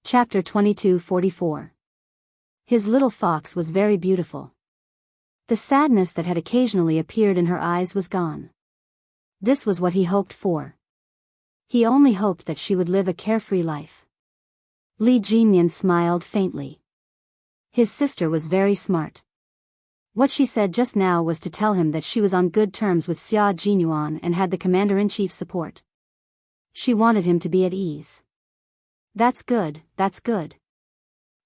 Chapter 22:44. His little fox was very beautiful. The sadness that had occasionally appeared in her eyes was gone. This was what he hoped for. He only hoped that she would live a carefree life. Li Jinyan smiled faintly. His sister was very smart. What she said just now was to tell him that she was on good terms with Xia Jinyuan and had the commander-in-chief's support. She wanted him to be at ease. That's good, that's good.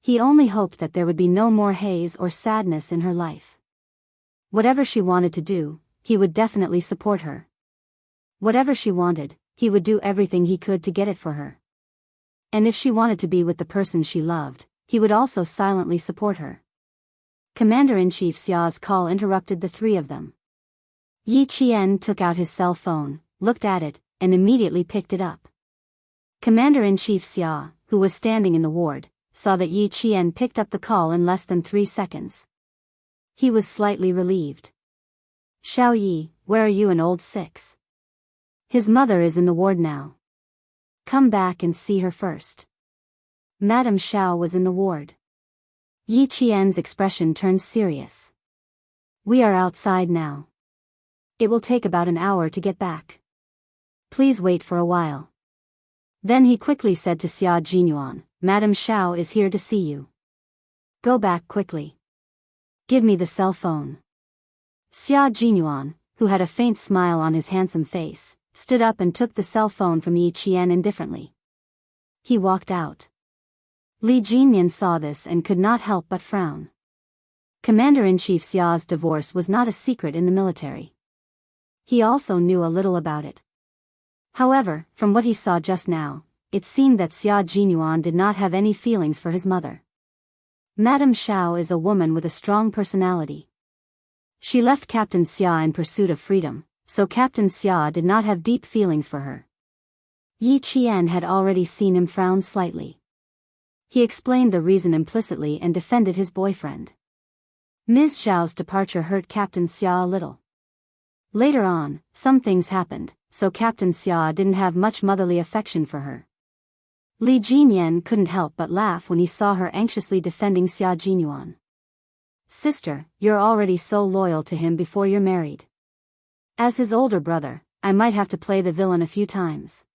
He only hoped that there would be no more haze or sadness in her life. Whatever she wanted to do, he would definitely support her. Whatever she wanted, he would do everything he could to get it for her. And if she wanted to be with the person she loved, he would also silently support her. Commander-in-Chief Xia's call interrupted the three of them. Yi Qian took out his cell phone, looked at it, and immediately picked it up. Commander-in-Chief Xia, who was standing in the ward, saw that Yi Qian picked up the call in less than 3 seconds. He was slightly relieved. Xiao Yi, where are you and old six? His mother is in the ward now. Come back and see her first. Madame Xiao was in the ward. Yi Qian's expression turned serious. We are outside now. It will take about an hour to get back. Please wait for a while. Then he quickly said to Xia Jinyuan, Madame Xiao is here to see you. Go back quickly. Give me the cell phone. Xia Jinyuan, who had a faint smile on his handsome face, stood up and took the cell phone from Yi Qian indifferently. He walked out. Li Jinyan saw this and could not help but frown. Commander-in-Chief Xia's divorce was not a secret in the military. He also knew a little about it. However, from what he saw just now, it seemed that Xia Jinyuan did not have any feelings for his mother. Madame Xiao is a woman with a strong personality. She left Captain Xia in pursuit of freedom, so Captain Xia did not have deep feelings for her. Yi Qian had already seen him frown slightly. He explained the reason implicitly and defended his boyfriend. Ms. Zhao's departure hurt Captain Xia a little. Later on, some things happened, so Captain Xia didn't have much motherly affection for her. Li Jinyan couldn't help but laugh when he saw her anxiously defending Xia Jinyuan. Sister, you're already so loyal to him before you're married. As his older brother, I might have to play the villain a few times.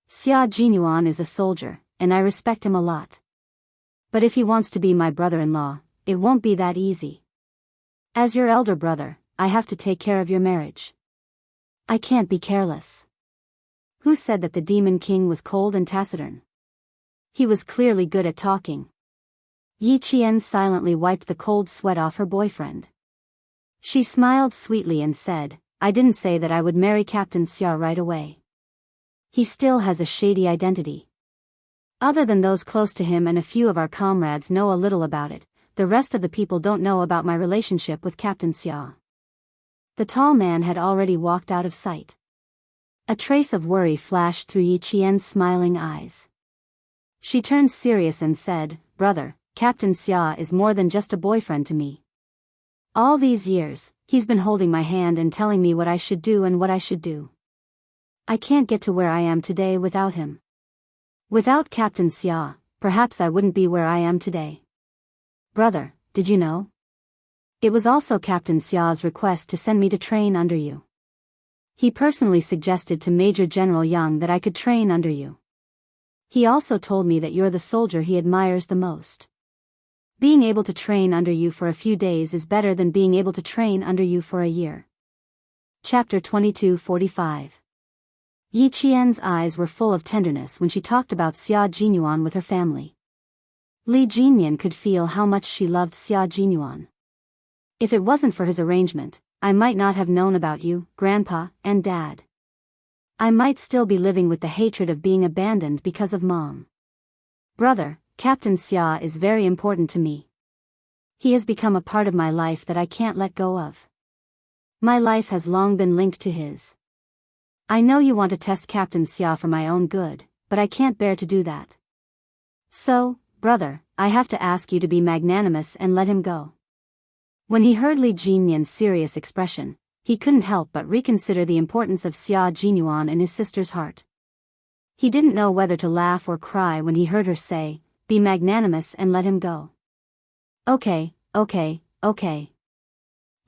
Xia Jinyuan is a soldier, and I respect him a lot. But if he wants to be my brother-in-law, it won't be that easy. As your elder brother, I have to take care of your marriage. I can't be careless. Who said that the Demon King was cold and taciturn? He was clearly good at talking. Yi Qian silently wiped the cold sweat off her boyfriend. She smiled sweetly and said, I didn't say that I would marry Captain Xia right away. He still has a shady identity. Other than those close to him and a few of our comrades know a little about it, the rest of the people don't know about my relationship with Captain Xia. The tall man had already walked out of sight. A trace of worry flashed through Yi Qian's smiling eyes. She turned serious and said, Brother, Captain Xia is more than just a boyfriend to me. All these years, he's been holding my hand and telling me what I should do and what I should do. I can't get to where I am today without him. Without Captain Xia, perhaps I wouldn't be where I am today. Brother, did you know? It was also Captain Xia's request to send me to train under you. He personally suggested to Major General Yang that I could train under you. He also told me that you're the soldier he admires the most. Being able to train under you for a few days is better than being able to train under you for a year. Chapter 22:45. Yi Qian's eyes were full of tenderness when she talked about Xia Jinyuan with her family. Li Jinyan could feel how much she loved Xia Jinyuan. If it wasn't for his arrangement, I might not have known about you, Grandpa, and Dad. I might still be living with the hatred of being abandoned because of Mom. Brother, Captain Xia is very important to me. He has become a part of my life that I can't let go of. My life has long been linked to his. I know you want to test Captain Xia for my own good, but I can't bear to do that. So, brother, I have to ask you to be magnanimous and let him go. When he heard Li Jinyan's serious expression, he couldn't help but reconsider the importance of Xia Jinyuan in his sister's heart. He didn't know whether to laugh or cry when he heard her say, "Be magnanimous and let him go." "Okay, okay, okay.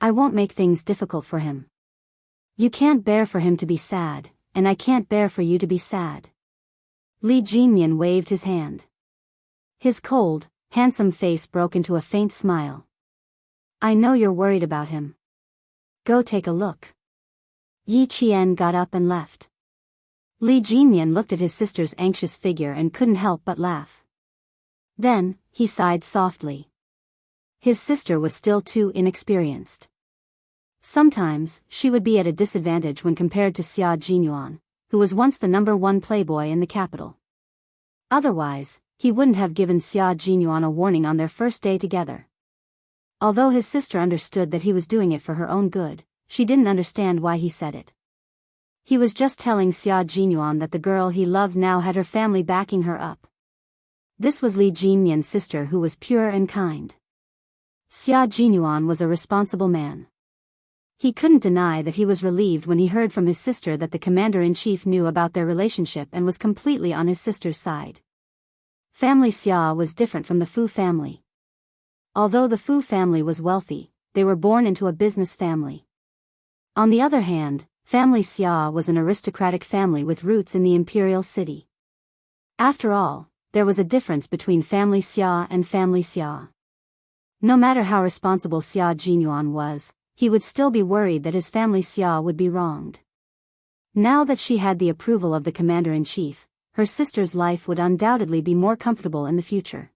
I won't make things difficult for him. You can't bear for him to be sad, and I can't bear for you to be sad." Li Jinyan waved his hand. His cold, handsome face broke into a faint smile. "I know you're worried about him. Go take a look." Yi Qian got up and left. Li Jinyan looked at his sister's anxious figure and couldn't help but laugh. Then, he sighed softly. His sister was still too inexperienced. Sometimes, she would be at a disadvantage when compared to Xia Jinyuan, who was once the #1 playboy in the capital. Otherwise, he wouldn't have given Xia Jinyuan a warning on their first day together. Although his sister understood that he was doing it for her own good, she didn't understand why he said it. He was just telling Xia Jinyuan that the girl he loved now had her family backing her up. This was Li Jinyan's sister, who was pure and kind. Xia Jinyuan was a responsible man. He couldn't deny that he was relieved when he heard from his sister that the commander-in-chief knew about their relationship and was completely on his sister's side. Family Xia was different from the Fu family. Although the Fu family was wealthy, they were born into a business family. On the other hand, Family Xia was an aristocratic family with roots in the imperial city. After all, there was a difference between Family Xia and Family Xia. No matter how responsible Xia Jinyuan was, he would still be worried that his Family Xia would be wronged. Now that she had the approval of the commander-in-chief, her sister's life would undoubtedly be more comfortable in the future.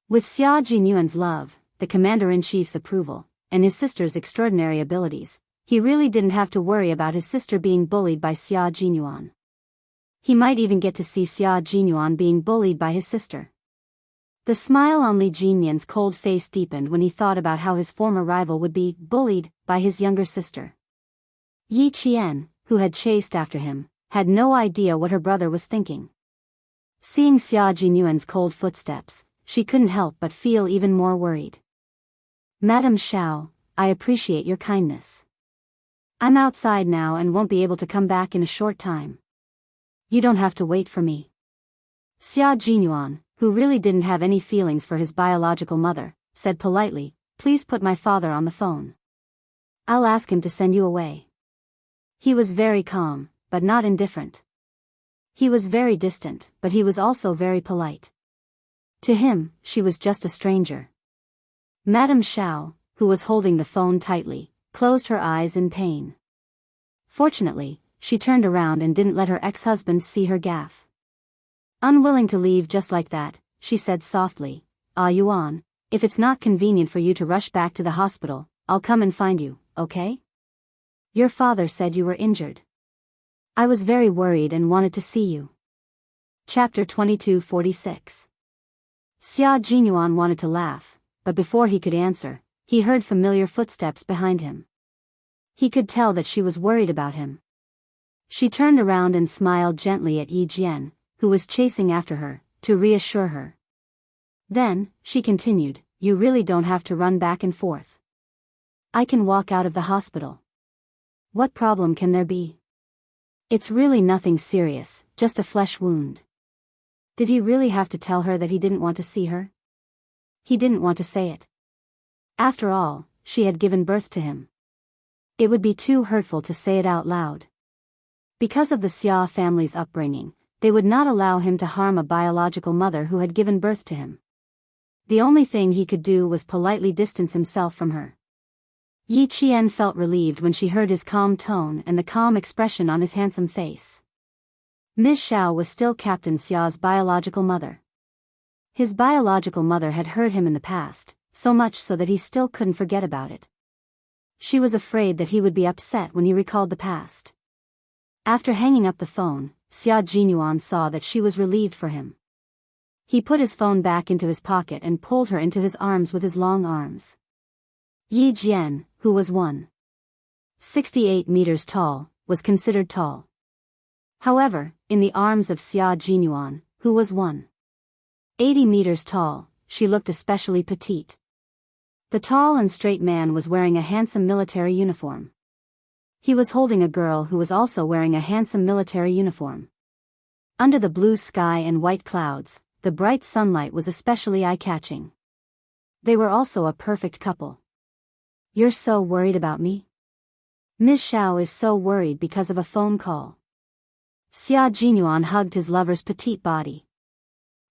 With Xia Jinyuan's love, the commander-in-chief's approval, and his sister's extraordinary abilities, he really didn't have to worry about his sister being bullied by Xia Jinyuan. He might even get to see Xia Jinyuan being bullied by his sister. The smile on Li Jinyan's cold face deepened when he thought about how his former rival would be bullied by his younger sister. Yi Qian, who had chased after him, had no idea what her brother was thinking. Seeing Xia Jinyuan's cold footsteps, she couldn't help but feel even more worried. "Madam Xiao, I appreciate your kindness. I'm outside now and won't be able to come back in a short time. You don't have to wait for me." Xia Jinyuan, who really didn't have any feelings for his biological mother, said politely, "Please put my father on the phone. I'll ask him to send you away." He was very calm, but not indifferent. He was very distant, but he was also very polite. To him, she was just a stranger. Madame Xiao, who was holding the phone tightly, closed her eyes in pain. Fortunately, she turned around and didn't let her ex-husband see her gaffe. Unwilling to leave just like that, she said softly, "Ah Yuan, if it's not convenient for you to rush back to the hospital, I'll come and find you, okay? Your father said you were injured. I was very worried and wanted to see you." Chapter 2246. Xia Jinyuan wanted to laugh, but before he could answer, he heard familiar footsteps behind him. He could tell that she was worried about him. She turned around and smiled gently at Yi Jian, who was chasing after her, to reassure her. Then, she continued, "You really don't have to run back and forth. I can walk out of the hospital. What problem can there be? It's really nothing serious, just a flesh wound." Did he really have to tell her that he didn't want to see her? He didn't want to say it. After all, she had given birth to him. It would be too hurtful to say it out loud. Because of the Xia family's upbringing, they would not allow him to harm a biological mother who had given birth to him. The only thing he could do was politely distance himself from her. Yi Qian felt relieved when she heard his calm tone and the calm expression on his handsome face. Ms. Xiao was still Captain Xia's biological mother. His biological mother had hurt him in the past, so much so that he still couldn't forget about it. She was afraid that he would be upset when he recalled the past. After hanging up the phone, Xia Jinyuan saw that she was relieved for him. He put his phone back into his pocket and pulled her into his arms with his long arms. Yi Jian, who was 1.68 meters tall, was considered tall. However, in the arms of Xia Jinyuan, who was 1.80 meters tall, she looked especially petite. The tall and straight man was wearing a handsome military uniform. He was holding a girl who was also wearing a handsome military uniform. Under the blue sky and white clouds, the bright sunlight was especially eye-catching. They were also a perfect couple. "You're so worried about me?" "Ms. Xiao is so worried because of a phone call." Xia Jinyuan hugged his lover's petite body.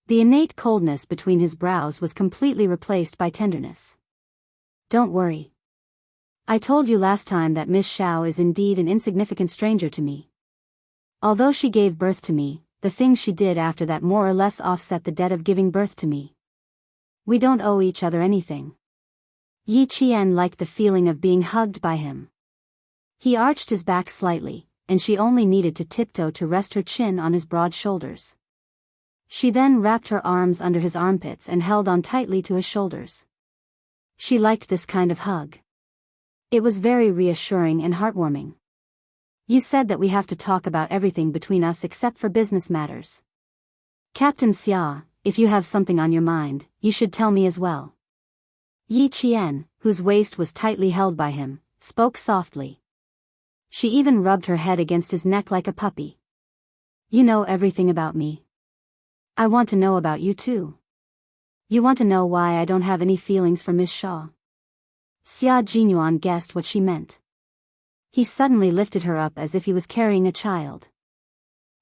The innate coldness between his brows was completely replaced by tenderness. "Don't worry. I told you last time that Miss Xiao is indeed an insignificant stranger to me. Although she gave birth to me, the things she did after that more or less offset the debt of giving birth to me. We don't owe each other anything." Yi Qian liked the feeling of being hugged by him. He arched his back slightly, and she only needed to tiptoe to rest her chin on his broad shoulders. She then wrapped her arms under his armpits and held on tightly to his shoulders. She liked this kind of hug. It was very reassuring and heartwarming. "You said that we have to talk about everything between us except for business matters. Captain Xia, if you have something on your mind, you should tell me as well." Yi Qian, whose waist was tightly held by him, spoke softly. She even rubbed her head against his neck like a puppy. "You know everything about me. I want to know about you too. You want to know why I don't have any feelings for Miss Shaw?" Xia Jinyuan guessed what she meant. He suddenly lifted her up as if he was carrying a child.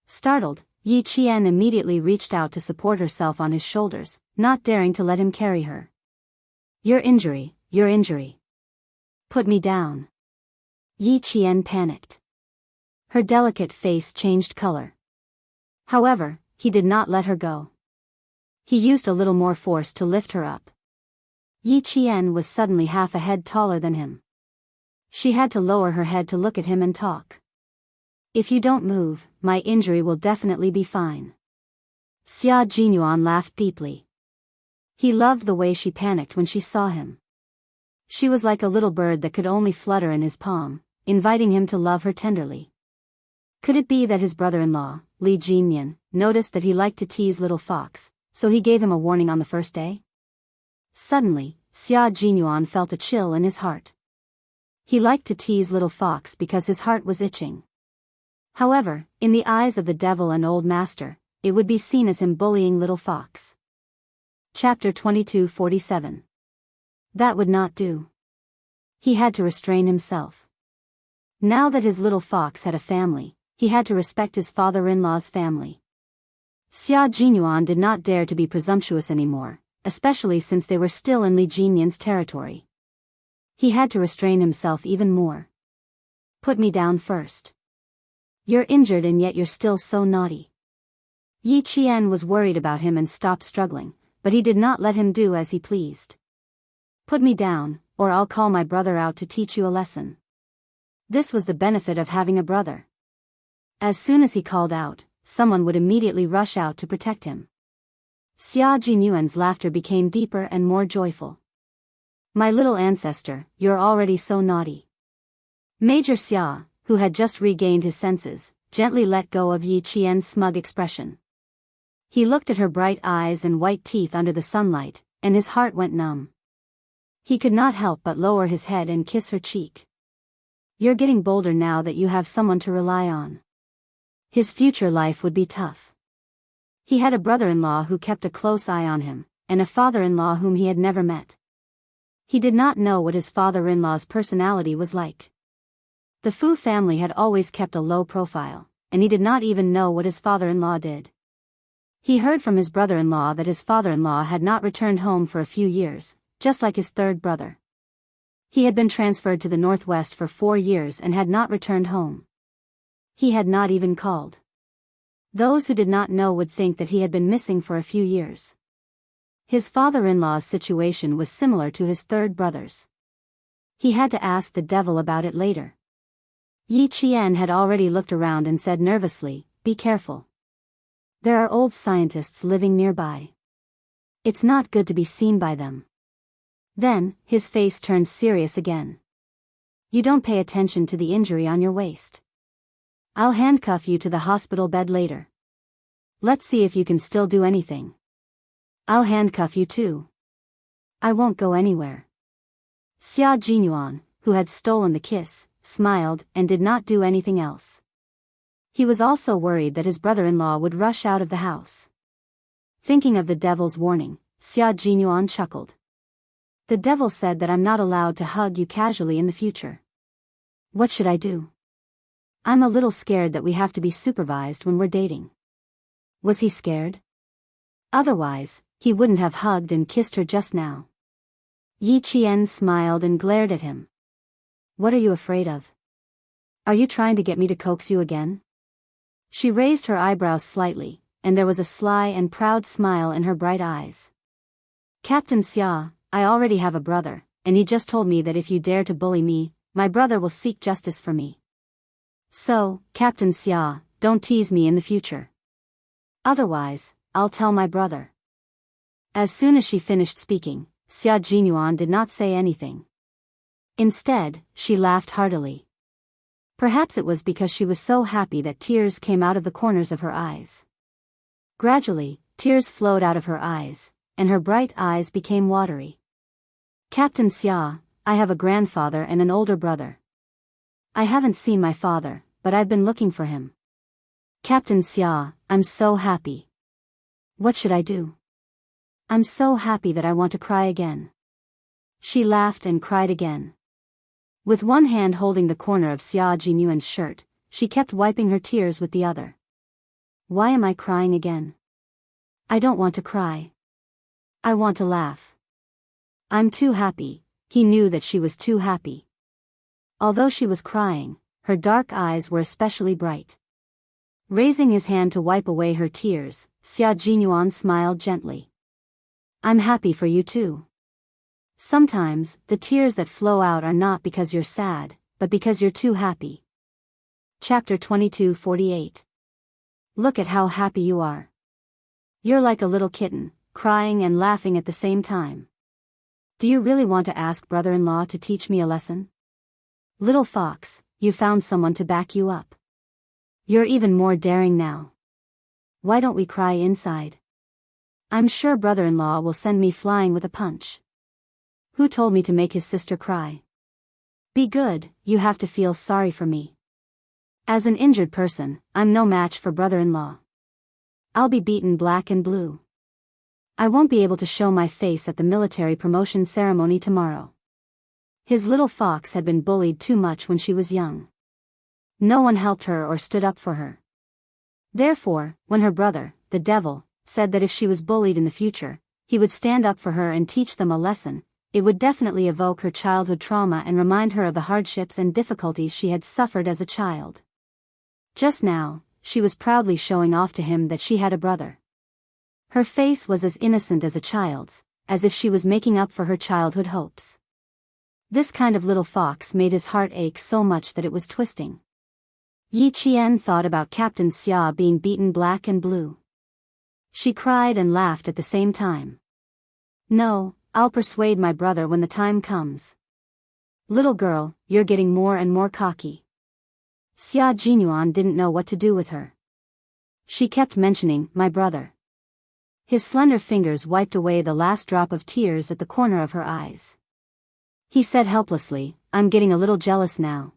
Startled, Yi Qian immediately reached out to support herself on his shoulders, not daring to let him carry her. Your injury. Put me down." Yi Qian panicked. Her delicate face changed color. However, he did not let her go. He used a little more force to lift her up. Yi Qian was suddenly half a head taller than him. She had to lower her head to look at him and talk. "If you don't move, my injury will definitely be fine." Xia Jinyuan laughed deeply. He loved the way she panicked when she saw him. She was like a little bird that could only flutter in his palm, inviting him to love her tenderly. Could it be that his brother-in-law, Li Jinyan, noticed that he liked to tease little Fox, so he gave him a warning on the first day? Suddenly, Xia Jinyuan felt a chill in his heart. He liked to tease little Fox because his heart was itching. However, in the eyes of the devil and old master, it would be seen as him bullying little Fox. Chapter 2247. That would not do. He had to restrain himself. Now that his little Fox had a family, he had to respect his father-in-law's family. Xia Jinyuan did not dare to be presumptuous anymore, especially since they were still in Li Jinyan's territory. He had to restrain himself even more. "Put me down first. You're injured and yet you're still so naughty." Yi Qian was worried about him and stopped struggling, but he did not let him do as he pleased. "Put me down, or I'll call my brother out to teach you a lesson." This was the benefit of having a brother. As soon as he called out, someone would immediately rush out to protect him. Xia Jinyuan's laughter became deeper and more joyful. "My little ancestor, you're already so naughty." Major Xia, who had just regained his senses, gently let go of Yi Qian's smug expression. He looked at her bright eyes and white teeth under the sunlight, and his heart went numb. He could not help but lower his head and kiss her cheek. "You're getting bolder now that you have someone to rely on." His future life would be tough. He had a brother-in-law who kept a close eye on him, and a father-in-law whom he had never met. He did not know what his father-in-law's personality was like. The Fu family had always kept a low profile, and he did not even know what his father-in-law did. He heard from his brother-in-law that his father-in-law had not returned home for a few years, just like his third brother. He had been transferred to the Northwest for 4 years and had not returned home. He had not even called. Those who did not know would think that he had been missing for a few years. His father-in-law's situation was similar to his third brother's. He had to ask the devil about it later. Yi Qian had already looked around and said nervously, "Be careful. There are old scientists living nearby. It's not good to be seen by them." Then, his face turned serious again. "You don't pay attention to the injury on your waist. I'll handcuff you to the hospital bed later. Let's see if you can still do anything. I'll handcuff you too. I won't go anywhere." Xia Jinyuan, who had stolen the kiss, smiled and did not do anything else. He was also worried that his brother-in-law would rush out of the house. Thinking of the devil's warning, Xia Jinyuan chuckled. The devil said that I'm not allowed to hug you casually in the future. What should I do? I'm a little scared that we have to be supervised when we're dating. Was he scared? Otherwise, he wouldn't have hugged and kissed her just now. Yi Qian smiled and glared at him. What are you afraid of? Are you trying to get me to coax you again? She raised her eyebrows slightly, and there was a sly and proud smile in her bright eyes. Captain Xia, I already have a brother, and he just told me that if you dare to bully me, my brother will seek justice for me. So, Captain Xia, don't tease me in the future. Otherwise, I'll tell my brother. As soon as she finished speaking, Xia Jinyuan did not say anything. Instead, she laughed heartily. Perhaps it was because she was so happy that tears came out of the corners of her eyes. Gradually, tears flowed out of her eyes, and her bright eyes became watery. Captain Xia, I have a grandfather and an older brother. I haven't seen my father, but I've been looking for him. Captain Xia, I'm so happy. What should I do? I'm so happy that I want to cry again. She laughed and cried again. With one hand holding the corner of Xia Jinyuan's shirt, she kept wiping her tears with the other. Why am I crying again? I don't want to cry. I want to laugh. I'm too happy. He knew that she was too happy. Although she was crying, her dark eyes were especially bright. Raising his hand to wipe away her tears, Xia Jinyuan smiled gently. I'm happy for you too. Sometimes, the tears that flow out are not because you're sad, but because you're too happy. Chapter 22:48. Look at how happy you are. You're like a little kitten, crying and laughing at the same time. Do you really want to ask brother-in-law to teach me a lesson? Little fox, you found someone to back you up. You're even more daring now. Why don't we cry inside? I'm sure brother-in-law will send me flying with a punch. Who told me to make his sister cry? Be good, you have to feel sorry for me. As an injured person, I'm no match for brother-in-law. I'll be beaten black and blue. I won't be able to show my face at the military promotion ceremony tomorrow. His little fox had been bullied too much when she was young. No one helped her or stood up for her. Therefore, when her brother, the devil, said that if she was bullied in the future, he would stand up for her and teach them a lesson, it would definitely evoke her childhood trauma and remind her of the hardships and difficulties she had suffered as a child. Just now, she was proudly showing off to him that she had a brother. Her face was as innocent as a child's, as if she was making up for her childhood hopes. This kind of little fox made his heart ache so much that it was twisting. Yi Qian thought about Captain Xia being beaten black and blue. She cried and laughed at the same time. No, I'll persuade my brother when the time comes. Little girl, you're getting more and more cocky. Xia Jinyuan didn't know what to do with her. She kept mentioning, my brother. His slender fingers wiped away the last drop of tears at the corner of her eyes. He said helplessly, I'm getting a little jealous now.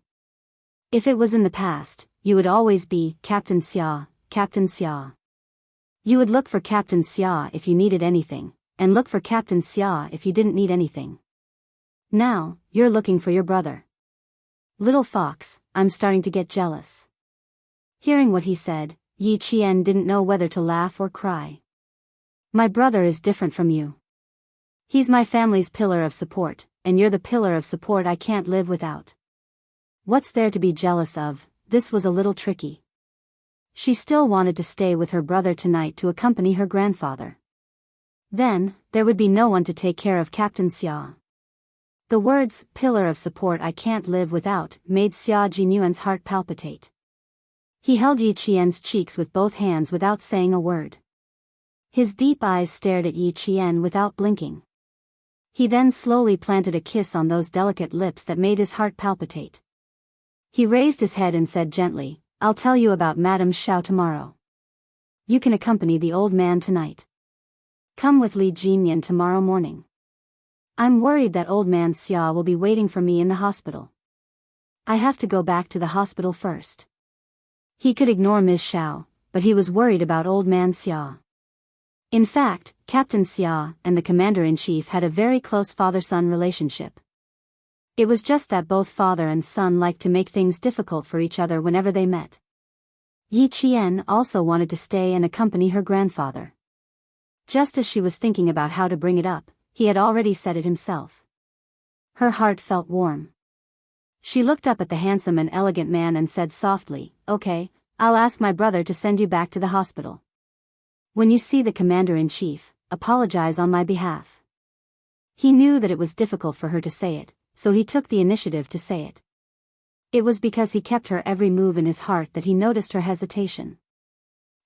If it was in the past, you would always be, Captain Xia, Captain Xia. You would look for Captain Xia if you needed anything, and look for Captain Xia if you didn't need anything. Now, you're looking for your brother. Little fox, I'm starting to get jealous. Hearing what he said, Yi Qian didn't know whether to laugh or cry. My brother is different from you. He's my family's pillar of support, and you're the pillar of support I can't live without. What's there to be jealous of? This was a little tricky. She still wanted to stay with her brother tonight to accompany her grandfather. Then, there would be no one to take care of Captain Xia. The words, pillar of support I can't live without, made Xia Jinyuan's heart palpitate. He held Yi Qian's cheeks with both hands without saying a word. His deep eyes stared at Yi Qian without blinking. He then slowly planted a kiss on those delicate lips that made his heart palpitate. He raised his head and said gently, I'll tell you about Madame Xiao tomorrow. You can accompany the old man tonight. Come with Li Jinyan tomorrow morning. I'm worried that old man Xia will be waiting for me in the hospital. I have to go back to the hospital first. He could ignore Ms. Xiao, but he was worried about old man Xia. In fact, Captain Xia and the commander-in-chief had a very close father-son relationship. It was just that both father and son liked to make things difficult for each other whenever they met. Yi Qian also wanted to stay and accompany her grandfather. Just as she was thinking about how to bring it up, he had already said it himself. Her heart felt warm. She looked up at the handsome and elegant man and said softly, "Okay, I'll ask my brother to send you back to the hospital. When you see the commander-in-chief, apologize on my behalf." He knew that it was difficult for her to say it, so he took the initiative to say it. It was because he kept her every move in his heart that he noticed her hesitation.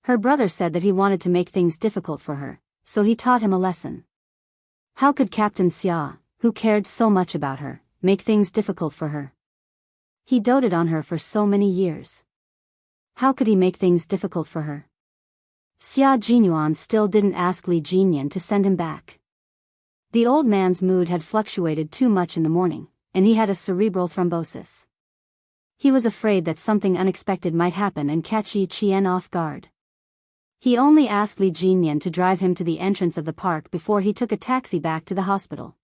Her brother said that he wanted to make things difficult for her, so he taught him a lesson. How could Captain Xia, who cared so much about her, make things difficult for her? He doted on her for so many years. How could he make things difficult for her? Xia Jinyuan still didn't ask Li Jinyan to send him back. The old man's mood had fluctuated too much in the morning, and he had a cerebral thrombosis. He was afraid that something unexpected might happen and catch Yi Qian off guard. He only asked Li Jinyan to drive him to the entrance of the park before he took a taxi back to the hospital.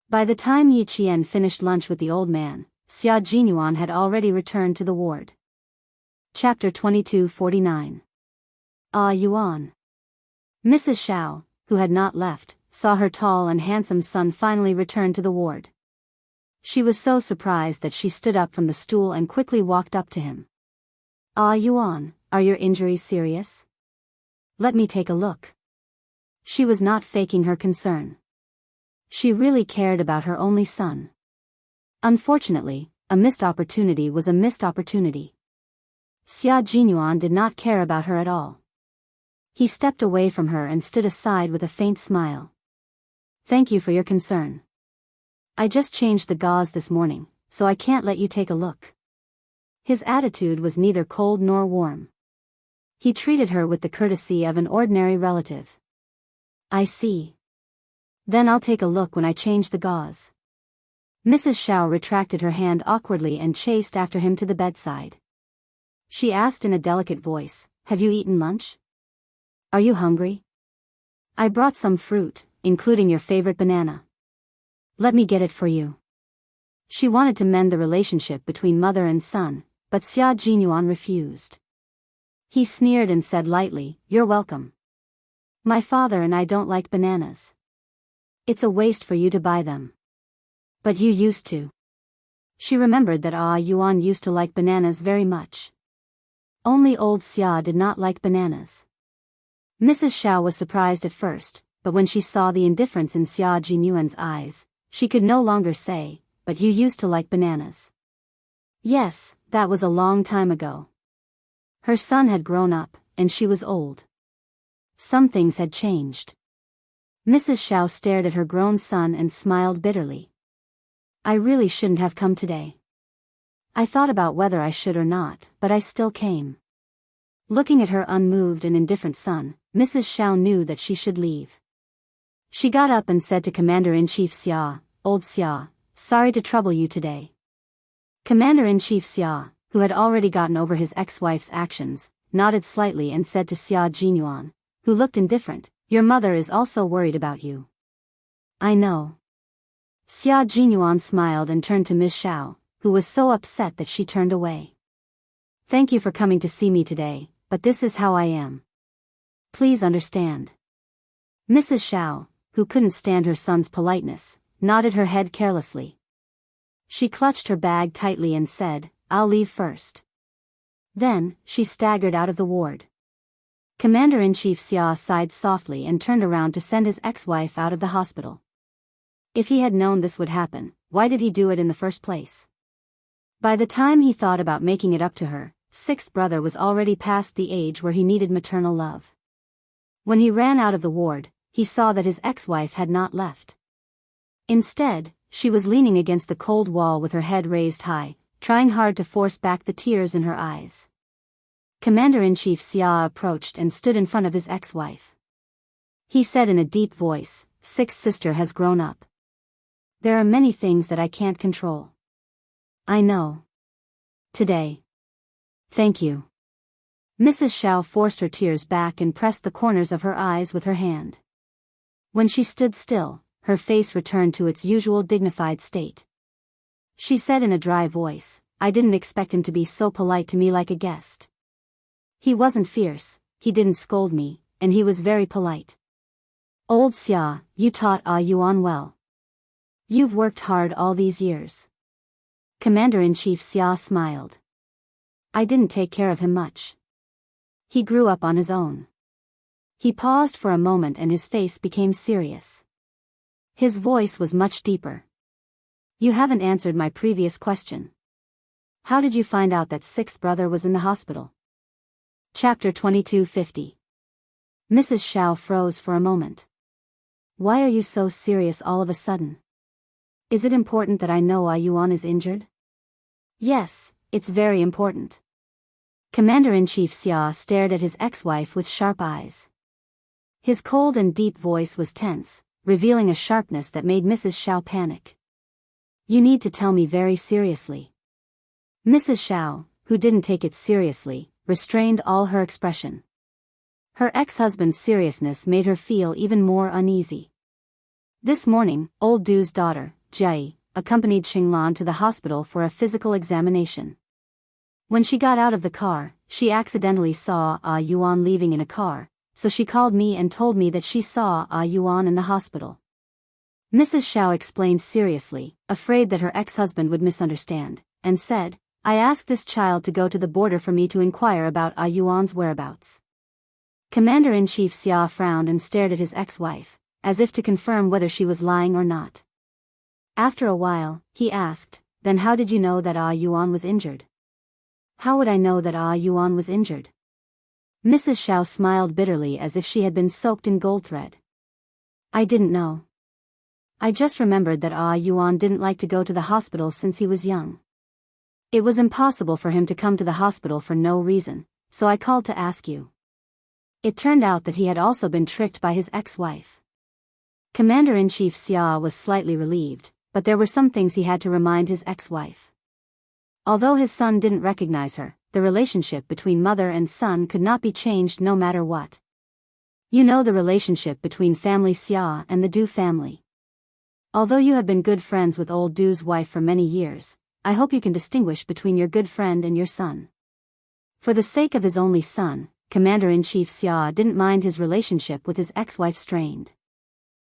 By the time Yi Qian finished lunch with the old man, Xia Jinyuan had already returned to the ward. Chapter 2249. Yuan. Mrs. Xiao, who had not left, saw her tall and handsome son finally return to the ward. She was so surprised that she stood up from the stool and quickly walked up to him. Yuan, are your injuries serious? Let me take a look." She was not faking her concern. She really cared about her only son. Unfortunately, a missed opportunity was a missed opportunity. Xia Jinyuan did not care about her at all. He stepped away from her and stood aside with a faint smile. "Thank you for your concern. I just changed the gauze this morning, so I can't let you take a look." His attitude was neither cold nor warm. He treated her with the courtesy of an ordinary relative. "I see. Then I'll take a look when I change the gauze." Mrs. Xiao retracted her hand awkwardly and chased after him to the bedside. She asked in a delicate voice, "Have you eaten lunch? Are you hungry? I brought some fruit, including your favorite banana. Let me get it for you." She wanted to mend the relationship between mother and son, but Xia Jinyuan refused. He sneered and said lightly, "You're welcome. My father and I don't like bananas. It's a waste for you to buy them. But you used to." She remembered that Yuan used to like bananas very much. Only old Xia did not like bananas. Mrs. Xiao was surprised at first, but when she saw the indifference in Xia Jinyuan's eyes, she could no longer say, "But you used to like bananas." Yes, that was a long time ago. Her son had grown up, and she was old. Some things had changed. Mrs. Xiao stared at her grown son and smiled bitterly. "I really shouldn't have come today. I thought about whether I should or not, but I still came." Looking at her unmoved and indifferent son, Mrs. Xiao knew that she should leave. She got up and said to Commander-in-Chief Xia, "Old Xia, sorry to trouble you today." Commander-in-Chief Xia, who had already gotten over his ex-wife's actions, nodded slightly and said to Xia Jinyuan, who looked indifferent, "Your mother is also worried about you." "I know." Xia Jinyuan smiled and turned to Ms. Xiao, who was so upset that she turned away. "Thank you for coming to see me today, but this is how I am. Please understand." Mrs. Xiao, who couldn't stand her son's politeness, nodded her head carelessly. She clutched her bag tightly and said, "I'll leave first." Then, she staggered out of the ward. Commander-in-Chief Xia sighed softly and turned around to send his ex-wife out of the hospital. If he had known this would happen, why did he do it in the first place? By the time he thought about making it up to her, sixth brother was already past the age where he needed maternal love. When he ran out of the ward, he saw that his ex-wife had not left. Instead, she was leaning against the cold wall with her head raised high, trying hard to force back the tears in her eyes. Commander-in-Chief Xia approached and stood in front of his ex-wife. He said in a deep voice, "Sixth sister has grown up. There are many things that I can't control. I know. Today. Thank you." Mrs. Xiao forced her tears back and pressed the corners of her eyes with her hand. When she stood still, her face returned to its usual dignified state. She said in a dry voice, "I didn't expect him to be so polite to me like a guest. He wasn't fierce, he didn't scold me, and he was very polite. Old Xia, you taught Yuan well. You've worked hard all these years." Commander-in-Chief Xia smiled. "I didn't take care of him much. He grew up on his own." He paused for a moment and his face became serious. His voice was much deeper. "You haven't answered my previous question. How did you find out that sixth brother was in the hospital?" Chapter 2250. Mrs. Xiao froze for a moment. "Why are you so serious all of a sudden? Is it important that I know Yuan is injured?" "Yes, it's very important." Commander-in-Chief Xia stared at his ex-wife with sharp eyes. His cold and deep voice was tense, revealing a sharpness that made Mrs. Xiao panic. "You need to tell me very seriously." Mrs. Xiao, who didn't take it seriously, restrained all her expression. Her ex-husband's seriousness made her feel even more uneasy. This morning, old Du's daughter, Jai, accompanied Xinglan to the hospital for a physical examination. When she got out of the car, she accidentally saw Yuan leaving in a car, so she called me and told me that she saw Yuan in the hospital. Mrs. Xiao explained seriously, afraid that her ex-husband would misunderstand, and said, "I asked this child to go to the border for me to inquire about Yuan's whereabouts." Commander-in-Chief Xia frowned and stared at his ex-wife, as if to confirm whether she was lying or not. After a while, he asked, "Then how did you know that Yuan was injured?" "How would I know that Yuan was injured?" Mrs. Xiao smiled bitterly as if she had been soaked in gold thread. "I didn't know. I just remembered that Yuan didn't like to go to the hospital since he was young. It was impossible for him to come to the hospital for no reason, so I called to ask you." It turned out that he had also been tricked by his ex-wife. Commander-in-Chief Xia was slightly relieved, but there were some things he had to remind his ex-wife. Although his son didn't recognize her, the relationship between mother and son could not be changed no matter what. "You know the relationship between family Xia and the Du family. Although you have been good friends with old Du's wife for many years, I hope you can distinguish between your good friend and your son." For the sake of his only son, Commander-in-Chief Xia didn't mind his relationship with his ex-wife strained.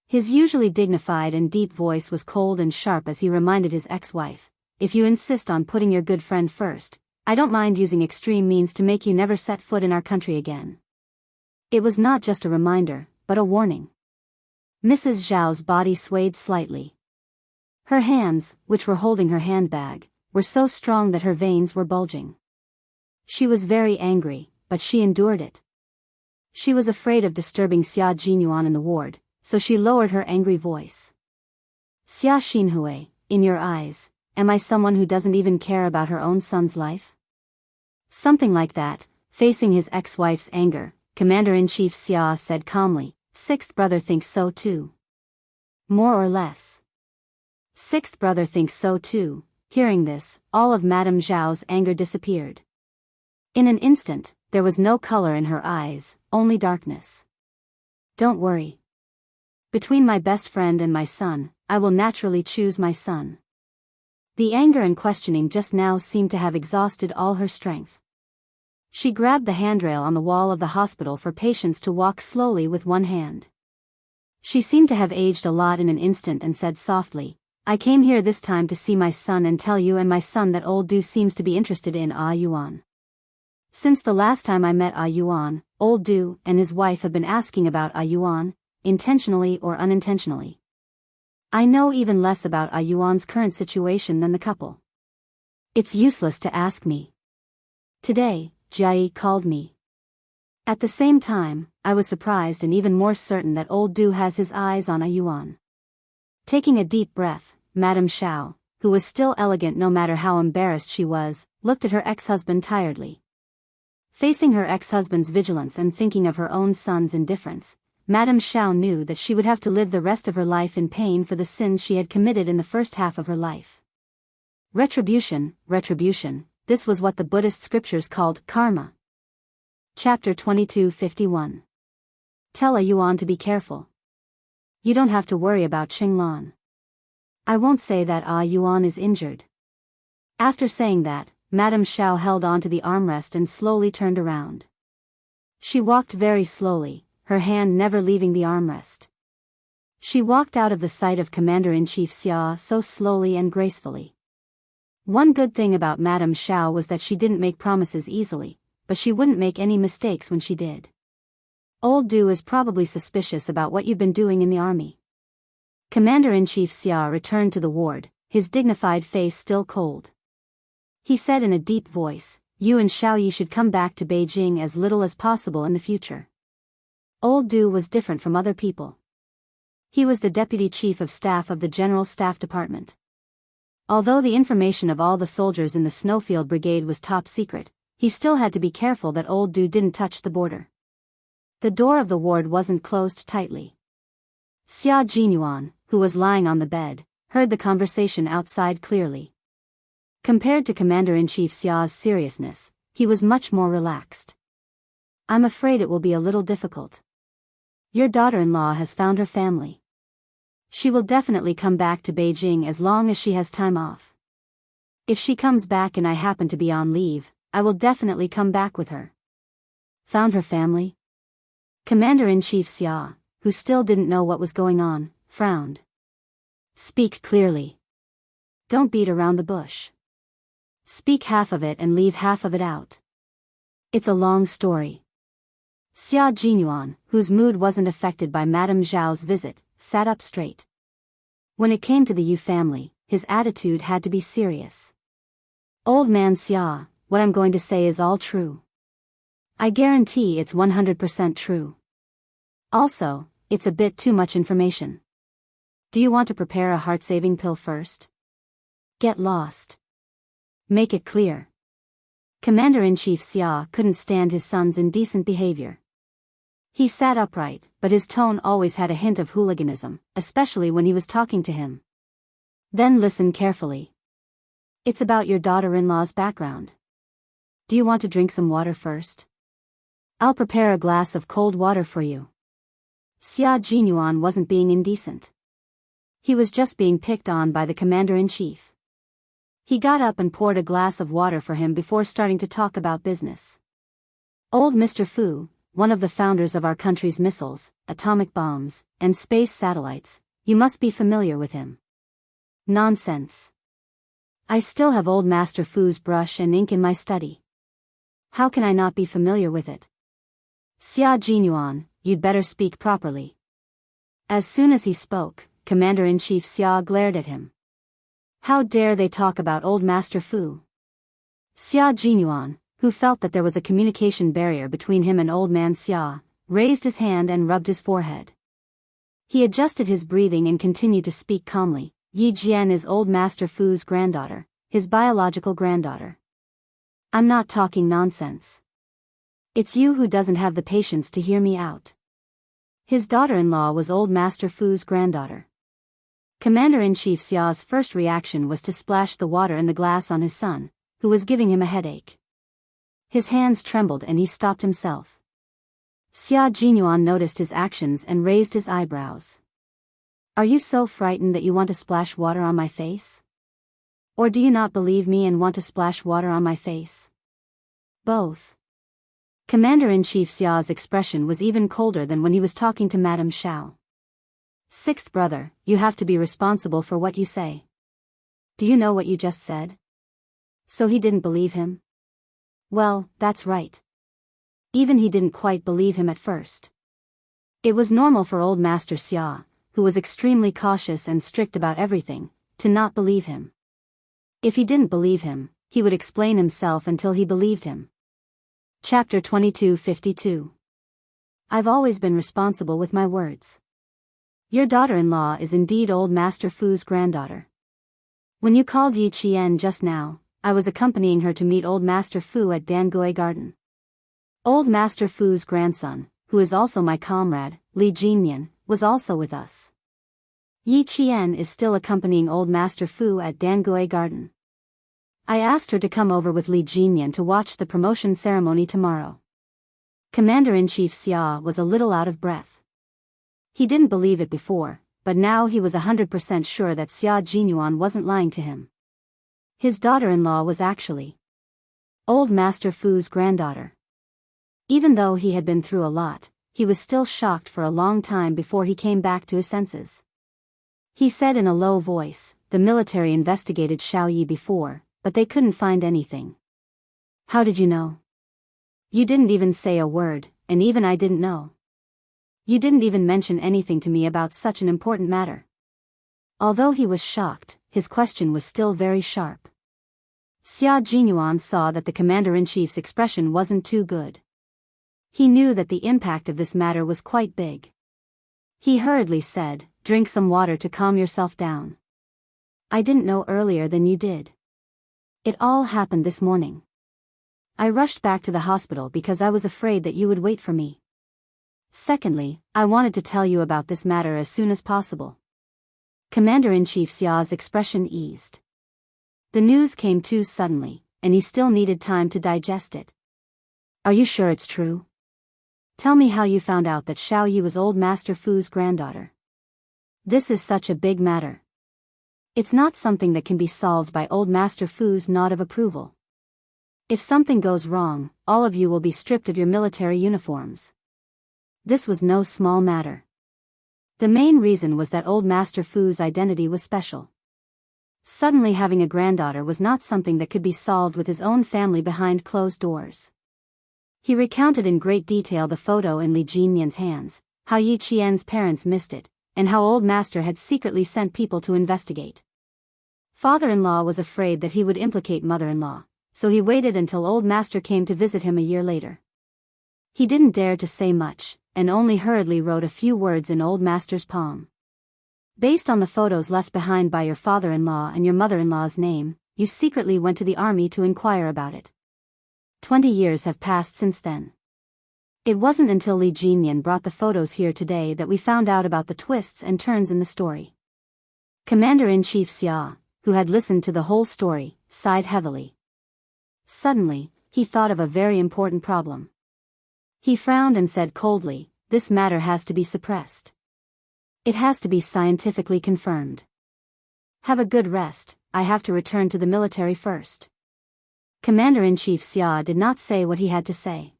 His usually dignified and deep voice was cold and sharp as he reminded his ex-wife, "If you insist on putting your good friend first, I don't mind using extreme means to make you never set foot in our country again." It was not just a reminder, but a warning. Mrs. Zhao's body swayed slightly. Her hands, which were holding her handbag, were so strong that her veins were bulging. She was very angry, but she endured it. She was afraid of disturbing Xia Jinyuan in the ward, so she lowered her angry voice. "Xia Xinhui, in your eyes, am I someone who doesn't even care about her own son's life?" Something like that. Facing his ex-wife's anger, Commander-in-Chief Xia said calmly, "Sixth brother thinks so too. More or less." Sixth brother thinks so too. Hearing this, all of Madame Zhao's anger disappeared. In an instant, there was no color in her eyes, only darkness. "Don't worry. Between my best friend and my son, I will naturally choose my son." The anger and questioning just now seemed to have exhausted all her strength. She grabbed the handrail on the wall of the hospital for patients to walk slowly with one hand. She seemed to have aged a lot in an instant and said softly, "I came here this time to see my son and tell you and my son that old Du seems to be interested in Yuan. Since the last time I met Yuan, old Du and his wife have been asking about Yuan, intentionally or unintentionally. I know even less about Yuan's current situation than the couple. It's useless to ask me. Today, Jai called me. At the same time, I was surprised and even more certain that old Du has his eyes on Yuan." Taking a deep breath, Madame Xiao, who was still elegant no matter how embarrassed she was, looked at her ex-husband tiredly. Facing her ex-husband's vigilance and thinking of her own son's indifference, Madame Xiao knew that she would have to live the rest of her life in pain for the sins she had committed in the first half of her life. Retribution, retribution, this was what the Buddhist scriptures called karma. Chapter 2251. Tell a Yuan to be careful. You don't have to worry about Qinglan. I won't say that Yuan is injured. After saying that, Madame Xiao held on to the armrest and slowly turned around. She walked very slowly, her hand never leaving the armrest. She walked out of the sight of Commander-in-Chief Xia so slowly and gracefully. One good thing about Madame Xiao was that she didn't make promises easily, but she wouldn't make any mistakes when she did. Old Du is probably suspicious about what you've been doing in the army. Commander-in-Chief Xia returned to the ward, his dignified face still cold. He said in a deep voice, "You and Xiaoyi should come back to Beijing as little as possible in the future." Old Du was different from other people. He was the Deputy Chief of Staff of the General Staff Department. Although the information of all the soldiers in the Snowfield Brigade was top secret, he still had to be careful that Old Du didn't touch the border. The door of the ward wasn't closed tightly. Xia Jinyuan, who was lying on the bed, heard the conversation outside clearly. Compared to Commander-in-Chief Xia's seriousness, he was much more relaxed. "I'm afraid it will be a little difficult. Your daughter-in-law has found her family. She will definitely come back to Beijing as long as she has time off. If she comes back and I happen to be on leave, I will definitely come back with her." Found her family? Commander-in-Chief Xia, who still didn't know what was going on, frowned. "Speak clearly. Don't beat around the bush. Speak half of it and leave half of it out. It's a long story." Xia Jinyuan, whose mood wasn't affected by Madame Zhao's visit, sat up straight. When it came to the Yu family, his attitude had to be serious. "Old man Xia, what I'm going to say is all true. I guarantee it's 100% true. Also, it's a bit too much information. Do you want to prepare a heart-saving pill first? Get lost. Make it clear." Commander-in-Chief Xia couldn't stand his son's indecent behavior. He sat upright, but his tone always had a hint of hooliganism, especially when he was talking to him. "Then listen carefully. It's about your daughter-in-law's background. Do you want to drink some water first? I'll prepare a glass of cold water for you." Xia Jinyuan wasn't being indecent. He was just being picked on by the commander-in-chief. He got up and poured a glass of water for him before starting to talk about business. "Old Mr. Fu, one of the founders of our country's missiles, atomic bombs, and space satellites, you must be familiar with him." "Nonsense. I still have old Master Fu's brush and ink in my study. How can I not be familiar with it?" "Xia Jinyuan, you'd better speak properly." As soon as he spoke, Commander-in-Chief Xia glared at him. How dare they talk about old Master Fu? Xia Jinyuan, who felt that there was a communication barrier between him and old man Xia, raised his hand and rubbed his forehead. He adjusted his breathing and continued to speak calmly. "Yi Jian is old Master Fu's granddaughter, his biological granddaughter. I'm not talking nonsense. It's you who doesn't have the patience to hear me out. His daughter-in-law was old Master Fu's granddaughter." Commander-in-Chief Xia's first reaction was to splash the water in the glass on his son, who was giving him a headache. His hands trembled and he stopped himself. Xia Jinyuan noticed his actions and raised his eyebrows. "Are you so frightened that you want to splash water on my face? Or do you not believe me and want to splash water on my face? Both." Commander-in-Chief Xia's expression was even colder than when he was talking to Madame Xiao. "Sixth brother, you have to be responsible for what you say. Do you know what you just said?" So he didn't believe him? Well, that's right. Even he didn't quite believe him at first. It was normal for old Master Xia, who was extremely cautious and strict about everything, to not believe him. If he didn't believe him, he would explain himself until he believed him. Chapter 2252. I've always been responsible with my words. Your daughter-in-law is indeed old Master Fu's granddaughter. When you called Yi Qian just now, I was accompanying her to meet old Master Fu at Dangui Garden. Old Master Fu's grandson, who is also my comrade, Li Jinyan, was also with us. Yi Qian is still accompanying old Master Fu at Dangui Garden. I asked her to come over with Li Jinyan to watch the promotion ceremony tomorrow. Commander-in-Chief Xia was a little out of breath. He didn't believe it before, but now he was 100% sure that Xia Jinyuan wasn't lying to him. His daughter-in-law was actually Old Master Fu's granddaughter. Even though he had been through a lot, he was still shocked for a long time before he came back to his senses. He said in a low voice, "The military investigated Xiao Yi before, but they couldn't find anything." "How did you know?" "You didn't even say a word, and even I didn't know. You didn't even mention anything to me about such an important matter." Although he was shocked, his question was still very sharp. Xia Jinyuan saw that the commander-in-chief's expression wasn't too good. He knew that the impact of this matter was quite big. He hurriedly said, "Drink some water to calm yourself down. I didn't know earlier than you did. It all happened this morning. I rushed back to the hospital because I was afraid that you would wait for me. Secondly, I wanted to tell you about this matter as soon as possible." Commander-in-Chief Xia's expression eased. The news came too suddenly, and he still needed time to digest it. "Are you sure it's true? Tell me how you found out that Xiao Yi was Old Master Fu's granddaughter. This is such a big matter. It's not something that can be solved by Old Master Fu's nod of approval. If something goes wrong, all of you will be stripped of your military uniforms." This was no small matter. The main reason was that Old Master Fu's identity was special. Suddenly having a granddaughter was not something that could be solved with his own family behind closed doors. He recounted in great detail the photo in Li Jinmian's hands, how Yi Qian's parents missed it, and how Old Master had secretly sent people to investigate. Father-in-law was afraid that he would implicate mother-in-law, so he waited until Old Master came to visit him a year later. He didn't dare to say much, and only hurriedly wrote a few words in Old Master's palm. "Based on the photos left behind by your father-in-law and your mother-in-law's name, you secretly went to the army to inquire about it. 20 years have passed since then. It wasn't until Li Jinmian brought the photos here today that we found out about the twists and turns in the story." Commander-in-Chief Xia, who had listened to the whole story, sighed heavily. Suddenly, he thought of a very important problem. He frowned and said coldly, "This matter has to be suppressed. It has to be scientifically confirmed. Have a good rest, I have to return to the military first." Commander-in-Chief Xia did not say what he had to say.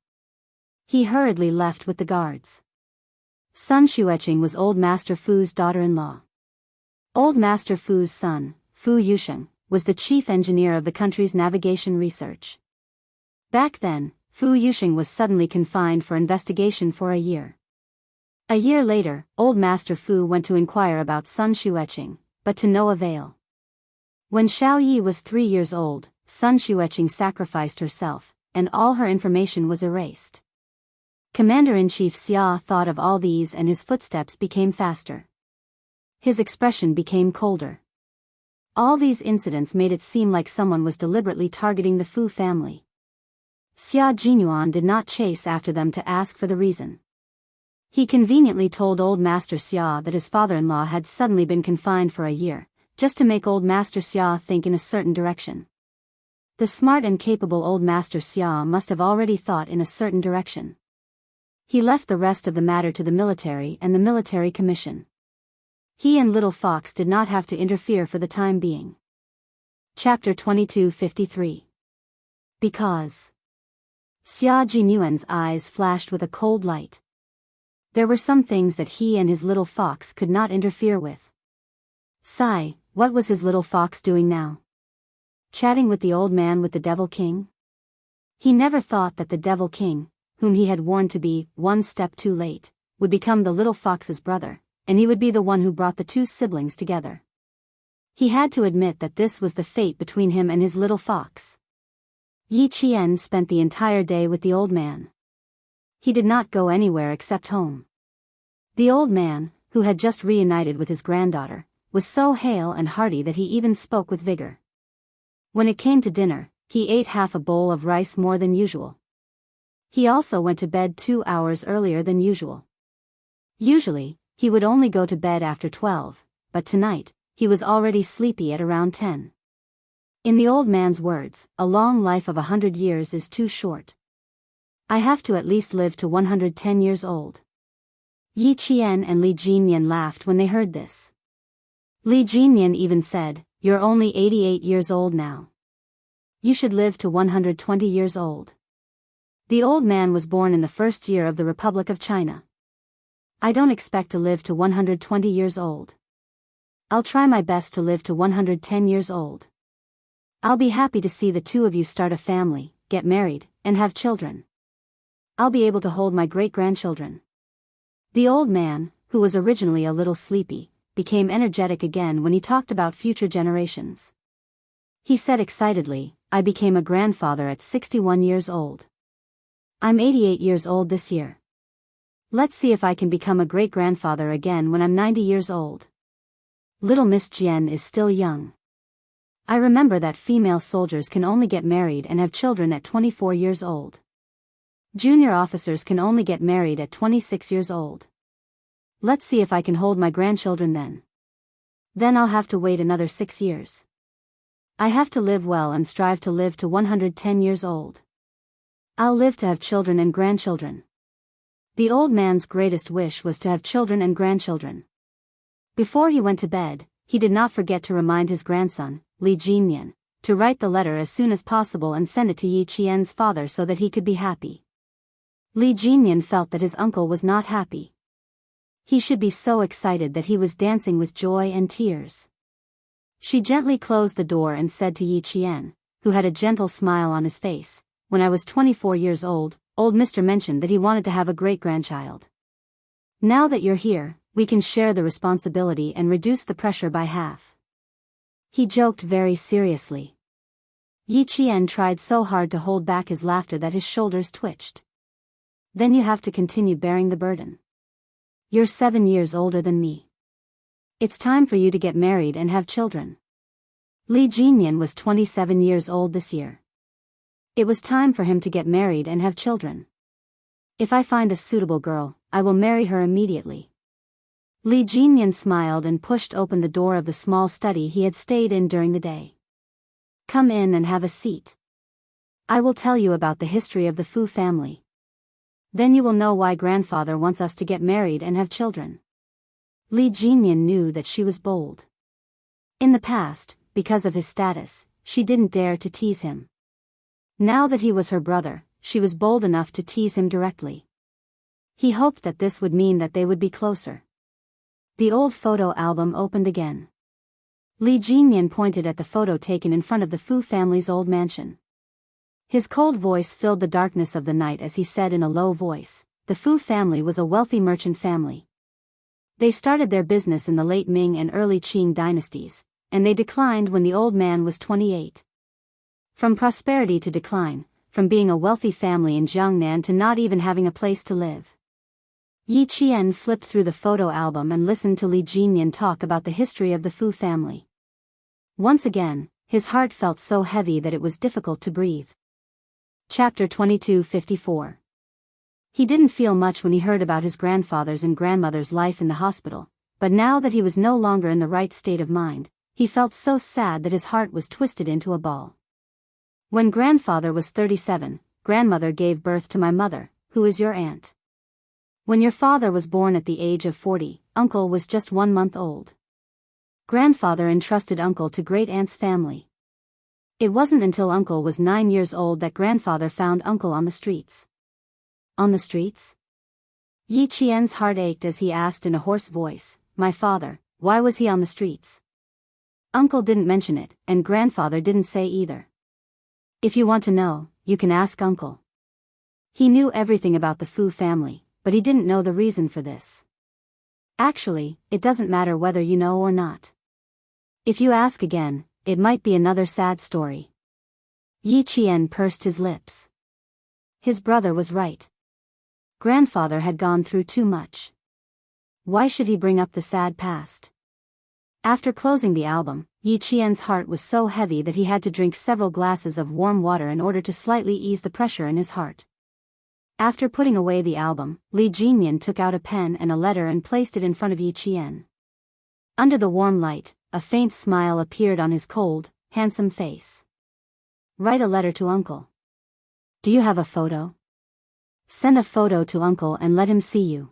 He hurriedly left with the guards. Sun Xueqing was Old Master Fu's daughter-in-law. Old Master Fu's son, Fu Yusheng, was the chief engineer of the country's navigation research. Back then, Fu Yusheng was suddenly confined for investigation for a year. A year later, Old Master Fu went to inquire about Sun Xueqing, but to no avail. When Xiao Yi was 3 years old, Sun Xueqing sacrificed herself, and all her information was erased. Commander-in-Chief Xia thought of all these and his footsteps became faster. His expression became colder. All these incidents made it seem like someone was deliberately targeting the Fu family. Xia Jinyuan did not chase after them to ask for the reason. He conveniently told Old Master Xia that his father-in-law had suddenly been confined for a year, just to make Old Master Xia think in a certain direction. The smart and capable Old Master Xia must have already thought in a certain direction. He left the rest of the matter to the military and the military commission. He and Little Fox did not have to interfere for the time being. Chapter 2253. Because Xia Jinyuan's eyes flashed with a cold light. There were some things that he and his Little Fox could not interfere with. Sigh, what was his Little Fox doing now? Chatting with the old man with the Devil King? He never thought that the Devil King, whom he had warned to be one step too late, would become the Little Fox's brother, and he would be the one who brought the two siblings together. He had to admit that this was the fate between him and his Little Fox. Yi Qian spent the entire day with the old man. He did not go anywhere except home. The old man, who had just reunited with his granddaughter, was so hale and hearty that he even spoke with vigor. When it came to dinner, he ate half a bowl of rice more than usual. He also went to bed 2 hours earlier than usual. Usually, he would only go to bed after 12, but tonight, he was already sleepy at around 10. In the old man's words, a long life of 100 years is too short. I have to at least live to 110 years old. Yi Qian and Li Jinyan laughed when they heard this. Li Jinyan even said, "You're only 88 years old now. You should live to 120 years old." The old man was born in the first year of the Republic of China. I don't expect to live to 120 years old. I'll try my best to live to 110 years old. I'll be happy to see the two of you start a family, get married, and have children. I'll be able to hold my great-grandchildren. The old man, who was originally a little sleepy, became energetic again when he talked about future generations. He said excitedly, "I became a grandfather at 61 years old. I'm 88 years old this year. Let's see if I can become a great-grandfather again when I'm 90 years old. Little Miss Jian is still young. I remember that female soldiers can only get married and have children at 24 years old. Junior officers can only get married at 26 years old. Let's see if I can hold my grandchildren then. Then I'll have to wait another 6 years. I have to live well and strive to live to 110 years old. I'll live to have children and grandchildren." The old man's greatest wish was to have children and grandchildren. Before he went to bed, he did not forget to remind his grandson, Li Jinyan, to write the letter as soon as possible and send it to Yi Qian's father so that he could be happy. Li Jinyan felt that his uncle was not happy. He should be so excited that he was dancing with joy and tears. She gently closed the door and said to Yi Qian, who had a gentle smile on his face, "When I was 24 years old Mr. mentioned that he wanted to have a great-grandchild. Now that you're here, we can share the responsibility and reduce the pressure by half." He joked very seriously. Yi Qian tried so hard to hold back his laughter that his shoulders twitched. "Then you have to continue bearing the burden. You're 7 years older than me. It's time for you to get married and have children." Li Jinyan was 27 years old this year. It was time for him to get married and have children. "If I find a suitable girl, I will marry her immediately." Li Jinyan smiled and pushed open the door of the small study he had stayed in during the day. "Come in and have a seat. I will tell you about the history of the Fu family. Then you will know why grandfather wants us to get married and have children." Li Jinyan knew that she was bold. In the past, because of his status, she didn't dare to tease him. Now that he was her brother, she was bold enough to tease him directly. He hoped that this would mean that they would be closer. The old photo album opened again. Li Jinyan pointed at the photo taken in front of the Fu family's old mansion. His cold voice filled the darkness of the night as he said in a low voice, "The Fu family was a wealthy merchant family. They started their business in the late Ming and early Qing dynasties, and they declined when the old man was 28. From prosperity to decline, from being a wealthy family in Jiangnan to not even having a place to live." Yi Qian flipped through the photo album and listened to Li Jinyan talk about the history of the Fu family. Once again, his heart felt so heavy that it was difficult to breathe. Chapter 2254. He didn't feel much when he heard about his grandfather's and grandmother's life in the hospital, but now that he was no longer in the right state of mind, he felt so sad that his heart was twisted into a ball. "When grandfather was 37, grandmother gave birth to my mother, who is your aunt. When your father was born at the age of 40, uncle was just 1 month old. Grandfather entrusted uncle to great-aunt's family. It wasn't until uncle was 9 years old that grandfather found uncle on the streets." "On the streets?" Yi Qian's heart ached as he asked in a hoarse voice, "My father, why was he on the streets?" Uncle didn't mention it, and grandfather didn't say either. "If you want to know, you can ask uncle." He knew everything about the Fu family, but he didn't know the reason for this. "Actually, it doesn't matter whether you know or not. If you ask again, it might be another sad story." Yi Qian pursed his lips. His brother was right. Grandfather had gone through too much. Why should he bring up the sad past? After closing the album, Yi Qian's heart was so heavy that he had to drink several glasses of warm water in order to slightly ease the pressure in his heart. After putting away the album, Li Jinyan took out a pen and a letter and placed it in front of Yi Qian. Under the warm light, a faint smile appeared on his cold, handsome face. "Write a letter to uncle." "Do you have a photo?" Send a photo to uncle and let him see you.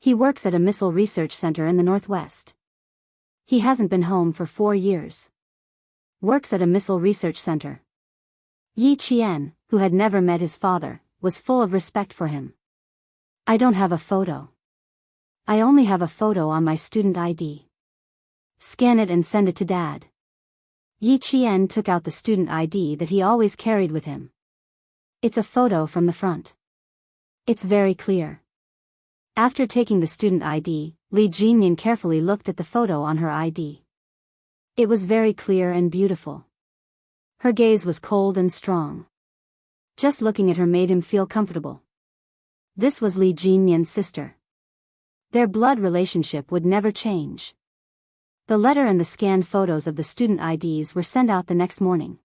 He works at a missile research center in the northwest. He hasn't been home for 4 years. Works at a missile research center. Yi Qian, who had never met his father, was full of respect for him. I don't have a photo. I only have a photo on my student ID. Scan it and send it to Dad. Yi Qian took out the student ID that he always carried with him. It's a photo from the front. It's very clear. After taking the student ID, Li Jinyan carefully looked at the photo on her ID. It was very clear and beautiful. Her gaze was cold and strong. Just looking at her made him feel comfortable. This was Li Jinyan's sister. Their blood relationship would never change. The letter and the scanned photos of the student IDs were sent out the next morning.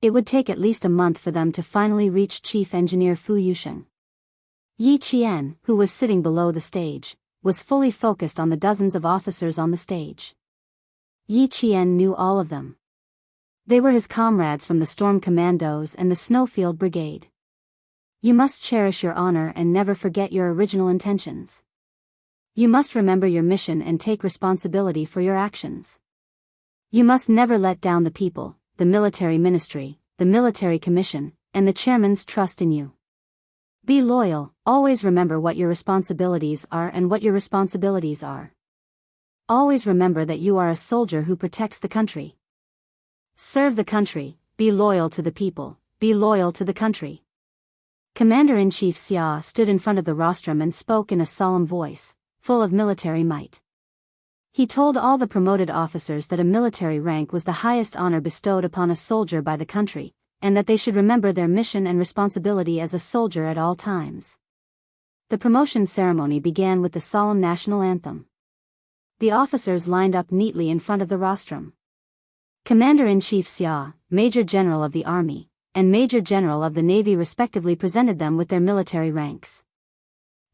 It would take at least a month for them to finally reach Chief Engineer Fu Yusheng. Yi Qian, who was sitting below the stage, was fully focused on the dozens of officers on the stage. Yi Qian knew all of them. They were his comrades from the Storm Commandos and the Snowfield Brigade. You must cherish your honor and never forget your original intentions. You must remember your mission and take responsibility for your actions. You must never let down the people, the military ministry, the military commission, and the chairman's trust in you. Be loyal, always remember what your responsibilities are and what your responsibilities are. Always remember that you are a soldier who protects the country. Serve the country, be loyal to the people, be loyal to the country. Commander-in-Chief Xia stood in front of the rostrum and spoke in a solemn voice, full of military might. He told all the promoted officers that a military rank was the highest honor bestowed upon a soldier by the country, and that they should remember their mission and responsibility as a soldier at all times. The promotion ceremony began with the solemn national anthem. The officers lined up neatly in front of the rostrum. Commander-in-Chief Xia, Major General of the Army, and Major General of the Navy respectively presented them with their military ranks.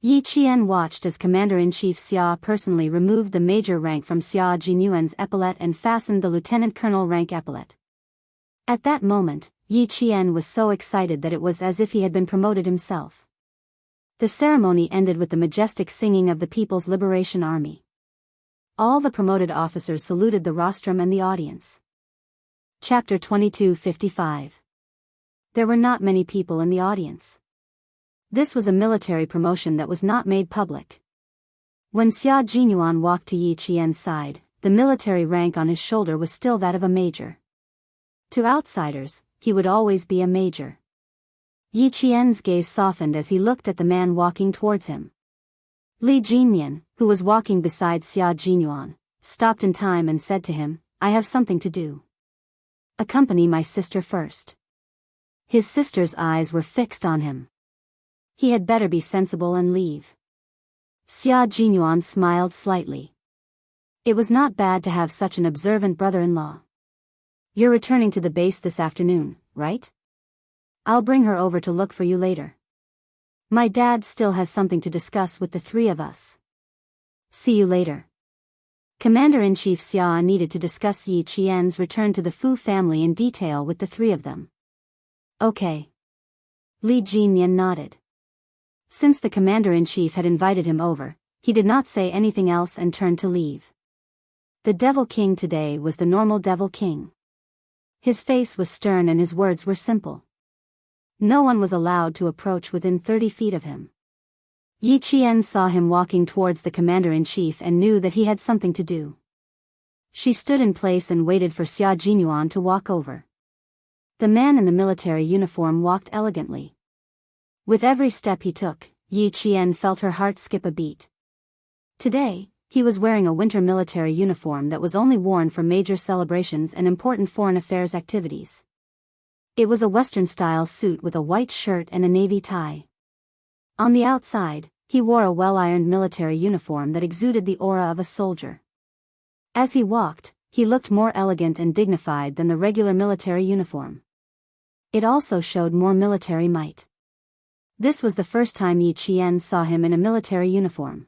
Yi Qian watched as Commander-in-Chief Xia personally removed the major rank from Xia Jinyuan's epaulet and fastened the lieutenant colonel rank epaulet. At that moment, Yi Qian was so excited that it was as if he had been promoted himself. The ceremony ended with the majestic singing of the People's Liberation Army. All the promoted officers saluted the rostrum and the audience. Chapter 2255. There were not many people in the audience. This was a military promotion that was not made public. When Xia Jinyuan walked to Yi Qian's side, the military rank on his shoulder was still that of a major. To outsiders, he would always be a major. Yi Qian's gaze softened as he looked at the man walking towards him. Li Jinyan, who was walking beside Xia Jinyuan, stopped in time and said to him, I have something to do. Accompany my sister first. His sister's eyes were fixed on him. He had better be sensible and leave. Xia Jinyuan smiled slightly. It was not bad to have such an observant brother-in-law. You're returning to the base this afternoon, right? I'll bring her over to look for you later. My dad still has something to discuss with the three of us. See you later. Commander-in-Chief Xia needed to discuss Yi Qian's return to the Fu family in detail with the three of them. Okay. Li Jinyan nodded. Since the commander-in-chief had invited him over, he did not say anything else and turned to leave. The Devil King today was the normal Devil King. His face was stern and his words were simple. No one was allowed to approach within 30 feet of him. Yi Qian saw him walking towards the commander-in-chief and knew that he had something to do. She stood in place and waited for Xia Jinyuan to walk over. The man in the military uniform walked elegantly. With every step he took, Yi Qian felt her heart skip a beat. Today, he was wearing a winter military uniform that was only worn for major celebrations and important foreign affairs activities. It was a Western-style suit with a white shirt and a navy tie. On the outside, he wore a well-ironed military uniform that exuded the aura of a soldier. As he walked, he looked more elegant and dignified than the regular military uniform. It also showed more military might. This was the first time Yi Qian saw him in a military uniform.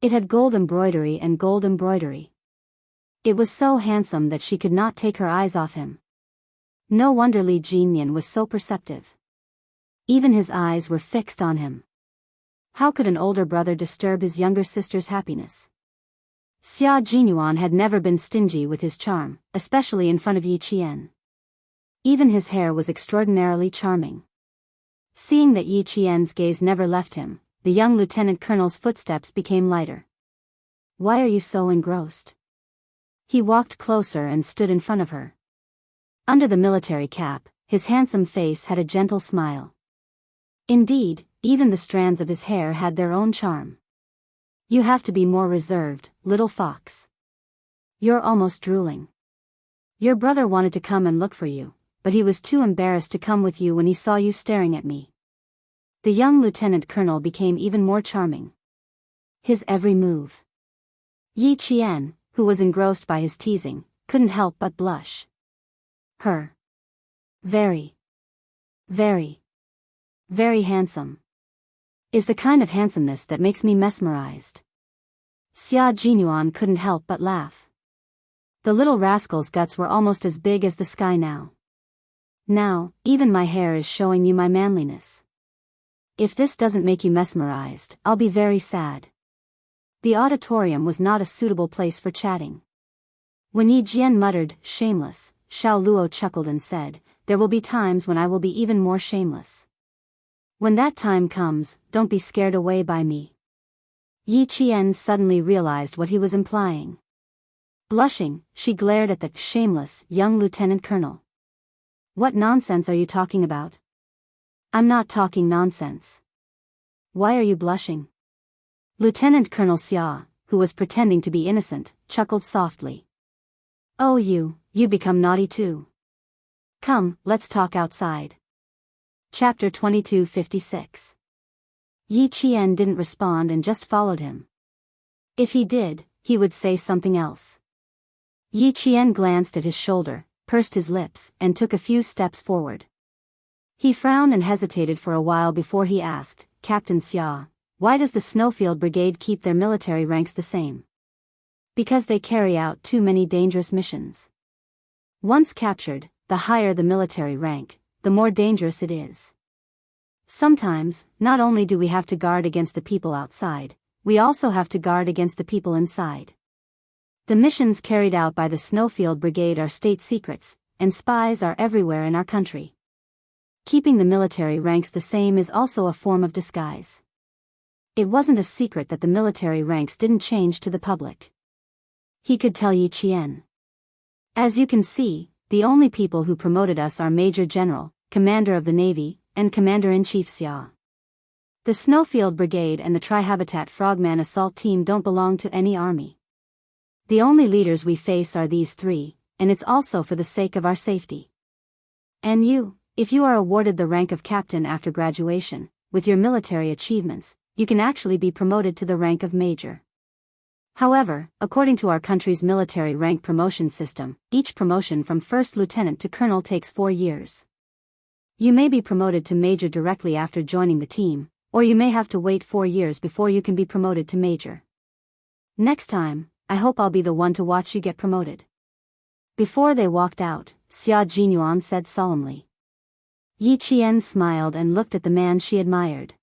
It had gold embroidery and gold embroidery. It was so handsome that she could not take her eyes off him. No wonder Li Jinyan was so perceptive. Even his eyes were fixed on him. How could an older brother disturb his younger sister's happiness? Xia Jinyuan had never been stingy with his charm, especially in front of Yi Qian. Even his hair was extraordinarily charming. Seeing that Yi Qian's gaze never left him, the young lieutenant colonel's footsteps became lighter. Why are you so engrossed? He walked closer and stood in front of her. Under the military cap, his handsome face had a gentle smile. Indeed, even the strands of his hair had their own charm. You have to be more reserved, little fox. You're almost drooling. Your brother wanted to come and look for you, but he was too embarrassed to come with you when he saw you staring at me. The young lieutenant colonel became even more charming. His every move. Yi Qian, who was engrossed by his teasing, couldn't help but blush. Her. Very, very handsome. Is the kind of handsomeness that makes me mesmerized. Xia Jinyuan couldn't help but laugh. The little rascal's guts were almost as big as the sky now. Now, even my hair is showing you my manliness. If this doesn't make you mesmerized, I'll be very sad. The auditorium was not a suitable place for chatting. When Yi Jian muttered, shameless, Xiao Luo chuckled and said, there will be times when I will be even more shameless. When that time comes, don't be scared away by me. Yi Qian suddenly realized what he was implying. Blushing, she glared at the shameless young lieutenant colonel. What nonsense are you talking about? I'm not talking nonsense. Why are you blushing? Lieutenant Colonel Xia, who was pretending to be innocent, chuckled softly. Oh you become naughty too. Come, let's talk outside. Chapter 2256. Yi Qian didn't respond and just followed him. If he did, he would say something else. Yi Qian glanced at his shoulder, pursed his lips, and took a few steps forward. He frowned and hesitated for a while before he asked, Captain Xia, why does the Snowfield Brigade keep their military ranks the same? Because they carry out too many dangerous missions. Once captured, the higher the military rank, the more dangerous it is. Sometimes, not only do we have to guard against the people outside, we also have to guard against the people inside. The missions carried out by the Snowfield Brigade are state secrets, and spies are everywhere in our country. Keeping the military ranks the same is also a form of disguise. It wasn't a secret that the military ranks didn't change to the public. He could tell Yi Qian. As you can see, the only people who promoted us are Major General, Commander of the Navy, and Commander-in-Chief Xia. The Snowfield Brigade and the Trihabitat Frogman Assault Team don't belong to any army. The only leaders we face are these three, and it's also for the sake of our safety. And you, if you are awarded the rank of captain after graduation, with your military achievements, you can actually be promoted to the rank of major. However, according to our country's military rank promotion system, each promotion from first lieutenant to colonel takes 4 years. You may be promoted to major directly after joining the team, or you may have to wait 4 years before you can be promoted to major. Next time, I hope I'll be the one to watch you get promoted. Before they walked out, Xia Jinyuan said solemnly. Yi Qian smiled and looked at the man she admired.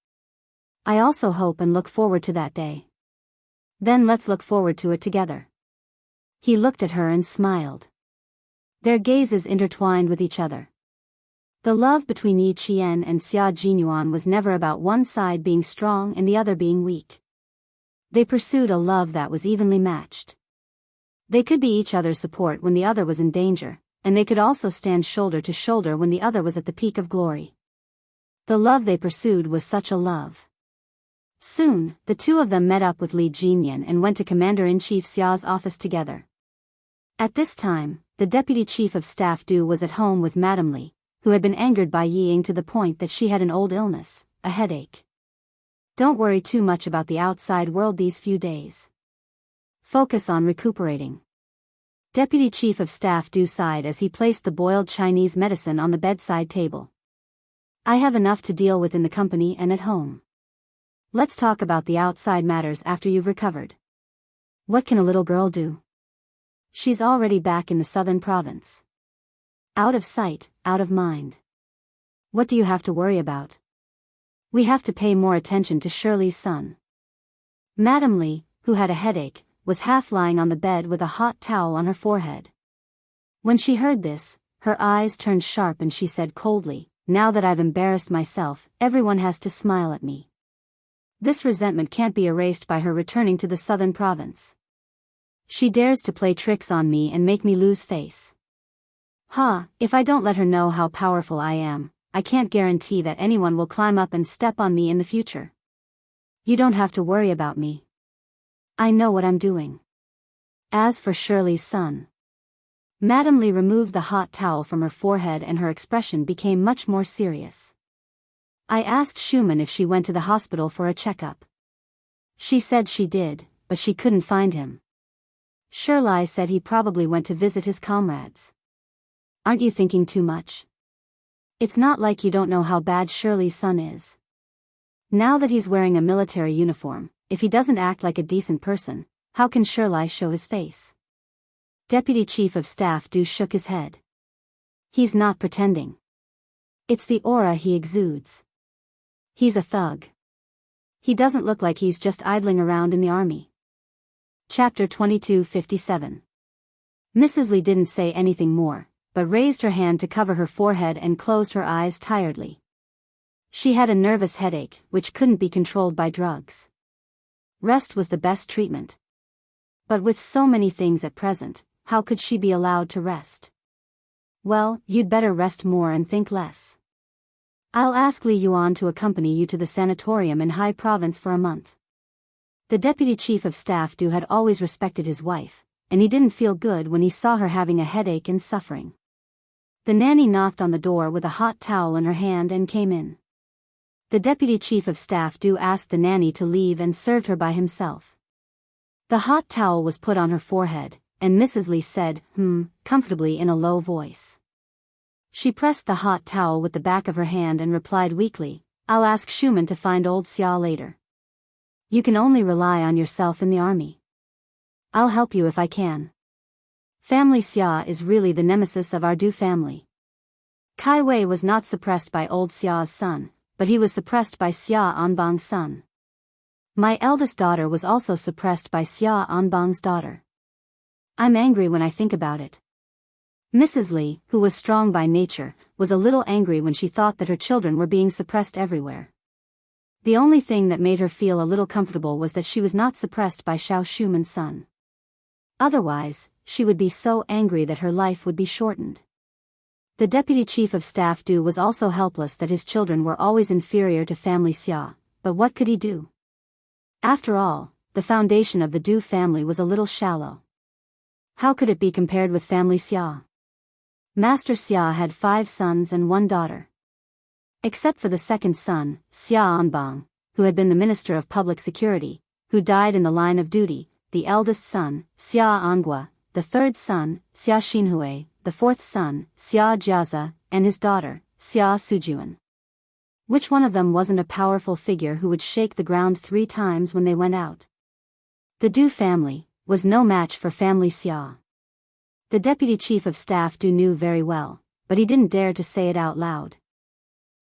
I also hope and look forward to that day. Then let's look forward to it together. He looked at her and smiled. Their gazes intertwined with each other. The love between Yi Qian and Xia Jinyuan was never about one side being strong and the other being weak. They pursued a love that was evenly matched. They could be each other's support when the other was in danger, and they could also stand shoulder to shoulder when the other was at the peak of glory. The love they pursued was such a love. Soon, the two of them met up with Li Jinyan and went to Commander-in-Chief Xia's office together. At this time, the Deputy Chief of Staff Du was at home with Madame Li, who had been angered by Ying to the point that she had an old illness, a headache. Don't worry too much about the outside world these few days. Focus on recuperating. Deputy Chief of Staff Du sighed as he placed the boiled Chinese medicine on the bedside table. I have enough to deal with in the company and at home. Let's talk about the outside matters after you've recovered. What can a little girl do? She's already back in the southern province. Out of sight, out of mind. What do you have to worry about? We have to pay more attention to Shirley's son. Madam Li, who had a headache, was half lying on the bed with a hot towel on her forehead. When she heard this, her eyes turned sharp and she said coldly, "Now that I've embarrassed myself, everyone has to smile at me." This resentment can't be erased by her returning to the southern province. She dares to play tricks on me and make me lose face. If I don't let her know how powerful I am, I can't guarantee that anyone will climb up and step on me in the future. You don't have to worry about me. I know what I'm doing. As for Shirley's son. Madam Li removed the hot towel from her forehead and her expression became much more serious. I asked Schumann if she went to the hospital for a checkup. She said she did, but she couldn't find him. Shirley said he probably went to visit his comrades. Aren't you thinking too much? It's not like you don't know how bad Shirley's son is. Now that he's wearing a military uniform, if he doesn't act like a decent person, how can Shirley show his face? Deputy Chief of Staff Du shook his head. He's not pretending. It's the aura he exudes. He's a thug. He doesn't look like he's just idling around in the army. Chapter 2257. Mrs. Li didn't say anything more, but raised her hand to cover her forehead and closed her eyes tiredly. She had a nervous headache, which couldn't be controlled by drugs. Rest was the best treatment. But with so many things at present, how could she be allowed to rest? Well, you'd better rest more and think less. I'll ask Li Yuan to accompany you to the sanatorium in High Province for a month. The Deputy Chief of Staff Du had always respected his wife, and he didn't feel good when he saw her having a headache and suffering. The nanny knocked on the door with a hot towel in her hand and came in. The Deputy Chief of Staff Du asked the nanny to leave and served her by himself. The hot towel was put on her forehead, and Mrs. Li said, comfortably in a low voice. She pressed the hot towel with the back of her hand and replied weakly, "I'll ask Schumann to find old Xia later. You can only rely on yourself in the army. I'll help you if I can. Family Xia is really the nemesis of our Du family." Kai Wei was not suppressed by old Xia's son, but he was suppressed by Xia Anbang's son. My eldest daughter was also suppressed by Xia Anbang's daughter. I'm angry when I think about it. Mrs. Li, who was strong by nature, was a little angry when she thought that her children were being suppressed everywhere. The only thing that made her feel a little comfortable was that she was not suppressed by Xiao Shuman's son. Otherwise, she would be so angry that her life would be shortened. The Deputy Chief of Staff Du was also helpless that his children were always inferior to family Xia, but what could he do? After all, the foundation of the Du family was a little shallow. How could it be compared with family Xia? Master Xia had 5 sons and 1 daughter. Except for the second son, Xia Anbang, who had been the Minister of Public Security, who died in the line of duty, the eldest son, Xia Angua, the third son, Xia Xinhui, the fourth son, Xia Jiaza, and his daughter, Xia Sujuan. Which one of them wasn't a powerful figure who would shake the ground 3 times when they went out? The Du family was no match for family Xia. The Deputy Chief of Staff Du knew very well, but he didn't dare to say it out loud.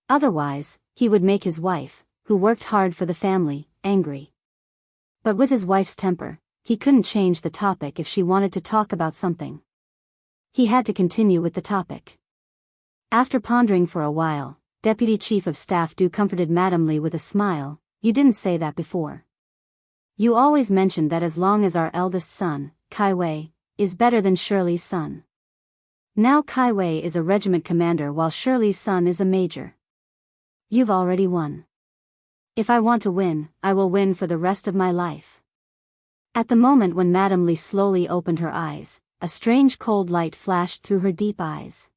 Otherwise, he would make his wife, who worked hard for the family, angry. But with his wife's temper, he couldn't change the topic if she wanted to talk about something. He had to continue with the topic. After pondering for a while, Deputy Chief of Staff Du comforted Madam Li with a smile. "You didn't say that before. You always mentioned that as long as our eldest son, Kai Wei, is better than Shirley's son. Now Kai Wei is a regiment commander while Shirley's son is a major. You've already won. If I want to win, I will win for the rest of my life." At the moment when Madam Li slowly opened her eyes, a strange cold light flashed through her deep eyes.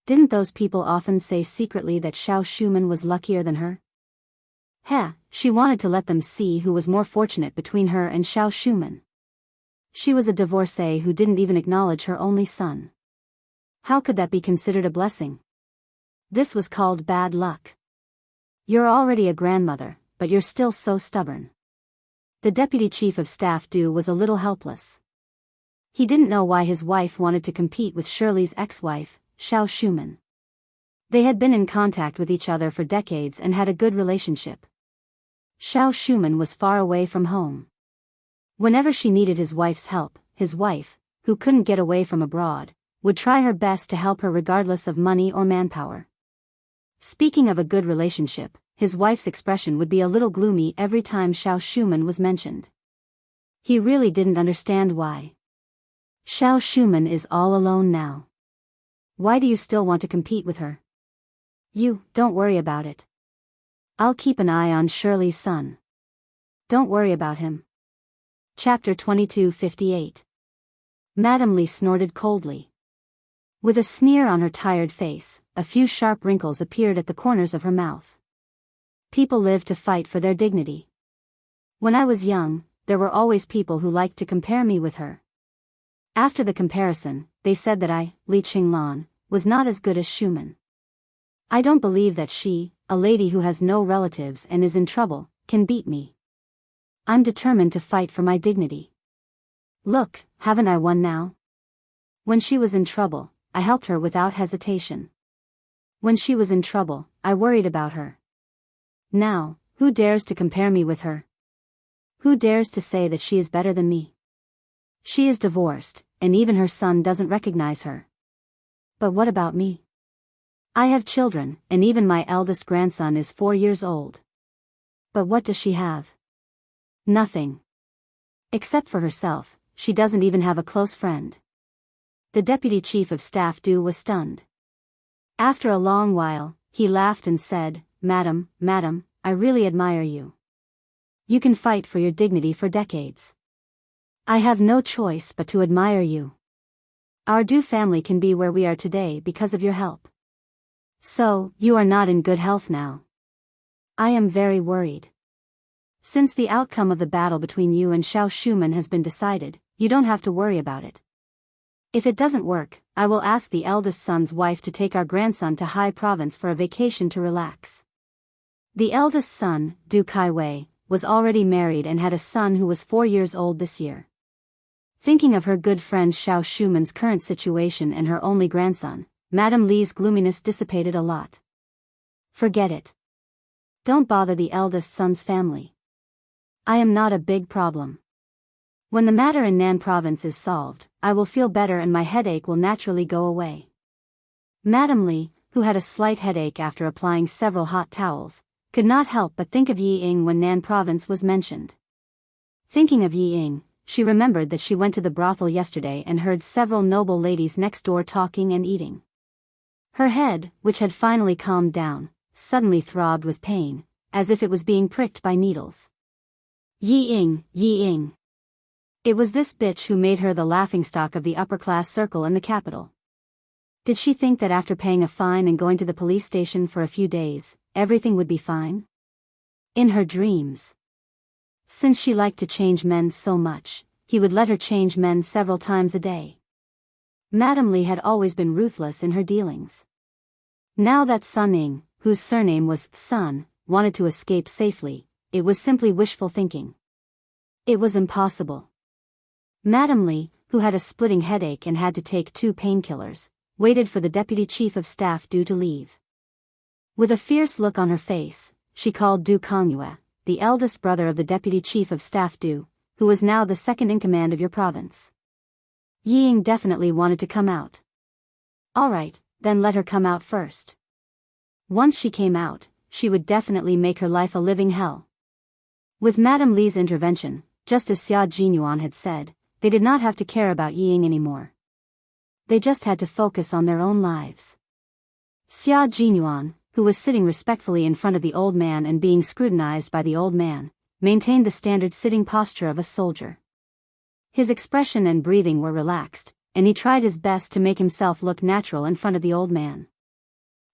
Didn't those people often say secretly that Xiao Shuman was luckier than her? She wanted to let them see who was more fortunate between her and Xiao Shuman. She was a divorcee who didn't even acknowledge her only son. How could that be considered a blessing? This was called bad luck. You're already a grandmother, but you're still so stubborn. The Deputy Chief of Staff Du was a little helpless. He didn't know why his wife wanted to compete with Shirley's ex-wife, Xiao Shuman. They had been in contact with each other for decades and had a good relationship. Xiao Shuman was far away from home. Whenever she needed his wife's help, his wife, who couldn't get away from abroad, would try her best to help her regardless of money or manpower. Speaking of a good relationship, his wife's expression would be a little gloomy every time Xiao Shuman was mentioned. He really didn't understand why. Xiao Shuman is all alone now. Why do you still want to compete with her? You, don't worry about it. I'll keep an eye on Shirley's son. Don't worry about him. Chapter 2258. Madame Li snorted coldly. With a sneer on her tired face, a few sharp wrinkles appeared at the corners of her mouth. People live to fight for their dignity. When I was young, there were always people who liked to compare me with her. After the comparison, they said that I, Li Qinglan, was not as good as Shuman. I don't believe that she, a lady who has no relatives and is in trouble, can beat me. I'm determined to fight for my dignity. Look, haven't I won now? When she was in trouble, I helped her without hesitation. When she was in trouble, I worried about her. Now, who dares to compare me with her? Who dares to say that she is better than me? She is divorced, and even her son doesn't recognize her. But what about me? I have children, and even my eldest grandson is 4 years old. But what does she have? Nothing. Except for herself, she doesn't even have a close friend. The deputy chief of staff Du was stunned. After a long while, he laughed and said, Madam, I really admire you. You can fight for your dignity for decades. I have no choice but to admire you. Our Du family can be where we are today because of your help. So, you are not in good health now. I am very worried. Since the outcome of the battle between you and Xiao Shuman has been decided, you don't have to worry about it. If it doesn't work, I will ask the eldest son's wife to take our grandson to High Province for a vacation to relax. The eldest son, Du Kaiwei, was already married and had a son who was 4 years old this year. Thinking of her good friend Xiao Shuman's current situation and her only grandson, Madame Li's gloominess dissipated a lot. Forget it. Don't bother the eldest son's family. I am not a big problem. When the matter in Nan province is solved, I will feel better and my headache will naturally go away. Madame Li, who had a slight headache after applying several hot towels, could not help but think of Yi Ying when Nan province was mentioned. Thinking of Yi Ying, she remembered that she went to the brothel yesterday and heard several noble ladies next door talking and eating. Her head, which had finally calmed down, suddenly throbbed with pain, as if it was being pricked by needles. Yi Ying. It was this bitch who made her the laughingstock of the upper-class circle in the capital. Did she think that after paying a fine and going to the police station for a few days, everything would be fine? In her dreams. Since she liked to change men so much, he would let her change men several times a day. Madame Li had always been ruthless in her dealings. Now that Sun Ying, whose surname was Sun, wanted to escape safely, it was simply wishful thinking. It was impossible. Madame Li, who had a splitting headache and had to take 2 painkillers, waited for the deputy chief of staff Du to leave. With a fierce look on her face, she called Du Kongyue, the eldest brother of the deputy chief of staff Du, who was now the second in command of your province. Yi Ying definitely wanted to come out. Alright, then let her come out first. Once she came out, she would definitely make her life a living hell. With Madame Li's intervention, just as Xia Jinyuan had said, they did not have to care about Yi Ying anymore. They just had to focus on their own lives. Xia Jinyuan, who was sitting respectfully in front of the old man and being scrutinized by the old man, maintained the standard sitting posture of a soldier. His expression and breathing were relaxed, and he tried his best to make himself look natural in front of the old man.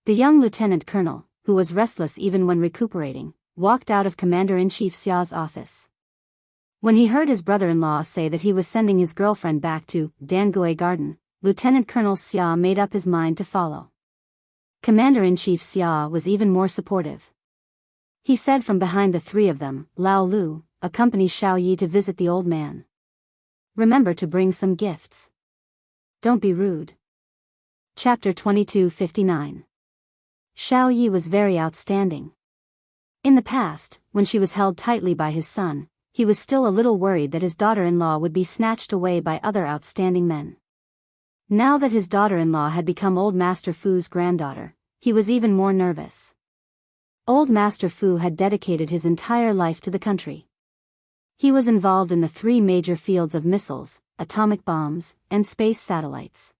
The young lieutenant colonel, who was restless even when recuperating, walked out of Commander-in-Chief Xia's office. When he heard his brother-in-law say that he was sending his girlfriend back to Dangue Garden, Lieutenant Colonel Xia made up his mind to follow. Commander-in-Chief Xia was even more supportive. He said from behind the 3 of them, Lao Lu, accompany Xiao Yi to visit the old man. Remember to bring some gifts. Don't be rude. Chapter 2259. Xiao Yi was very outstanding. In the past, when she was held tightly by his son, he was still a little worried that his daughter-in-law would be snatched away by other outstanding men. Now that his daughter-in-law had become Old Master Fu's granddaughter, he was even more nervous. Old Master Fu had dedicated his entire life to the country. He was involved in the 3 major fields of missiles, atomic bombs, and space satellites.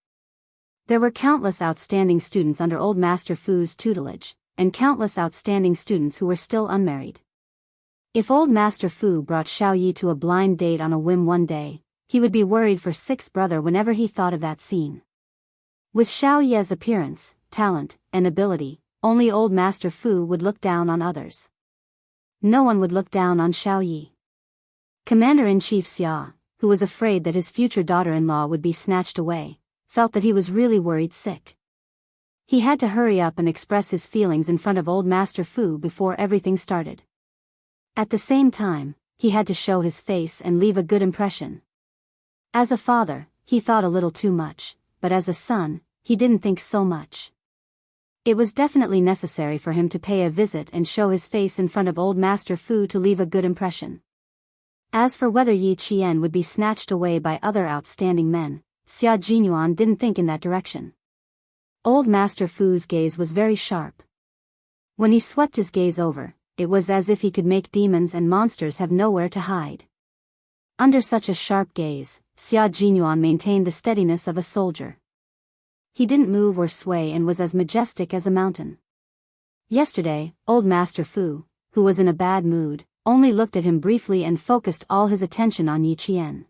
There were countless outstanding students under Old Master Fu's tutelage, and countless outstanding students who were still unmarried. If Old Master Fu brought Xiao Yi to a blind date on a whim one day, he would be worried for Sixth Brother whenever he thought of that scene. With Xiao Yi's appearance, talent, and ability, only Old Master Fu would look down on others. No one would look down on Xiao Yi. Commander-in-Chief Xia, who was afraid that his future daughter-in-law would be snatched away, felt that he was really worried sick. He had to hurry up and express his feelings in front of Old Master Fu before everything started. At the same time, he had to show his face and leave a good impression. As a father, he thought a little too much, but as a son, he didn't think so much. It was definitely necessary for him to pay a visit and show his face in front of Old Master Fu to leave a good impression. As for whether Yi Qian would be snatched away by other outstanding men, Xia Jinyuan didn't think in that direction. Old Master Fu's gaze was very sharp. When he swept his gaze over, it was as if he could make demons and monsters have nowhere to hide. Under such a sharp gaze, Xia Jinyuan maintained the steadiness of a soldier. He didn't move or sway and was as majestic as a mountain. Yesterday, Old Master Fu, who was in a bad mood, only looked at him briefly and focused all his attention on Yi Qian.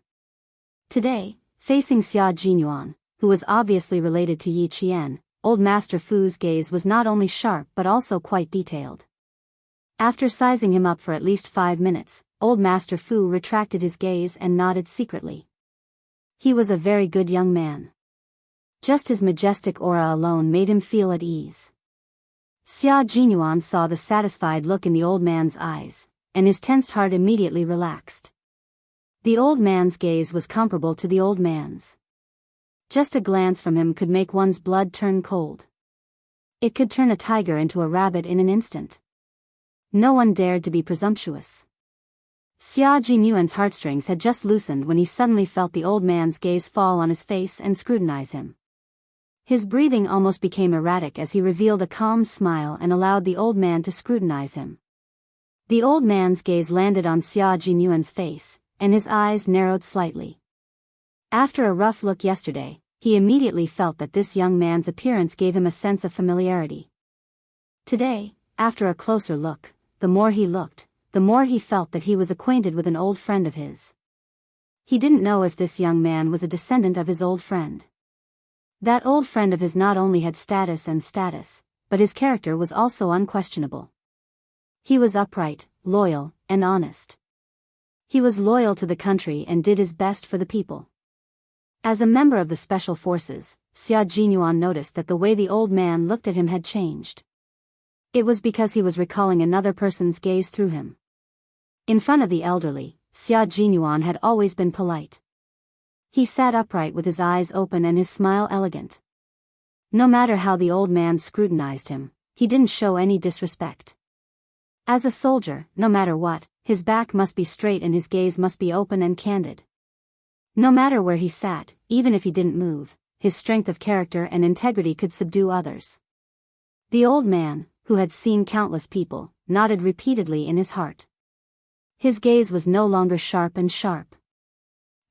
Today, facing Xia Jinyuan, who was obviously related to Yi Qian, Old Master Fu's gaze was not only sharp but also quite detailed. After sizing him up for at least 5 minutes, Old Master Fu retracted his gaze and nodded secretly. He was a very good young man. Just his majestic aura alone made him feel at ease. Xia Jinyuan saw the satisfied look in the old man's eyes, and his tensed heart immediately relaxed. The old man's gaze was comparable to the old man's. Just a glance from him could make one's blood turn cold. It could turn a tiger into a rabbit in an instant. No one dared to be presumptuous. Xia Jinyuan's heartstrings had just loosened when he suddenly felt the old man's gaze fall on his face and scrutinize him. His breathing almost became erratic as he revealed a calm smile and allowed the old man to scrutinize him. The old man's gaze landed on Xia Jinyuan's face, and his eyes narrowed slightly. After a rough look yesterday, he immediately felt that this young man's appearance gave him a sense of familiarity. Today, after a closer look, the more he looked, the more he felt that he was acquainted with an old friend of his. He didn't know if this young man was a descendant of his old friend. That old friend of his not only had status, but his character was also unquestionable. He was upright, loyal, and honest. He was loyal to the country and did his best for the people. As a member of the Special Forces, Xia Jinyuan noticed that the way the old man looked at him had changed. It was because he was recalling another person's gaze through him. In front of the elderly, Xia Jinyuan had always been polite. He sat upright with his eyes open and his smile elegant. No matter how the old man scrutinized him, he didn't show any disrespect. As a soldier, no matter what, his back must be straight and his gaze must be open and candid. No matter where he sat, even if he didn't move, his strength of character and integrity could subdue others. The old man, who had seen countless people, nodded repeatedly in his heart. His gaze was no longer sharp.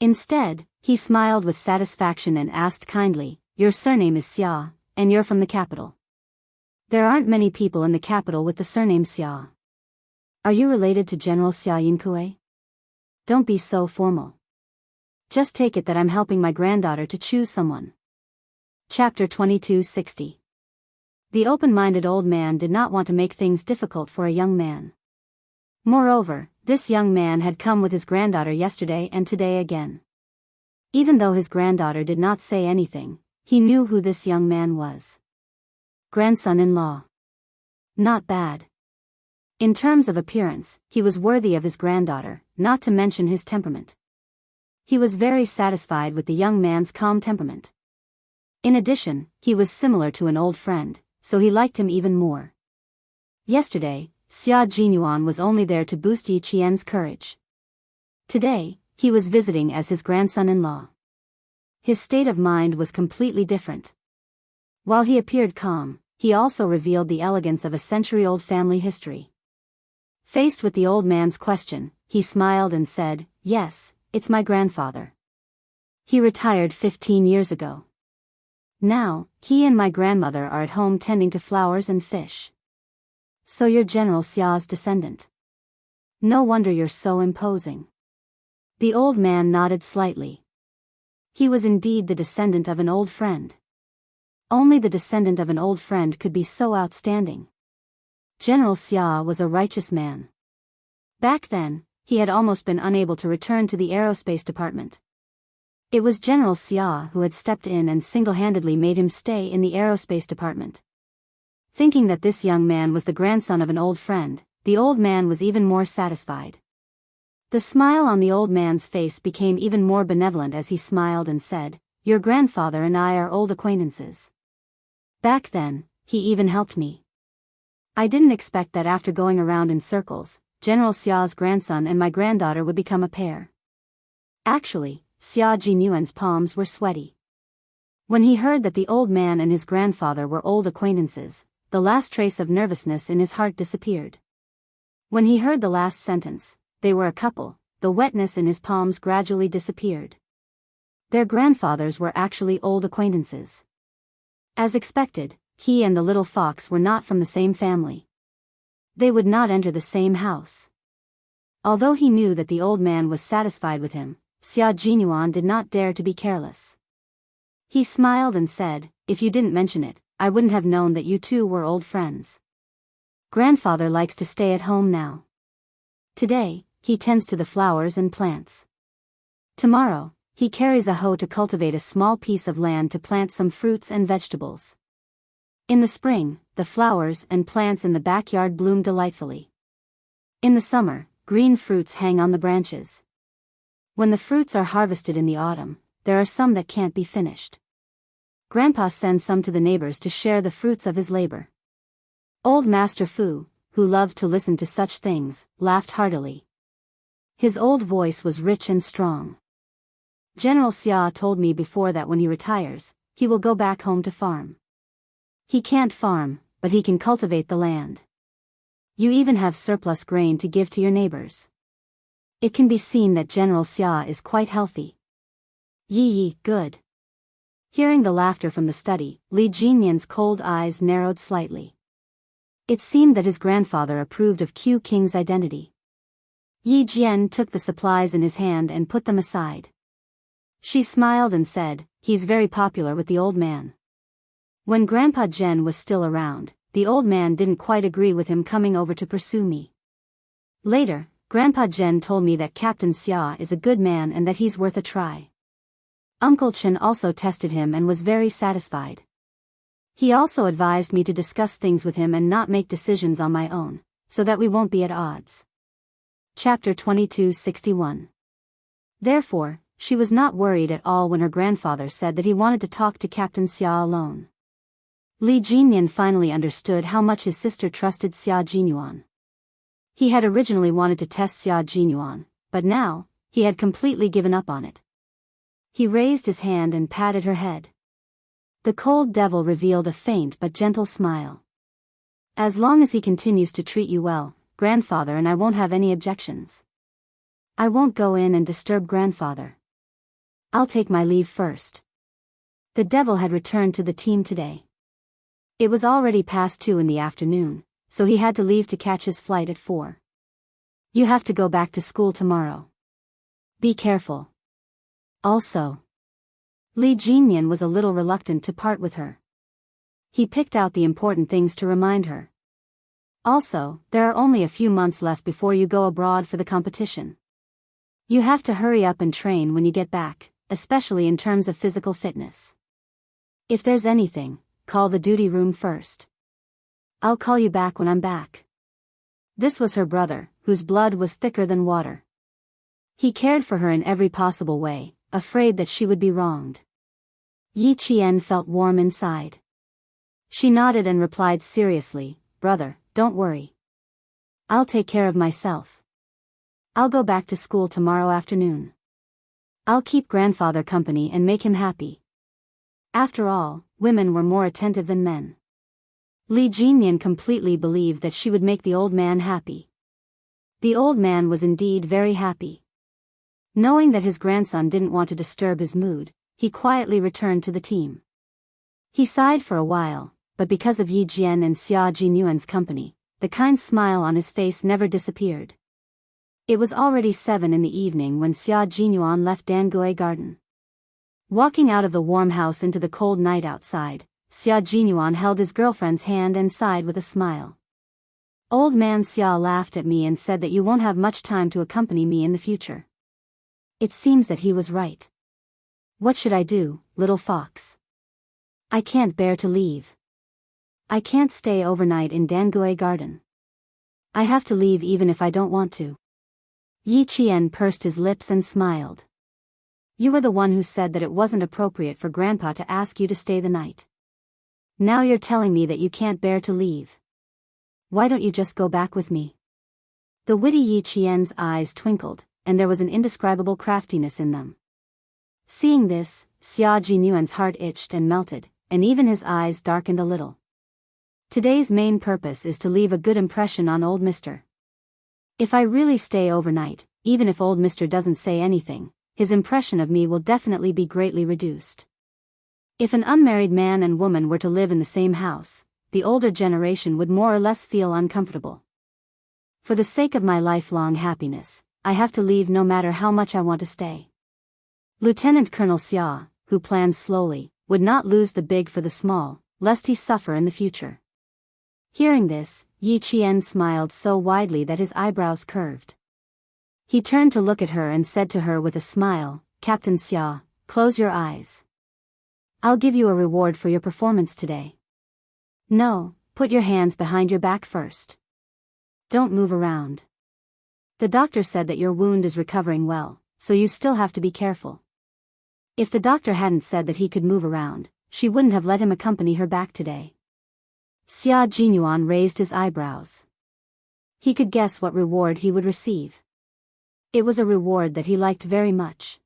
Instead, he smiled with satisfaction and asked kindly, "Your surname is Xia, and you're from the capital." "There aren't many people in the capital with the surname Xia." "Are you related to General Xia Yinkue?" "Don't be so formal. Just take it that I'm helping my granddaughter to choose someone." Chapter 2260. The open-minded old man did not want to make things difficult for a young man. Moreover, this young man had come with his granddaughter yesterday and today again. Even though his granddaughter did not say anything, he knew who this young man was. Grandson-in-law. Not bad. In terms of appearance, he was worthy of his granddaughter, not to mention his temperament. He was very satisfied with the young man's calm temperament. In addition, he was similar to an old friend, so he liked him even more. Yesterday, Xia Jinyuan was only there to boost Yi Qian's courage. Today, he was visiting as his grandson-in-law. His state of mind was completely different. While he appeared calm, he also revealed the elegance of a century-old family history. Faced with the old man's question, he smiled and said, "Yes, it's my grandfather. He retired 15 years ago. Now, he and my grandmother are at home tending to flowers and fish. So you're General Xia's descendant. No wonder you're so imposing." The old man nodded slightly. He was indeed the descendant of an old friend. Only the descendant of an old friend could be so outstanding. General Xia was a righteous man. Back then, he had almost been unable to return to the aerospace department. It was General Xia who had stepped in and single-handedly made him stay in the aerospace department. Thinking that this young man was the grandson of an old friend, the old man was even more satisfied. The smile on the old man's face became even more benevolent as he smiled and said, "Your grandfather and I are old acquaintances. Back then, he even helped me. I didn't expect that after going around in circles, General Xia's grandson and my granddaughter would become a pair." Actually, Xia Jinyuan's palms were sweaty. When he heard that the old man and his grandfather were old acquaintances, the last trace of nervousness in his heart disappeared. When he heard the last sentence, "they were a couple," the wetness in his palms gradually disappeared. Their grandfathers were actually old acquaintances. As expected, he and the little fox were not from the same family. They would not enter the same house. Although he knew that the old man was satisfied with him, Xia Jinyuan did not dare to be careless. He smiled and said, "If you didn't mention it, I wouldn't have known that you two were old friends. Grandfather likes to stay at home now. Today, he tends to the flowers and plants. Tomorrow, he carries a hoe to cultivate a small piece of land to plant some fruits and vegetables. In the spring, the flowers and plants in the backyard bloom delightfully. In the summer, green fruits hang on the branches. When the fruits are harvested in the autumn, there are some that can't be finished. Grandpa sends some to the neighbors to share the fruits of his labor." Old Master Fu, who loved to listen to such things, laughed heartily. His old voice was rich and strong. "General Xia told me before that when he retires, he will go back home to farm. He can't farm, but he can cultivate the land. You even have surplus grain to give to your neighbors. It can be seen that General Xia is quite healthy." Yi, good." Hearing the laughter from the study, Li Jinyan's cold eyes narrowed slightly. It seemed that his grandfather approved of Q King's identity. Yi Jian took the supplies in his hand and put them aside. She smiled and said, "He's very popular with the old man." When Grandpa Zhen was still around, the old man didn't quite agree with him coming over to pursue me. Later, Grandpa Zhen told me that Captain Xia is a good man and that he's worth a try. Uncle Chen also tested him and was very satisfied. He also advised me to discuss things with him and not make decisions on my own, so that we won't be at odds. Chapter 2261. Therefore, she was not worried at all when her grandfather said that he wanted to talk to Captain Xia alone. Li Jinyan finally understood how much his sister trusted Xia Jinyuan. He had originally wanted to test Xia Jinyuan, but now, he had completely given up on it. He raised his hand and patted her head. The cold devil revealed a faint but gentle smile. "As long as he continues to treat you well, grandfather and I won't have any objections. I won't go in and disturb grandfather. I'll take my leave first." The devil had returned to the team today. It was already past 2 in the afternoon, so he had to leave to catch his flight at 4. "You have to go back to school tomorrow. Be careful. Also." Li Jinyan was a little reluctant to part with her. He picked out the important things to remind her. "Also, there are only a few months left before you go abroad for the competition. You have to hurry up and train when you get back, especially in terms of physical fitness. If there's anything, call the duty room first. I'll call you back when I'm back." This was her brother, whose blood was thicker than water. He cared for her in every possible way, afraid that she would be wronged. Yi Qian felt warm inside. She nodded and replied seriously, "Brother, don't worry. I'll take care of myself. I'll go back to school tomorrow afternoon. I'll keep grandfather company and make him happy." After all, women were more attentive than men. Li Jinyan completely believed that she would make the old man happy. The old man was indeed very happy. Knowing that his grandson didn't want to disturb his mood, he quietly returned to the team. He sighed for a while, but because of Yi Jian and Xia Jinyuan's company, the kind smile on his face never disappeared. It was already 7 in the evening when Xia Jinyuan left Dangui Garden. Walking out of the warm house into the cold night outside, Xia Jinyuan held his girlfriend's hand and sighed with a smile. "Old man Xia laughed at me and said that you won't have much time to accompany me in the future." It seems that he was right. What should I do, little fox? I can't bear to leave. I can't stay overnight in Dangui Garden. I have to leave even if I don't want to. Yi Qian pursed his lips and smiled. You were the one who said that it wasn't appropriate for Grandpa to ask you to stay the night. Now you're telling me that you can't bear to leave. Why don't you just go back with me? The witty Yi Qian's eyes twinkled, and there was an indescribable craftiness in them. Seeing this, Xia Jinyuan's heart itched and melted, and even his eyes darkened a little. Today's main purpose is to leave a good impression on old Mr. If I really stay overnight, even if old Mr. doesn't say anything, his impression of me will definitely be greatly reduced. If an unmarried man and woman were to live in the same house, the older generation would more or less feel uncomfortable. For the sake of my lifelong happiness, I have to leave no matter how much I want to stay. Lieutenant Colonel Xia, who planned slowly, would not lose the big for the small, lest he suffer in the future. Hearing this, Yi Qian smiled so widely that his eyebrows curved. He turned to look at her and said to her with a smile, "Captain Xia, close your eyes. I'll give you a reward for your performance today. No, put your hands behind your back first. Don't move around. The doctor said that your wound is recovering well, so you still have to be careful." If the doctor hadn't said that he could move around, she wouldn't have let him accompany her back today. Xia Jinyuan raised his eyebrows. He could guess what reward he would receive. It was a reward that he liked very much.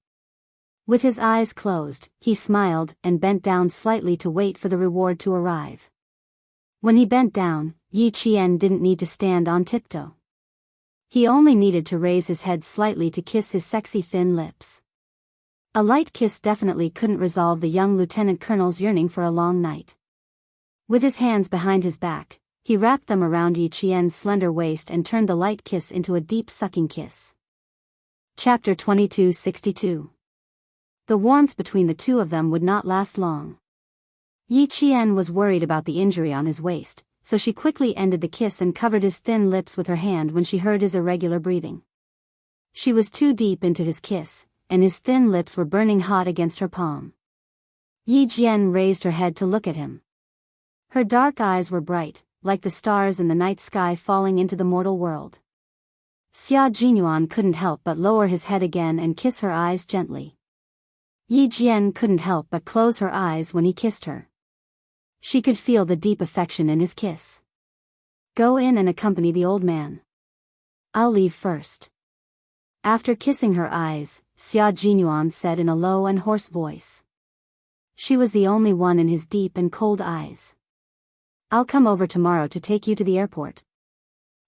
With his eyes closed, he smiled and bent down slightly to wait for the reward to arrive. When he bent down, Yi Qian didn't need to stand on tiptoe. He only needed to raise his head slightly to kiss his sexy thin lips. A light kiss definitely couldn't resolve the young lieutenant colonel's yearning for a long night. With his hands behind his back, he wrapped them around Yi Qian's slender waist and turned the light kiss into a deep sucking kiss. Chapter 2262. The warmth between the two of them would not last long. Yi Qian was worried about the injury on his waist, so she quickly ended the kiss and covered his thin lips with her hand when she heard his irregular breathing. She was too deep into his kiss, and his thin lips were burning hot against her palm. Yi Jian raised her head to look at him. Her dark eyes were bright, like the stars in the night sky falling into the mortal world. Xia Jinyuan couldn't help but lower his head again and kiss her eyes gently. Yi Jian couldn't help but close her eyes when he kissed her. She could feel the deep affection in his kiss. "Go in and accompany the old man. I'll leave first." After kissing her eyes, Xia Jinyuan said in a low and hoarse voice. She was the only one in his deep and cold eyes. "I'll come over tomorrow to take you to the airport."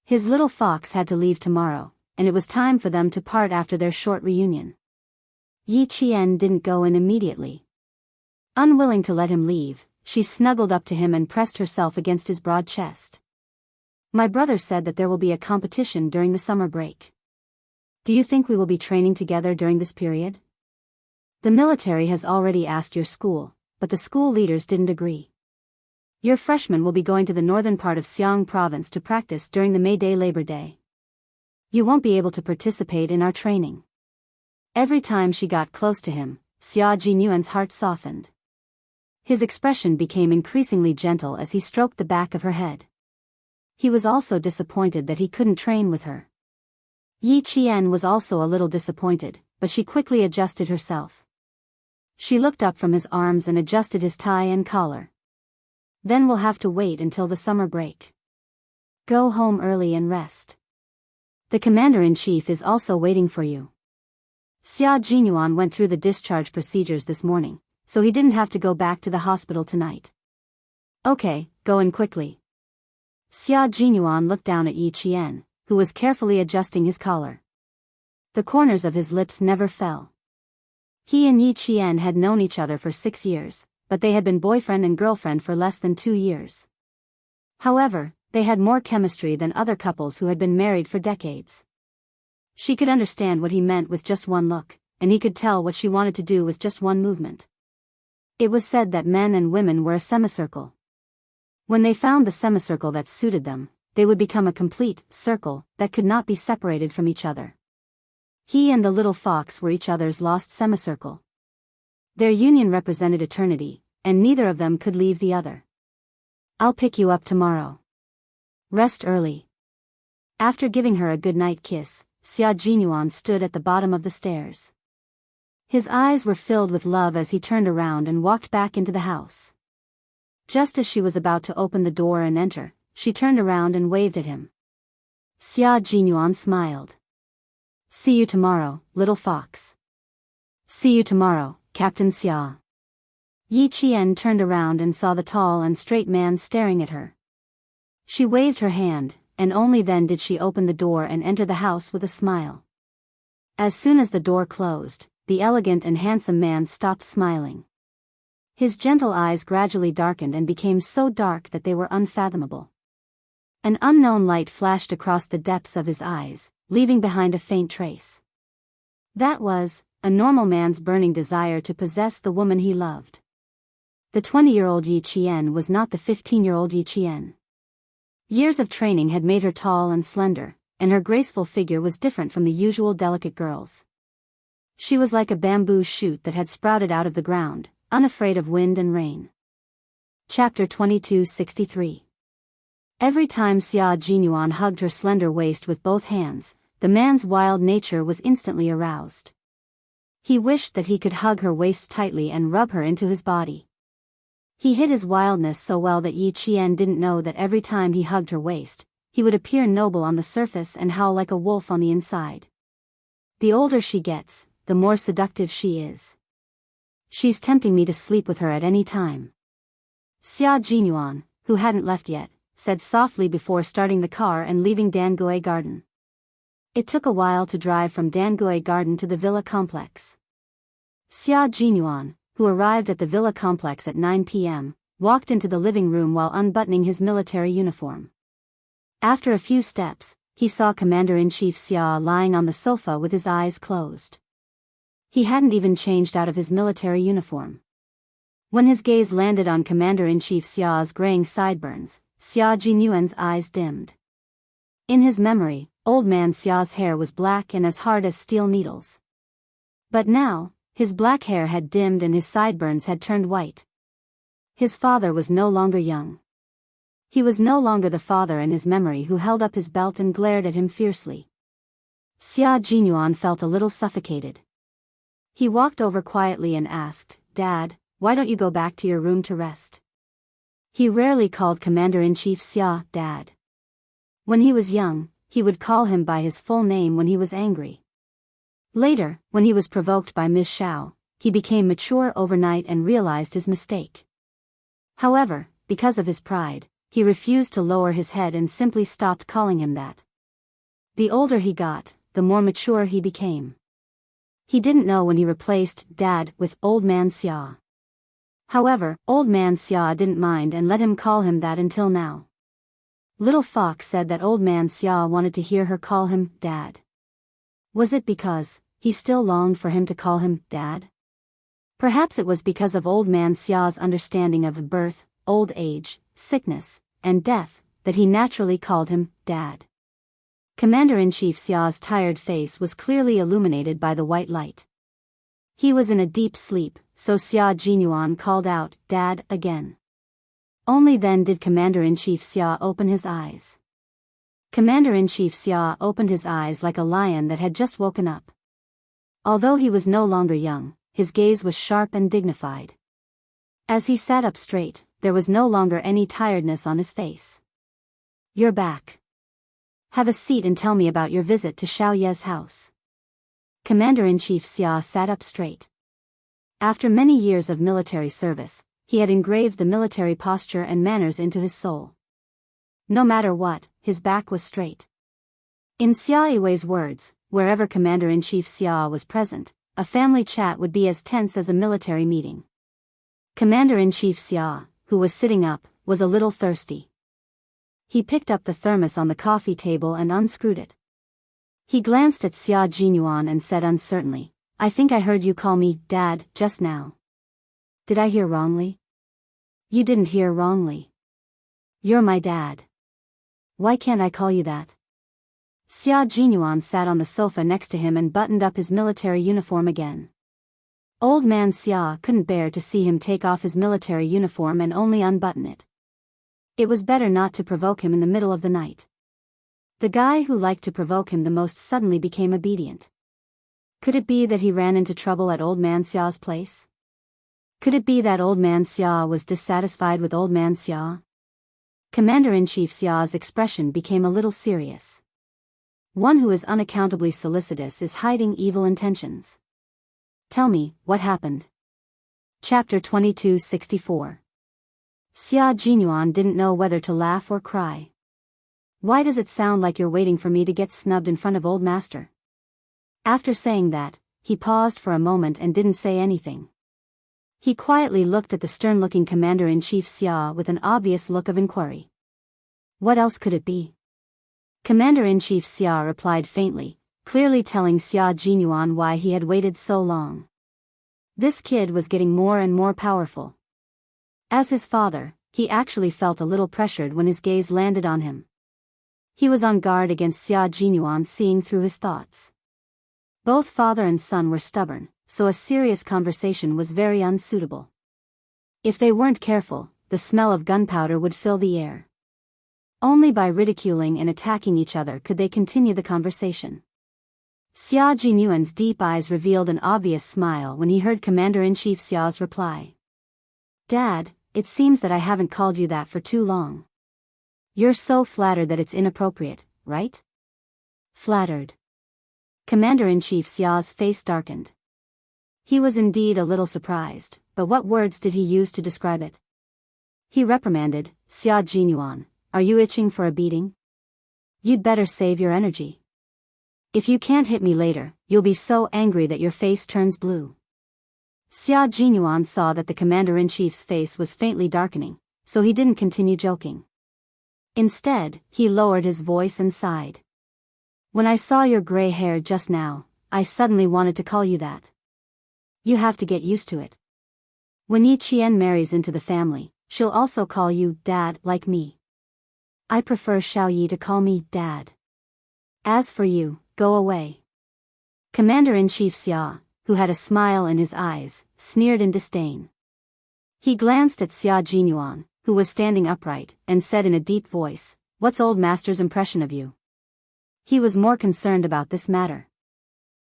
His little fox had to leave tomorrow, and it was time for them to part after their short reunion. Yi Qian didn't go in immediately. Unwilling to let him leave, she snuggled up to him and pressed herself against his broad chest. "My brother said that there will be a competition during the summer break. Do you think we will be training together during this period? The military has already asked your school, but the school leaders didn't agree. Your freshmen will be going to the northern part of Xiang province to practice during the May Day Labor Day. You won't be able to participate in our training." Every time she got close to him, Xia Jinyuan's heart softened. His expression became increasingly gentle as he stroked the back of her head. He was also disappointed that he couldn't train with her. Yi Qian was also a little disappointed, but she quickly adjusted herself. She looked up from his arms and adjusted his tie and collar. Then we'll have to wait until the summer break. Go home early and rest. The commander-in-chief is also waiting for you. Xia Jinyuan went through the discharge procedures this morning, so he didn't have to go back to the hospital tonight. Okay, go in quickly. Xia Jinyuan looked down at Yi Qian, who was carefully adjusting his collar. The corners of his lips never fell. He and Yi Qian had known each other for 6 years, but they had been boyfriend and girlfriend for less than 2 years. However, they had more chemistry than other couples who had been married for decades. She could understand what he meant with just one look, and he could tell what she wanted to do with just one movement. It was said that men and women were a semicircle. When they found the semicircle that suited them, they would become a complete circle that could not be separated from each other. He and the little fox were each other's lost semicircle. Their union represented eternity, and neither of them could leave the other. I'll pick you up tomorrow. Rest early. After giving her a good-night kiss, Xia Jinyuan stood at the bottom of the stairs. His eyes were filled with love as he turned around and walked back into the house. Just as she was about to open the door and enter, she turned around and waved at him. Xia Jinyuan smiled. See you tomorrow, little fox. See you tomorrow, Captain Xia. Yi Qian turned around and saw the tall and straight man staring at her. She waved her hand, and only then did she open the door and enter the house with a smile. As soon as the door closed, the elegant and handsome man stopped smiling. His gentle eyes gradually darkened and became so dark that they were unfathomable. An unknown light flashed across the depths of his eyes, leaving behind a faint trace. That was a normal man's burning desire to possess the woman he loved. The 20-year-old Yi Qian was not the 15-year-old Yi Qian. Years of training had made her tall and slender, and her graceful figure was different from the usual delicate girls. She was like a bamboo shoot that had sprouted out of the ground, unafraid of wind and rain. Chapter 2263. Every time Xia Jinyuan hugged her slender waist with both hands, the man's wild nature was instantly aroused. He wished that he could hug her waist tightly and rub her into his body. He hid his wildness so well that Yi Qian didn't know that every time he hugged her waist, he would appear noble on the surface and howl like a wolf on the inside. The older she gets, the more seductive she is. She's tempting me to sleep with her at any time. Xia Jinyuan, who hadn't left yet, said softly before starting the car and leaving Dangue Garden. It took a while to drive from Dangue Garden to the villa complex. Xia Jinyuan, who arrived at the villa complex at 9 p.m., walked into the living room while unbuttoning his military uniform. After a few steps, he saw Commander-in-Chief Xia lying on the sofa with his eyes closed. He hadn't even changed out of his military uniform. When his gaze landed on Commander-in-Chief Xia's graying sideburns, Xia Jinyuan's eyes dimmed. In his memory, old man Xia's hair was black and as hard as steel needles. But now, his black hair had dimmed and his sideburns had turned white. His father was no longer young. He was no longer the father in his memory who held up his belt and glared at him fiercely. Xia Jinyuan felt a little suffocated. He walked over quietly and asked, "Dad, why don't you go back to your room to rest?" He rarely called Commander-in-Chief Xia Dad. When he was young, he would call him by his full name when he was angry. Later, when he was provoked by Ms. Shao, he became mature overnight and realized his mistake. However, because of his pride, he refused to lower his head and simply stopped calling him that. The older he got, the more mature he became. He didn't know when he replaced Dad with Old Man Xia. However, Old Man Xia didn't mind and let him call him that until now. Little Fox said that Old Man Xia wanted to hear her call him Dad. Was it because he still longed for him to call him Dad? Perhaps it was because of Old Man Xia's understanding of birth, old age, sickness, and death, that he naturally called him Dad. Commander-in-Chief Xia's tired face was clearly illuminated by the white light. He was in a deep sleep, so Xia Jinyuan called out, "Dad," again. Only then did Commander-in-Chief Xia open his eyes. Commander-in-Chief Xia opened his eyes like a lion that had just woken up. Although he was no longer young, his gaze was sharp and dignified. As he sat up straight, there was no longer any tiredness on his face. "You're back. Have a seat and tell me about your visit to Xiao Ye's house." Commander-in-Chief Xia sat up straight. After many years of military service, he had engraved the military posture and manners into his soul. No matter what, his back was straight. In Xia Yiwei's words, wherever Commander-in-Chief Xia was present, a family chat would be as tense as a military meeting. Commander-in-Chief Xia, who was sitting up, was a little thirsty. He picked up the thermos on the coffee table and unscrewed it. He glanced at Xia Jinyuan and said uncertainly, "I think I heard you call me Dad just now. Did I hear wrongly?" "You didn't hear wrongly. You're my dad. Why can't I call you that?" Xia Jinyuan sat on the sofa next to him and buttoned up his military uniform again. Old man Xia couldn't bear to see him take off his military uniform and only unbutton it. It was better not to provoke him in the middle of the night. The guy who liked to provoke him the most suddenly became obedient. Could it be that he ran into trouble at old man Xia's place? Could it be that old man Xia was dissatisfied with old man Xia? Commander-in-Chief Xia's expression became a little serious. One who is unaccountably solicitous is hiding evil intentions. "Tell me, what happened?" Chapter 2264. Xia Jinyuan didn't know whether to laugh or cry. "Why does it sound like you're waiting for me to get snubbed in front of old master?" After saying that, he paused for a moment and didn't say anything. He quietly looked at the stern-looking Commander-in-Chief Xia with an obvious look of inquiry. What else could it be? Commander-in-Chief Xia replied faintly, clearly telling Xia Jinyuan why he had waited so long. This kid was getting more and more powerful. As his father, he actually felt a little pressured when his gaze landed on him. He was on guard against Xia Jinyuan seeing through his thoughts. Both father and son were stubborn, so a serious conversation was very unsuitable. If they weren't careful, the smell of gunpowder would fill the air. Only by ridiculing and attacking each other could they continue the conversation. Xia Jinyuan's deep eyes revealed an obvious smile when he heard Commander-in-Chief Xia's reply. "Dad, it seems that I haven't called you that for too long. You're so flattered that it's inappropriate, right?" "Flattered?" Commander-in-Chief Xia's face darkened. He was indeed a little surprised, but what words did he use to describe it? He reprimanded, "Xia Jinyuan, are you itching for a beating? You'd better save your energy. If you can't hit me later, you'll be so angry that your face turns blue." Xia Jinyuan saw that the Commander-in-Chief's face was faintly darkening, so he didn't continue joking. Instead, he lowered his voice and sighed. "When I saw your gray hair just now, I suddenly wanted to call you that. You have to get used to it. When Yi Qian marries into the family, she'll also call you Dad like me. I prefer Xiao Yi to call me Dad. As for you, go away." Commander-in-Chief Xia, who had a smile in his eyes, sneered in disdain. He glanced at Xia Jinyuan, who was standing upright, and said in a deep voice, "What's old master's impression of you?" He was more concerned about this matter.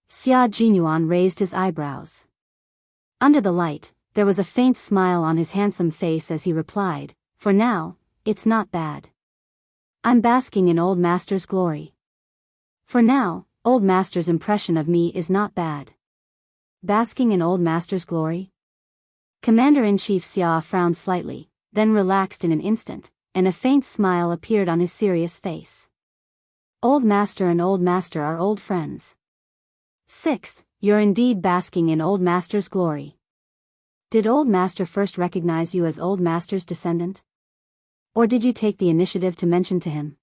Xia Jinyuan raised his eyebrows. Under the light, there was a faint smile on his handsome face as he replied, "For now, it's not bad. I'm basking in old master's glory. For now, old master's impression of me is not bad." Basking in old master's glory? Commander-in-Chief Xia frowned slightly, then relaxed in an instant, and a faint smile appeared on his serious face. Old master and old master are old friends. Sixth, you're indeed basking in old master's glory. Did old master first recognize you as old master's descendant? Or did you take the initiative to mention to him?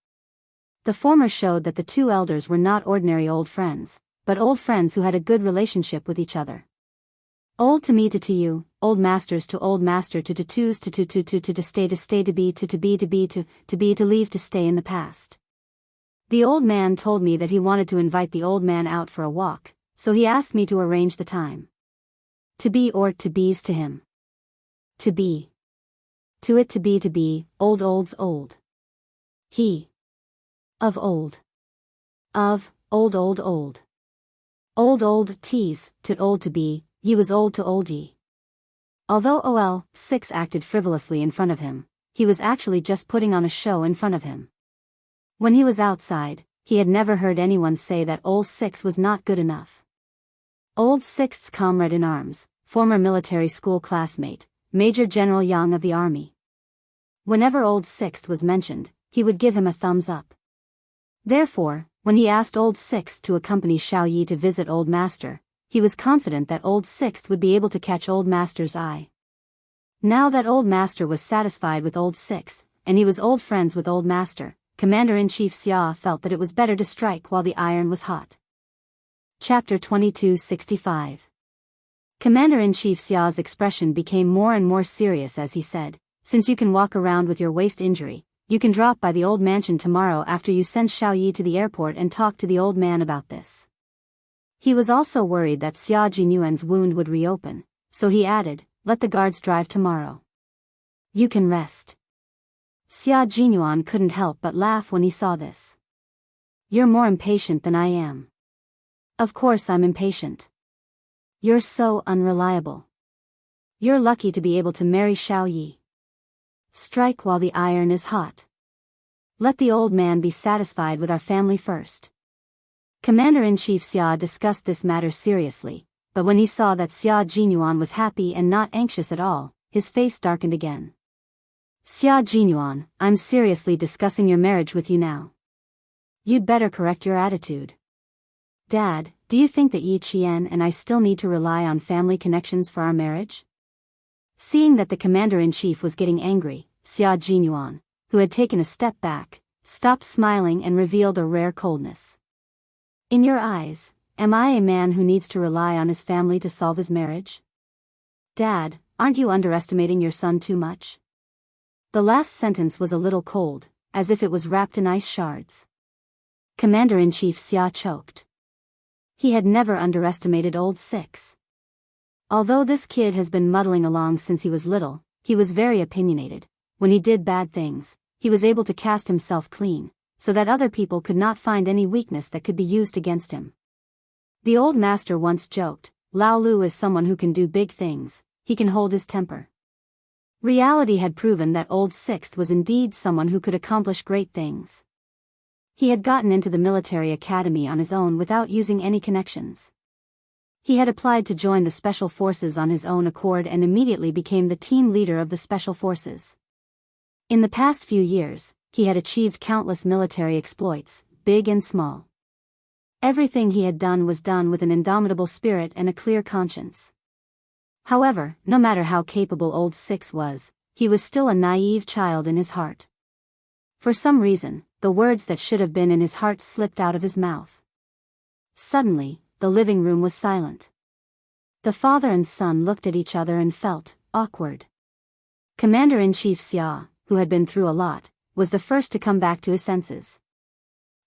The former showed that the two elders were not ordinary old friends, but old friends who had a good relationship with each other. Old to me to you, old masters to old master to twos to stay to be to leave to stay in the past. The old man told me that he wanted to invite the old man out for a walk, so he asked me to arrange the time. To be or to be's to him. To be. To it to be, old's old. He. Of old. Of, old. Old tease, to old to be, ye was old to old ye. Although OL6 acted frivolously in front of him, he was actually just putting on a show in front of him. When he was outside, he had never heard anyone say that Old Six was not good enough. Old Six's comrade in arms, former military school classmate, Major General Yang of the Army. Whenever Old Sixth was mentioned, he would give him a thumbs up. Therefore, when he asked Old Sixth to accompany Xiao Yi to visit Old Master, he was confident that Old Sixth would be able to catch Old Master's eye. Now that Old Master was satisfied with Old Sixth, and he was old friends with Old Master, Commander-in-Chief Xia felt that it was better to strike while the iron was hot. Chapter 2265. Commander-in-Chief Xia's expression became more and more serious as he said, "Since you can walk around with your waist injury, you can drop by the old mansion tomorrow after you send Xiao Yi to the airport and talk to the old man about this." He was also worried that Xia Jinyuan's wound would reopen, so he added, "Let the guards drive tomorrow. You can rest." Xia Jinyuan couldn't help but laugh when he saw this. "You're more impatient than I am." "Of course I'm impatient. You're so unreliable. You're lucky to be able to marry Xiao Yi. Strike while the iron is hot. Let the old man be satisfied with our family first." Commander-in-Chief Xia discussed this matter seriously, but when he saw that Xia Jinyuan was happy and not anxious at all, his face darkened again. "Xia Jinyuan, I'm seriously discussing your marriage with you now. You'd better correct your attitude. Dad, do you think that Yi Qian and I still need to rely on family connections for our marriage?" Seeing that the commander-in-chief was getting angry, Xia Jinyuan, who had taken a step back, stopped smiling and revealed a rare coldness. "In your eyes, am I a man who needs to rely on his family to solve his marriage? Dad, aren't you underestimating your son too much?" The last sentence was a little cold, as if it was wrapped in ice shards. Commander-in-Chief Xia choked. He had never underestimated Old Six. Although this kid has been muddling along since he was little, he was very opinionated. When he did bad things, he was able to cast himself clean, so that other people could not find any weakness that could be used against him. The old master once joked, "Lao Lu is someone who can do big things, he can hold his temper." Reality had proven that Old Sixth was indeed someone who could accomplish great things. He had gotten into the military academy on his own without using any connections. He had applied to join the Special Forces on his own accord and immediately became the team leader of the Special Forces. In the past few years, he had achieved countless military exploits, big and small. Everything he had done was done with an indomitable spirit and a clear conscience. However, no matter how capable Old Six was, he was still a naive child in his heart. For some reason, the words that should have been in his heart slipped out of his mouth. Suddenly, the living room was silent. The father and son looked at each other and felt awkward. Commander-in-Chief Xia, who had been through a lot, was the first to come back to his senses.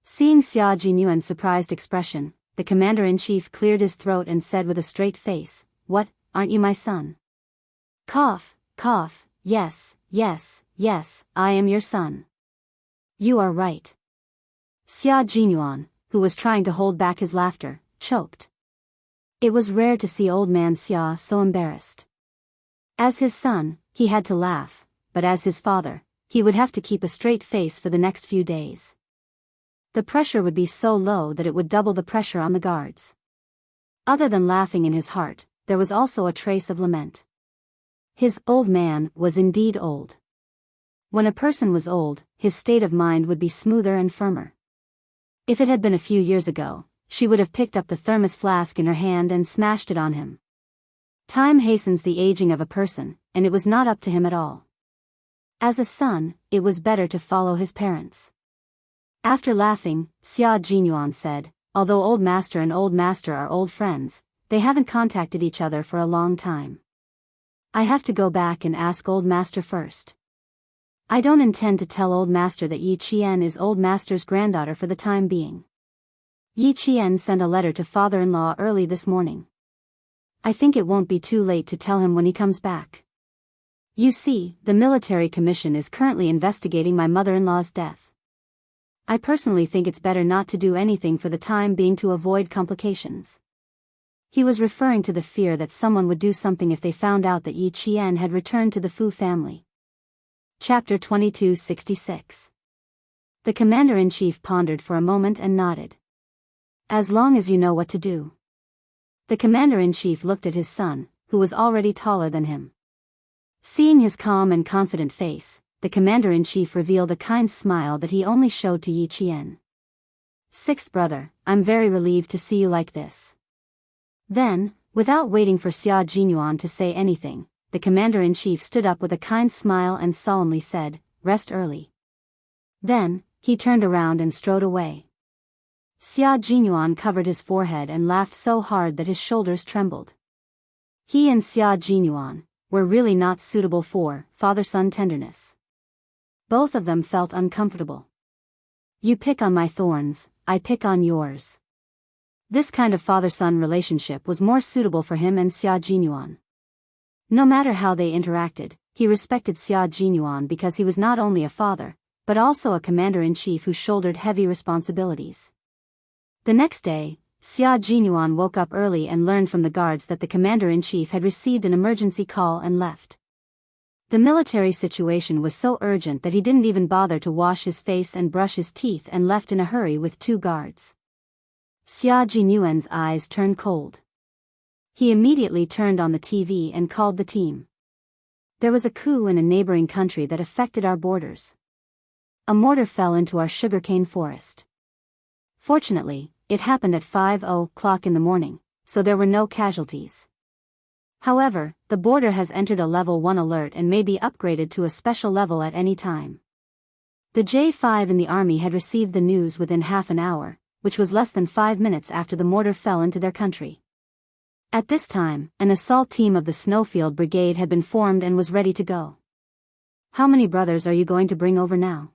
Seeing Xia Jinyuan's surprised expression, the commander-in-chief cleared his throat and said with a straight face, "What, aren't you my son?" Cough, cough, yes, yes, yes, I am your son. You are right. Xia Jinyuan, who was trying to hold back his laughter, choked. It was rare to see old man Xia so embarrassed. As his son, he had to laugh, but as his father, he would have to keep a straight face for the next few days. The pressure would be so low that it would double the pressure on the guards. Other than laughing in his heart, there was also a trace of lament. His old man was indeed old. When a person was old, his state of mind would be smoother and firmer. If it had been a few years ago, she would have picked up the thermos flask in her hand and smashed it on him. Time hastens the aging of a person, and it was not up to him at all. As a son, it was better to follow his parents. After laughing, Xia Jinyuan said, "Although Old Master and Old Master are old friends, they haven't contacted each other for a long time. I have to go back and ask Old Master first. I don't intend to tell Old Master that Yi Qian is Old Master's granddaughter for the time being." Yi Qian sent a letter to father-in-law early this morning. I think it won't be too late to tell him when he comes back. You see, the military commission is currently investigating my mother-in-law's death. I personally think it's better not to do anything for the time being to avoid complications. He was referring to the fear that someone would do something if they found out that Yi Qian had returned to the Fu family. Chapter 2266. The commander-in-chief pondered for a moment and nodded. As long as you know what to do. The commander-in-chief looked at his son, who was already taller than him. Seeing his calm and confident face, the commander-in-chief revealed a kind smile that he only showed to Yi Qian. Sixth brother, I'm very relieved to see you like this. Then, without waiting for Xia Jinyuan to say anything, the commander-in-chief stood up with a kind smile and solemnly said, "Rest early." Then, he turned around and strode away. Xia Jinyuan covered his forehead and laughed so hard that his shoulders trembled. He and Xia Jinyuan were really not suitable for father-son tenderness. Both of them felt uncomfortable. You pick on my thorns, I pick on yours. This kind of father-son relationship was more suitable for him and Xia Jinyuan. No matter how they interacted, he respected Xia Jinyuan because he was not only a father, but also a commander-in-chief who shouldered heavy responsibilities. The next day, Xia Jinyuan woke up early and learned from the guards that the commander-in-chief had received an emergency call and left. The military situation was so urgent that he didn't even bother to wash his face and brush his teeth and left in a hurry with 2 guards. Xia Jinyuan's eyes turned cold. He immediately turned on the TV and called the team. There was a coup in a neighboring country that affected our borders. A mortar fell into our sugarcane forest. Fortunately, it happened at 5:00 in the morning, so there were no casualties. However, the border has entered a level 1 alert and may be upgraded to a special level at any time. The J5 in the army had received the news within half an hour, which was less than 5 minutes after the mortar fell into their country. At this time, an assault team of the Snowfield Brigade had been formed and was ready to go. How many brothers are you going to bring over now?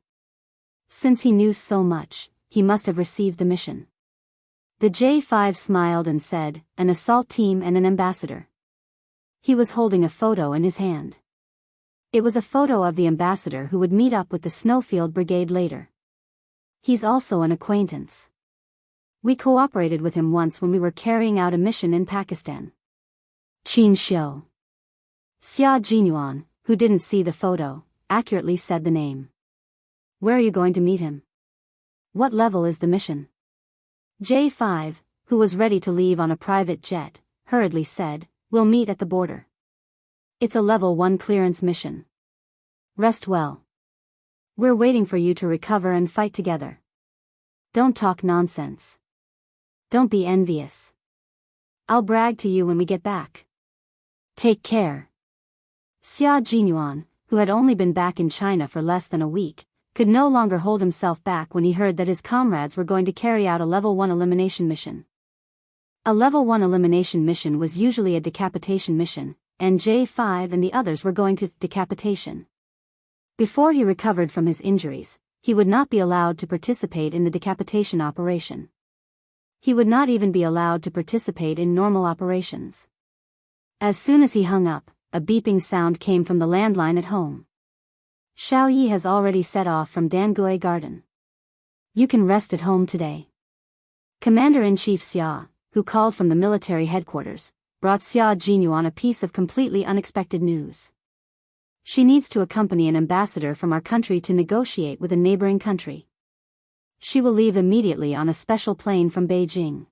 Since he knew so much, he must have received the mission. The J5 smiled and said, an assault team and an ambassador. He was holding a photo in his hand. It was a photo of the ambassador who would meet up with the Snowfield Brigade later. He's also an acquaintance. We cooperated with him once when we were carrying out a mission in Pakistan. Qin Xiu. Xia Jinyuan, who didn't see the photo, accurately said the name. Where are you going to meet him? What level is the mission? J5, who was ready to leave on a private jet, hurriedly said, we'll meet at the border. It's a level 1 clearance mission. Rest well. We're waiting for you to recover and fight together. Don't talk nonsense. Don't be envious. I'll brag to you when we get back. Take care. Xia Jinyuan, who had only been back in China for less than a week, could no longer hold himself back when he heard that his comrades were going to carry out a level 1 elimination mission. A level 1 elimination mission was usually a decapitation mission, and J5 and the others were going to decapitation. Before he recovered from his injuries, he would not be allowed to participate in the decapitation operation. He would not even be allowed to participate in normal operations. As soon as he hung up, a beeping sound came from the landline at home. Xiao Yi has already set off from Dangui Garden. You can rest at home today. Commander-in-Chief Xia, who called from the military headquarters, brought Xia Jinyuan a piece of completely unexpected news. She needs to accompany an ambassador from our country to negotiate with a neighboring country. She will leave immediately on a special plane from Beijing.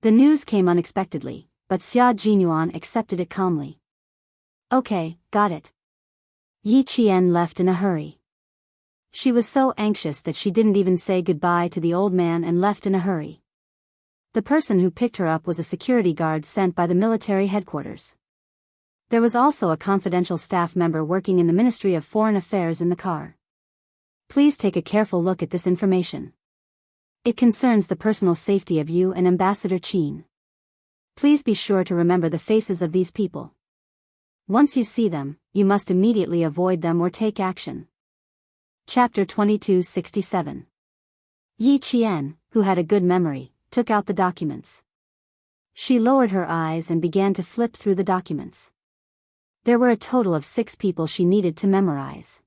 The news came unexpectedly, but Xia Jinyuan accepted it calmly. Okay, got it. Yi Qian left in a hurry. She was so anxious that she didn't even say goodbye to the old man and left in a hurry. The person who picked her up was a security guard sent by the military headquarters. There was also a confidential staff member working in the Ministry of Foreign Affairs in the car. Please take a careful look at this information. It concerns the personal safety of you and Ambassador Qin. Please be sure to remember the faces of these people. Once you see them, you must immediately avoid them or take action. Chapter 2267. Yi Qian, who had a good memory, took out the documents. She lowered her eyes and began to flip through the documents. There were a total of 6 people she needed to memorize.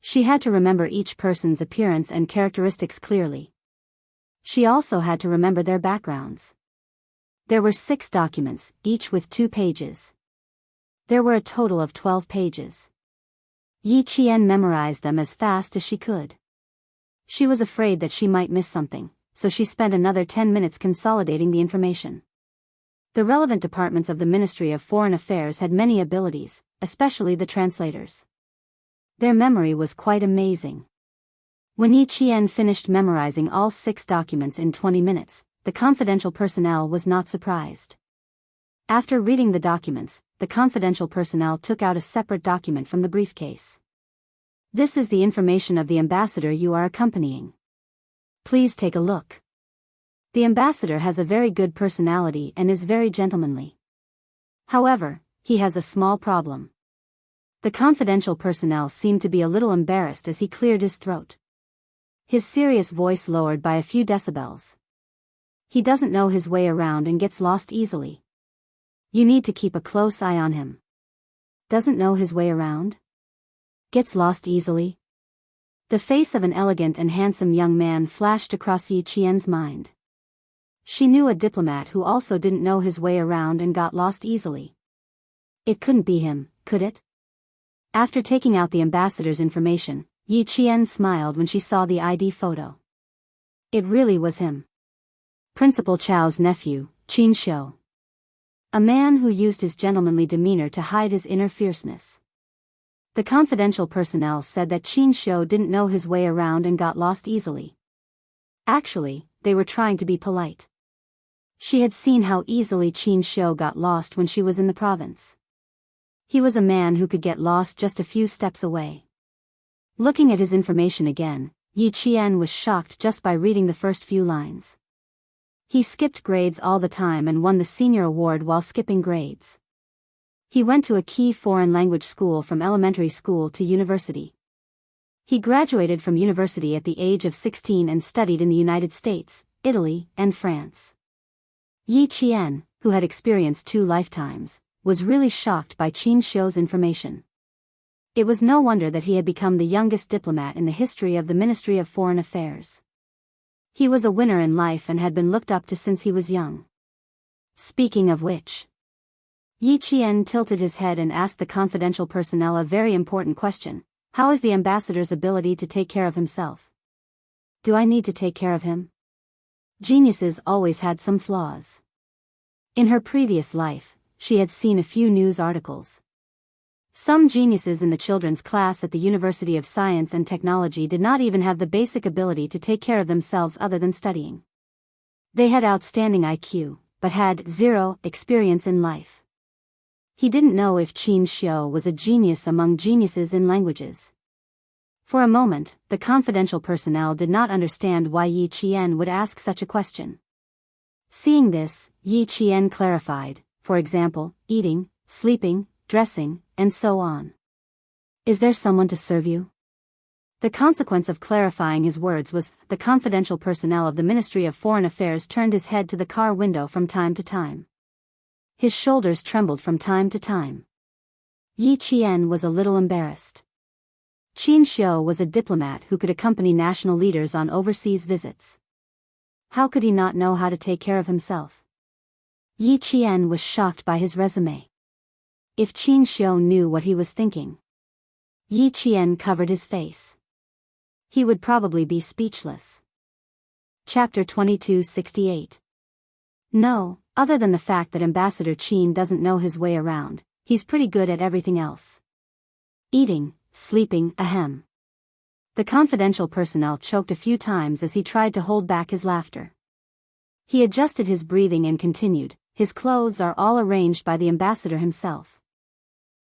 She had to remember each person's appearance and characteristics clearly. She also had to remember their backgrounds. There were 6 documents, each with 2 pages. There were a total of 12 pages. Yi Qian memorized them as fast as she could. She was afraid that she might miss something, so she spent another 10 minutes consolidating the information. The relevant departments of the Ministry of Foreign Affairs had many abilities, especially the translators. Their memory was quite amazing. When Yi Qian finished memorizing all 6 documents in 20 minutes, the confidential personnel was not surprised. After reading the documents, the confidential personnel took out a separate document from the briefcase. This is the information of the ambassador you are accompanying. Please take a look. The ambassador has a very good personality and is very gentlemanly. However, he has a small problem. The confidential personnel seemed to be a little embarrassed as he cleared his throat. His serious voice lowered by a few decibels. He doesn't know his way around and gets lost easily. You need to keep a close eye on him. Doesn't know his way around? Gets lost easily? The face of an elegant and handsome young man flashed across Yi Qian's mind. She knew a diplomat who also didn't know his way around and got lost easily. It couldn't be him, could it? After taking out the ambassador's information, Yi Qian smiled when she saw the ID photo. It really was him. Principal Chao's nephew, Qin Shou. A man who used his gentlemanly demeanor to hide his inner fierceness. The confidential personnel said that Qin Shou didn't know his way around and got lost easily. Actually, they were trying to be polite. She had seen how easily Qin Shou got lost when she was in the province. He was a man who could get lost just a few steps away. Looking at his information again, Yi Qian was shocked just by reading the first few lines. He skipped grades all the time and won the senior award while skipping grades. He went to a key foreign language school from elementary school to university. He graduated from university at the age of 16 and studied in the United States, Italy, and France. Yi Qian, who had experienced 2 lifetimes, was really shocked by Qin Shou's information. It was no wonder that he had become the youngest diplomat in the history of the Ministry of Foreign Affairs. He was a winner in life and had been looked up to since he was young. Speaking of which, Yi Qian tilted his head and asked the confidential personnel a very important question. How is the ambassador's ability to take care of himself? Do I need to take care of him? Geniuses always had some flaws. In her previous life, she had seen a few news articles. Some geniuses in the children's class at the University of Science and Technology did not even have the basic ability to take care of themselves other than studying. They had outstanding IQ, but had 0 experience in life. He didn't know if Qin Shou was a genius among geniuses in languages. For a moment, the confidential personnel did not understand why Yi Qian would ask such a question. Seeing this, Yi Qian clarified, for example, eating, sleeping, dressing, and so on. Is there someone to serve you? The consequence of clarifying his words was, the confidential personnel of the Ministry of Foreign Affairs turned his head to the car window from time to time. His shoulders trembled from time to time. Yi Qian was a little embarrassed. Qin Shou was a diplomat who could accompany national leaders on overseas visits. How could he not know how to take care of himself? Yi Qian was shocked by his resume. If Qin Shou knew what he was thinking. Yi Qian covered his face. He would probably be speechless. Chapter 2268. No, other than the fact that Ambassador Qin doesn't know his way around, he's pretty good at everything else. Eating, sleeping, ahem. The confidential personnel choked a few times as he tried to hold back his laughter. He adjusted his breathing and continued, his clothes are all arranged by the ambassador himself.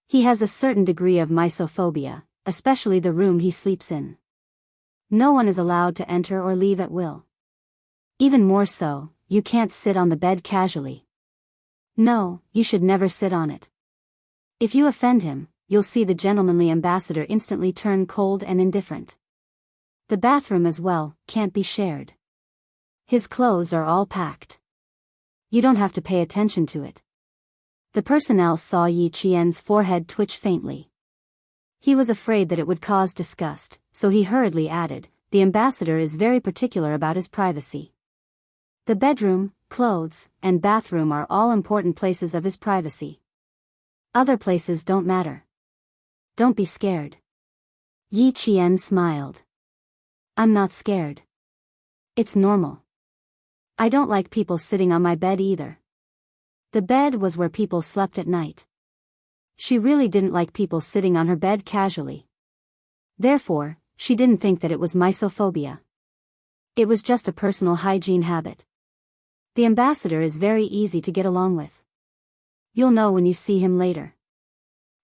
He has a certain degree of misophobia, especially the room he sleeps in. No one is allowed to enter or leave at will. Even more so, you can't sit on the bed casually. No, you should never sit on it. If you offend him, you'll see the gentlemanly ambassador instantly turn cold and indifferent. The bathroom as well, can't be shared. His clothes are all packed. You don't have to pay attention to it. The personnel saw Yi Qian's forehead twitch faintly. He was afraid that it would cause disgust, so he hurriedly added, the ambassador is very particular about his privacy. The bedroom, clothes, and bathroom are all important places of his privacy. Other places don't matter. Don't be scared. Yi Qian smiled. I'm not scared. It's normal. I don't like people sitting on my bed either. The bed was where people slept at night. She really didn't like people sitting on her bed casually. Therefore, she didn't think that it was misophobia. It was just a personal hygiene habit. The ambassador is very easy to get along with. You'll know when you see him later.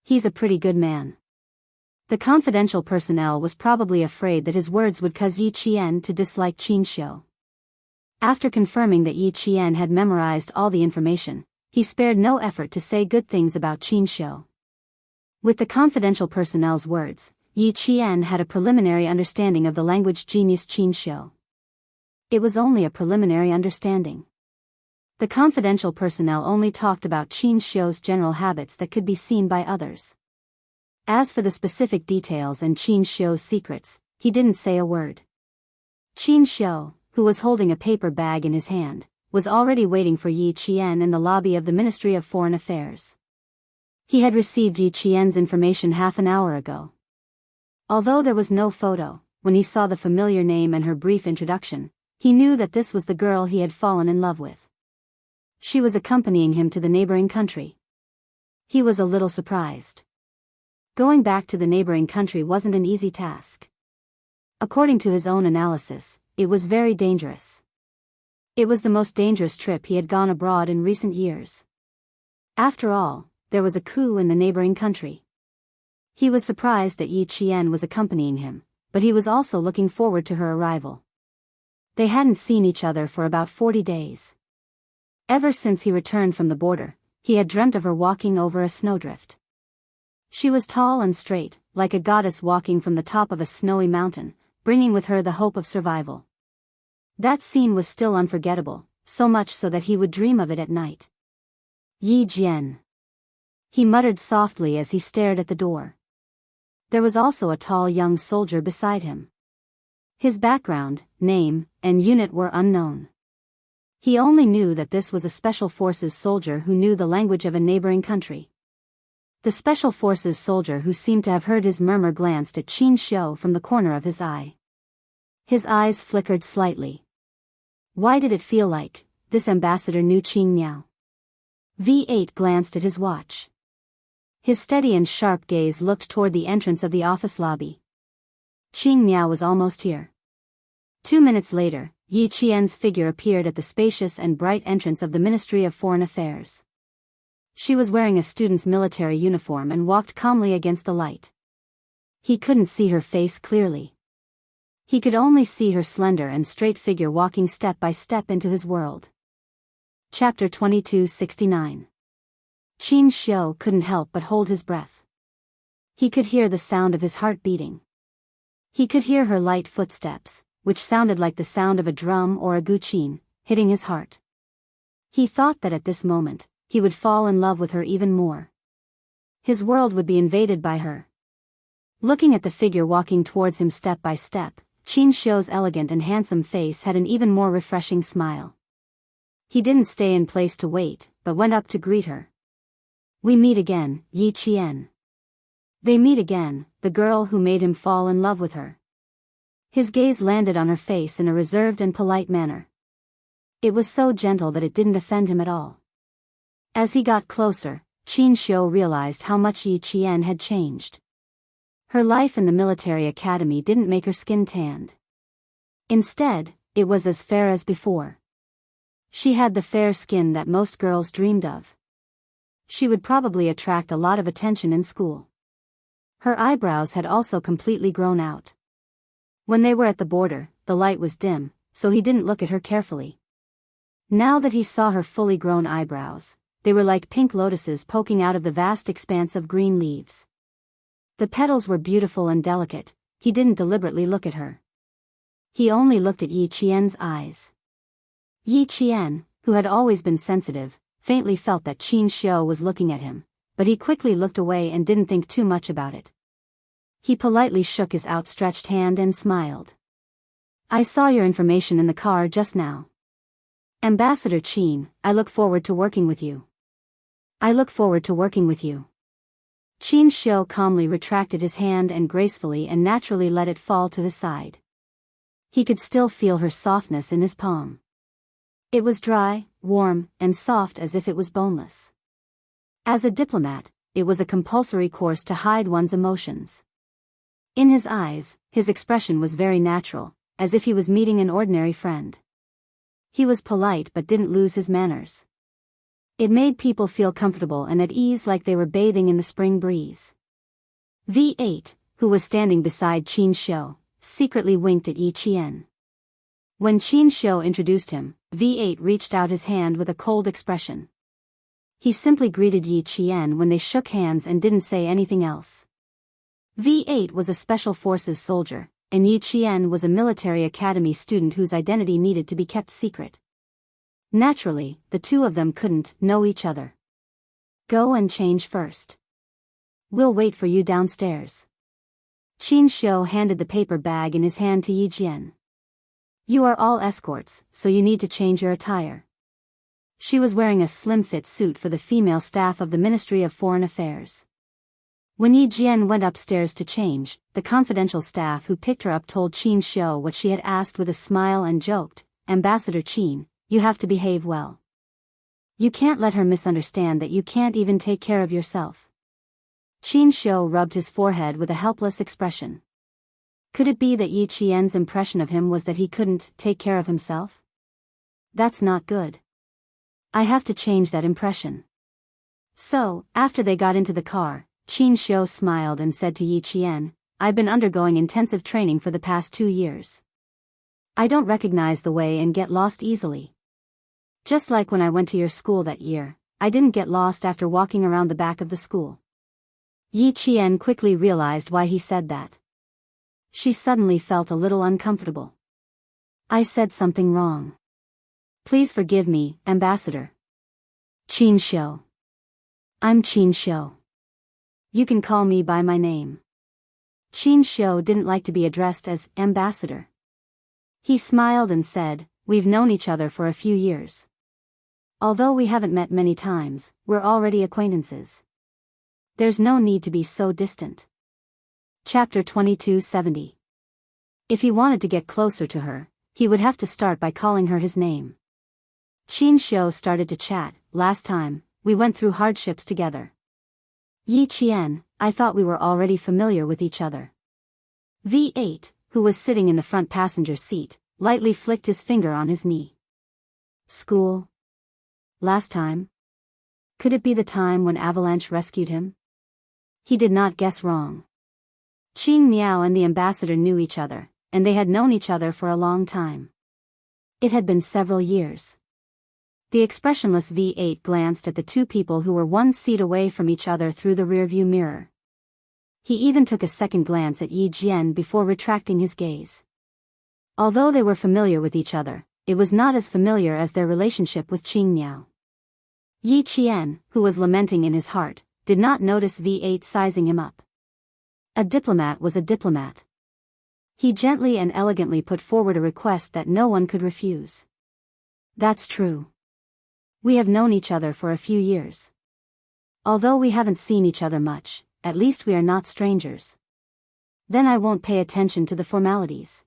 He's a pretty good man. The confidential personnel was probably afraid that his words would cause Yi Qian to dislike Qin Xiu. After confirming that Yi Qian had memorized all the information, he spared no effort to say good things about Qin Xiu. With the confidential personnel's words, Yi Qian had a preliminary understanding of the language genius Qin Xiu. It was only a preliminary understanding. The confidential personnel only talked about Qin Xiu's general habits that could be seen by others. As for the specific details and Qin Xiu's secrets, he didn't say a word. Qin Xiu, who was holding a paper bag in his hand, was already waiting for Yi Qian in the lobby of the Ministry of Foreign Affairs. He had received Yi Qian's information half an hour ago. Although there was no photo, when he saw the familiar name and her brief introduction, he knew that this was the girl he had fallen in love with. She was accompanying him to the neighboring country. He was a little surprised. Going back to the neighboring country wasn't an easy task. According to his own analysis, it was very dangerous. It was the most dangerous trip he had gone abroad in recent years. After all, there was a coup in the neighboring country. He was surprised that Yi Qian was accompanying him, but he was also looking forward to her arrival. They hadn't seen each other for about 40 days. Ever since he returned from the border, he had dreamt of her walking over a snowdrift. She was tall and straight, like a goddess walking from the top of a snowy mountain, bringing with her the hope of survival. That scene was still unforgettable, so much so that he would dream of it at night. Yi Jian. He muttered softly as he stared at the door. There was also a tall young soldier beside him. His background, name, and unit were unknown. He only knew that this was a Special Forces soldier who knew the language of a neighboring country. The Special Forces soldier who seemed to have heard his murmur glanced at Qin Xiu from the corner of his eye. His eyes flickered slightly. Why did it feel like this ambassador knew Qing Miao? V8 glanced at his watch. His steady and sharp gaze looked toward the entrance of the office lobby. Qing Miao was almost here. 2 minutes later, Yi Qian's figure appeared at the spacious and bright entrance of the Ministry of Foreign Affairs. She was wearing a student's military uniform and walked calmly against the light. He couldn't see her face clearly. He could only see her slender and straight figure walking step by step into his world. Chapter 2269. Qin Xiu couldn't help but hold his breath. He could hear the sound of his heart beating. He could hear her light footsteps, which sounded like the sound of a drum or a guqin, hitting his heart. He thought that at this moment, he would fall in love with her even more. His world would be invaded by her. Looking at the figure walking towards him step by step, Qin Xiu's elegant and handsome face had an even more refreshing smile. He didn't stay in place to wait, but went up to greet her. We meet again, Yi Qian. They meet again, the girl who made him fall in love with her. His gaze landed on her face in a reserved and polite manner. It was so gentle that it didn't offend him at all. As he got closer, Qin Xiu realized how much Yi Qian had changed. Her life in the military academy didn't make her skin tanned. Instead, it was as fair as before. She had the fair skin that most girls dreamed of. She would probably attract a lot of attention in school. Her eyebrows had also completely grown out. When they were at the border, the light was dim, so he didn't look at her carefully. Now that he saw her fully grown eyebrows, they were like pink lotuses poking out of the vast expanse of green leaves. The petals were beautiful and delicate. He didn't deliberately look at her. He only looked at Yi Qian's eyes. Yi Qian, who had always been sensitive, faintly felt that Qin Xiu was looking at him, but he quickly looked away and didn't think too much about it. He politely shook his outstretched hand and smiled. I saw your information in the car just now. Ambassador Qin, I look forward to working with you. I look forward to working with you. Qin Xiu calmly retracted his hand and gracefully and naturally let it fall to his side. He could still feel her softness in his palm. It was dry, warm, and soft as if it was boneless. As a diplomat, it was a compulsory course to hide one's emotions. In his eyes, his expression was very natural, as if he was meeting an ordinary friend. He was polite but didn't lose his manners. It made people feel comfortable and at ease like they were bathing in the spring breeze. V8, who was standing beside Qin Xiu, secretly winked at Yi Qian. When Qin Xiu introduced him, V8 reached out his hand with a cold expression. He simply greeted Yi Qian when they shook hands and didn't say anything else. V8 was a special forces soldier, and Yi Qian was a military academy student whose identity needed to be kept secret. Naturally, the two of them couldn't know each other. Go and change first. We'll wait for you downstairs. Qin Xiu handed the paper bag in his hand to Yi Jian. You are all escorts, so you need to change your attire. She was wearing a slim-fit suit for the female staff of the Ministry of Foreign Affairs. When Yi Jian went upstairs to change, the confidential staff who picked her up told Qin Xiu what she had asked with a smile and joked, Ambassador Qin, you have to behave well. You can't let her misunderstand that you can't even take care of yourself. Qin Xiu rubbed his forehead with a helpless expression. Could it be that Yi Qian's impression of him was that he couldn't take care of himself? That's not good. I have to change that impression. So, after they got into the car, Qin Xiu smiled and said to Yi Qian, I've been undergoing intensive training for the past 2 years. I don't recognize the way and get lost easily. Just like when I went to your school that year, I didn't get lost after walking around the back of the school. Yi Qian quickly realized why he said that. She suddenly felt a little uncomfortable. I said something wrong. Please forgive me, Ambassador. Qin Xiu. I'm Qin Xiu. You can call me by my name. Qin Xiu didn't like to be addressed as Ambassador. He smiled and said, We've known each other for a few years. Although we haven't met many times, we're already acquaintances. There's no need to be so distant. Chapter 2270. If he wanted to get closer to her, he would have to start by calling her his name. Qin Xiu started to chat. Last time, we went through hardships together. Yi Qian, I thought we were already familiar with each other. V8, who was sitting in the front passenger seat, lightly flicked his finger on his knee. School? Last time? Could it be the time when Avalanche rescued him? He did not guess wrong. Qing Miao and the ambassador knew each other, and they had known each other for a long time. It had been several years. The expressionless V8 glanced at the two people who were 1 seat away from each other through the rearview mirror. He even took a second glance at Yi Jian before retracting his gaze. Although they were familiar with each other, it was not as familiar as their relationship with Qing Miao. Yi Qian, who was lamenting in his heart, did not notice V8 sizing him up. A diplomat was a diplomat. He gently and elegantly put forward a request that no one could refuse. That's true. We have known each other for a few years. Although we haven't seen each other much, at least we are not strangers. Then I won't pay attention to the formalities.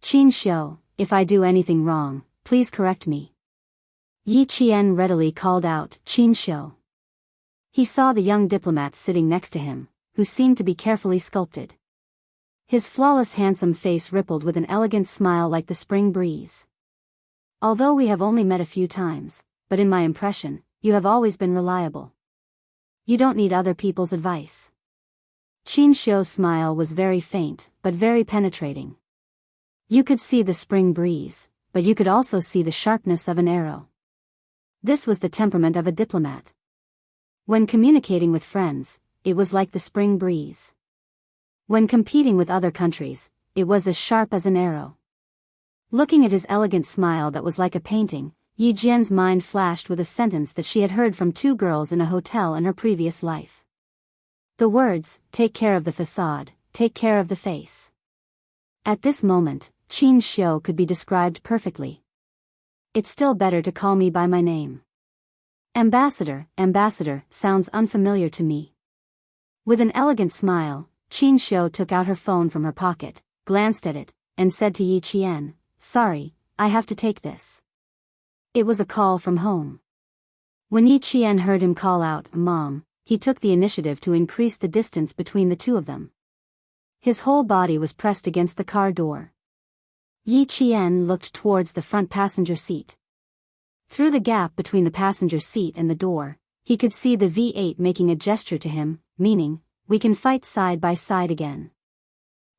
Qin Xiu, if I do anything wrong, please correct me. Yi Qian readily called out, Qin Xiu. He saw the young diplomat sitting next to him, who seemed to be carefully sculpted. His flawless handsome face rippled with an elegant smile like the spring breeze. Although we have only met a few times, but in my impression, you have always been reliable. You don't need other people's advice. Qin Xiu's smile was very faint, but very penetrating. You could see the spring breeze, but you could also see the sharpness of an arrow. This was the temperament of a diplomat. When communicating with friends, it was like the spring breeze. When competing with other countries, it was as sharp as an arrow. Looking at his elegant smile that was like a painting, Yi Jian's mind flashed with a sentence that she had heard from 2 girls in a hotel in her previous life. The words, take care of the facade, take care of the face. At this moment, Qin Xiu could be described perfectly. It's still better to call me by my name. Ambassador sounds unfamiliar to me. With an elegant smile, Qin Xiu took out her phone from her pocket, glanced at it, and said to Yi Qian, "Sorry, I have to take this." It was a call from home. When Yi Qian heard him call out, "Mom," he took the initiative to increase the distance between the two of them. His whole body was pressed against the car door. Yi Qian looked towards the front passenger seat. Through the gap between the passenger seat and the door, he could see the V8 making a gesture to him, meaning, "We can fight side by side again."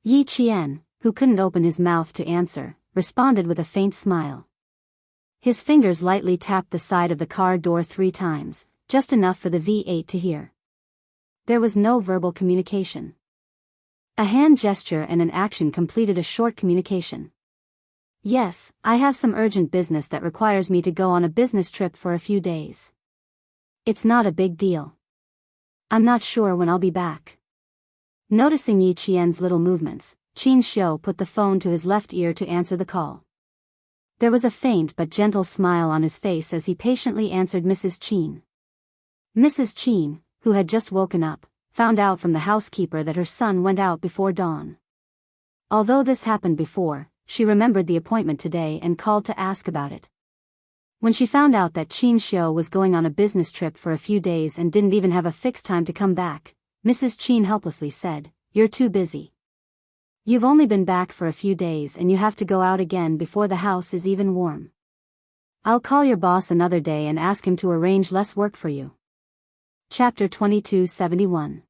Yi Qian, who couldn't open his mouth to answer, responded with a faint smile. His fingers lightly tapped the side of the car door 3 times, just enough for the V8 to hear. There was no verbal communication. A hand gesture and an action completed a short communication. "Yes, I have some urgent business that requires me to go on a business trip for a few days. It's not a big deal. I'm not sure when I'll be back." Noticing Yi Qian's little movements, Qin Xiu put the phone to his left ear to answer the call. There was a faint but gentle smile on his face as he patiently answered Mrs. Qin. Mrs. Qin, who had just woken up, found out from the housekeeper that her son went out before dawn. Although this happened before, she remembered the appointment today and called to ask about it. When she found out that Qin Xiu was going on a business trip for a few days and didn't even have a fixed time to come back, Mrs. Qin helplessly said, "You're too busy. You've only been back for a few days and you have to go out again before the house is even warm. I'll call your boss another day and ask him to arrange less work for you." Chapter 2271.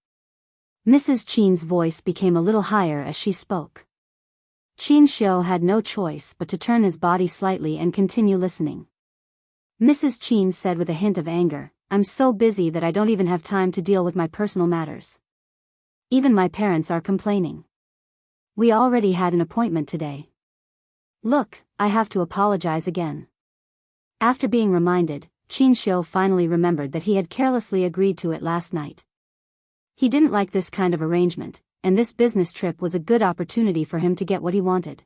Mrs. Qin's voice became a little higher as she spoke. Qin Xiu had no choice but to turn his body slightly and continue listening. Mrs. Qin said with a hint of anger, "I'm so busy that I don't even have time to deal with my personal matters. Even my parents are complaining. We already had an appointment today. Look, I have to apologize again." After being reminded, Qin Xiu finally remembered that he had carelessly agreed to it last night. He didn't like this kind of arrangement, and this business trip was a good opportunity for him to get what he wanted.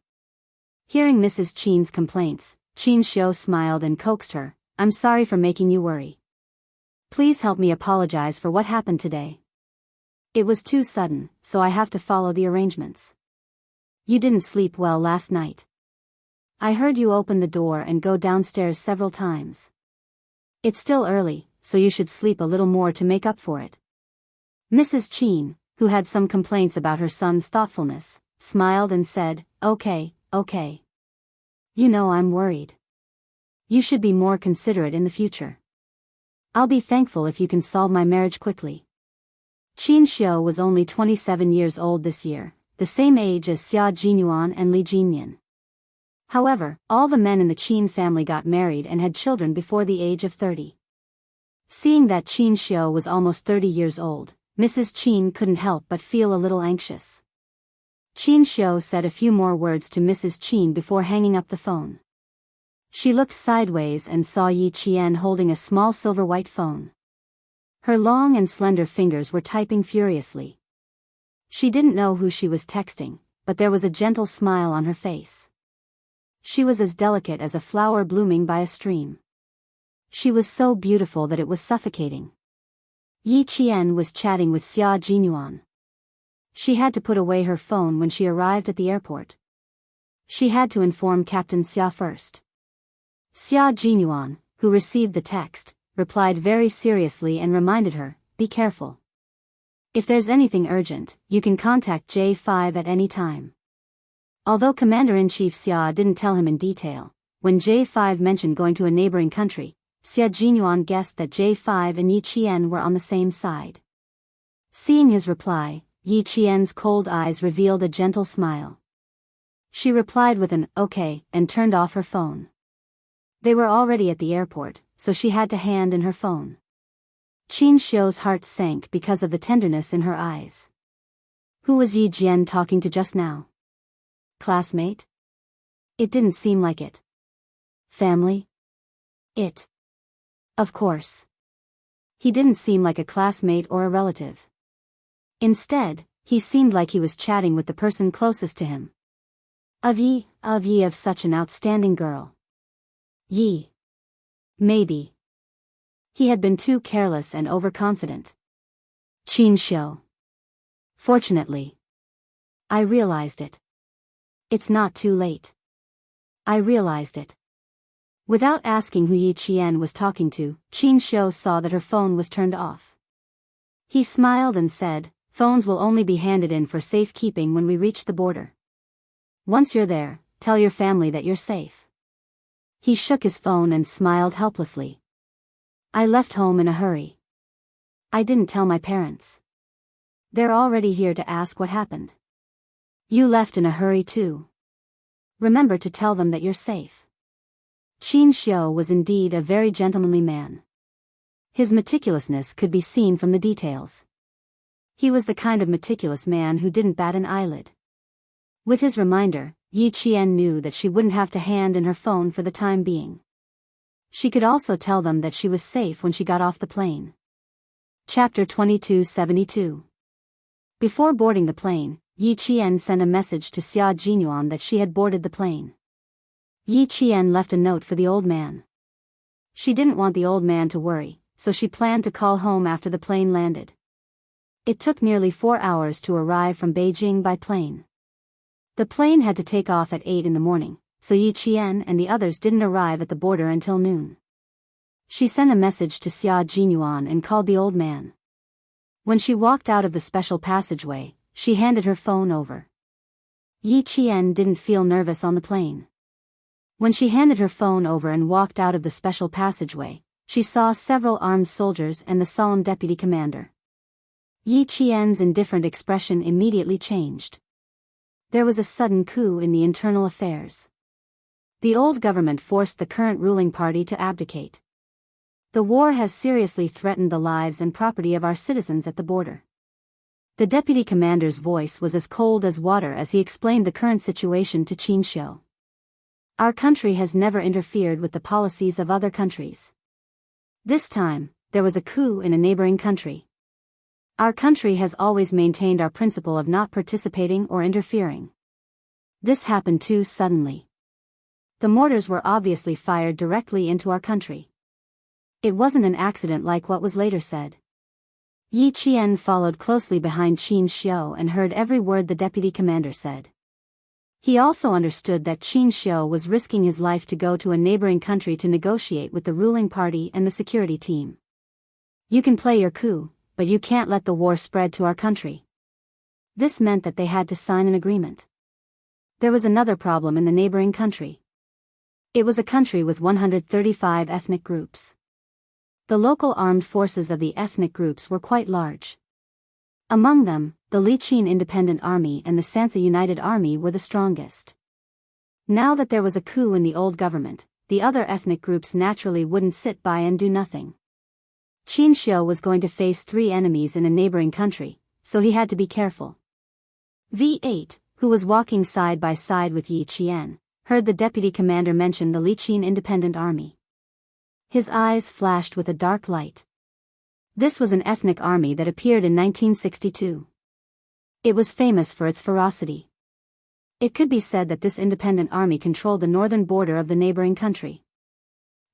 Hearing Mrs. Qin's complaints, Qin Xiu smiled and coaxed her, "I'm sorry for making you worry. Please help me apologize for what happened today. It was too sudden, so I have to follow the arrangements. You didn't sleep well last night. I heard you open the door and go downstairs several times. It's still early, so you should sleep a little more to make up for it." Mrs. Qin, who had some complaints about her son's thoughtfulness, smiled and said, Okay. You know I'm worried. You should be more considerate in the future. I'll be thankful if you can solve my marriage quickly." Qin Xiu was only 27 years old this year, the same age as Xia Jinyuan and Li Jinyan. However, all the men in the Qin family got married and had children before the age of 30. Seeing that Qin Xiu was almost 30 years old, Mrs. Qin couldn't help but feel a little anxious. Qin Xiu said a few more words to Mrs. Qin before hanging up the phone. She looked sideways and saw Yi Qian holding a small silver-white phone. Her long and slender fingers were typing furiously. She didn't know who she was texting, but there was a gentle smile on her face. She was as delicate as a flower blooming by a stream. She was so beautiful that it was suffocating. Yi Qian was chatting with Xia Jinyuan. She had to put away her phone when she arrived at the airport. She had to inform Captain Xia first. Xia Jinyuan, who received the text, replied very seriously and reminded her, "Be careful. If there's anything urgent, you can contact J5 at any time." Although Commander-in-Chief Xia didn't tell him in detail, when J5 mentioned going to a neighboring country, Xia Jinyuan guessed that J5 and Yi Qian were on the same side. Seeing his reply, Yi Qian's cold eyes revealed a gentle smile. She replied with an "okay" and turned off her phone. They were already at the airport, so she had to hand in her phone. Qin Xiu's heart sank because of the tenderness in her eyes. Who was Yi Jian talking to just now? Classmate? It didn't seem like it. Family? Of course. He didn't seem like a classmate or a relative. Instead, he seemed like he was chatting with the person closest to him. Of such an outstanding girl. Yi. Maybe. He had been too careless and overconfident. Qin Xiu. Fortunately. I realized it. It's not too late. I realized it. Without asking who Yi Qian was talking to, Qin Xiu saw that her phone was turned off. He smiled and said, "Phones will only be handed in for safekeeping when we reach the border. Once you're there, tell your family that you're safe." He shook his phone and smiled helplessly. "I left home in a hurry. I didn't tell my parents. They're already here to ask what happened. You left in a hurry too. Remember to tell them that you're safe." Qin Xiu was indeed a very gentlemanly man. His meticulousness could be seen from the details. He was the kind of meticulous man who didn't bat an eyelid. With his reminder, Yi Qian knew that she wouldn't have to hand in her phone for the time being. She could also tell them that she was safe when she got off the plane. Chapter 2272. Before boarding the plane, Yi Qian sent a message to Xia Jinyuan that she had boarded the plane. Yi Qian left a note for the old man. She didn't want the old man to worry, so she planned to call home after the plane landed. It took nearly 4 hours to arrive from Beijing by plane. The plane had to take off at 8 in the morning, so Yi Qian and the others didn't arrive at the border until noon. She sent a message to Xia Jinyuan and called the old man. When she walked out of the special passageway, she handed her phone over. Yi Qian didn't feel nervous on the plane. When she handed her phone over and walked out of the special passageway, she saw several armed soldiers and the solemn deputy commander. Yi Qian's indifferent expression immediately changed. There was a sudden coup in the internal affairs. The old government forced the current ruling party to abdicate. The war has seriously threatened the lives and property of our citizens at the border. The deputy commander's voice was as cold as water as he explained the current situation to Qin Xiu. Our country has never interfered with the policies of other countries. This time, there was a coup in a neighboring country. Our country has always maintained our principle of not participating or interfering. This happened too suddenly. The mortars were obviously fired directly into our country. It wasn't an accident like what was later said. Yi Qian followed closely behind Qin Xiu and heard every word the deputy commander said. He also understood that Qin Xiu was risking his life to go to a neighboring country to negotiate with the ruling party and the security team. You can play your coup, but you can't let the war spread to our country. This meant that they had to sign an agreement. There was another problem in the neighboring country. It was a country with 135 ethnic groups. The local armed forces of the ethnic groups were quite large. Among them, the Liqin Independent Army and the Sansa United Army were the strongest. Now that there was a coup in the old government, the other ethnic groups naturally wouldn't sit by and do nothing. Qin Xiu was going to face 3 enemies in a neighboring country, so he had to be careful. V8, who was walking side by side with Yi Qian, heard the deputy commander mention the Liqin Independent Army. His eyes flashed with a dark light. This was an ethnic army that appeared in 1962. It was famous for its ferocity. It could be said that this independent army controlled the northern border of the neighboring country.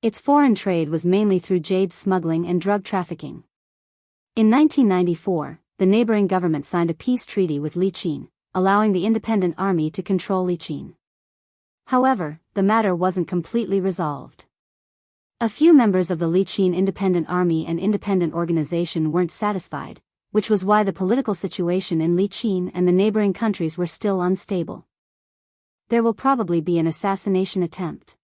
Its foreign trade was mainly through jade smuggling and drug trafficking. In 1994, the neighboring government signed a peace treaty with Liqin, allowing the independent army to control Liqin. However, the matter wasn't completely resolved. A few members of the Liqin Independent Army and Independent Organization weren't satisfied, which was why the political situation in Liqin and the neighboring countries were still unstable. There will probably be an assassination attempt.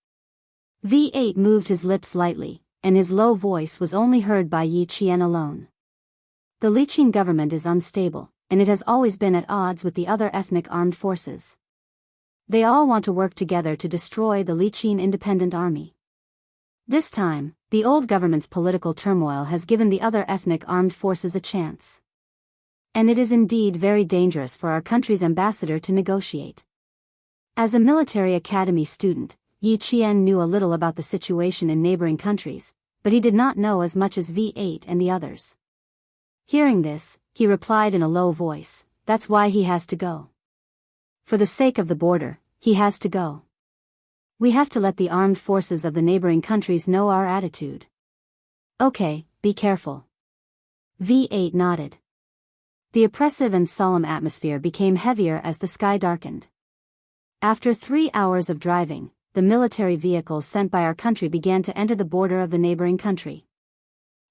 V8 moved his lips lightly, and his low voice was only heard by Yi Qian alone. The Liqin government is unstable, and it has always been at odds with the other ethnic armed forces. They all want to work together to destroy the Liqin Independent Army. This time, the old government's political turmoil has given the other ethnic armed forces a chance. And it is indeed very dangerous for our country's ambassador to negotiate. As a military academy student, Yi Qian knew a little about the situation in neighboring countries, but he did not know as much as V8 and the others. Hearing this, he replied in a low voice, "That's why he has to go. For the sake of the border, he has to go." We have to let the armed forces of the neighboring countries know our attitude. Okay, be careful. V8 nodded. The oppressive and solemn atmosphere became heavier as the sky darkened. After 3 hours of driving, the military vehicles sent by our country began to enter the border of the neighboring country.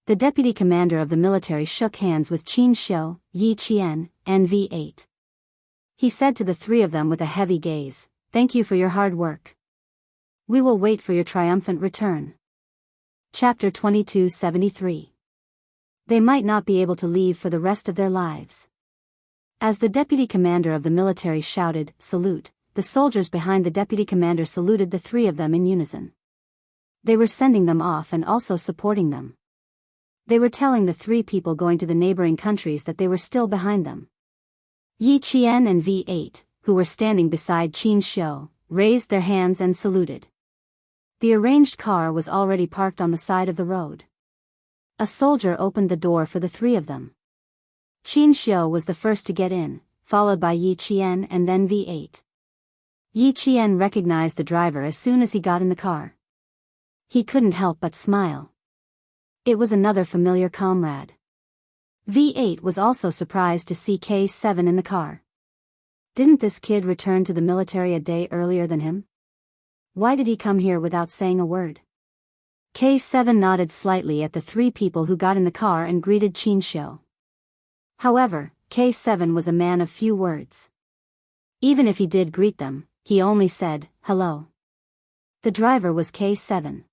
The deputy commander of the military shook hands with Qin Xiu, Yi Qian, and V8. He said to the three of them with a heavy gaze, "Thank you for your hard work. We will wait for your triumphant return." Chapter 2273. They might not be able to leave for the rest of their lives. As the deputy commander of the military shouted, "Salute," the soldiers behind the deputy commander saluted the three of them in unison. They were sending them off and also supporting them. They were telling the three people going to the neighboring countries that they were still behind them. Yi Qian and V8, who were standing beside Qin Xiu, raised their hands and saluted. The arranged car was already parked on the side of the road. A soldier opened the door for the three of them. Qin Xiu was the first to get in, followed by Yi Qian and then V8. Yi Qian recognized the driver as soon as he got in the car. He couldn't help but smile. It was another familiar comrade. V8 was also surprised to see K7 in the car. Didn't this kid return to the military a day earlier than him? Why did he come here without saying a word? K7 nodded slightly at the three people who got in the car and greeted Qin Xiu. However, K7 was a man of few words. Even if he did greet them, he only said, "Hello." The driver was K7.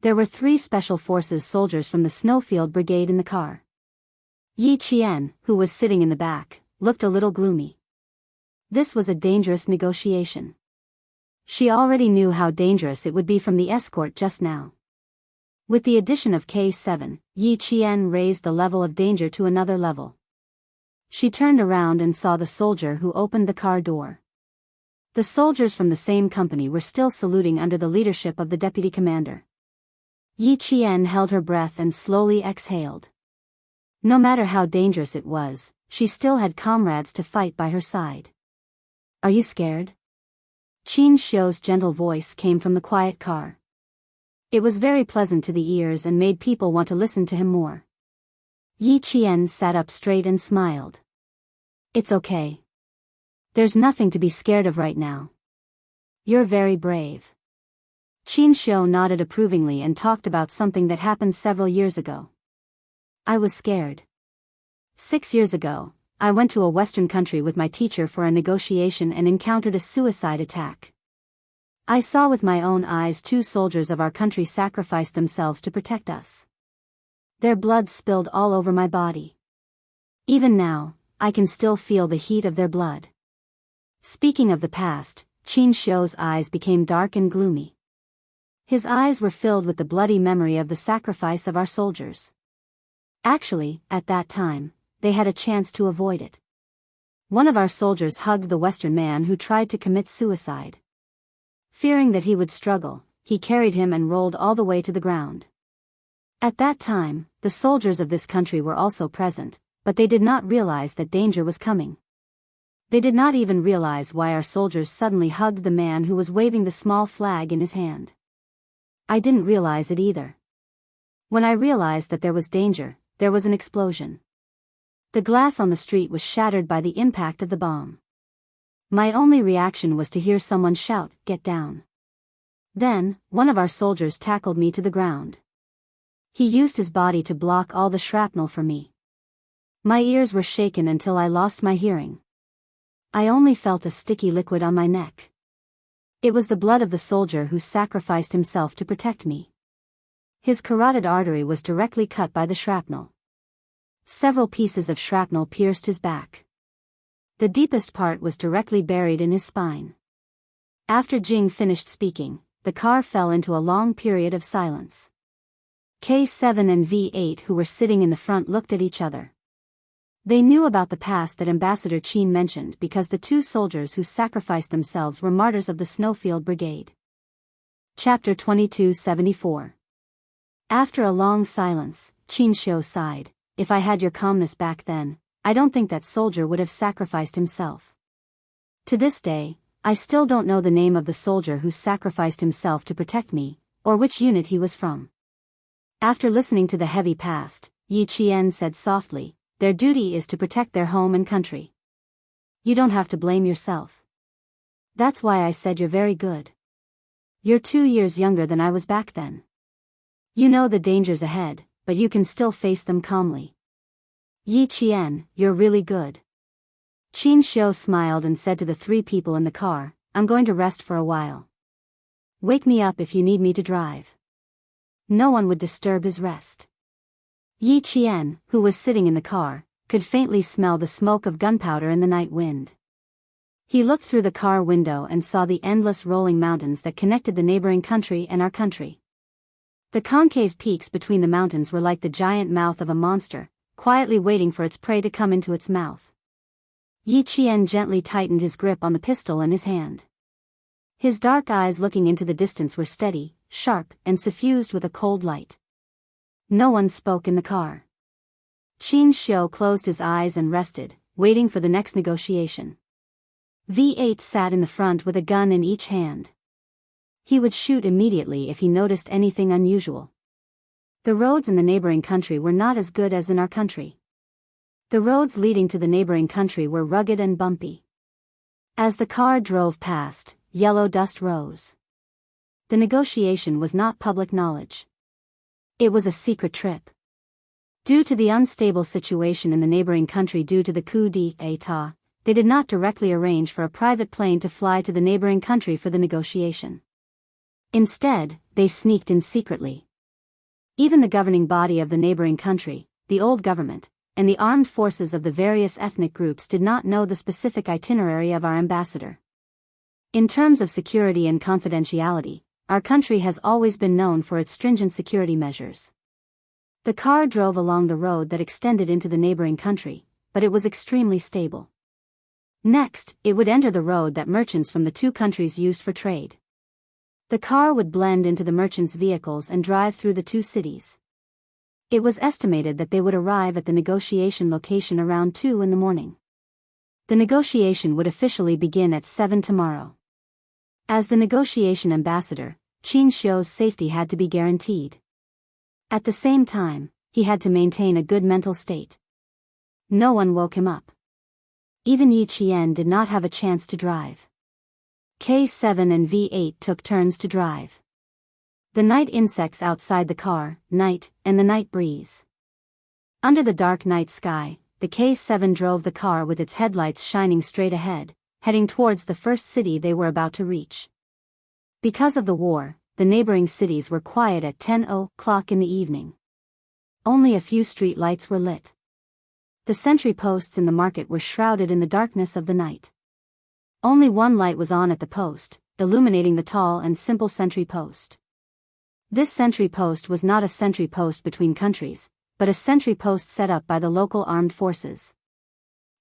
There were 3 Special Forces soldiers from the Snowfield Brigade in the car. Yi Qian, who was sitting in the back, looked a little gloomy. This was a dangerous negotiation. She already knew how dangerous it would be from the escort just now. With the addition of K7, Yi Qian raised the level of danger to another level. She turned around and saw the soldier who opened the car door. The soldiers from the same company were still saluting under the leadership of the deputy commander. Yi Qian held her breath and slowly exhaled. No matter how dangerous it was, she still had comrades to fight by her side. "Are you scared?" Qin Xiu's gentle voice came from the quiet car. It was very pleasant to the ears and made people want to listen to him more. Yi Qian sat up straight and smiled. "It's okay. There's nothing to be scared of right now. You're very brave." Qin Xiu nodded approvingly and talked about something that happened several years ago. "I was scared. 6 years ago, I went to a Western country with my teacher for a negotiation and encountered a suicide attack. I saw with my own eyes 2 soldiers of our country sacrifice themselves to protect us. Their blood spilled all over my body. Even now, I can still feel the heat of their blood." Speaking of the past, Qin Xiu's eyes became dark and gloomy. His eyes were filled with the bloody memory of the sacrifice of our soldiers. Actually, at that time, they had a chance to avoid it. One of our soldiers hugged the Western man who tried to commit suicide. Fearing that he would struggle, he carried him and rolled all the way to the ground. At that time, the soldiers of this country were also present, but they did not realize that danger was coming. They did not even realize why our soldiers suddenly hugged the man who was waving the small flag in his hand. I didn't realize it either. When I realized that there was danger, there was an explosion. The glass on the street was shattered by the impact of the bomb. My only reaction was to hear someone shout, "Get down." Then, one of our soldiers tackled me to the ground. He used his body to block all the shrapnel for me. My ears were shaken until I lost my hearing. I only felt a sticky liquid on my neck. It was the blood of the soldier who sacrificed himself to protect me. His carotid artery was directly cut by the shrapnel. Several pieces of shrapnel pierced his back. The deepest part was directly buried in his spine. After Jing finished speaking, the car fell into a long period of silence. K7 and V8 who were sitting in the front looked at each other. They knew about the past that Ambassador Qin mentioned because the 2 soldiers who sacrificed themselves were martyrs of the Snowfield Brigade. Chapter 2274. After a long silence, Qin Xiu sighed, "If I had your calmness back then, I don't think that soldier would have sacrificed himself. To this day, I still don't know the name of the soldier who sacrificed himself to protect me, or which unit he was from. After listening to the heavy past, Yi Qian said softly, their duty is to protect their home and country. You don't have to blame yourself. That's why I said you're very good. You're 2 years younger than I was back then. You know the dangers ahead, but you can still face them calmly. Yi Qian, you're really good. Qin Xiu smiled and said to the 3 people in the car, I'm going to rest for a while. Wake me up if you need me to drive. No one would disturb his rest. Yi Qian, who was sitting in the car, could faintly smell the smoke of gunpowder in the night wind. He looked through the car window and saw the endless rolling mountains that connected the neighboring country and our country. The concave peaks between the mountains were like the giant mouth of a monster, quietly waiting for its prey to come into its mouth. Yi Qian gently tightened his grip on the pistol in his hand. His dark eyes looking into the distance were steady, sharp, and suffused with a cold light. No one spoke in the car. Qin Xiu closed his eyes and rested, waiting for the next negotiation. V8 sat in the front with a gun in each hand. He would shoot immediately if he noticed anything unusual. The roads in the neighboring country were not as good as in our country. The roads leading to the neighboring country were rugged and bumpy. As the car drove past, yellow dust rose. The negotiation was not public knowledge. It was a secret trip. Due to the unstable situation in the neighboring country due to the coup d'état, they did not directly arrange for a private plane to fly to the neighboring country for the negotiation. Instead, they sneaked in secretly. Even the governing body of the neighboring country, the old government, and the armed forces of the various ethnic groups did not know the specific itinerary of our ambassador. In terms of security and confidentiality, our country has always been known for its stringent security measures. The car drove along the road that extended into the neighboring country, but it was extremely stable. Next, it would enter the road that merchants from the 2 countries used for trade. The car would blend into the merchants' vehicles and drive through the 2 cities. It was estimated that they would arrive at the negotiation location around 2 in the morning. The negotiation would officially begin at 7 tomorrow. As the negotiation ambassador, Qin Xiu's safety had to be guaranteed. At the same time, he had to maintain a good mental state. No one woke him up. Even Yi Qian did not have a chance to drive. K7 and V8 took turns to drive. The night insects outside the car, night, and the night breeze. Under the dark night sky, the K7 drove the car with its headlights shining straight ahead, heading towards the first city they were about to reach. Because of the war, the neighboring cities were quiet at 10 o'clock in the evening. Only a few street lights were lit. The sentry posts in the market were shrouded in the darkness of the night. Only one light was on at the post, illuminating the tall and simple sentry post. This sentry post was not a sentry post between countries, but a sentry post set up by the local armed forces.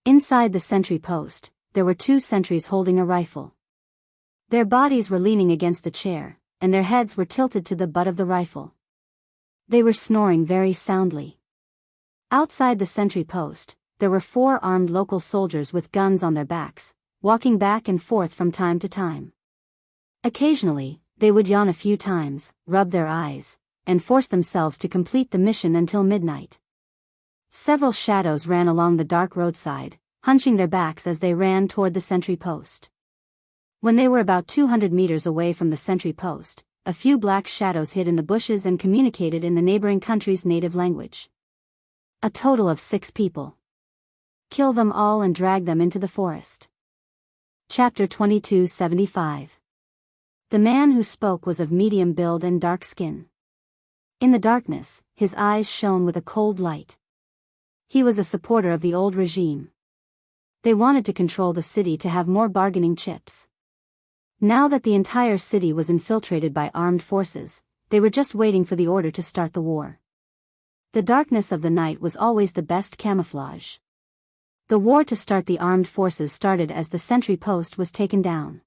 Inside the sentry post, there were 2 sentries holding a rifle. Their bodies were leaning against the chair, and their heads were tilted to the butt of the rifle. They were snoring very soundly. Outside the sentry post, there were 4 armed local soldiers with guns on their backs, walking back and forth from time to time. Occasionally, they would yawn a few times, rub their eyes, and force themselves to complete the mission until midnight. Several shadows ran along the dark roadside, hunching their backs as they ran toward the sentry post. When they were about 200 meters away from the sentry post, a few black shadows hid in the bushes and communicated in the neighboring country's native language. A total of 6 people. Kill them all and drag them into the forest. Chapter 2275. The man who spoke was of medium build and dark skin. In the darkness, his eyes shone with a cold light. He was a supporter of the old regime. They wanted to control the city to have more bargaining chips. Now that the entire city was infiltrated by armed forces, they were just waiting for the order to start the war. The darkness of the night was always the best camouflage. The war to start the armed forces started as the sentry post was taken down.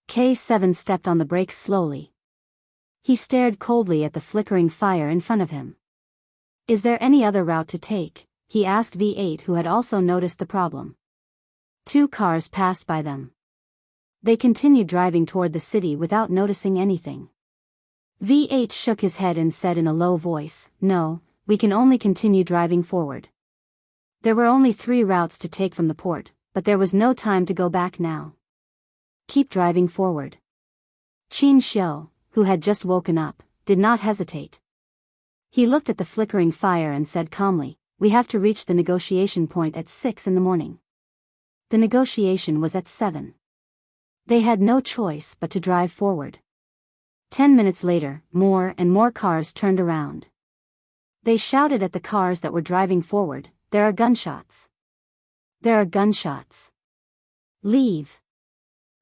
K7 stepped on the brakes slowly. He stared coldly at the flickering fire in front of him. Is there any other route to take? He asked V8, who had also noticed the problem. 2 cars passed by them. They continued driving toward the city without noticing anything. V8 shook his head and said in a low voice, "No, we can only continue driving forward." There were only 3 routes to take from the port, but there was no time to go back now. "Keep driving forward." Qin Xiu, who had just woken up, did not hesitate. He looked at the flickering fire and said calmly, "We have to reach the negotiation point at 6 in the morning." The negotiation was at 7. They had no choice but to drive forward. 10 minutes later, more and more cars turned around. They shouted at the cars that were driving forward, "There are gunshots! There are gunshots! Leave!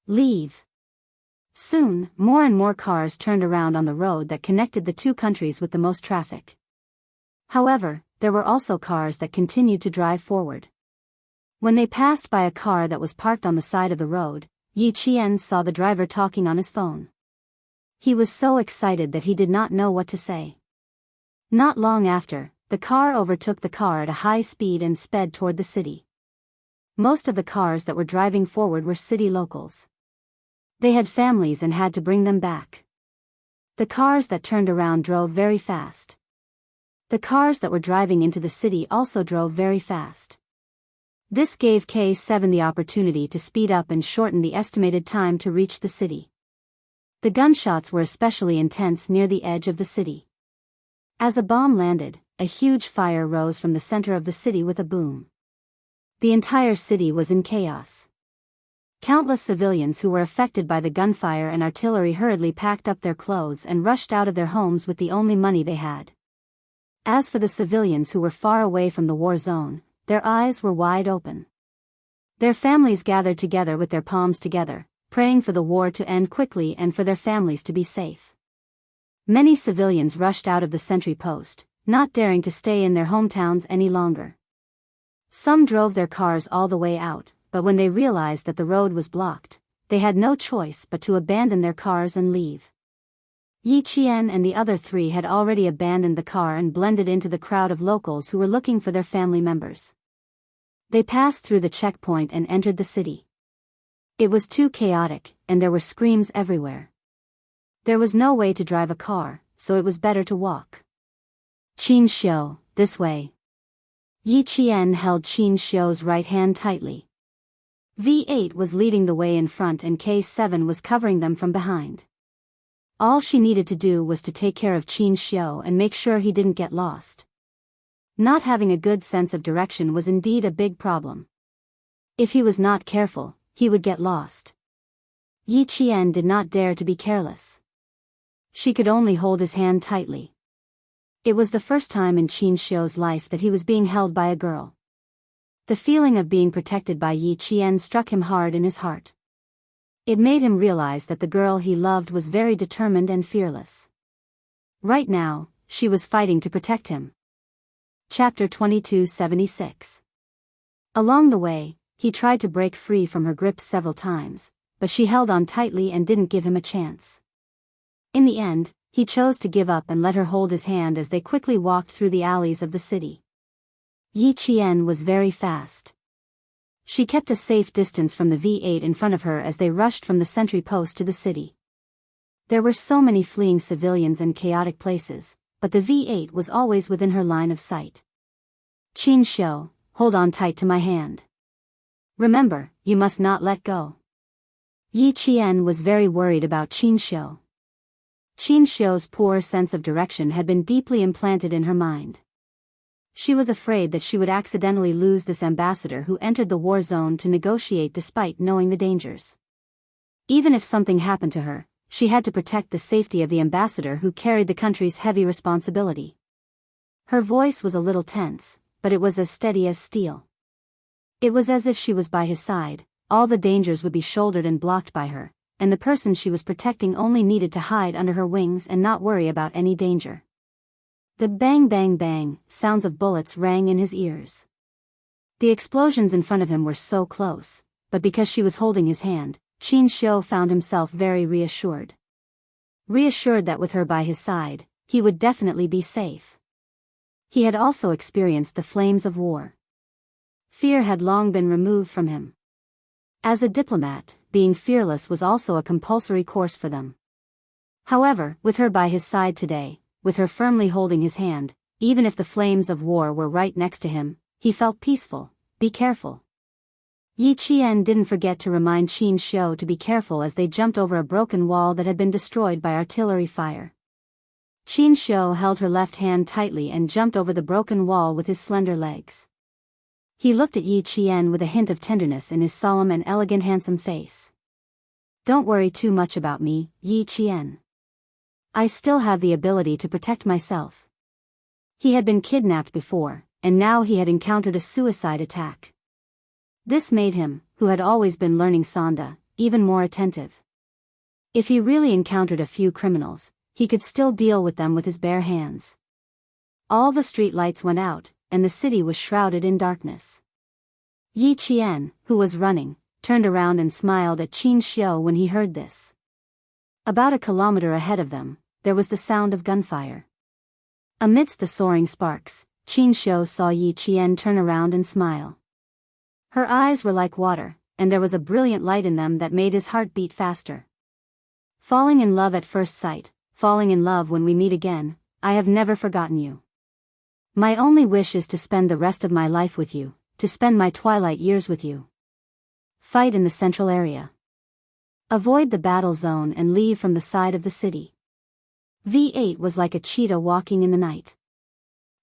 Leave!" Soon, more and more cars turned around on the road that connected the 2 countries with the most traffic. However, there were also cars that continued to drive forward. When they passed by a car that was parked on the side of the road, Yi Qian saw the driver talking on his phone. He was so excited that he did not know what to say. Not long after, the car overtook the car at a high speed and sped toward the city. Most of the cars that were driving forward were city locals. They had families and had to bring them back. The cars that turned around drove very fast. The cars that were driving into the city also drove very fast. This gave K7 the opportunity to speed up and shorten the estimated time to reach the city. The gunshots were especially intense near the edge of the city. As a bomb landed, a huge fire rose from the center of the city with a boom. The entire city was in chaos. Countless civilians who were affected by the gunfire and artillery hurriedly packed up their clothes and rushed out of their homes with the only money they had. As for the civilians who were far away from the war zone, their eyes were wide open. Their families gathered together with their palms together, praying for the war to end quickly and for their families to be safe. Many civilians rushed out of the sentry post, not daring to stay in their hometowns any longer. Some drove their cars all the way out, but when they realized that the road was blocked, they had no choice but to abandon their cars and leave. Yi Qian and the other 3 had already abandoned the car and blended into the crowd of locals who were looking for their family members. They passed through the checkpoint and entered the city. It was too chaotic, and there were screams everywhere. There was no way to drive a car, so it was better to walk. "Qin Xiu, this way." Yi Qian held Qin Xiu's right hand tightly. V8 was leading the way in front and K7 was covering them from behind. All she needed to do was to take care of Qin Xiu and make sure he didn't get lost. Not having a good sense of direction was indeed a big problem. If he was not careful, he would get lost. Yi Qian did not dare to be careless. She could only hold his hand tightly. It was the first time in Qin Xiu's life that he was being held by a girl. The feeling of being protected by Yi Qian struck him hard in his heart. It made him realize that the girl he loved was very determined and fearless. Right now, she was fighting to protect him. Chapter 2276. Along the way, he tried to break free from her grip several times, but she held on tightly and didn't give him a chance. In the end, he chose to give up and let her hold his hand as they quickly walked through the alleys of the city. Yi Qian was very fast. She kept a safe distance from the V8 in front of her as they rushed from the sentry post to the city. There were so many fleeing civilians and chaotic places, but the V8 was always within her line of sight. "Qin Xiu, hold on tight to my hand. Remember, you must not let go." Yi Qian was very worried about Qin Xiu. Qin Xiu's poor sense of direction had been deeply implanted in her mind. She was afraid that she would accidentally lose this ambassador who entered the war zone to negotiate despite knowing the dangers. Even if something happened to her, she had to protect the safety of the ambassador who carried the country's heavy responsibility. Her voice was a little tense, but it was as steady as steel. It was as if she was by his side, all the dangers would be shouldered and blocked by her, and the person she was protecting only needed to hide under her wings and not worry about any danger. The bang bang bang sounds of bullets rang in his ears. The explosions in front of him were so close, but because she was holding his hand, Qin Xiu found himself very reassured. Reassured that with her by his side, he would definitely be safe. He had also experienced the flames of war. Fear had long been removed from him. As a diplomat, being fearless was also a compulsory course for them. However, with her by his side today, with her firmly holding his hand, even if the flames of war were right next to him, he felt peaceful. Be careful. Yi Qian didn't forget to remind Qin Xiu to be careful as they jumped over a broken wall that had been destroyed by artillery fire. Qin Xiu held her left hand tightly and jumped over the broken wall with his slender legs. He looked at Yi Qian with a hint of tenderness in his solemn and elegant handsome face. Don't worry too much about me, Yi Qian. I still have the ability to protect myself. He had been kidnapped before, and now he had encountered a suicide attack. This made him, who had always been learning Sanda, even more attentive. If he really encountered a few criminals, he could still deal with them with his bare hands. All the street lights went out, and the city was shrouded in darkness. Yi Qian, who was running, turned around and smiled at Qin Xiu when he heard this. About a kilometer ahead of them, there was the sound of gunfire. Amidst the soaring sparks, Qin Xiu saw Yi Qian turn around and smile. Her eyes were like water, and there was a brilliant light in them that made his heart beat faster. Falling in love at first sight, falling in love when we meet again, I have never forgotten you. My only wish is to spend the rest of my life with you, to spend my twilight years with you. Fight in the central area. Avoid the battle zone and leave from the side of the city. V8 was like a cheetah walking in the night.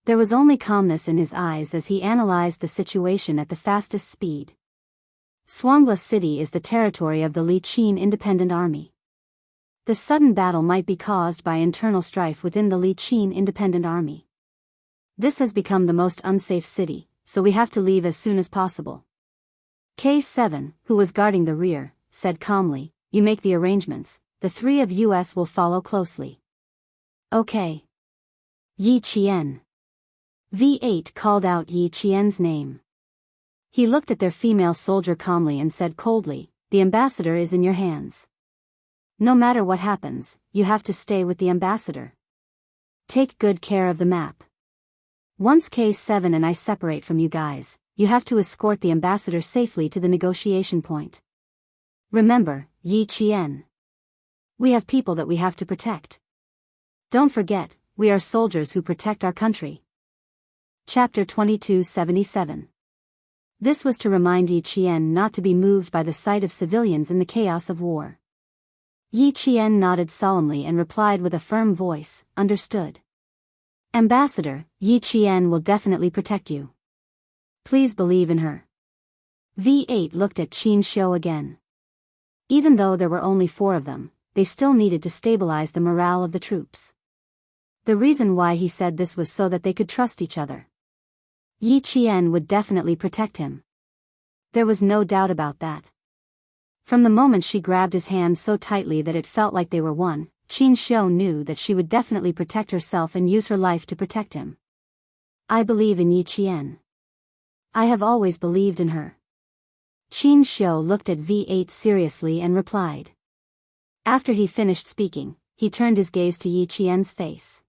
There was only calmness in his eyes as he analyzed the situation at the fastest speed. Swangla City is the territory of the Li Qin Independent Army. The sudden battle might be caused by internal strife within the Li Qin Independent Army. This has become the most unsafe city, so we have to leave as soon as possible. K7, who was guarding the rear, said calmly, you make the arrangements, the three of us will follow closely. Okay. Yi Qian. V8 called out Yi Qian's name. He looked at their female soldier calmly and said coldly, the ambassador is in your hands. No matter what happens, you have to stay with the ambassador. Take good care of the map. Once K7 and I separate from you guys, you have to escort the ambassador safely to the negotiation point. Remember, Yi Qian. We have people that we have to protect. Don't forget, we are soldiers who protect our country. Chapter 2277. This was to remind Yi Qian not to be moved by the sight of civilians in the chaos of war. Yi Qian nodded solemnly and replied with a firm voice, understood. Ambassador, Yi Qian will definitely protect you. Please believe in her. V8 looked at Qin Xiu again. Even though there were only 4 of them, they still needed to stabilize the morale of the troops. The reason why he said this was so that they could trust each other. Yi Qian would definitely protect him. There was no doubt about that. From the moment she grabbed his hand so tightly that it felt like they were one, Qin Xiu knew that she would definitely protect herself and use her life to protect him. I believe in Yi Qian. I have always believed in her. Qin Xiu looked at V8 seriously and replied. After he finished speaking, he turned his gaze to Yi Qian's face.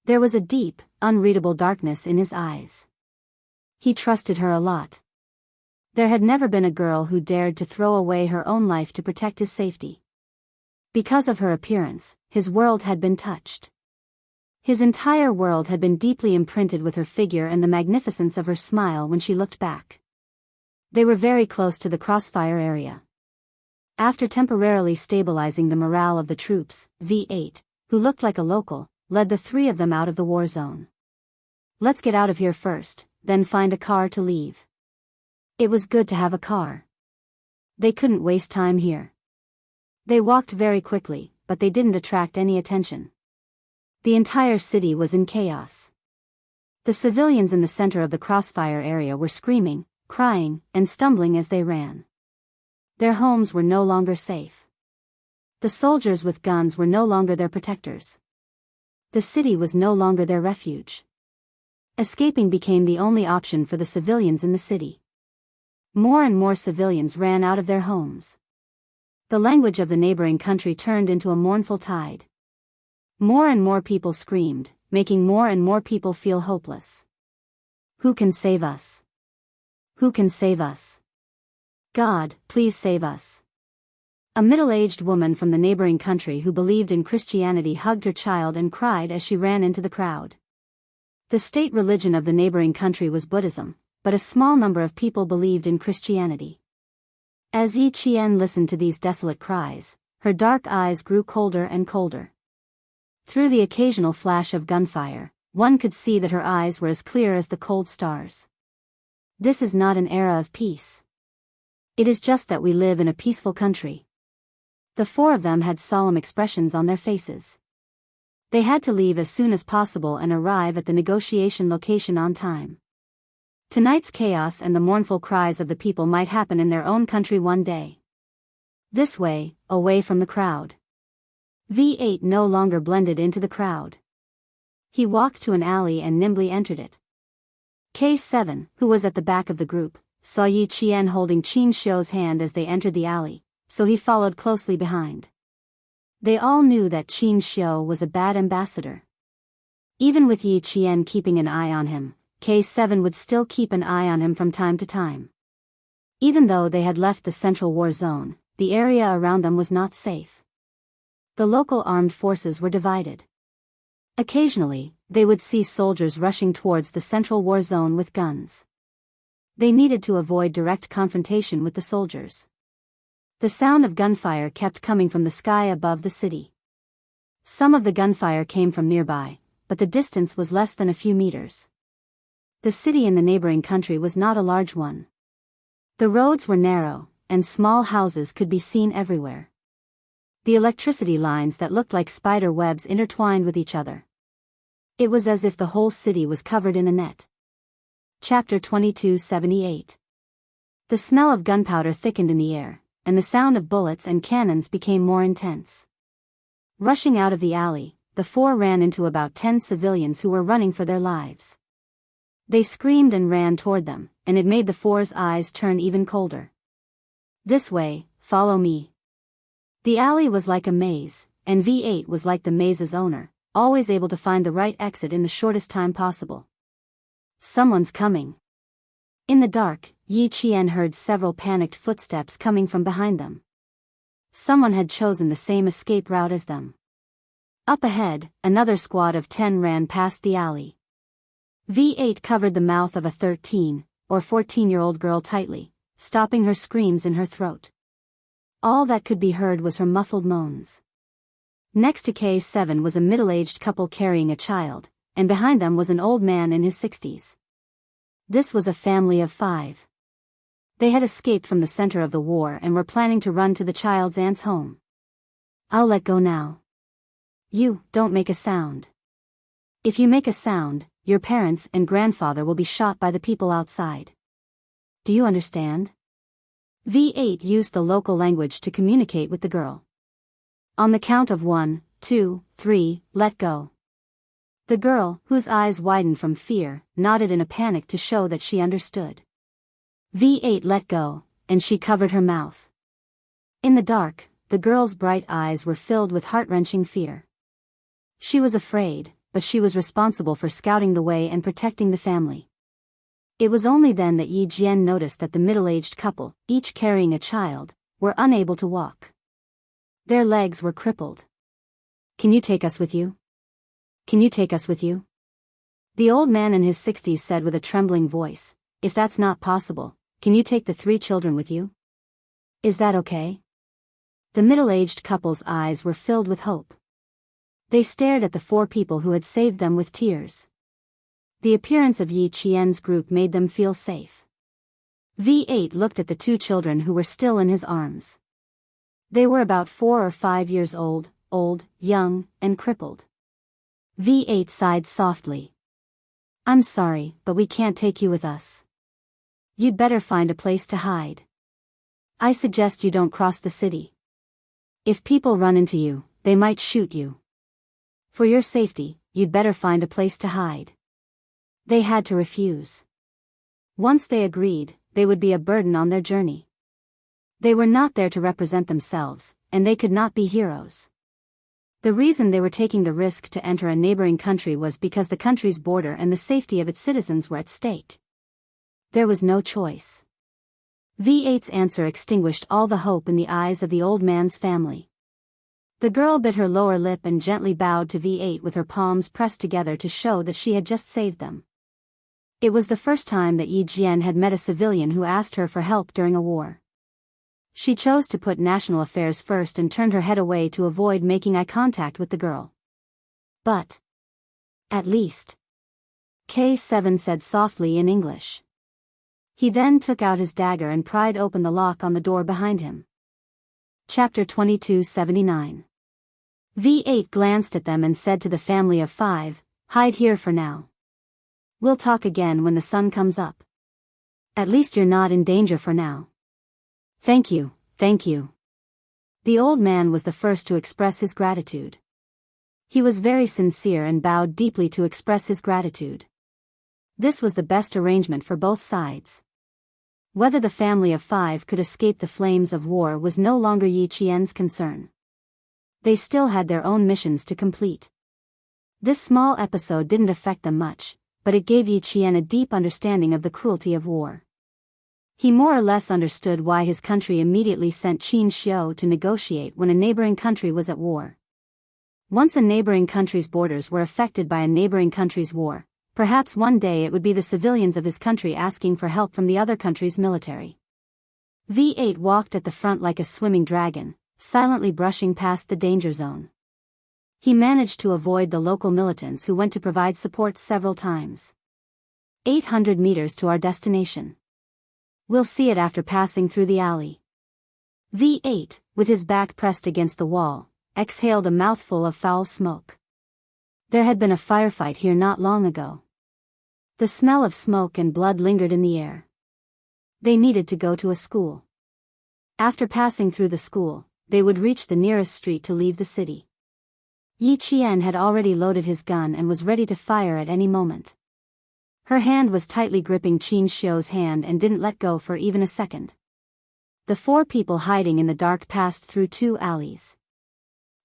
There was a deep, unreadable darkness in his eyes. He trusted her a lot. There had never been a girl who dared to throw away her own life to protect his safety. Because of her appearance, his world had been touched. His entire world had been deeply imprinted with her figure and the magnificence of her smile when she looked back. They were very close to the crossfire area. After temporarily stabilizing the morale of the troops, V8, who looked like a local, led the 3 of them out of the war zone. Let's get out of here first, then find a car to leave. It was good to have a car. They couldn't waste time here. They walked very quickly, but they didn't attract any attention. The entire city was in chaos. The civilians in the center of the crossfire area were screaming, crying, and stumbling as they ran. Their homes were no longer safe. The soldiers with guns were no longer their protectors. The city was no longer their refuge. Escaping became the only option for the civilians in the city. More and more civilians ran out of their homes. The language of the neighboring country turned into a mournful tide. More and more people screamed, making more and more people feel hopeless. Who can save us? Who can save us? God, please save us. A middle-aged woman from the neighboring country who believed in Christianity hugged her child and cried as she ran into the crowd. The state religion of the neighboring country was Buddhism, but a small number of people believed in Christianity. As Yi Qian listened to these desolate cries, her dark eyes grew colder and colder. Through the occasional flash of gunfire, one could see that her eyes were as clear as the cold stars. This is not an era of peace. It is just that we live in a peaceful country. The four of them had solemn expressions on their faces. They had to leave as soon as possible and arrive at the negotiation location on time. Tonight's chaos and the mournful cries of the people might happen in their own country one day. This way, away from the crowd. V8 no longer blended into the crowd. He walked to an alley and nimbly entered it. K7, who was at the back of the group, saw Yi Qian holding Qin Xiu's hand as they entered the alley, so he followed closely behind. They all knew that Qin Xiu was a bad ambassador. Even with Yi Qian keeping an eye on him, K7 would still keep an eye on him from time to time. Even though they had left the central war zone, the area around them was not safe. The local armed forces were divided. Occasionally, they would see soldiers rushing towards the central war zone with guns. They needed to avoid direct confrontation with the soldiers. The sound of gunfire kept coming from the sky above the city. Some of the gunfire came from nearby, but the distance was less than a few meters. The city in the neighboring country was not a large one. The roads were narrow, and small houses could be seen everywhere. The electricity lines that looked like spider webs intertwined with each other. It was as if the whole city was covered in a net. Chapter 2278. The smell of gunpowder thickened in the air, and the sound of bullets and cannons became more intense. Rushing out of the alley, the four ran into about 10 civilians who were running for their lives. They screamed and ran toward them, and it made the four's eyes turn even colder. This way, follow me. The alley was like a maze, and V8 was like the maze's owner, always able to find the right exit in the shortest time possible. Someone's coming. In the dark, Yi Qian heard several panicked footsteps coming from behind them. Someone had chosen the same escape route as them. Up ahead, another squad of 10 ran past the alley. V8 covered the mouth of a 13 or 14-year-old girl tightly, stopping her screams in her throat. All that could be heard was her muffled moans. Next to K7 was a middle-aged couple carrying a child, and behind them was an old man in his 60s. This was a family of 5. They had escaped from the center of the war and were planning to run to the child's aunt's home. I'll let go now. You, don't make a sound. If you make a sound, your parents and grandfather will be shot by the people outside. Do you understand? V8 used the local language to communicate with the girl. On the count of 1, 2, 3, let go. The girl, whose eyes widened from fear, nodded in a panic to show that she understood. V8 let go, and she covered her mouth. In the dark, the girl's bright eyes were filled with heart-wrenching fear. She was afraid, but she was responsible for scouting the way and protecting the family. It was only then that Yi Jian noticed that the middle-aged couple, each carrying a child, were unable to walk. Their legs were crippled. Can you take us with you? Can you take us with you? The old man in his 60s said with a trembling voice, if that's not possible, can you take the 3 children with you? Is that okay? The middle-aged couple's eyes were filled with hope. They stared at the 4 people who had saved them with tears. The appearance of Yi Qian's group made them feel safe. V8 looked at the 2 children who were still in his arms. They were about 4 or 5 years old, young, and crippled. V8 sighed softly. I'm sorry, but we can't take you with us. You'd better find a place to hide. I suggest you don't cross the city. If people run into you, they might shoot you. For your safety, you'd better find a place to hide. They had to refuse. Once they agreed, they would be a burden on their journey. They were not there to represent themselves, and they could not be heroes. The reason they were taking the risk to enter a neighboring country was because the country's border and the safety of its citizens were at stake. There was no choice. V8's answer extinguished all the hope in the eyes of the old man's family. The girl bit her lower lip and gently bowed to V8 with her palms pressed together to show that she had just saved them. It was the first time that Yi Jian had met a civilian who asked her for help during a war. She chose to put national affairs first and turned her head away to avoid making eye contact with the girl. But at least, K7 said softly in English. He then took out his dagger and pried open the lock on the door behind him. Chapter 2279. V8 glanced at them and said to the family of 5, "Hide here for now. We'll talk again when the sun comes up. At least you're not in danger for now." "Thank you, thank you." The old man was the first to express his gratitude. He was very sincere and bowed deeply to express his gratitude. This was the best arrangement for both sides. Whether the family of 5 could escape the flames of war was no longer Yi Qian's concern. They still had their own missions to complete. This small episode didn't affect them much, but it gave Yi Qian a deep understanding of the cruelty of war. He more or less understood why his country immediately sent Qin Xiu to negotiate when a neighboring country was at war. Once a neighboring country's borders were affected by a neighboring country's war, perhaps one day it would be the civilians of his country asking for help from the other country's military. V8 walked at the front like a swimming dragon, silently brushing past the danger zone. He managed to avoid the local militants who went to provide support several times. 800 meters to our destination. We'll see it after passing through the alley. V8, with his back pressed against the wall, exhaled a mouthful of foul smoke. There had been a firefight here not long ago. The smell of smoke and blood lingered in the air. They needed to go to a school. After passing through the school, they would reach the nearest street to leave the city. Yi Qian had already loaded his gun and was ready to fire at any moment. Her hand was tightly gripping Qin Xiu's hand and didn't let go for even a second. The 4 people hiding in the dark passed through 2 alleys.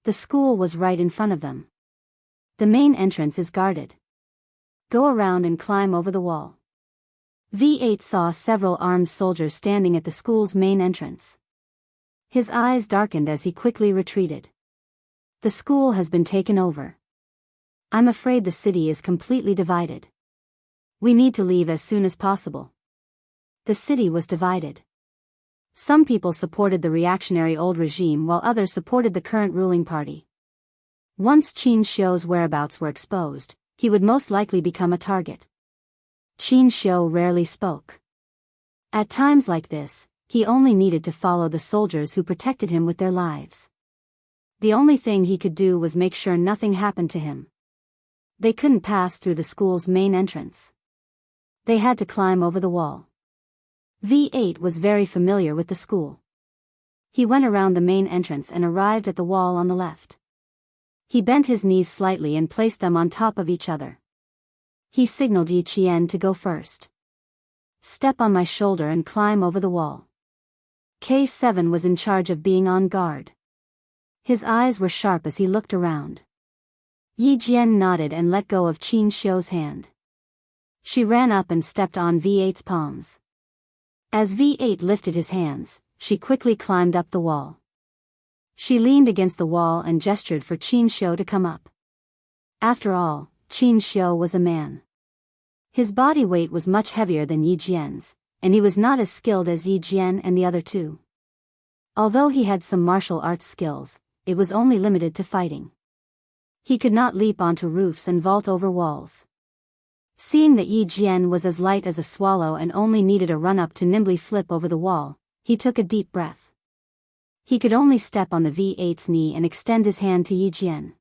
The school was right in front of them. The main entrance is guarded. Go around and climb over the wall. V8 saw several armed soldiers standing at the school's main entrance. His eyes darkened as he quickly retreated. The school has been taken over. I'm afraid the city is completely divided. We need to leave as soon as possible. The city was divided. Some people supported the reactionary old regime while others supported the current ruling party. Once Qin Xiu's whereabouts were exposed, he would most likely become a target. Qin Xiu rarely spoke. At times like this, he only needed to follow the soldiers who protected him with their lives. The only thing he could do was make sure nothing happened to him. They couldn't pass through the school's main entrance. They had to climb over the wall. V8 was very familiar with the school. He went around the main entrance and arrived at the wall on the left. He bent his knees slightly and placed them on top of each other. He signaled Yi Qian to go first. Step on my shoulder and climb over the wall. K7 was in charge of being on guard. His eyes were sharp as he looked around. Yi Jian nodded and let go of Qin Xiu's hand. She ran up and stepped on V8's palms. As V8 lifted his hands, she quickly climbed up the wall. She leaned against the wall and gestured for Qin Xiu to come up. After all, Qin Xiu was a man. His body weight was much heavier than Yi Jian's, and he was not as skilled as Yi Jian and the other 2. Although he had some martial arts skills, it was only limited to fighting. He could not leap onto roofs and vault over walls. Seeing that Yi Jian was as light as a swallow and only needed a run-up to nimbly flip over the wall, he took a deep breath. He could only step on the V8's knee and extend his hand to Yi Jian.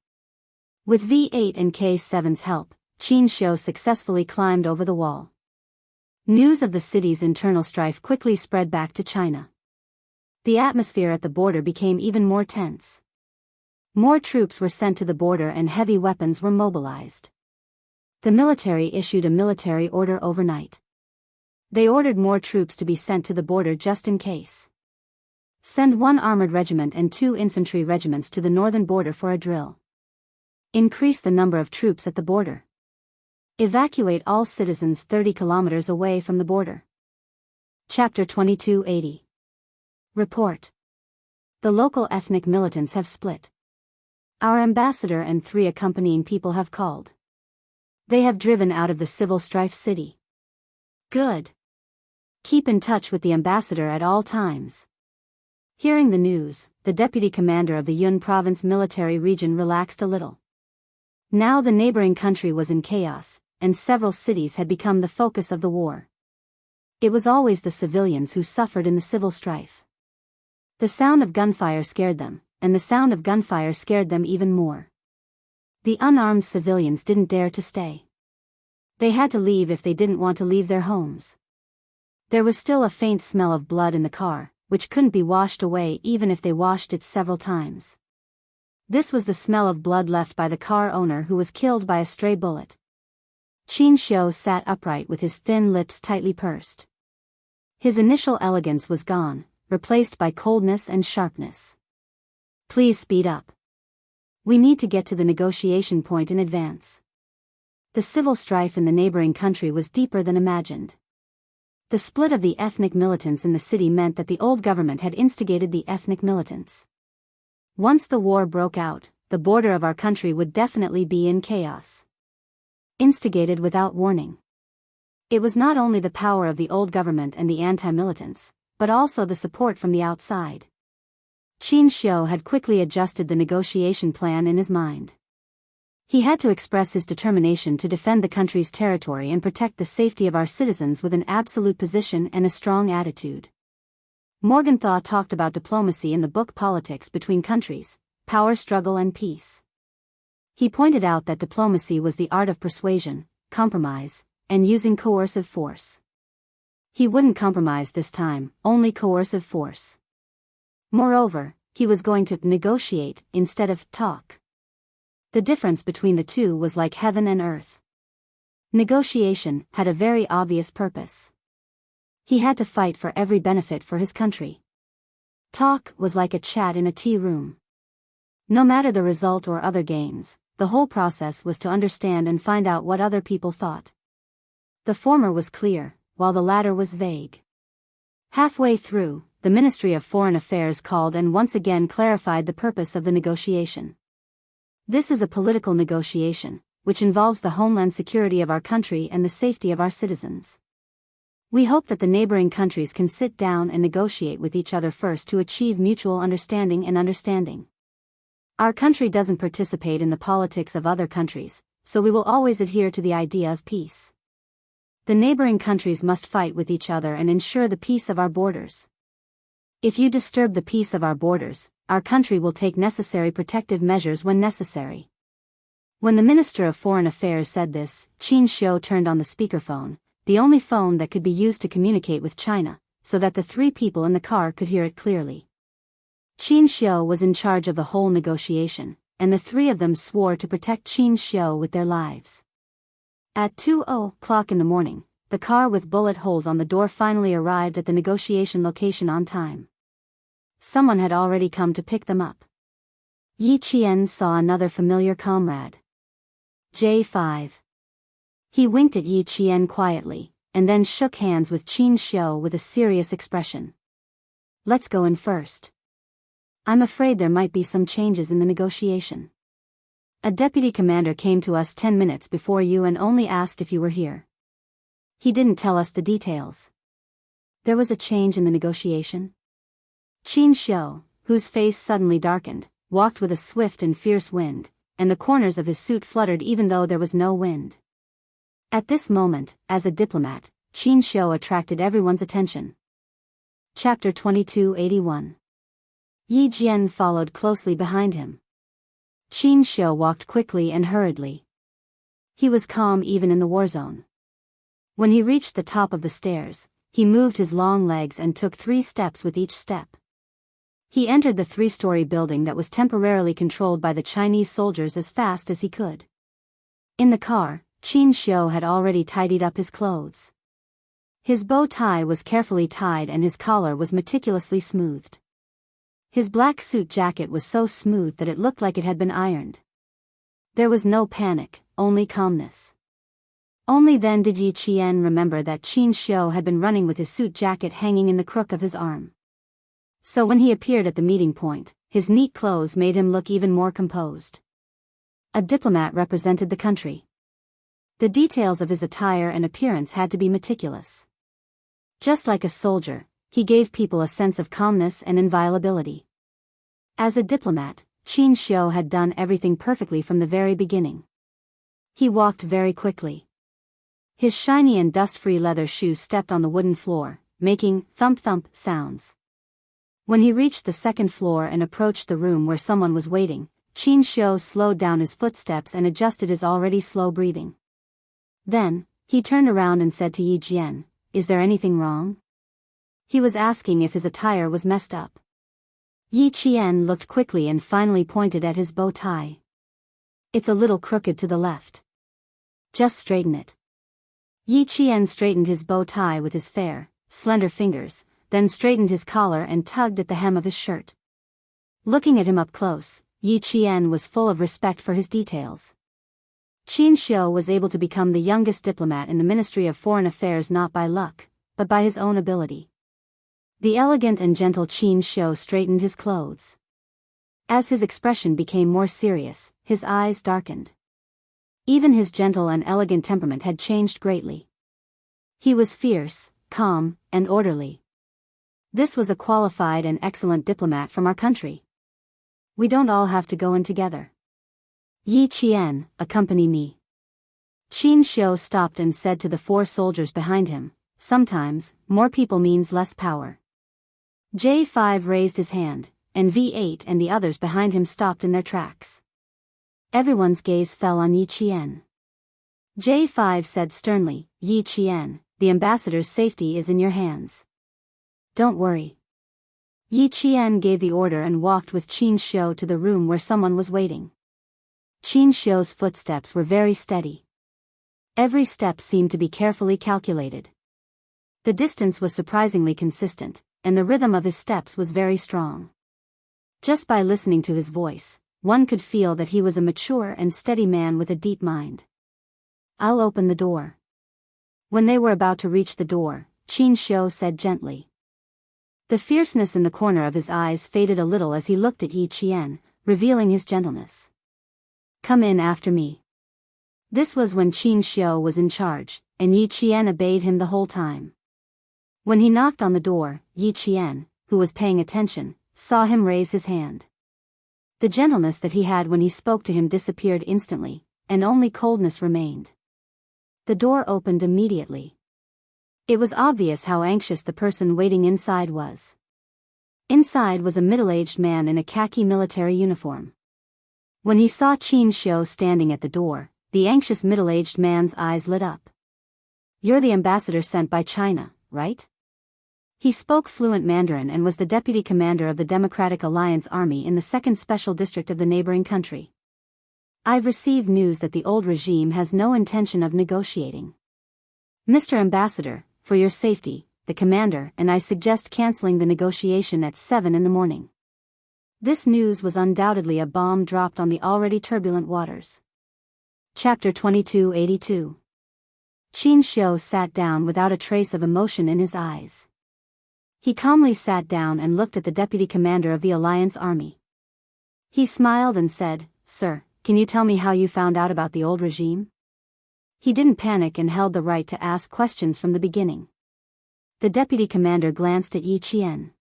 With V8 and K7's help, Qin Xiu successfully climbed over the wall. News of the city's internal strife quickly spread back to China. The atmosphere at the border became even more tense. More troops were sent to the border and heavy weapons were mobilized. The military issued a military order overnight. They ordered more troops to be sent to the border just in case. Send 1 armored regiment and 2 infantry regiments to the northern border for a drill. Increase the number of troops at the border. Evacuate all citizens 30 kilometers away from the border. Chapter 2280. Report. The local ethnic militants have split. Our ambassador and 3 accompanying people have called. They have driven out of the civil strife city. Good. Keep in touch with the ambassador at all times. Hearing the news, the deputy commander of the Yun province military region relaxed a little. Now the neighboring country was in chaos, and several cities had become the focus of the war. It was always the civilians who suffered in the civil strife. The sound of gunfire scared them, and the sound of gunfire scared them even more. The unarmed civilians didn't dare to stay. They had to leave if they didn't want to leave their homes. There was still a faint smell of blood in the car, which couldn't be washed away even if they washed it several times. This was the smell of blood left by the car owner who was killed by a stray bullet. Qin Xiu sat upright with his thin lips tightly pursed. His initial elegance was gone, replaced by coldness and sharpness. Please speed up. We need to get to the negotiation point in advance. The civil strife in the neighboring country was deeper than imagined. The split of the ethnic militants in the city meant that the old government had instigated the ethnic militants. Once the war broke out, the border of our country would definitely be in chaos. Instigated without warning. It was not only the power of the old government and the anti-militants, but also the support from the outside. Qin Xiu had quickly adjusted the negotiation plan in his mind. He had to express his determination to defend the country's territory and protect the safety of our citizens with an absolute position and a strong attitude. Morgenthau talked about diplomacy in the book Politics Between Countries, Power Struggle and Peace. He pointed out that diplomacy was the art of persuasion, compromise, and using coercive force. He wouldn't compromise this time, only coercive force. Moreover, he was going to negotiate instead of talk. The difference between the two was like heaven and earth. Negotiation had a very obvious purpose. He had to fight for every benefit for his country. Talk was like a chat in a tea room. No matter the result or other gains, the whole process was to understand and find out what other people thought. The former was clear, while the latter was vague. Halfway through, the Ministry of Foreign Affairs called and once again clarified the purpose of the negotiation. This is a political negotiation, which involves the homeland security of our country and the safety of our citizens. We hope that the neighboring countries can sit down and negotiate with each other first to achieve mutual understanding and understanding. Our country doesn't participate in the politics of other countries, so we will always adhere to the idea of peace. The neighboring countries must fight with each other and ensure the peace of our borders. If you disturb the peace of our borders, our country will take necessary protective measures when necessary. When the Minister of Foreign Affairs said this, Qin Xiu turned on the speakerphone, the only phone that could be used to communicate with China, so that the 3 people in the car could hear it clearly. Qin Xiu was in charge of the whole negotiation, and the 3 of them swore to protect Qin Xiu with their lives. At 2:00 in the morning, the car with bullet holes on the door finally arrived at the negotiation location on time. Someone had already come to pick them up. Yi Qian saw another familiar comrade. J5. He winked at Yi Qian quietly, and then shook hands with Qin Xiu with a serious expression. Let's go in first. I'm afraid there might be some changes in the negotiation. A deputy commander came to us 10 minutes before you and only asked if you were here. He didn't tell us the details. There was a change in the negotiation? Qin Xiu, whose face suddenly darkened, walked with a swift and fierce wind, and the corners of his suit fluttered even though there was no wind. At this moment, as a diplomat, Qin Xiu attracted everyone's attention. Chapter 2281. Yi Jian followed closely behind him. Qin Xiu walked quickly and hurriedly. He was calm even in the war zone. When he reached the top of the stairs, he moved his long legs and took 3 steps with each step. He entered the 3-story building that was temporarily controlled by the Chinese soldiers as fast as he could. In the car, Qin Xiu had already tidied up his clothes. His bow tie was carefully tied and his collar was meticulously smoothed. His black suit jacket was so smooth that it looked like it had been ironed. There was no panic, only calmness. Only then did Yi Qian remember that Qin Xiu had been running with his suit jacket hanging in the crook of his arm. So when he appeared at the meeting point, his neat clothes made him look even more composed. A diplomat represented the country. The details of his attire and appearance had to be meticulous. Just like a soldier, he gave people a sense of calmness and inviolability. As a diplomat, Qin Xiu had done everything perfectly from the very beginning. He walked very quickly. His shiny and dust-free leather shoes stepped on the wooden floor, making thump-thump sounds. When he reached the second floor and approached the room where someone was waiting, Qin Xiu slowed down his footsteps and adjusted his already slow breathing. Then, he turned around and said to Yi Jian, "Is there anything wrong?" He was asking if his attire was messed up. Yi Qian looked quickly and finally pointed at his bow tie. "It's a little crooked to the left. Just straighten it." Yi Qian straightened his bow tie with his fair, slender fingers, then straightened his collar and tugged at the hem of his shirt. Looking at him up close, Yi Qian was full of respect for his details. Qin Xiu was able to become the youngest diplomat in the Ministry of Foreign Affairs not by luck, but by his own ability. The elegant and gentle Qin Xiu straightened his clothes. As his expression became more serious, his eyes darkened. Even his gentle and elegant temperament had changed greatly. He was fierce, calm, and orderly. This was a qualified and excellent diplomat from our country. We don't all have to go in together. Yi Qian, accompany me. Qin Xiu stopped and said to the 4 soldiers behind him, "Sometimes, more people means less power." J5 raised his hand, and V8 and the others behind him stopped in their tracks. Everyone's gaze fell on Yi Qian. J5 said sternly, "Yi Qian, the ambassador's safety is in your hands. Don't worry." Yi Qian gave the order and walked with Qin Xiu to the room where someone was waiting. Qin Xiu's footsteps were very steady. Every step seemed to be carefully calculated. The distance was surprisingly consistent, and the rhythm of his steps was very strong. Just by listening to his voice, one could feel that he was a mature and steady man with a deep mind. "I'll open the door." When they were about to reach the door, Qin Xiu said gently. The fierceness in the corner of his eyes faded a little as he looked at Yi Qian, revealing his gentleness. "Come in after me." This was when Qin Xiu was in charge, and Yi Qian obeyed him the whole time. When he knocked on the door, Yi Qian, who was paying attention, saw him raise his hand. The gentleness that he had when he spoke to him disappeared instantly, and only coldness remained. The door opened immediately. It was obvious how anxious the person waiting inside was. Inside was a middle-aged man in a khaki military uniform. When he saw Qin Xiu standing at the door, the anxious middle-aged man's eyes lit up. "You're the ambassador sent by China, right?" He spoke fluent Mandarin and was the deputy commander of the Democratic Alliance Army in the 2nd Special District of the neighboring country. "I've received news that the old regime has no intention of negotiating. Mr. Ambassador, for your safety, the commander and I suggest canceling the negotiation at 7 in the morning." This news was undoubtedly a bomb dropped on the already turbulent waters. Chapter 2282. Qin Xiu sat down without a trace of emotion in his eyes. He calmly sat down and looked at the deputy commander of the Alliance Army. He smiled and said, "Sir, can you tell me how you found out about the old regime?" He didn't panic and held the right to ask questions from the beginning. The deputy commander glanced at Yi Qian.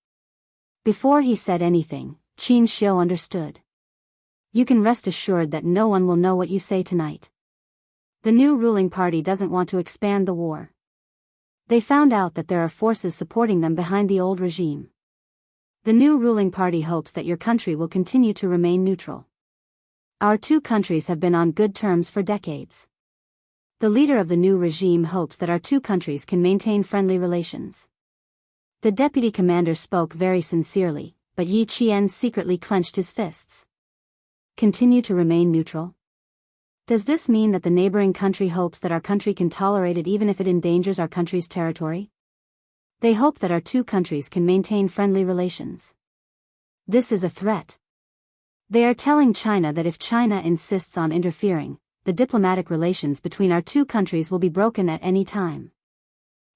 Before he said anything, Qin Xiu understood. "You can rest assured that no one will know what you say tonight. The new ruling party doesn't want to expand the war. They found out that there are forces supporting them behind the old regime. The new ruling party hopes that your country will continue to remain neutral. Our 2 countries have been on good terms for decades. The leader of the new regime hopes that our 2 countries can maintain friendly relations." The deputy commander spoke very sincerely, but Yi Qian secretly clenched his fists. "Continue to remain neutral? Does this mean that the neighboring country hopes that our country can tolerate it even if it endangers our country's territory? They hope that our 2 countries can maintain friendly relations. This is a threat. They are telling China that if China insists on interfering, the diplomatic relations between our two countries will be broken at any time.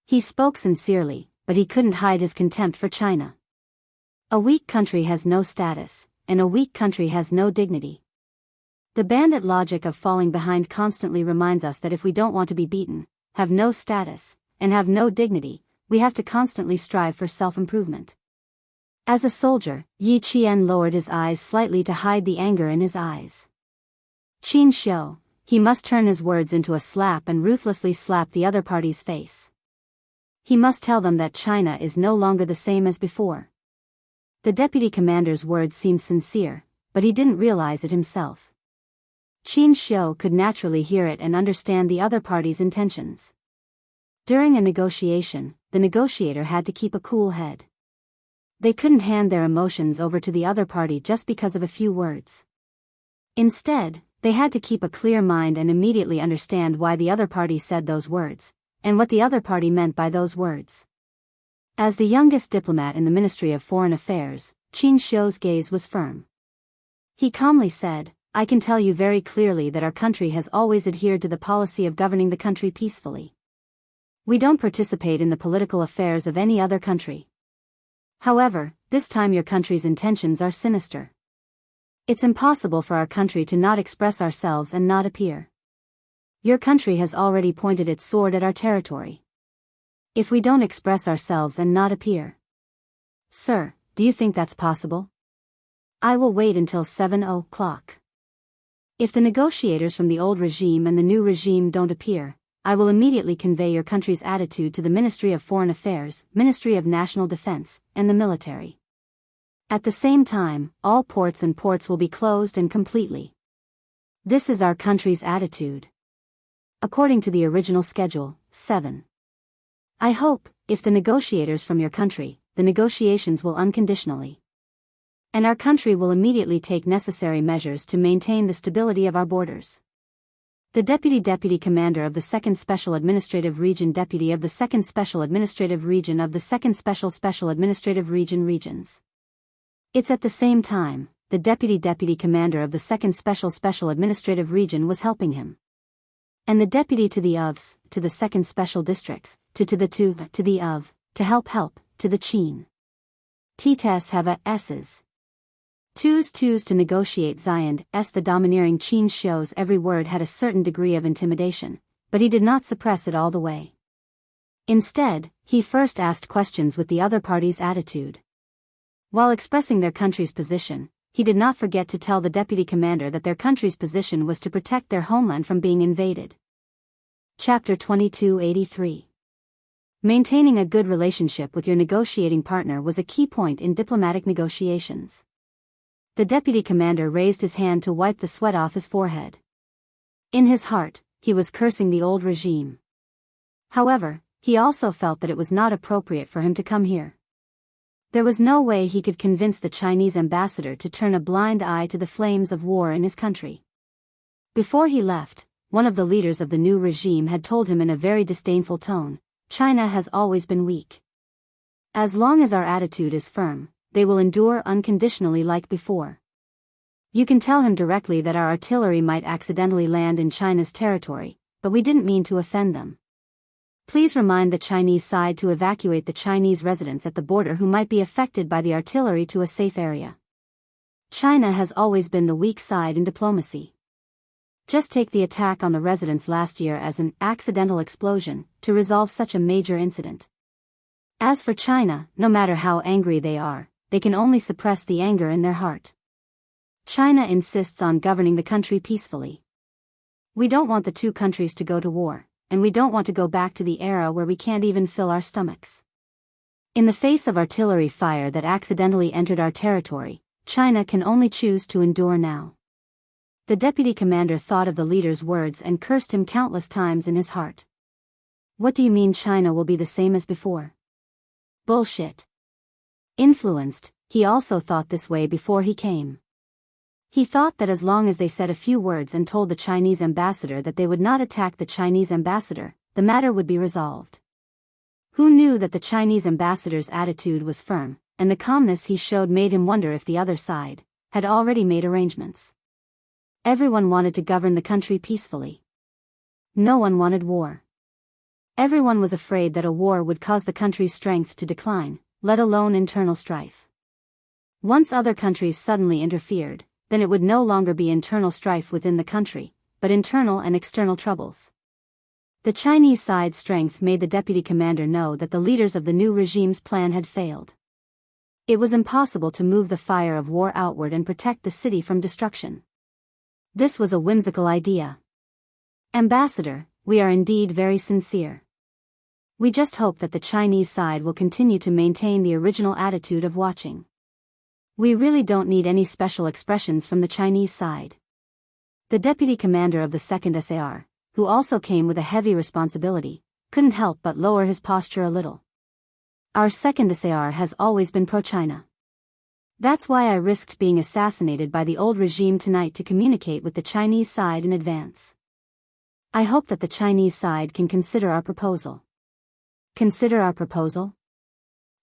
He spoke sincerely, but he couldn't hide his contempt for China. A weak country has no status, and a weak country has no dignity. The bandit logic of falling behind constantly reminds us that if we don't want to be beaten, have no status, and have no dignity, we have to constantly strive for self-improvement. As a soldier, Yi Qian lowered his eyes slightly to hide the anger in his eyes. Qin Xiu, he must turn his words into a slap and ruthlessly slap the other party's face. He must tell them that China is no longer the same as before. The deputy commander's words seemed sincere, but he didn't realize it himself. Qin Xiu could naturally hear it and understand the other party's intentions. During a negotiation, the negotiator had to keep a cool head. They couldn't hand their emotions over to the other party just because of a few words. Instead, they had to keep a clear mind and immediately understand why the other party said those words, and what the other party meant by those words. As the youngest diplomat in the Ministry of Foreign Affairs, Qin Xiu's gaze was firm. He calmly said, "I can tell you very clearly that our country has always adhered to the policy of governing the country peacefully. We don't participate in the political affairs of any other country. However, this time your country's intentions are sinister. It's impossible for our country to not express ourselves and not appear. Your country has already pointed its sword at our territory. If we don't express ourselves and not appear. Sir, do you think that's possible? I will wait until 7 o'clock. If the negotiators from the old regime and the new regime don't appear, I will immediately convey your country's attitude to the Ministry of Foreign Affairs, Ministry of National Defense, and the military. At the same time, all ports will be closed and completely. This is our country's attitude. According to the original schedule, 7. I hope, if the negotiators from your country, the negotiations will unconditionally. And our country will immediately take necessary measures to maintain the stability of our borders. The Deputy Commander of the 2nd Special Administrative Region Deputy of the 2nd Special Administrative Region of the 2nd Special Administrative Region Regions. It's at the same time, the Deputy Commander of the 2nd Special Administrative Region was helping him. And the Deputy to the OVs, to the 2nd Special Districts, to the OV, to help, to the Qin. Ts have a S's. Twos to negotiate Zion s. The domineering Qin Xiu's every word had a certain degree of intimidation, but he did not suppress it all the way. Instead, he first asked questions with the other party's attitude. While expressing their country's position, he did not forget to tell the deputy commander that their country's position was to protect their homeland from being invaded. Chapter 2283. Maintaining a good relationship with your negotiating partner was a key point in diplomatic negotiations. The deputy commander raised his hand to wipe the sweat off his forehead. In his heart, he was cursing the old regime. However, he also felt that it was not appropriate for him to come here. There was no way he could convince the Chinese ambassador to turn a blind eye to the flames of war in his country. Before he left, one of the leaders of the new regime had told him in a very disdainful tone, "China has always been weak. As long as our attitude is firm, they will endure unconditionally like before. You can tell him directly that our artillery might accidentally land in China's territory, but we didn't mean to offend them. Please remind the Chinese side to evacuate the Chinese residents at the border who might be affected by the artillery to a safe area. China has always been the weak side in diplomacy. Just take the attack on the residents last year as an accidental explosion to resolve such a major incident. As for China, no matter how angry they are, they can only suppress the anger in their heart. China insists on governing the country peacefully. We don't want the two countries to go to war, and we don't want to go back to the era where we can't even fill our stomachs. In the face of artillery fire that accidentally entered our territory, China can only choose to endure now." The deputy commander thought of the leader's words and cursed him countless times in his heart. What do you mean China will be the same as before? Bullshit. Influenced, he also thought this way before he came. He thought that as long as they said a few words and told the Chinese ambassador that they would not attack the Chinese ambassador, the matter would be resolved. Who knew that the Chinese ambassador's attitude was firm, and the calmness he showed made him wonder if the other side had already made arrangements. Everyone wanted to govern the country peacefully. No one wanted war. Everyone was afraid that a war would cause the country's strength to decline, let alone internal strife. Once other countries suddenly interfered, then it would no longer be internal strife within the country, but internal and external troubles. The Chinese side's strength made the deputy commander know that the leaders of the new regime's plan had failed. It was impossible to move the fire of war outward and protect the city from destruction. This was a whimsical idea. Ambassador, we are indeed very sincere. We just hope that the Chinese side will continue to maintain the original attitude of watching. We really don't need any special expressions from the Chinese side. The deputy commander of the 2nd SAR, who also came with a heavy responsibility, couldn't help but lower his posture a little. Our 2nd SAR has always been pro-China. That's why I risked being assassinated by the old regime tonight to communicate with the Chinese side in advance. I hope that the Chinese side can consider our proposal. Consider our proposal?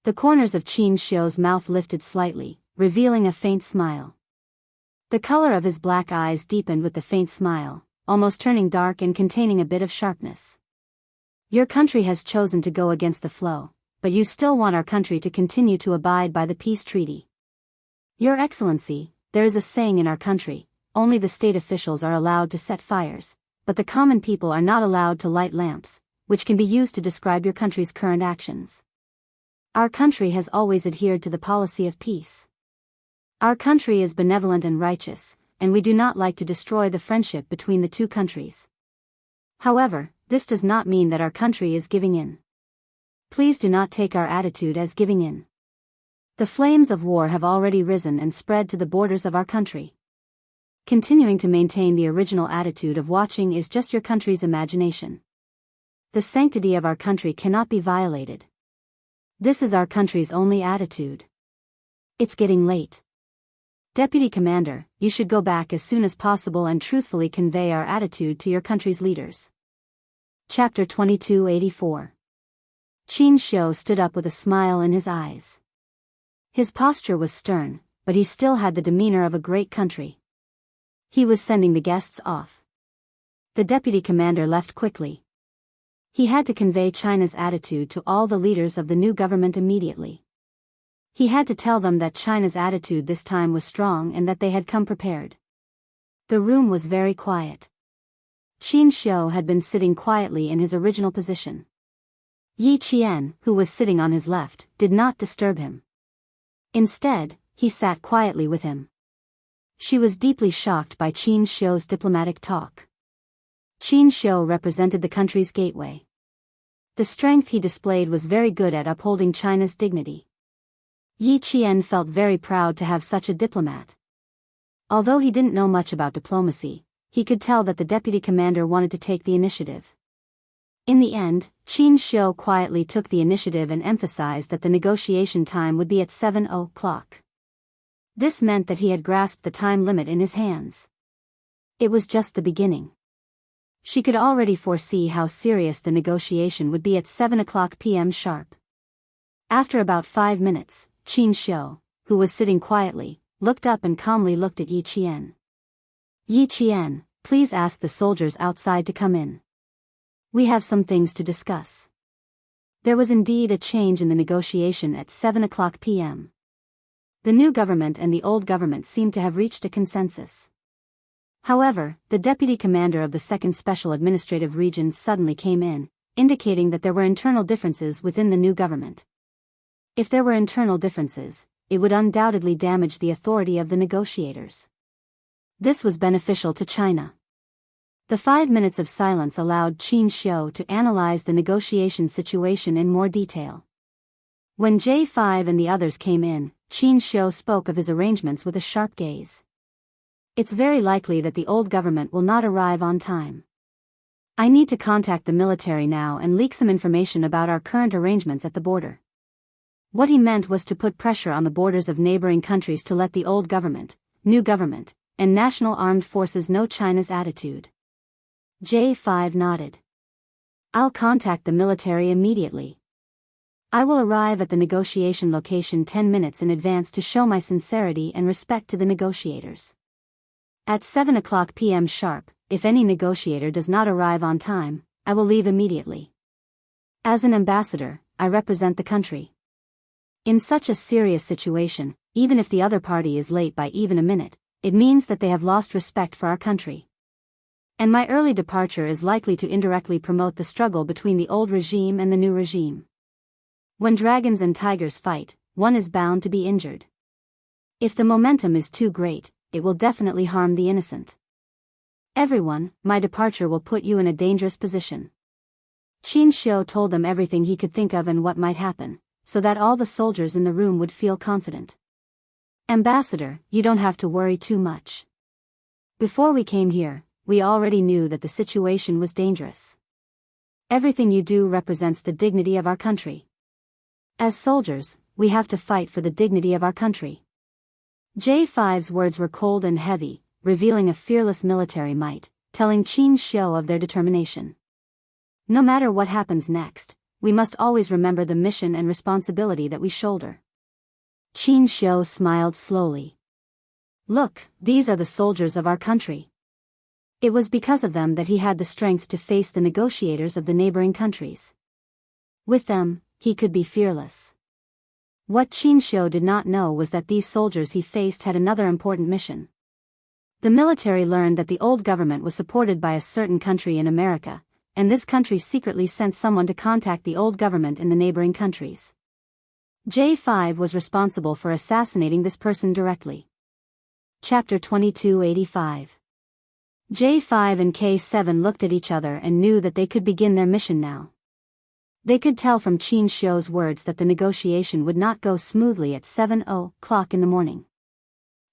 The corners of Qin Xiu's mouth lifted slightly, revealing a faint smile. The color of his black eyes deepened with the faint smile, almost turning dark and containing a bit of sharpness. Your country has chosen to go against the flow, but you still want our country to continue to abide by the peace treaty. Your Excellency, there is a saying in our country, only the state officials are allowed to set fires, but the common people are not allowed to light lamps, which can be used to describe your country's current actions. Our country has always adhered to the policy of peace. Our country is benevolent and righteous, and we do not like to destroy the friendship between the two countries. However, this does not mean that our country is giving in. Please do not take our attitude as giving in. The flames of war have already risen and spread to the borders of our country. Continuing to maintain the original attitude of watching is just your country's imagination. The sanctity of our country cannot be violated. This is our country's only attitude. It's getting late. Deputy Commander, you should go back as soon as possible and truthfully convey our attitude to your country's leaders. Chapter 2284. Qin Xiu stood up with a smile in his eyes. His posture was stern, but he still had the demeanor of a great country. He was sending the guests off. The deputy commander left quickly. He had to convey China's attitude to all the leaders of the new government immediately. He had to tell them that China's attitude this time was strong and that they had come prepared. The room was very quiet. Qin Xiu had been sitting quietly in his original position. Yi Qian, who was sitting on his left, did not disturb him. Instead, he sat quietly with him. She was deeply shocked by Qin Xiu's diplomatic talk. Qin Xiu represented the country's gateway. The strength he displayed was very good at upholding China's dignity. Yi Qian felt very proud to have such a diplomat. Although he didn't know much about diplomacy, he could tell that the deputy commander wanted to take the initiative. In the end, Qin Xiu quietly took the initiative and emphasized that the negotiation time would be at 7 o'clock. This meant that he had grasped the time limit in his hands. It was just the beginning. She could already foresee how serious the negotiation would be at 7 o'clock p.m. sharp. After about 5 minutes, Qin Xiu, who was sitting quietly, looked up and calmly looked at Yi Qian. Yi Qian, please ask the soldiers outside to come in. We have some things to discuss. There was indeed a change in the negotiation at 7 o'clock p.m. The new government and the old government seemed to have reached a consensus. However, the deputy commander of the 2nd Special Administrative Region suddenly came in, indicating that there were internal differences within the new government. If there were internal differences, it would undoubtedly damage the authority of the negotiators. This was beneficial to China. The 5 minutes of silence allowed Qin Xiu to analyze the negotiation situation in more detail. When J5 and the others came in, Qin Xiu spoke of his arrangements with a sharp gaze. It's very likely that the old government will not arrive on time. I need to contact the military now and leak some information about our current arrangements at the border. What he meant was to put pressure on the borders of neighboring countries to let the old government, new government, and national armed forces know China's attitude. J5 nodded. I'll contact the military immediately. I will arrive at the negotiation location 10 minutes in advance to show my sincerity and respect to the negotiators. At 7 p.m. sharp, if any negotiator does not arrive on time, I will leave immediately. As an ambassador, I represent the country. In such a serious situation, even if the other party is late by even a minute, it means that they have lost respect for our country. And my early departure is likely to indirectly promote the struggle between the old regime and the new regime. When dragons and tigers fight, one is bound to be injured. If the momentum is too great, it will definitely harm the innocent. Everyone, my departure will put you in a dangerous position. Qin Xiu told them everything he could think of and what might happen, so that all the soldiers in the room would feel confident. Ambassador, you don't have to worry too much. Before we came here, we already knew that the situation was dangerous. Everything you do represents the dignity of our country. As soldiers, we have to fight for the dignity of our country. J5's words were cold and heavy, revealing a fearless military might, telling Qin Xiu of their determination. No matter what happens next, we must always remember the mission and responsibility that we shoulder. Qin Xiu smiled slowly. Look, these are the soldiers of our country. It was because of them that he had the strength to face the negotiators of the neighboring countries. With them, he could be fearless. What Qin Xiu did not know was that these soldiers he faced had another important mission. The military learned that the old government was supported by a certain country in America, and this country secretly sent someone to contact the old government in the neighboring countries. J5 was responsible for assassinating this person directly. Chapter 2285. J5 and K7 looked at each other and knew that they could begin their mission now. They could tell from Qin Xiu's words that the negotiation would not go smoothly at 7 in the morning.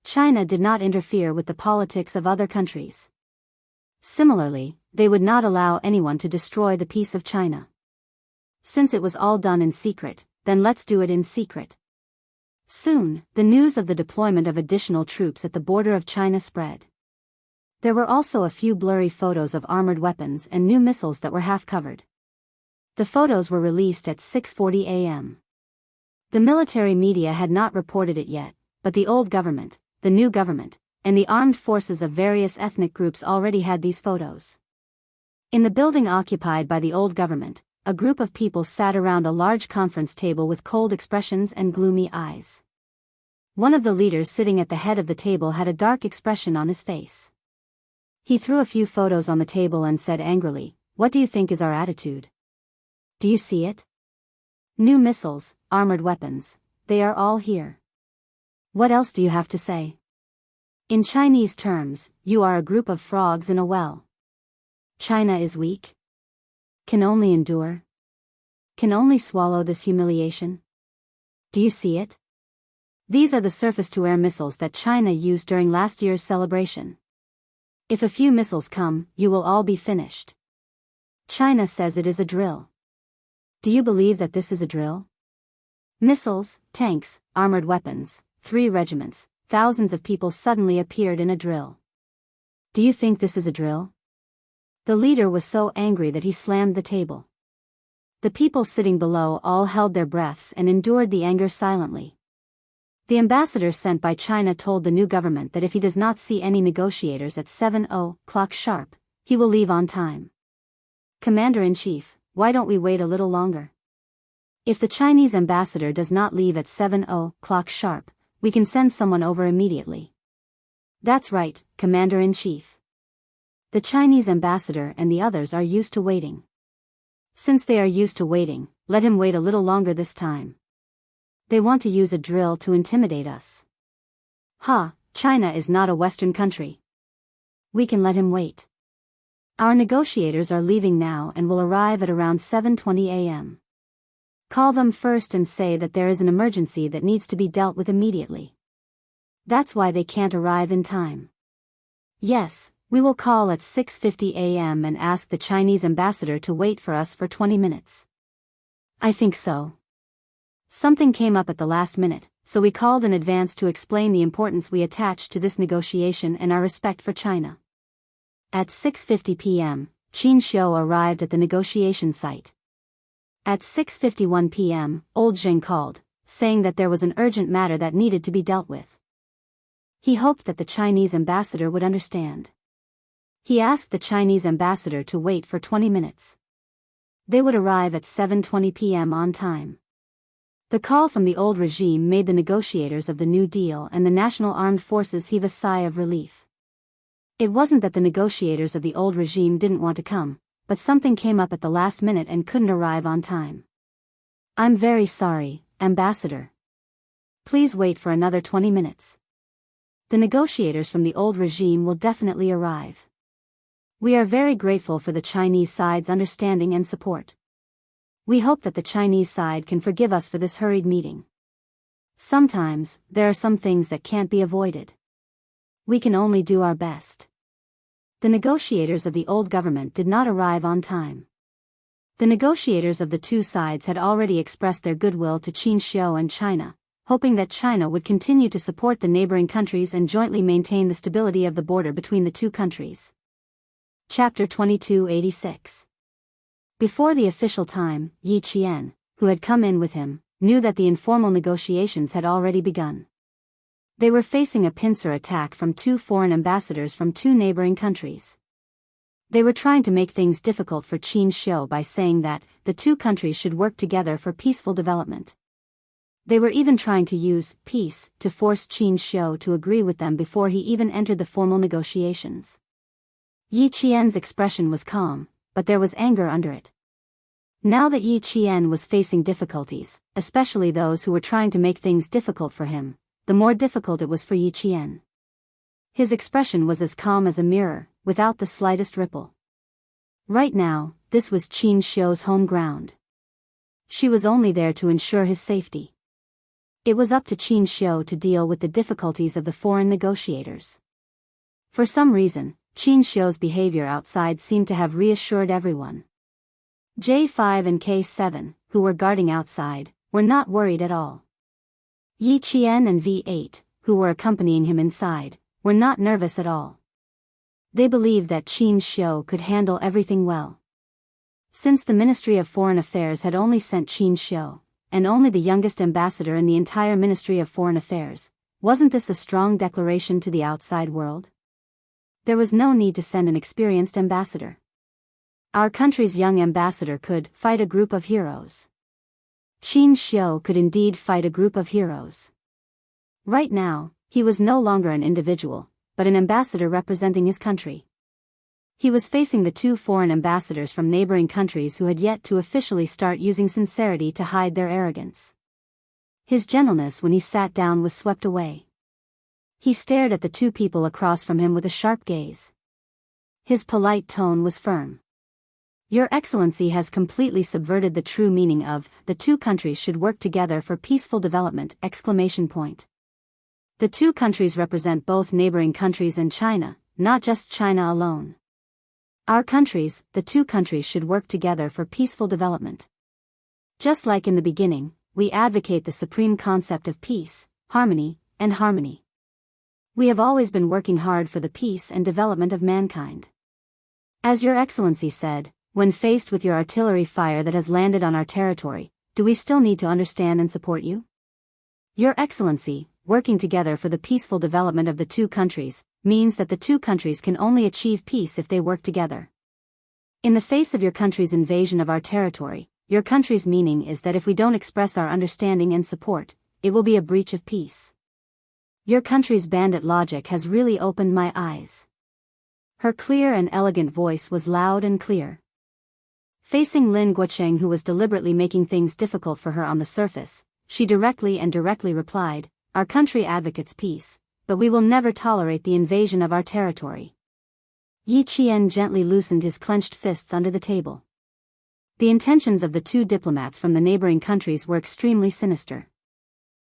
China did not interfere with the politics of other countries. Similarly, they would not allow anyone to destroy the peace of China. Since it was all done in secret, then let's do it in secret. Soon, the news of the deployment of additional troops at the border of China spread. There were also a few blurry photos of armored weapons and new missiles that were half covered. The photos were released at 6:40 a.m. The military media had not reported it yet, but the old government, the new government, and the armed forces of various ethnic groups already had these photos. In the building occupied by the old government, a group of people sat around a large conference table with cold expressions and gloomy eyes. One of the leaders sitting at the head of the table had a dark expression on his face. He threw a few photos on the table and said angrily, "What do you think is our attitude? Do you see it? New missiles, armored weapons, they are all here. What else do you have to say? In Chinese terms, you are a group of frogs in a well. China is weak. Can only endure. Can only swallow this humiliation. Do you see it? These are the surface-to-air missiles that China used during last year's celebration. If a few missiles come, you will all be finished. China says it is a drill. Do you believe that this is a drill? Missiles, tanks, armored weapons, 3 regiments, thousands of people suddenly appeared in a drill. Do you think this is a drill?" The leader was so angry that he slammed the table. The people sitting below all held their breaths and endured the anger silently. The ambassador sent by China told the new government that if he does not see any negotiators at 7 sharp, he will leave on time. "Commander-in-Chief, why don't we wait a little longer? If the Chinese ambassador does not leave at 7 sharp, we can send someone over immediately." "That's right, Commander-in-Chief. The Chinese ambassador and the others are used to waiting. Since they are used to waiting, let him wait a little longer this time. They want to use a drill to intimidate us. China is not a Western country. We can let him wait. Our negotiators are leaving now and will arrive at around 7:20 a.m. Call them first and say that there is an emergency that needs to be dealt with immediately. That's why they can't arrive in time. Yes, we will call at 6:50 a.m. and ask the Chinese ambassador to wait for us for 20 minutes. I think so. Something came up at the last minute, so we called in advance to explain the importance we attach to this negotiation and our respect for China." At 6:50 p.m., Qin Xiu arrived at the negotiation site. At 6:51 p.m., Old Zheng called, saying that there was an urgent matter that needed to be dealt with. He hoped that the Chinese ambassador would understand. He asked the Chinese ambassador to wait for 20 minutes. They would arrive at 7:20 p.m. on time. The call from the old regime made the negotiators of the New Deal and the National Armed Forces heave a sigh of relief. It wasn't that the negotiators of the old regime didn't want to come, but something came up at the last minute and couldn't arrive on time. "I'm very sorry, Ambassador. Please wait for another 20 minutes. The negotiators from the old regime will definitely arrive. We are very grateful for the Chinese side's understanding and support. We hope that the Chinese side can forgive us for this hurried meeting. Sometimes, there are some things that can't be avoided. We can only do our best." The negotiators of the old government did not arrive on time. The negotiators of the two sides had already expressed their goodwill to Qin Shi and China, hoping that China would continue to support the neighboring countries and jointly maintain the stability of the border between the two countries. Chapter 2286. Before the official time, Yi Qian, who had come in with him, knew that the informal negotiations had already begun. They were facing a pincer attack from two foreign ambassadors from two neighboring countries. They were trying to make things difficult for Qin Shi by saying that the two countries should work together for peaceful development. They were even trying to use peace to force Qin Shi to agree with them before he even entered the formal negotiations. Yi Qian's expression was calm, but there was anger under it. Now that Yi Qian was facing difficulties, especially those who were trying to make things difficult for him, the more difficult it was for Yi Qian. His expression was as calm as a mirror, without the slightest ripple. Right now, this was Qin Shi's home ground. She was only there to ensure his safety. It was up to Qin Shi to deal with the difficulties of the foreign negotiators. For some reason, Qin Shi's behavior outside seemed to have reassured everyone. J5 and K7, who were guarding outside, were not worried at all. Yi Qian and V8, who were accompanying him inside, were not nervous at all. They believed that Qin Shi could handle everything well. Since the Ministry of Foreign Affairs had only sent Qin Shi, and only the youngest ambassador in the entire Ministry of Foreign Affairs, wasn't this a strong declaration to the outside world? There was no need to send an experienced ambassador. Our country's young ambassador could fight a group of heroes. Qin Shi could indeed fight a group of heroes. Right now, he was no longer an individual, but an ambassador representing his country. He was facing the two foreign ambassadors from neighboring countries who had yet to officially start using sincerity to hide their arrogance. His gentleness when he sat down was swept away. He stared at the two people across from him with a sharp gaze. His polite tone was firm. "Your Excellency has completely subverted the true meaning of, the two countries should work together for peaceful development!" The two countries represent both neighboring countries and China, not just China alone. Our countries, the two countries should work together for peaceful development. Just like in the beginning, we advocate the supreme concept of peace, harmony, and harmony. We have always been working hard for the peace and development of mankind. As Your Excellency said, when faced with your artillery fire that has landed on our territory, do we still need to understand and support you? Your Excellency, working together for the peaceful development of the two countries, means that the two countries can only achieve peace if they work together. In the face of your country's invasion of our territory, your country's meaning is that if we don't express our understanding and support, it will be a breach of peace. Your country's bandit logic has really opened my eyes. Her clear and elegant voice was loud and clear. Facing Lin Guocheng, who was deliberately making things difficult for her on the surface, she directly replied, "Our country advocates peace, but we will never tolerate the invasion of our territory." Yi Qian gently loosened his clenched fists under the table. The intentions of the two diplomats from the neighboring countries were extremely sinister.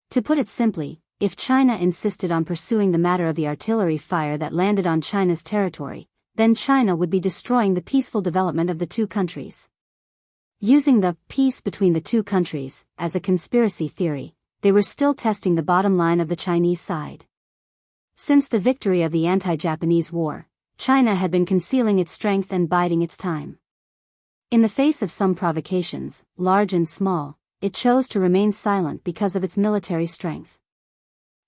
To put it simply, if China insisted on pursuing the matter of the artillery fire that landed on China's territory, then China would be destroying the peaceful development of the two countries. Using the peace between the two countries as a conspiracy theory, they were still testing the bottom line of the Chinese side. Since the victory of the anti-Japanese war, China had been concealing its strength and biding its time. In the face of some provocations, large and small, it chose to remain silent because of its military strength.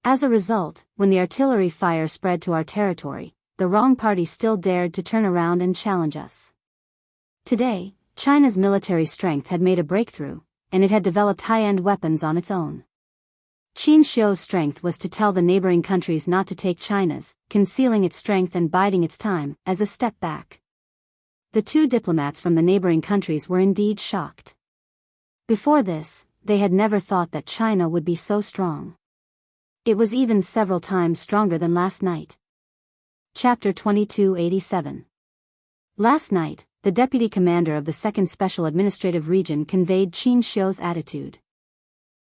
As a result, when the artillery fire spread to our territory, the wrong party still dared to turn around and challenge us. Today, China's military strength had made a breakthrough, and it had developed high-end weapons on its own. Qin Shi's strength was to tell the neighboring countries not to take China's, concealing its strength and biding its time, as a step back. The two diplomats from the neighboring countries were indeed shocked. Before this, they had never thought that China would be so strong. It was even several times stronger than last night. Chapter 2287. Last night, the deputy commander of the 2nd Special Administrative Region conveyed Qin Shi's attitude.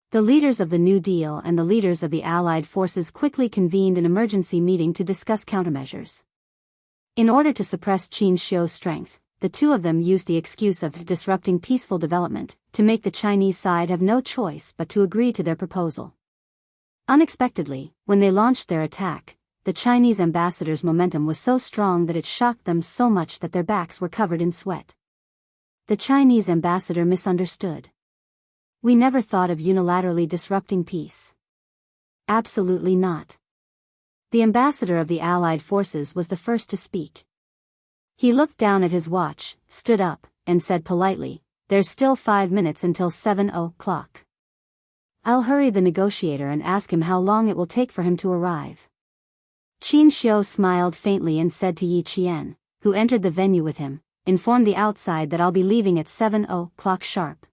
The leaders of the New Deal and the leaders of the Allied forces quickly convened an emergency meeting to discuss countermeasures. In order to suppress Qin Shi's strength, the two of them used the excuse of disrupting peaceful development to make the Chinese side have no choice but to agree to their proposal. Unexpectedly, when they launched their attack, the Chinese ambassador's momentum was so strong that it shocked them so much that their backs were covered in sweat. The Chinese ambassador misunderstood. "We never thought of unilaterally disrupting peace." Absolutely not. The ambassador of the Allied forces was the first to speak. He looked down at his watch, stood up, and said politely, "There's still 5 minutes until 7 o'clock. I'll hurry the negotiator and ask him how long it will take for him to arrive." Qin Shi smiled faintly and said to Yi Qian, who entered the venue with him, "Inform the outside that I'll be leaving at 7 o'clock sharp."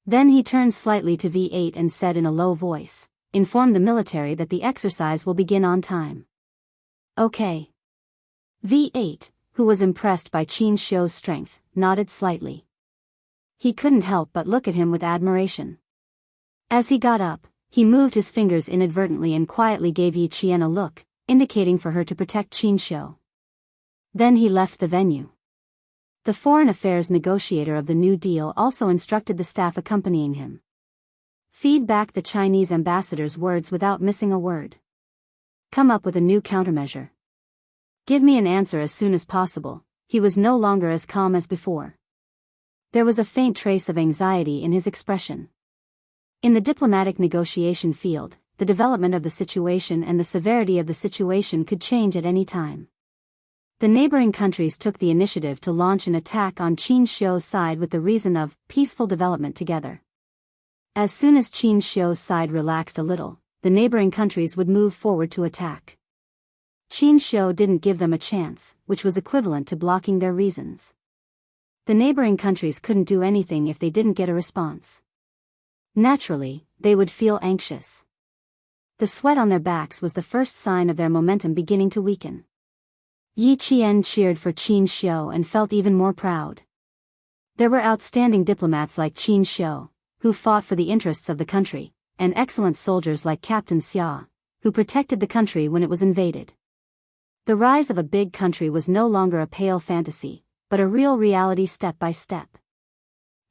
Then he turned slightly to V8 and said in a low voice, "Inform the military that the exercise will begin on time." "Okay." V8, who was impressed by Qin Shi's strength, nodded slightly. He couldn't help but look at him with admiration. As he got up, he moved his fingers inadvertently and quietly gave Yi Qian a look, indicating for her to protect Qin Shi. Then he left the venue. The foreign affairs negotiator of the New Deal also instructed the staff accompanying him. Feed back the Chinese ambassador's words without missing a word. Come up with a new countermeasure. Give me an answer as soon as possible. He was no longer as calm as before. There was a faint trace of anxiety in his expression. In the diplomatic negotiation field, the development of the situation and the severity of the situation could change at any time. The neighboring countries took the initiative to launch an attack on Qin Shi's side with the reason of peaceful development together. As soon as Qin Shi's side relaxed a little, the neighboring countries would move forward to attack. Qin Shi didn't give them a chance, which was equivalent to blocking their reasons. The neighboring countries couldn't do anything if they didn't get a response. Naturally, they would feel anxious. The sweat on their backs was the first sign of their momentum beginning to weaken. Yi Qian cheered for Qin Shi and felt even more proud. There were outstanding diplomats like Qin Shi, who fought for the interests of the country, and excellent soldiers like Captain Xia, who protected the country when it was invaded. The rise of a big country was no longer a pale fantasy, but a real reality step by step.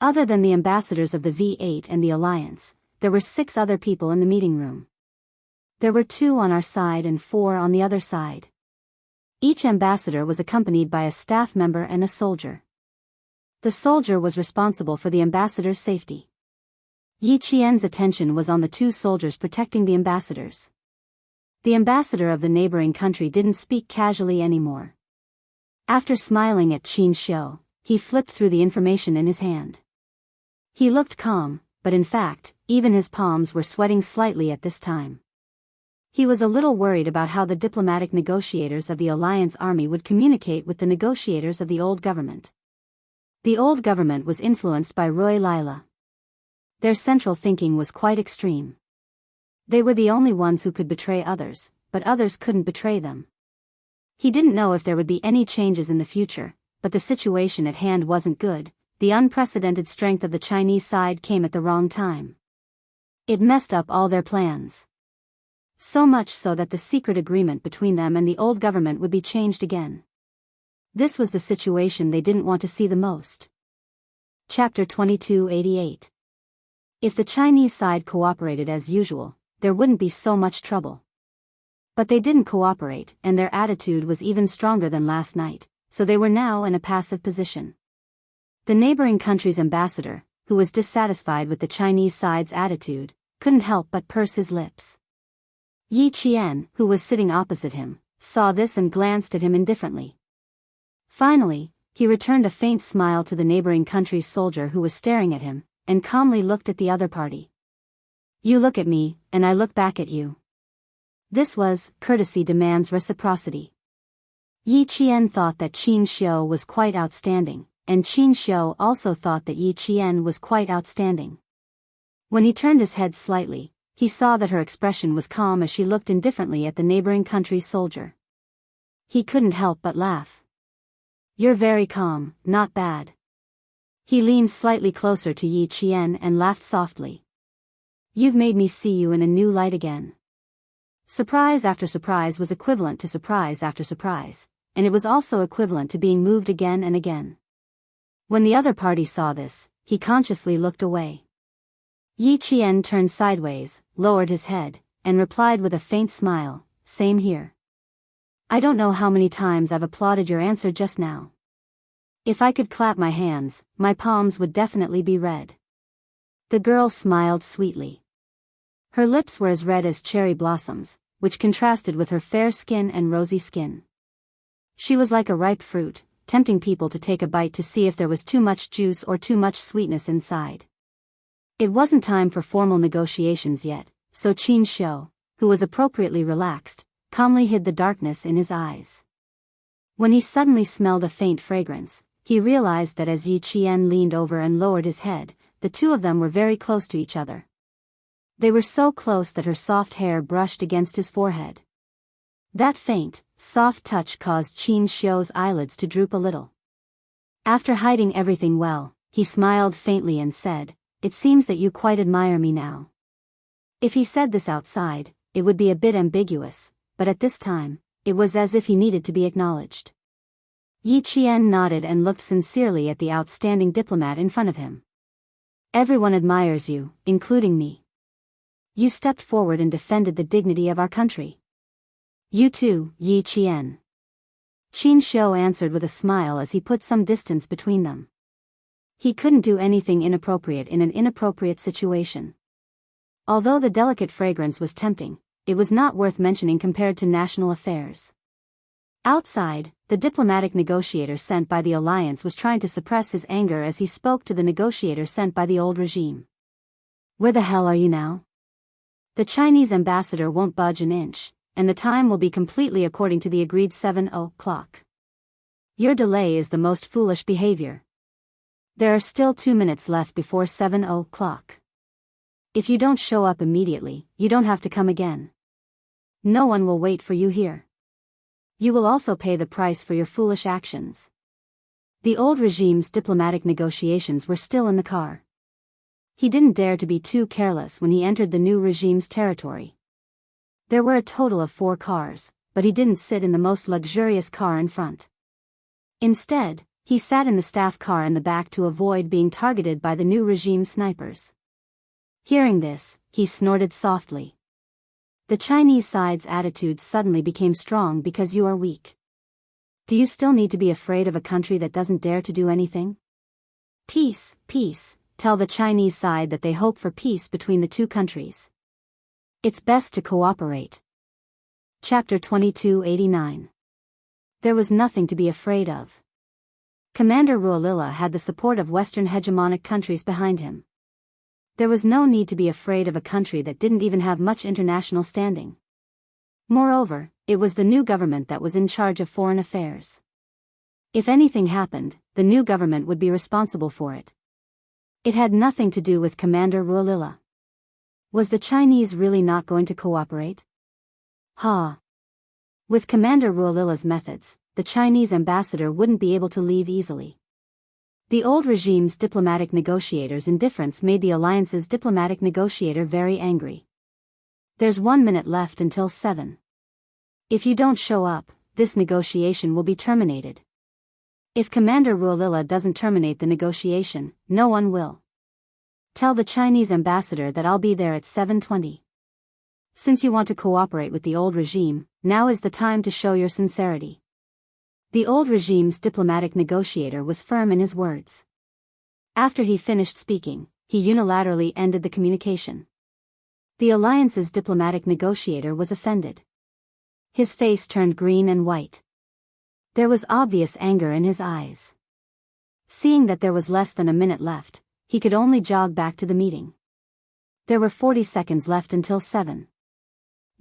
Other than the ambassadors of the V8 and the Alliance, there were 6 other people in the meeting room. There were 2 on our side and 4 on the other side. Each ambassador was accompanied by a staff member and a soldier. The soldier was responsible for the ambassador's safety. Yi Qian's attention was on the 2 soldiers protecting the ambassadors. The ambassador of the neighboring country didn't speak casually anymore. After smiling at Qin Shi, he flipped through the information in his hand. He looked calm, but in fact, even his palms were sweating slightly at this time. He was a little worried about how the diplomatic negotiators of the Alliance army would communicate with the negotiators of the old government. The old government was influenced by Roy Lila. Their central thinking was quite extreme. They were the only ones who could betray others, but others couldn't betray them. He didn't know if there would be any changes in the future, but the situation at hand wasn't good. The unprecedented strength of the Chinese side came at the wrong time. It messed up all their plans. So much so that the secret agreement between them and the old government would be changed again. This was the situation they didn't want to see the most. Chapter 2288. If the Chinese side cooperated as usual, there wouldn't be so much trouble. But they didn't cooperate, and their attitude was even stronger than last night, so they were now in a passive position. The neighboring country's ambassador, who was dissatisfied with the Chinese side's attitude, couldn't help but purse his lips. Yi Qian, who was sitting opposite him, saw this and glanced at him indifferently. Finally, he returned a faint smile to the neighboring country's soldier who was staring at him, and calmly looked at the other party. You look at me, and I look back at you. This was, courtesy demands reciprocity. Yi Qian thought that Qin Xiu was quite outstanding, and Qin Xiu also thought that Yi Qian was quite outstanding. When he turned his head slightly, he saw that her expression was calm as she looked indifferently at the neighboring country's soldier. He couldn't help but laugh. You're very calm, not bad. He leaned slightly closer to Yi Qian and laughed softly. You've made me see you in a new light again. Surprise after surprise was equivalent to surprise after surprise, and it was also equivalent to being moved again and again. When the other party saw this, he consciously looked away. Yi Qian turned sideways, lowered his head, and replied with a faint smile, same here. I don't know how many times I've applauded your answer just now. If I could clap my hands, my palms would definitely be red. The girl smiled sweetly. Her lips were as red as cherry blossoms, which contrasted with her fair skin and rosy skin. She was like a ripe fruit, tempting people to take a bite to see if there was too much juice or too much sweetness inside. It wasn't time for formal negotiations yet, so Qin Xiu, who was appropriately relaxed, calmly hid the darkness in his eyes. When he suddenly smelled a faint fragrance, he realized that as Yi Qian leaned over and lowered his head, the two of them were very close to each other. They were so close that her soft hair brushed against his forehead. That faint, soft touch caused Qin Xiu's eyelids to droop a little. After hiding everything well, he smiled faintly and said, It seems that you quite admire me now. If he said this outside, it would be a bit ambiguous, but at this time, it was as if he needed to be acknowledged. Yi Qian nodded and looked sincerely at the outstanding diplomat in front of him. Everyone admires you, including me. You stepped forward and defended the dignity of our country. You too, Yi Qian. Qin Xiu answered with a smile as he put some distance between them. He couldn't do anything inappropriate in an inappropriate situation. Although the delicate fragrance was tempting, it was not worth mentioning compared to national affairs. Outside, the diplomatic negotiator sent by the alliance was trying to suppress his anger as he spoke to the negotiator sent by the old regime. Where the hell are you now? The Chinese ambassador won't budge an inch, and the time will be completely according to the agreed 7 o'clock. Your delay is the most foolish behavior. There are still 2 minutes left before 7 o'clock. If you don't show up immediately, you don't have to come again. No one will wait for you here. You will also pay the price for your foolish actions. The old regime's diplomatic negotiations were still in the car. He didn't dare to be too careless when he entered the new regime's territory. There were a total of 4 cars, but he didn't sit in the most luxurious car in front. Instead, he sat in the staff car in the back to avoid being targeted by the new regime snipers. Hearing this, he snorted softly. The Chinese side's attitude suddenly became strong because you are weak. Do you still need to be afraid of a country that doesn't dare to do anything? Peace, peace. Tell the Chinese side that they hope for peace between the two countries. It's best to cooperate. Chapter 2289. There was nothing to be afraid of. Commander Ruolila had the support of Western hegemonic countries behind him. There was no need to be afraid of a country that didn't even have much international standing. Moreover, it was the new government that was in charge of foreign affairs. If anything happened, the new government would be responsible for it. It had nothing to do with Commander Ruolila. Was the Chinese really not going to cooperate? With Commander Ruolila's methods, the Chinese ambassador wouldn't be able to leave easily. The old regime's diplomatic negotiator's indifference made the alliance's diplomatic negotiator very angry. There's 1 minute left until 7. If you don't show up, this negotiation will be terminated. If Commander Ruolila doesn't terminate the negotiation, no one will. Tell the Chinese ambassador that I'll be there at 7:20. Since you want to cooperate with the old regime, now is the time to show your sincerity. The old regime's diplomatic negotiator was firm in his words. After he finished speaking, he unilaterally ended the communication. The alliance's diplomatic negotiator was offended. His face turned green and white. There was obvious anger in his eyes. Seeing that there was less than a minute left, he could only jog back to the meeting. There were 40 seconds left until 7.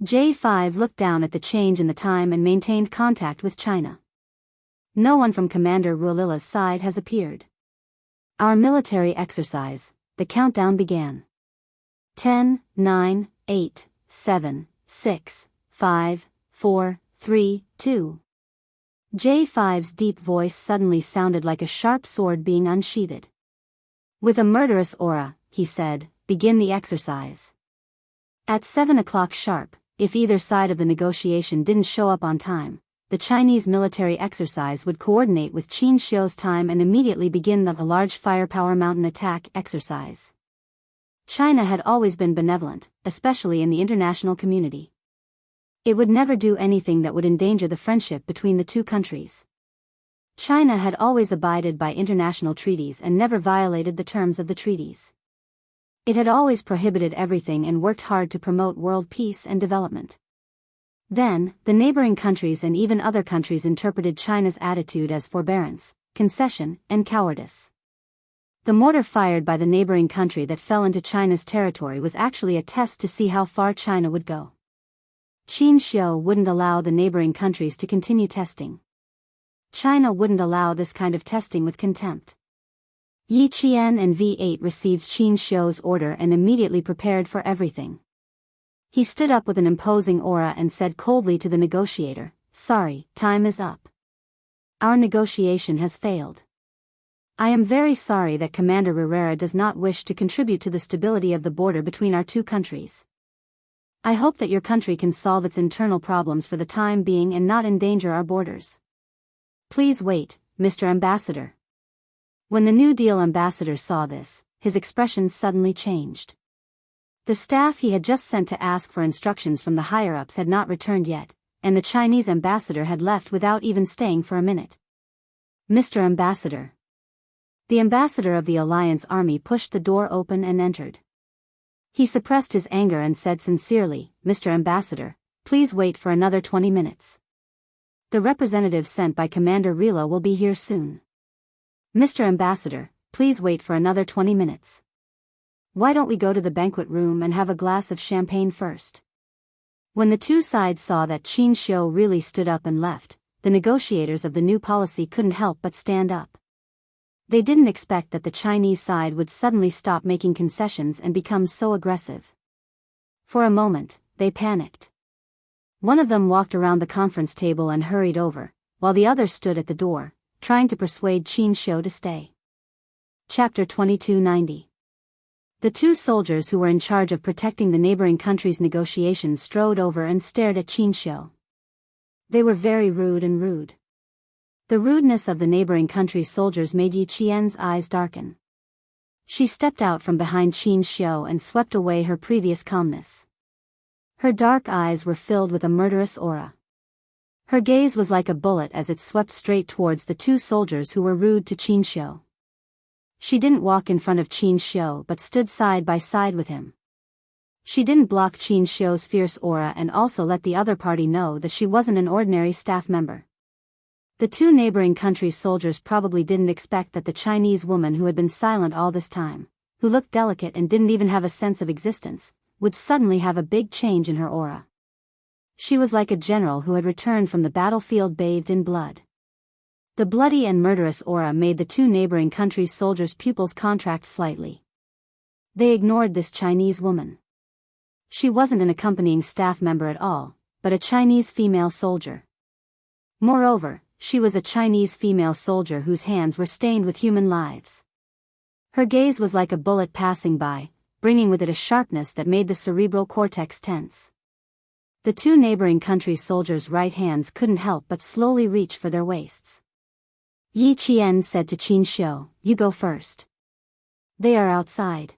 J5 looked down at the change in the time and maintained contact with China. No one from Commander Rulila's side has appeared. Our military exercise, the countdown began. 10, 9, 8, 7, 6, 5, 4, 3, 2. J5's deep voice suddenly sounded like a sharp sword being unsheathed. With a murderous aura, he said, begin the exercise. At 7 o'clock sharp, if either side of the negotiation didn't show up on time, the Chinese military exercise would coordinate with Qin Shi's time and immediately begin the large firepower mountain attack exercise. China had always been benevolent, especially in the international community. It would never do anything that would endanger the friendship between the two countries. China had always abided by international treaties and never violated the terms of the treaties. It had always prohibited everything and worked hard to promote world peace and development. Then, the neighboring countries and even other countries interpreted China's attitude as forbearance, concession, and cowardice. The mortar fired by the neighboring country that fell into China's territory was actually a test to see how far China would go. Qin Shi wouldn't allow the neighboring countries to continue testing. China wouldn't allow this kind of testing with contempt. Yi Qian and V8 received Qin Shi's order and immediately prepared for everything. He stood up with an imposing aura and said coldly to the negotiator, "Sorry, time is up. Our negotiation has failed. I am very sorry that Commander Herrera does not wish to contribute to the stability of the border between our two countries. I hope that your country can solve its internal problems for the time being and not endanger our borders. Please wait, Mr. Ambassador." When the New Deal ambassador saw this, his expression suddenly changed. The staff he had just sent to ask for instructions from the higher-ups had not returned yet, and the Chinese ambassador had left without even staying for a minute. "Mr. Ambassador." The ambassador of the Alliance Army pushed the door open and entered. He suppressed his anger and said sincerely, "Mr. Ambassador, please wait for another 20 minutes. The representative sent by Commander Rila will be here soon." "Mr. Ambassador, please wait for another 20 minutes. Why don't we go to the banquet room and have a glass of champagne first?" When the two sides saw that Qin Shi really stood up and left, the negotiators of the new policy couldn't help but stand up. They didn't expect that the Chinese side would suddenly stop making concessions and become so aggressive. For a moment, they panicked. One of them walked around the conference table and hurried over, while the other stood at the door, trying to persuade Qin Shi to stay. Chapter 2290. The two soldiers who were in charge of protecting the neighboring countries' negotiations strode over and stared at Qin Shi. They were very rude. The rudeness of the neighboring country's soldiers made Yi Qian's eyes darken. She stepped out from behind Qin Shi and swept away her previous calmness. Her dark eyes were filled with a murderous aura. Her gaze was like a bullet as it swept straight towards the two soldiers who were rude to Qin Shi. She didn't walk in front of Qin Shi but stood side by side with him. She didn't block Qin Shi's fierce aura and also let the other party know that she wasn't an ordinary staff member. The two neighboring countries' soldiers probably didn't expect that the Chinese woman who had been silent all this time, who looked delicate and didn't even have a sense of existence, would suddenly have a big change in her aura. She was like a general who had returned from the battlefield bathed in blood. The bloody and murderous aura made the two neighboring countries' soldiers' pupils contract slightly. They ignored this Chinese woman. She wasn't an accompanying staff member at all, but a Chinese female soldier. Moreover, she was a Chinese female soldier whose hands were stained with human lives. Her gaze was like a bullet passing by, bringing with it a sharpness that made the cerebral cortex tense. The two neighboring countries' soldiers' right hands couldn't help but slowly reach for their waists. Yi Qian said to Qin Shi, "You go first. They are outside."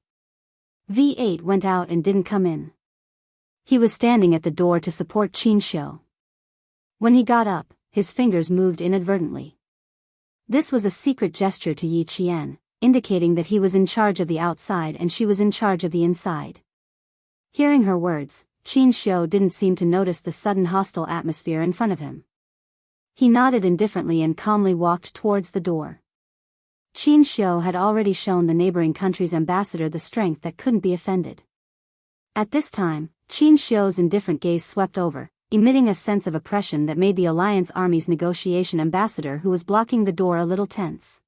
V8 went out and didn't come in. He was standing at the door to support Qin Shi. When he got up, his fingers moved inadvertently. This was a secret gesture to Yi Qian, indicating that he was in charge of the outside and she was in charge of the inside. Hearing her words, Qin Xiu didn't seem to notice the sudden hostile atmosphere in front of him. He nodded indifferently and calmly walked towards the door. Qin Xiu had already shown the neighboring country's ambassador the strength that couldn't be offended. At this time, Qin Xiu's indifferent gaze swept over, emitting a sense of oppression that made the Alliance Army's negotiation ambassador who was blocking the door a little tense.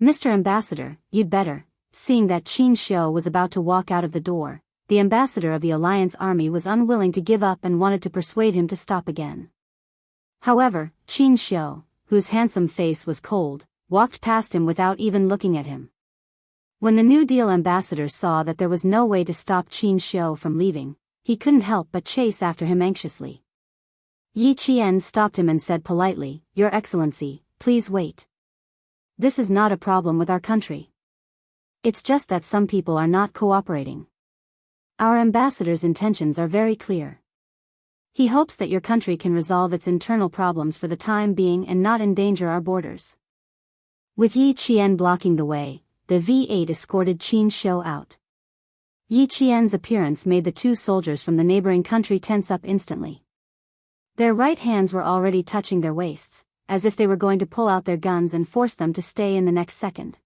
"Mr. Ambassador, you'd better." Seeing that Qin Xiu was about to walk out of the door, the ambassador of the Alliance Army was unwilling to give up and wanted to persuade him to stop again. However, Qin Xiu, whose handsome face was cold, walked past him without even looking at him. When the New Deal ambassador saw that there was no way to stop Qin Xiu from leaving, he couldn't help but chase after him anxiously. Yi Qian stopped him and said politely, "Your Excellency, please wait. This is not a problem with our country. It's just that some people are not cooperating. Our ambassador's intentions are very clear. He hopes that your country can resolve its internal problems for the time being and not endanger our borders." With Yi Qian blocking the way, the V8 escorted Qin Xiu out. Yi Qian's appearance made the two soldiers from the neighboring country tense up instantly. Their right hands were already touching their waists, as if they were going to pull out their guns and force them to stay in the next second.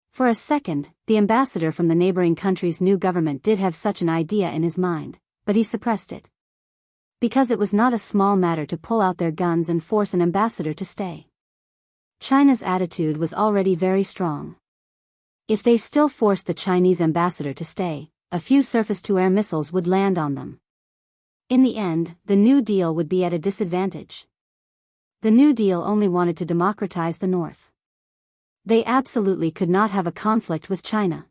For a second, the ambassador from the neighboring country's new government did have such an idea in his mind, but he suppressed it. Because it was not a small matter to pull out their guns and force an ambassador to stay. China's attitude was already very strong. If they still forced the Chinese ambassador to stay, a few surface-to-air missiles would land on them. In the end, the New Deal would be at a disadvantage. The New Deal only wanted to democratize the North. They absolutely could not have a conflict with China.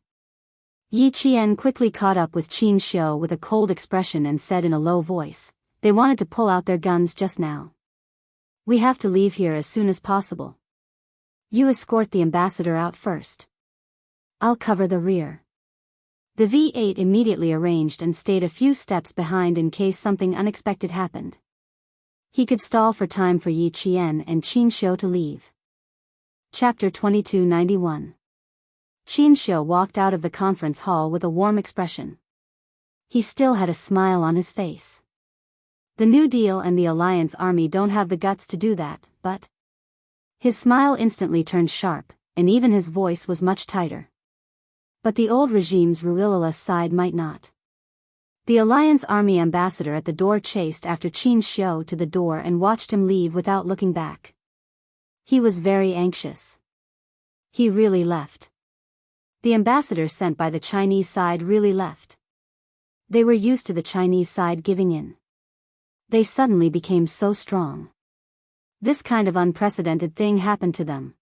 Yi Qian quickly caught up with Qin Xiu with a cold expression and said in a low voice, "They wanted to pull out their guns just now. We have to leave here as soon as possible. You escort the ambassador out first. I'll cover the rear." The V8 immediately arranged and stayed a few steps behind in case something unexpected happened. He could stall for time for Yi Qian and Qin Xiu to leave. Chapter 2291. Qin Xiu walked out of the conference hall with a warm expression. He still had a smile on his face. The New Deal and the Alliance Army don't have the guts to do that, but... His smile instantly turned sharp, and even his voice was much tighter. But the old regime's Ruilala side might not. The Alliance Army ambassador at the door chased after Qin Xiu to the door and watched him leave without looking back. He was very anxious. He really left. The ambassador sent by the Chinese side really left. They were used to the Chinese side giving in. They suddenly became so strong. This kind of unprecedented thing happened to them.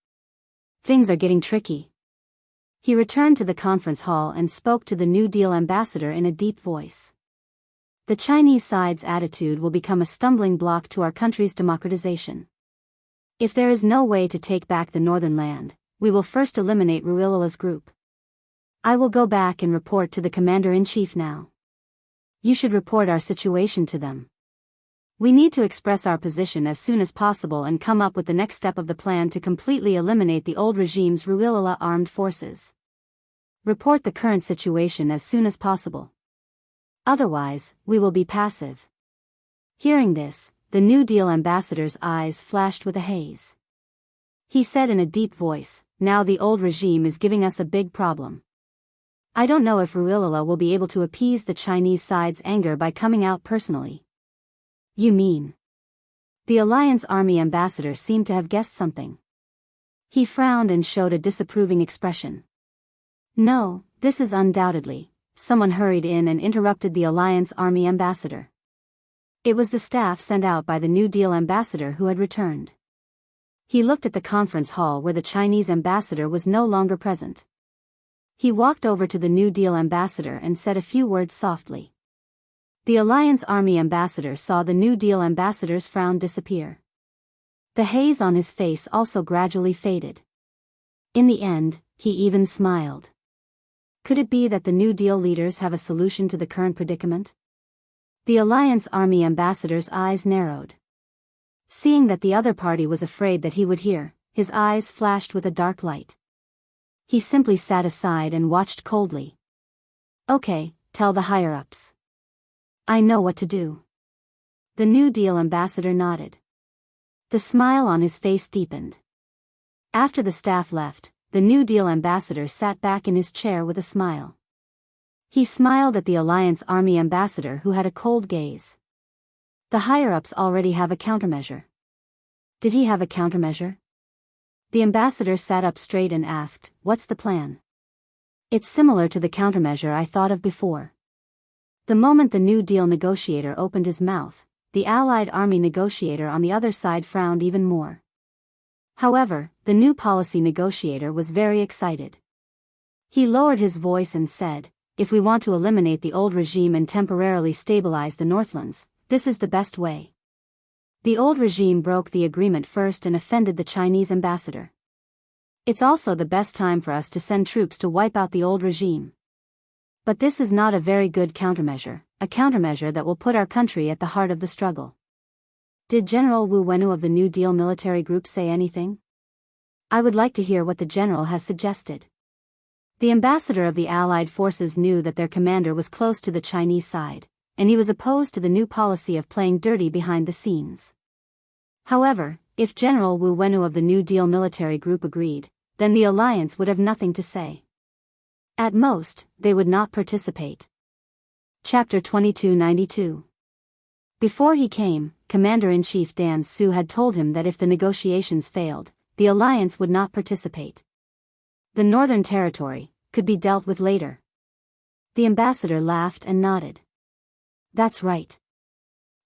Things are getting tricky. He returned to the conference hall and spoke to the New Deal ambassador in a deep voice. The Chinese side's attitude will become a stumbling block to our country's democratization. If there is no way to take back the northern land, we will first eliminate Ruilala's group. I will go back and report to the commander-in-chief now. You should report our situation to them. We need to express our position as soon as possible and come up with the next step of the plan to completely eliminate the old regime's Ruilala armed forces. Report the current situation as soon as possible. Otherwise, we will be passive. Hearing this, the New Deal ambassador's eyes flashed with a haze. He said in a deep voice, "Now the old regime is giving us a big problem. I don't know if Ruilala will be able to appease the Chinese side's anger by coming out personally." "You mean?" The Alliance Army ambassador seemed to have guessed something. He frowned and showed a disapproving expression. "No, this is undoubtedly." Someone hurried in and interrupted the Alliance Army ambassador. It was the staff sent out by the New Deal ambassador who had returned. He looked at the conference hall where the Chinese ambassador was no longer present. He walked over to the New Deal ambassador and said a few words softly. The Alliance Army ambassador saw the New Deal ambassador's frown disappear. The haze on his face also gradually faded. In the end, he even smiled. Could it be that the New Deal leaders have a solution to the current predicament? The Alliance Army ambassador's eyes narrowed. Seeing that the other party was afraid that he would hear, his eyes flashed with a dark light. He simply sat aside and watched coldly. "Okay, tell the higher-ups. I know what to do. The New Deal ambassador nodded. The smile on his face deepened. After the staff left, the New Deal ambassador sat back in his chair with a smile. He smiled at the Alliance Army ambassador who had a cold gaze. The higher-ups already have a countermeasure. Did he have a countermeasure? The ambassador sat up straight and asked, "What's the plan?" It's similar to the countermeasure I thought of before. The moment the New Deal negotiator opened his mouth, the Allied Army negotiator on the other side frowned even more. However, the new policy negotiator was very excited. He lowered his voice and said, "If we want to eliminate the old regime and temporarily stabilize the Northlands, this is the best way." The old regime broke the agreement first and offended the Chinese ambassador. It's also the best time for us to send troops to wipe out the old regime. But this is not a very good countermeasure, a countermeasure that will put our country at the heart of the struggle. Did General Wu Wenu of the New Deal military group say anything? I would like to hear what the general has suggested. The ambassador of the Allied forces knew that their commander was close to the Chinese side, and he was opposed to the new policy of playing dirty behind the scenes. However, if General Wu Wenu of the New Deal military group agreed, then the alliance would have nothing to say. At most, they would not participate. Chapter 2292. Before he came, Commander-in-Chief Dan Su had told him that if the negotiations failed, the alliance would not participate. The Northern Territory could be dealt with later. The ambassador laughed and nodded. That's right.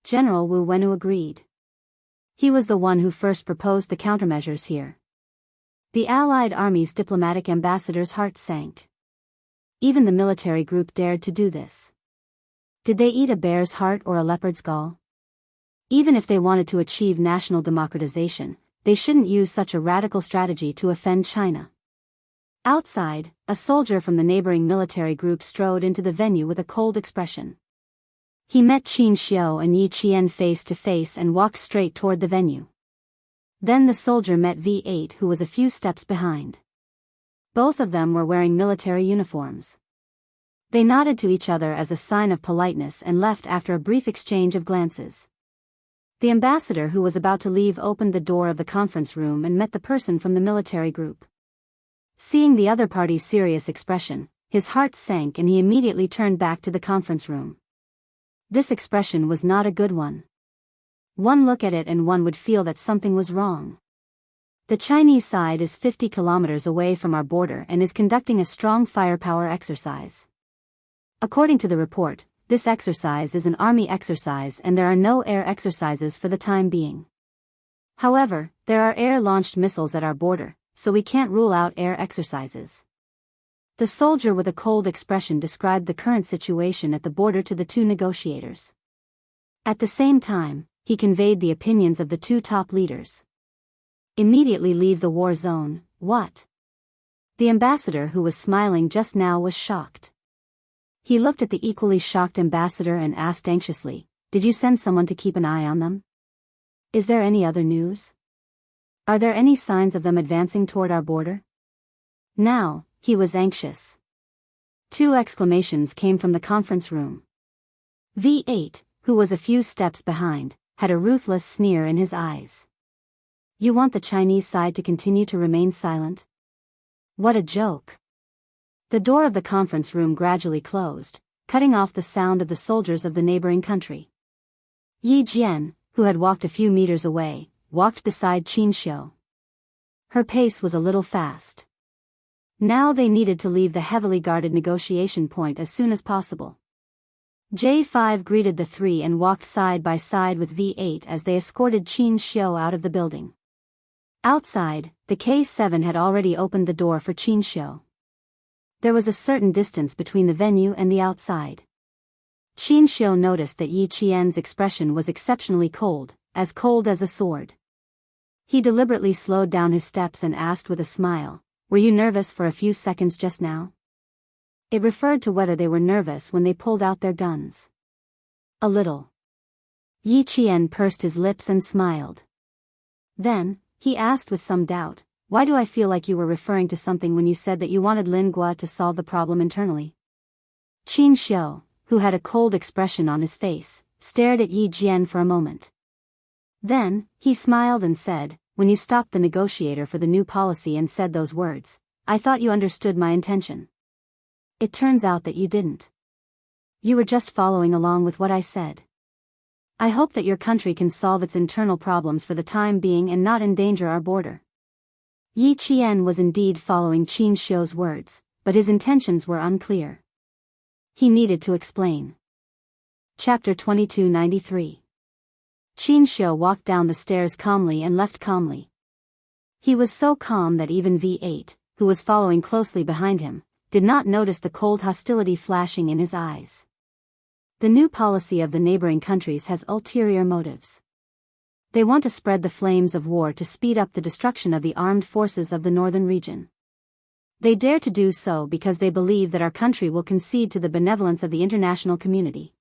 General Wu Wenu agreed. He was the one who first proposed the countermeasures here. The Allied Army's diplomatic ambassador's heart sank. Even the military group dared to do this. Did they eat a bear's heart or a leopard's gall? Even if they wanted to achieve national democratization, they shouldn't use such a radical strategy to offend China. Outside, a soldier from the neighboring military group strode into the venue with a cold expression. He met Qin Xiu and Yi Qian face to face and walked straight toward the venue. Then the soldier met V8, who was a few steps behind. Both of them were wearing military uniforms. They nodded to each other as a sign of politeness and left after a brief exchange of glances. The ambassador who was about to leave opened the door of the conference room and met the person from the military group. Seeing the other party's serious expression, his heart sank and he immediately turned back to the conference room. This expression was not a good one. One look at it and one would feel that something was wrong. The Chinese side is 50 kilometers away from our border and is conducting a strong firepower exercise. According to the report, this exercise is an army exercise and there are no air exercises for the time being. However, there are air-launched missiles at our border, so we can't rule out air exercises. The soldier with a cold expression described the current situation at the border to the two negotiators. At the same time, he conveyed the opinions of the two top leaders. Immediately leave the war zone, what? The ambassador who was smiling just now was shocked. He looked at the equally shocked ambassador and asked anxiously, "Did you send someone to keep an eye on them? Is there any other news? Are there any signs of them advancing toward our border?" Now, he was anxious. Two exclamations came from the conference room. V8, who was a few steps behind, had a ruthless sneer in his eyes. You want the Chinese side to continue to remain silent? What a joke. The door of the conference room gradually closed, cutting off the sound of the soldiers of the neighboring country. Yi Jian, who had walked a few meters away, walked beside Qin Xiu. Her pace was a little fast. Now they needed to leave the heavily guarded negotiation point as soon as possible. J5 greeted the three and walked side by side with V8 as they escorted Qin Xiu out of the building. Outside, the K7 had already opened the door for Qin Xiu. There was a certain distance between the venue and the outside. Qin Xiu noticed that Yi Qian's expression was exceptionally cold as a sword. He deliberately slowed down his steps and asked with a smile, "Were you nervous for a few seconds just now?" It referred to whether they were nervous when they pulled out their guns. A little. Yi Qian pursed his lips and smiled. Then, he asked with some doubt, "Why do I feel like you were referring to something when you said that you wanted Lin Gua to solve the problem internally?" Qin Xiu, who had a cold expression on his face, stared at Yi Jian for a moment. Then, he smiled and said, "When you stopped the negotiator for the new policy and said those words, I thought you understood my intention. It turns out that you didn't. You were just following along with what I said. I hope that your country can solve its internal problems for the time being and not endanger our border." Yi Qian was indeed following Qin Xiu's words, but his intentions were unclear. He needed to explain. Chapter 2293. Qin Xiu walked down the stairs calmly and left calmly. He was so calm that even V8, who was following closely behind him, did not notice the cold hostility flashing in his eyes. The new policy of the neighboring countries has ulterior motives. They want to spread the flames of war to speed up the destruction of the armed forces of the northern region. They dare to do so because they believe that our country will concede to the benevolence of the international community.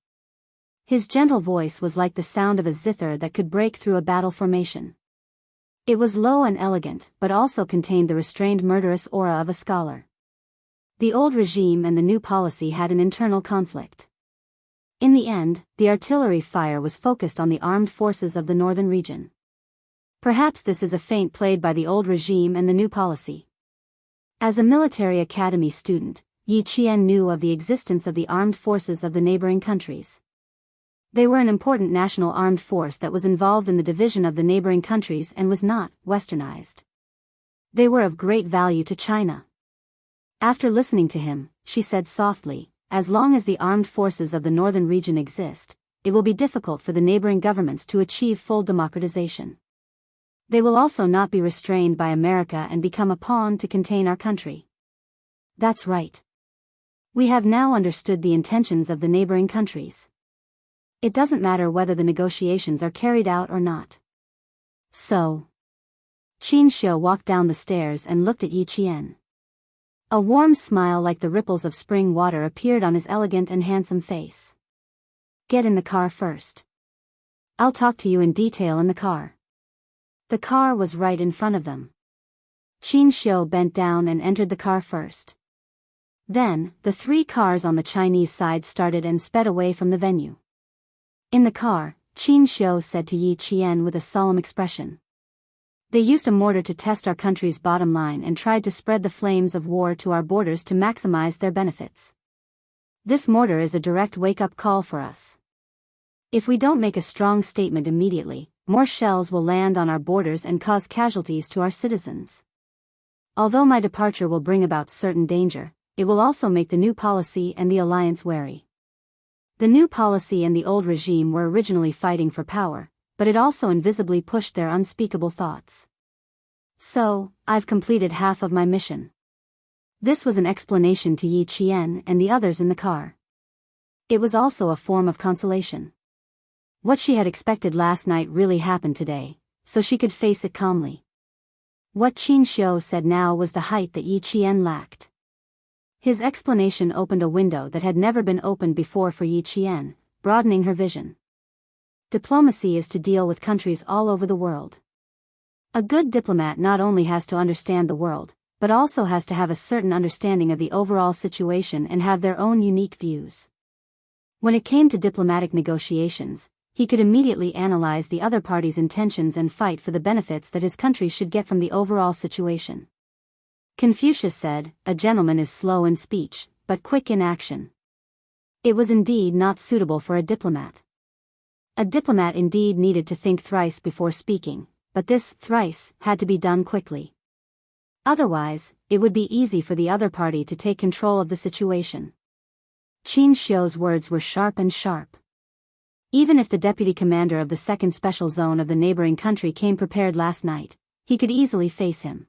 His gentle voice was like the sound of a zither that could break through a battle formation. It was low and elegant, but also contained the restrained murderous aura of a scholar. The old regime and the new policy had an internal conflict. In the end, the artillery fire was focused on the armed forces of the northern region. Perhaps this is a feint played by the old regime and the new policy. As a military academy student, Yi Qian knew of the existence of the armed forces of the neighboring countries. They were an important national armed force that was involved in the division of the neighboring countries and was not westernized. They were of great value to China. After listening to him, she said softly, "As long as the armed forces of the northern region exist, it will be difficult for the neighboring governments to achieve full democratization. They will also not be restrained by America and become a pawn to contain our country." That's right. We have now understood the intentions of the neighboring countries. It doesn't matter whether the negotiations are carried out or not. So, Qin Xiu walked down the stairs and looked at Yi Qian. A warm smile like the ripples of spring water appeared on his elegant and handsome face. "Get in the car first. I'll talk to you in detail in the car." The car was right in front of them. Qin Xiu bent down and entered the car first. Then, the three cars on the Chinese side started and sped away from the venue. In the car, Qin Xiu said to Yi Qian with a solemn expression, "They used a mortar to test our country's bottom line and tried to spread the flames of war to our borders to maximize their benefits. This mortar is a direct wake-up call for us. If we don't make a strong statement immediately, more shells will land on our borders and cause casualties to our citizens. Although my departure will bring about certain danger, it will also make the new policy and the alliance wary. The new policy and the old regime were originally fighting for power, but it also invisibly pushed their unspeakable thoughts. So, I've completed half of my mission." This was an explanation to Yi Qian and the others in the car. It was also a form of consolation. What she had expected last night really happened today, so she could face it calmly. What Qin Xiu said now was the height that Yi Qian lacked. His explanation opened a window that had never been opened before for Yi Qian, broadening her vision. Diplomacy is to deal with countries all over the world. A good diplomat not only has to understand the world, but also has to have a certain understanding of the overall situation and have their own unique views. When it came to diplomatic negotiations, he could immediately analyze the other party's intentions and fight for the benefits that his country should get from the overall situation. Confucius said, "A gentleman is slow in speech, but quick in action." It was indeed not suitable for a diplomat. A diplomat indeed needed to think thrice before speaking, but this thrice had to be done quickly. Otherwise, it would be easy for the other party to take control of the situation. Qin Xiu's words were sharp and sharp. Even if the deputy commander of the 2nd Special Zone of the neighboring country came prepared last night, he could easily face him.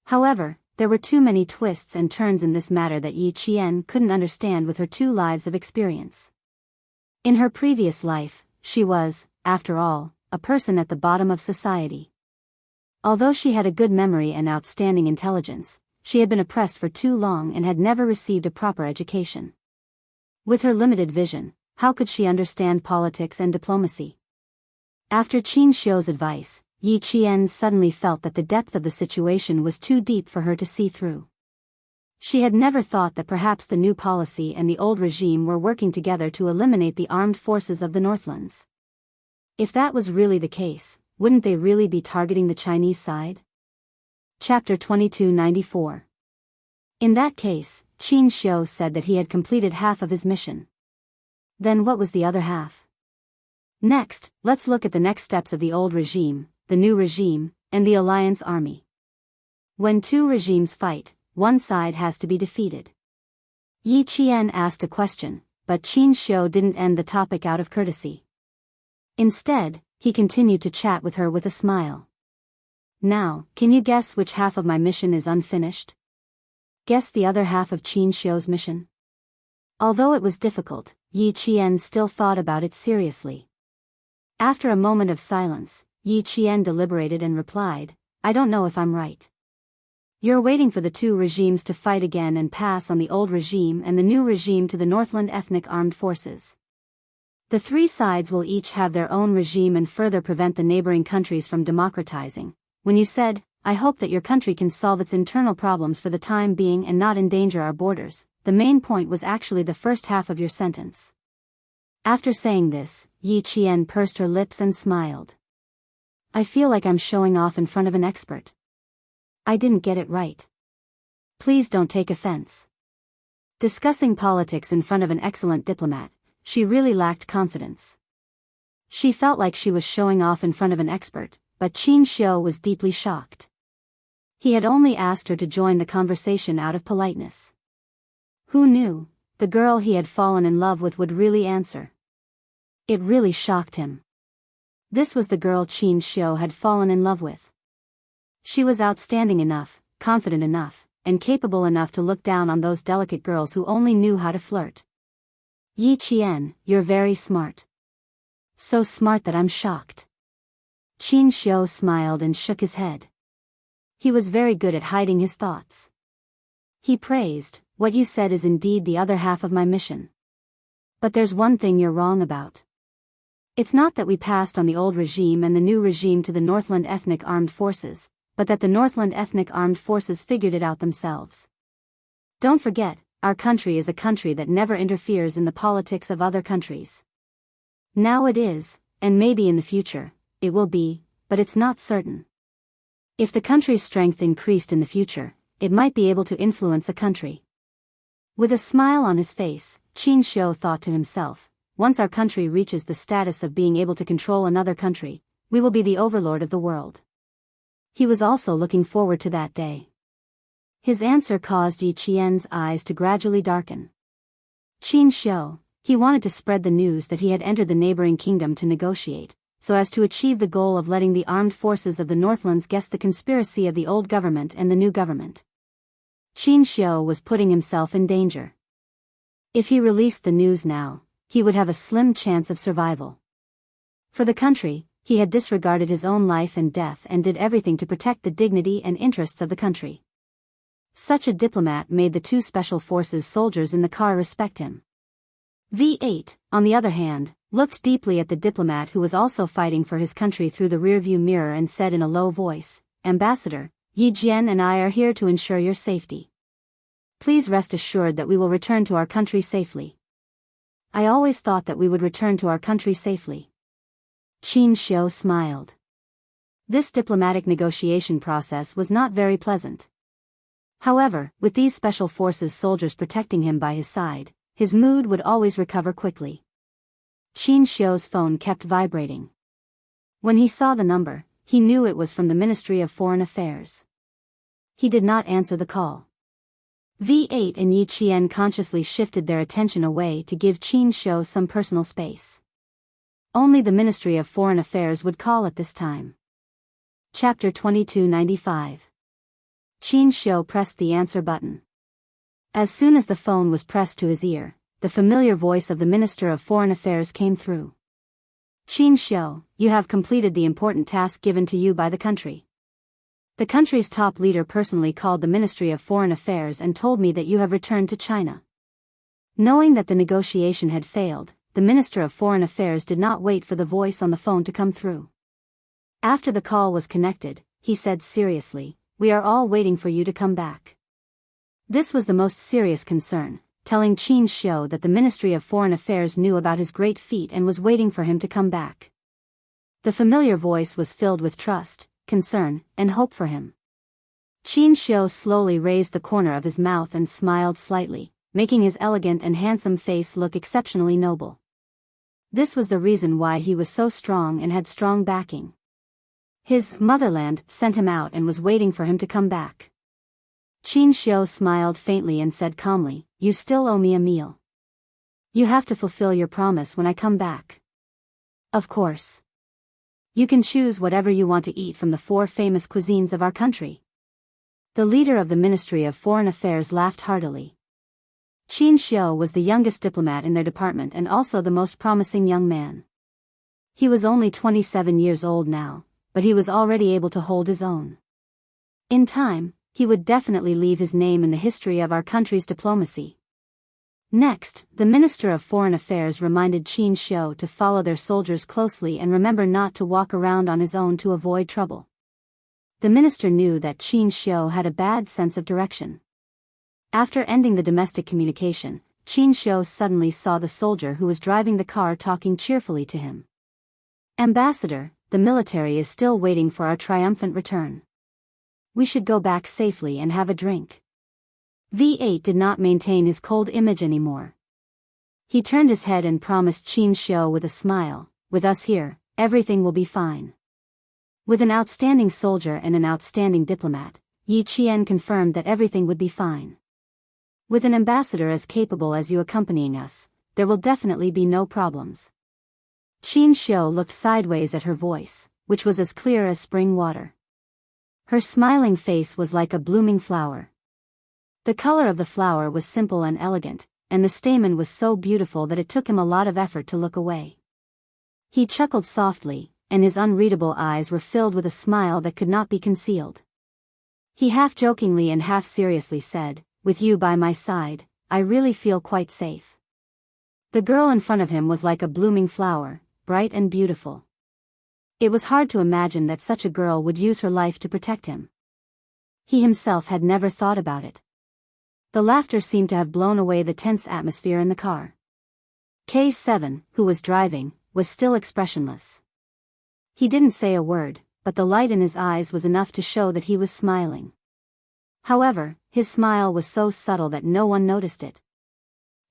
However, there were too many twists and turns in this matter that Yi Qian couldn't understand with her 2 lives of experience. In her previous life, she was, after all, a person at the bottom of society. Although she had a good memory and outstanding intelligence, she had been oppressed for too long and had never received a proper education. With her limited vision, how could she understand politics and diplomacy? After Qin Xiu's advice, Yi Qian suddenly felt that the depth of the situation was too deep for her to see through. She had never thought that perhaps the new policy and the old regime were working together to eliminate the armed forces of the Northlands. If that was really the case, wouldn't they really be targeting the Chinese side? Chapter 2294. In that case, Qin Xiu said that he had completed half of his mission. Then what was the other half? Next, let's look at the next steps of the old regime, the new regime, and the alliance army. When two regimes fight, one side has to be defeated. Yi Qian asked a question, but Qin Xiu didn't end the topic out of courtesy. Instead, he continued to chat with her with a smile. Now, can you guess which half of my mission is unfinished? Guess the other half of Qin Xiu's mission? Although it was difficult, Yi Qian still thought about it seriously. After a moment of silence, Yi Qian deliberated and replied, I don't know if I'm right. You're waiting for the two regimes to fight again and pass on the old regime and the new regime to the Northland ethnic armed forces. The three sides will each have their own regime and further prevent the neighboring countries from democratizing. When you said, I hope that your country can solve its internal problems for the time being and not endanger our borders, the main point was actually the first half of your sentence. After saying this, Yi Qian pursed her lips and smiled. I feel like I'm showing off in front of an expert. I didn't get it right. Please don't take offense. Discussing politics in front of an excellent diplomat, she really lacked confidence. She felt like she was showing off in front of an expert, but Qin Xiu was deeply shocked. He had only asked her to join the conversation out of politeness. Who knew, the girl he had fallen in love with would really answer. It really shocked him. This was the girl Qin Xiu had fallen in love with. She was outstanding enough, confident enough, and capable enough to look down on those delicate girls who only knew how to flirt. Yi Qian, you're very smart. So smart that I'm shocked. Qin Xiu smiled and shook his head. He was very good at hiding his thoughts. He praised, what you said is indeed the other half of my mission. But there's one thing you're wrong about. It's not that we passed on the old regime and the new regime to the Northland ethnic armed forces, but that the Northland ethnic armed forces figured it out themselves. Don't forget, our country is a country that never interferes in the politics of other countries. Now it is, and maybe in the future, it will be, but it's not certain. If the country's strength increased in the future, it might be able to influence a country. With a smile on his face, Qin Xiu thought to himself, once our country reaches the status of being able to control another country, we will be the overlord of the world. He was also looking forward to that day. His answer caused Yi Qian's eyes to gradually darken. Qin Xiu, he wanted to spread the news that he had entered the neighboring kingdom to negotiate, so as to achieve the goal of letting the armed forces of the Northlands guess the conspiracy of the old government and the new government. Qin Xiu was putting himself in danger. If he released the news now, he would have a slim chance of survival. For the country, he had disregarded his own life and death and did everything to protect the dignity and interests of the country. Such a diplomat made the two special forces soldiers in the car respect him. V8, on the other hand, looked deeply at the diplomat who was also fighting for his country through the rearview mirror and said in a low voice, Ambassador, Yi Jian and I are here to ensure your safety. Please rest assured that we will return to our country safely. I always thought that we would return to our country safely. Qin Xiu smiled. This diplomatic negotiation process was not very pleasant. However, with these special forces soldiers protecting him by his side, his mood would always recover quickly. Qin Xiu's phone kept vibrating. When he saw the number, he knew it was from the Ministry of Foreign Affairs. He did not answer the call. V8 and Yi Qian consciously shifted their attention away to give Qin Xiu some personal space. Only the Ministry of Foreign Affairs would call at this time. Chapter 2295. Qin Xiu pressed the answer button. As soon as the phone was pressed to his ear, the familiar voice of the Minister of Foreign Affairs came through. Qin Xiu, you have completed the important task given to you by the country. The country's top leader personally called the Ministry of Foreign Affairs and told me that you have returned to China. Knowing that the negotiation had failed, the Minister of Foreign Affairs did not wait for the voice on the phone to come through. After the call was connected, he said seriously, we are all waiting for you to come back. This was the most serious concern, telling Qin Xiu that the Ministry of Foreign Affairs knew about his great feat and was waiting for him to come back. The familiar voice was filled with trust, concern, and hope for him. Qin Xiu slowly raised the corner of his mouth and smiled slightly, making his elegant and handsome face look exceptionally noble. This was the reason why he was so strong and had strong backing. His motherland sent him out and was waiting for him to come back. Qin Xiu smiled faintly and said calmly, "You still owe me a meal. You have to fulfill your promise when I come back." "Of course. You can choose whatever you want to eat from the 4 famous cuisines of our country." The leader of the Ministry of Foreign Affairs laughed heartily. Qin Xiu was the youngest diplomat in their department and also the most promising young man. He was only 27 years old now, but he was already able to hold his own. In time, he would definitely leave his name in the history of our country's diplomacy. Next, the Minister of Foreign Affairs reminded Qin Xiu to follow their soldiers closely and remember not to walk around on his own to avoid trouble. The minister knew that Qin Xiu had a bad sense of direction. After ending the domestic communication, Qin Xiu suddenly saw the soldier who was driving the car talking cheerfully to him. "Ambassador, the military is still waiting for our triumphant return. We should go back safely and have a drink." V8 did not maintain his cold image anymore. He turned his head and promised Qin Xiu with a smile, "With us here, everything will be fine." With an outstanding soldier and an outstanding diplomat, Yi Qian confirmed that everything would be fine. "With an ambassador as capable as you accompanying us, there will definitely be no problems." Qin Xiu looked sideways at her voice, which was as clear as spring water. Her smiling face was like a blooming flower. The color of the flower was simple and elegant, and the stamen was so beautiful that it took him a lot of effort to look away. He chuckled softly, and his unreadable eyes were filled with a smile that could not be concealed. He half-jokingly and half-seriously said, "With you by my side, I really feel quite safe." The girl in front of him was like a blooming flower, bright and beautiful. It was hard to imagine that such a girl would use her life to protect him. He himself had never thought about it. The laughter seemed to have blown away the tense atmosphere in the car. K7, who was driving, was still expressionless. He didn't say a word, but the light in his eyes was enough to show that he was smiling. However, his smile was so subtle that no one noticed it.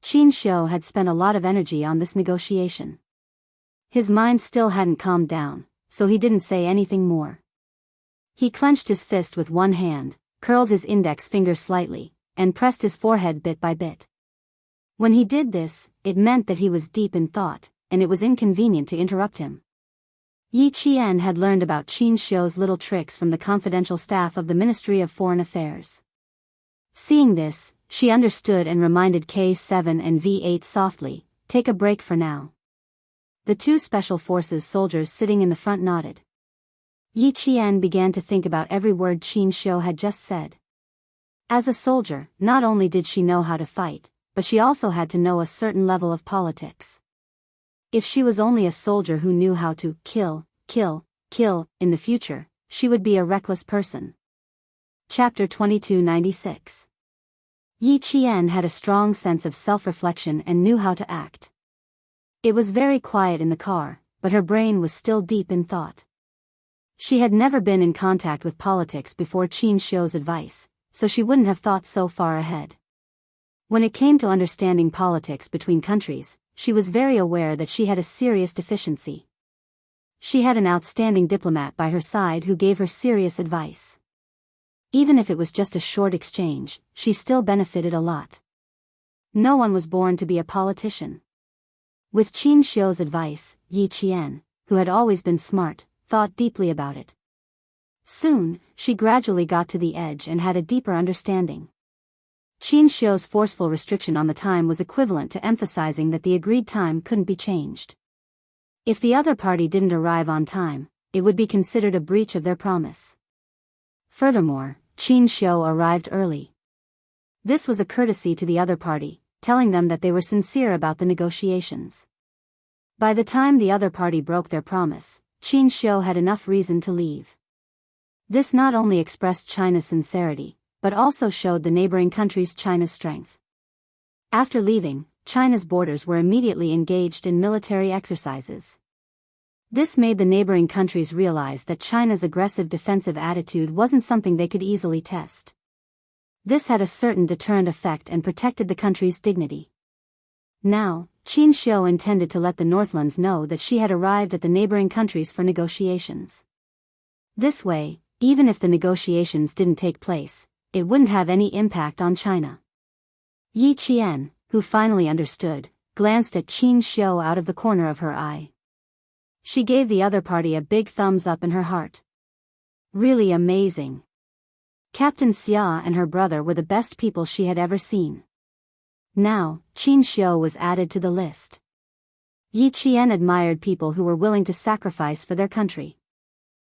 Qin Xiu had spent a lot of energy on this negotiation. His mind still hadn't calmed down, so he didn't say anything more. He clenched his fist with one hand, curled his index finger slightly, and pressed his forehead bit by bit. When he did this, it meant that he was deep in thought, and it was inconvenient to interrupt him. Yi Qian had learned about Qin Xiu's little tricks from the confidential staff of the Ministry of Foreign Affairs. Seeing this, she understood and reminded K7 and V8 softly, "Take a break for now." The 2 special forces soldiers sitting in the front nodded. Yi Qian began to think about every word Qin Xiu had just said. As a soldier, not only did she know how to fight, but she also had to know a certain level of politics. If she was only a soldier who knew how to kill in the future, she would be a reckless person. Chapter 2296. Yi Qian had a strong sense of self-reflection and knew how to act. It was very quiet in the car, but her brain was still deep in thought. She had never been in contact with politics before Qin Xiu's advice, so she wouldn't have thought so far ahead. When it came to understanding politics between countries, she was very aware that she had a serious deficiency. She had an outstanding diplomat by her side who gave her serious advice. Even if it was just a short exchange, she still benefited a lot. No one was born to be a politician. With Qin Xiu's advice, Yi Qian, who had always been smart, thought deeply about it. Soon, she gradually got to the edge and had a deeper understanding. Qin Xiu's forceful restriction on the time was equivalent to emphasizing that the agreed time couldn't be changed. If the other party didn't arrive on time, it would be considered a breach of their promise. Furthermore, Qin Xiu arrived early. This was a courtesy to the other party, telling them that they were sincere about the negotiations. By the time the other party broke their promise, Qin Xiu had enough reason to leave. This not only expressed China's sincerity, but also showed the neighboring countries China's strength. After leaving, China's borders were immediately engaged in military exercises. This made the neighboring countries realize that China's aggressive defensive attitude wasn't something they could easily test. This had a certain deterrent effect and protected the country's dignity. Now, Qin Xiu intended to let the Northlands know that she had arrived at the neighboring countries for negotiations. This way, even if the negotiations didn't take place, it wouldn't have any impact on China. Yi Qian, who finally understood, glanced at Qin Xiu out of the corner of her eye. She gave the other party a big thumbs up in her heart. Really amazing. Captain Xia and her brother were the best people she had ever seen. Now, Qin Xiu was added to the list. Yi Qian admired people who were willing to sacrifice for their country.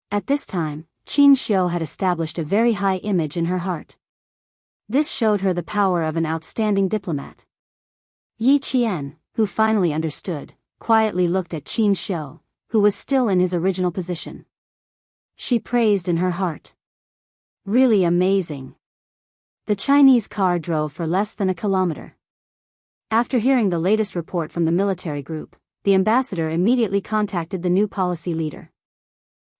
At this time, Qin Xiu had established a very high image in her heart. This showed her the power of an outstanding diplomat. Yi Qian, who finally understood, quietly looked at Qin Xiu, who was still in his original position. She praised in her heart. Really amazing. The Chinese car drove for less than a kilometer. After hearing the latest report from the military group, the ambassador immediately contacted the new policy leader.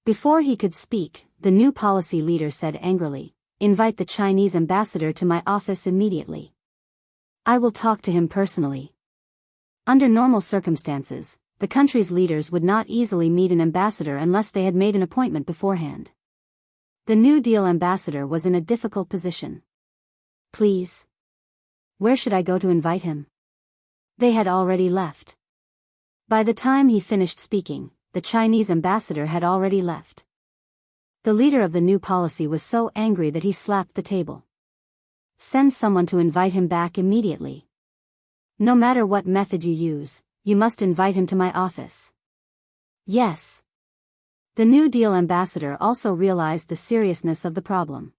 Before he could speak, the new policy leader said angrily, "Invite the Chinese ambassador to my office immediately. I will talk to him personally." Under normal circumstances, the country's leaders would not easily meet an ambassador unless they had made an appointment beforehand. The New Deal ambassador was in a difficult position. "Please. Where should I go to invite him?" They had already left. By the time he finished speaking, the Chinese ambassador had already left. The leader of the new policy was so angry that he slapped the table. "Send someone to invite him back immediately. No matter what method you use, you must invite him to my office." Yes. The New Deal ambassador also realized the seriousness of the problem.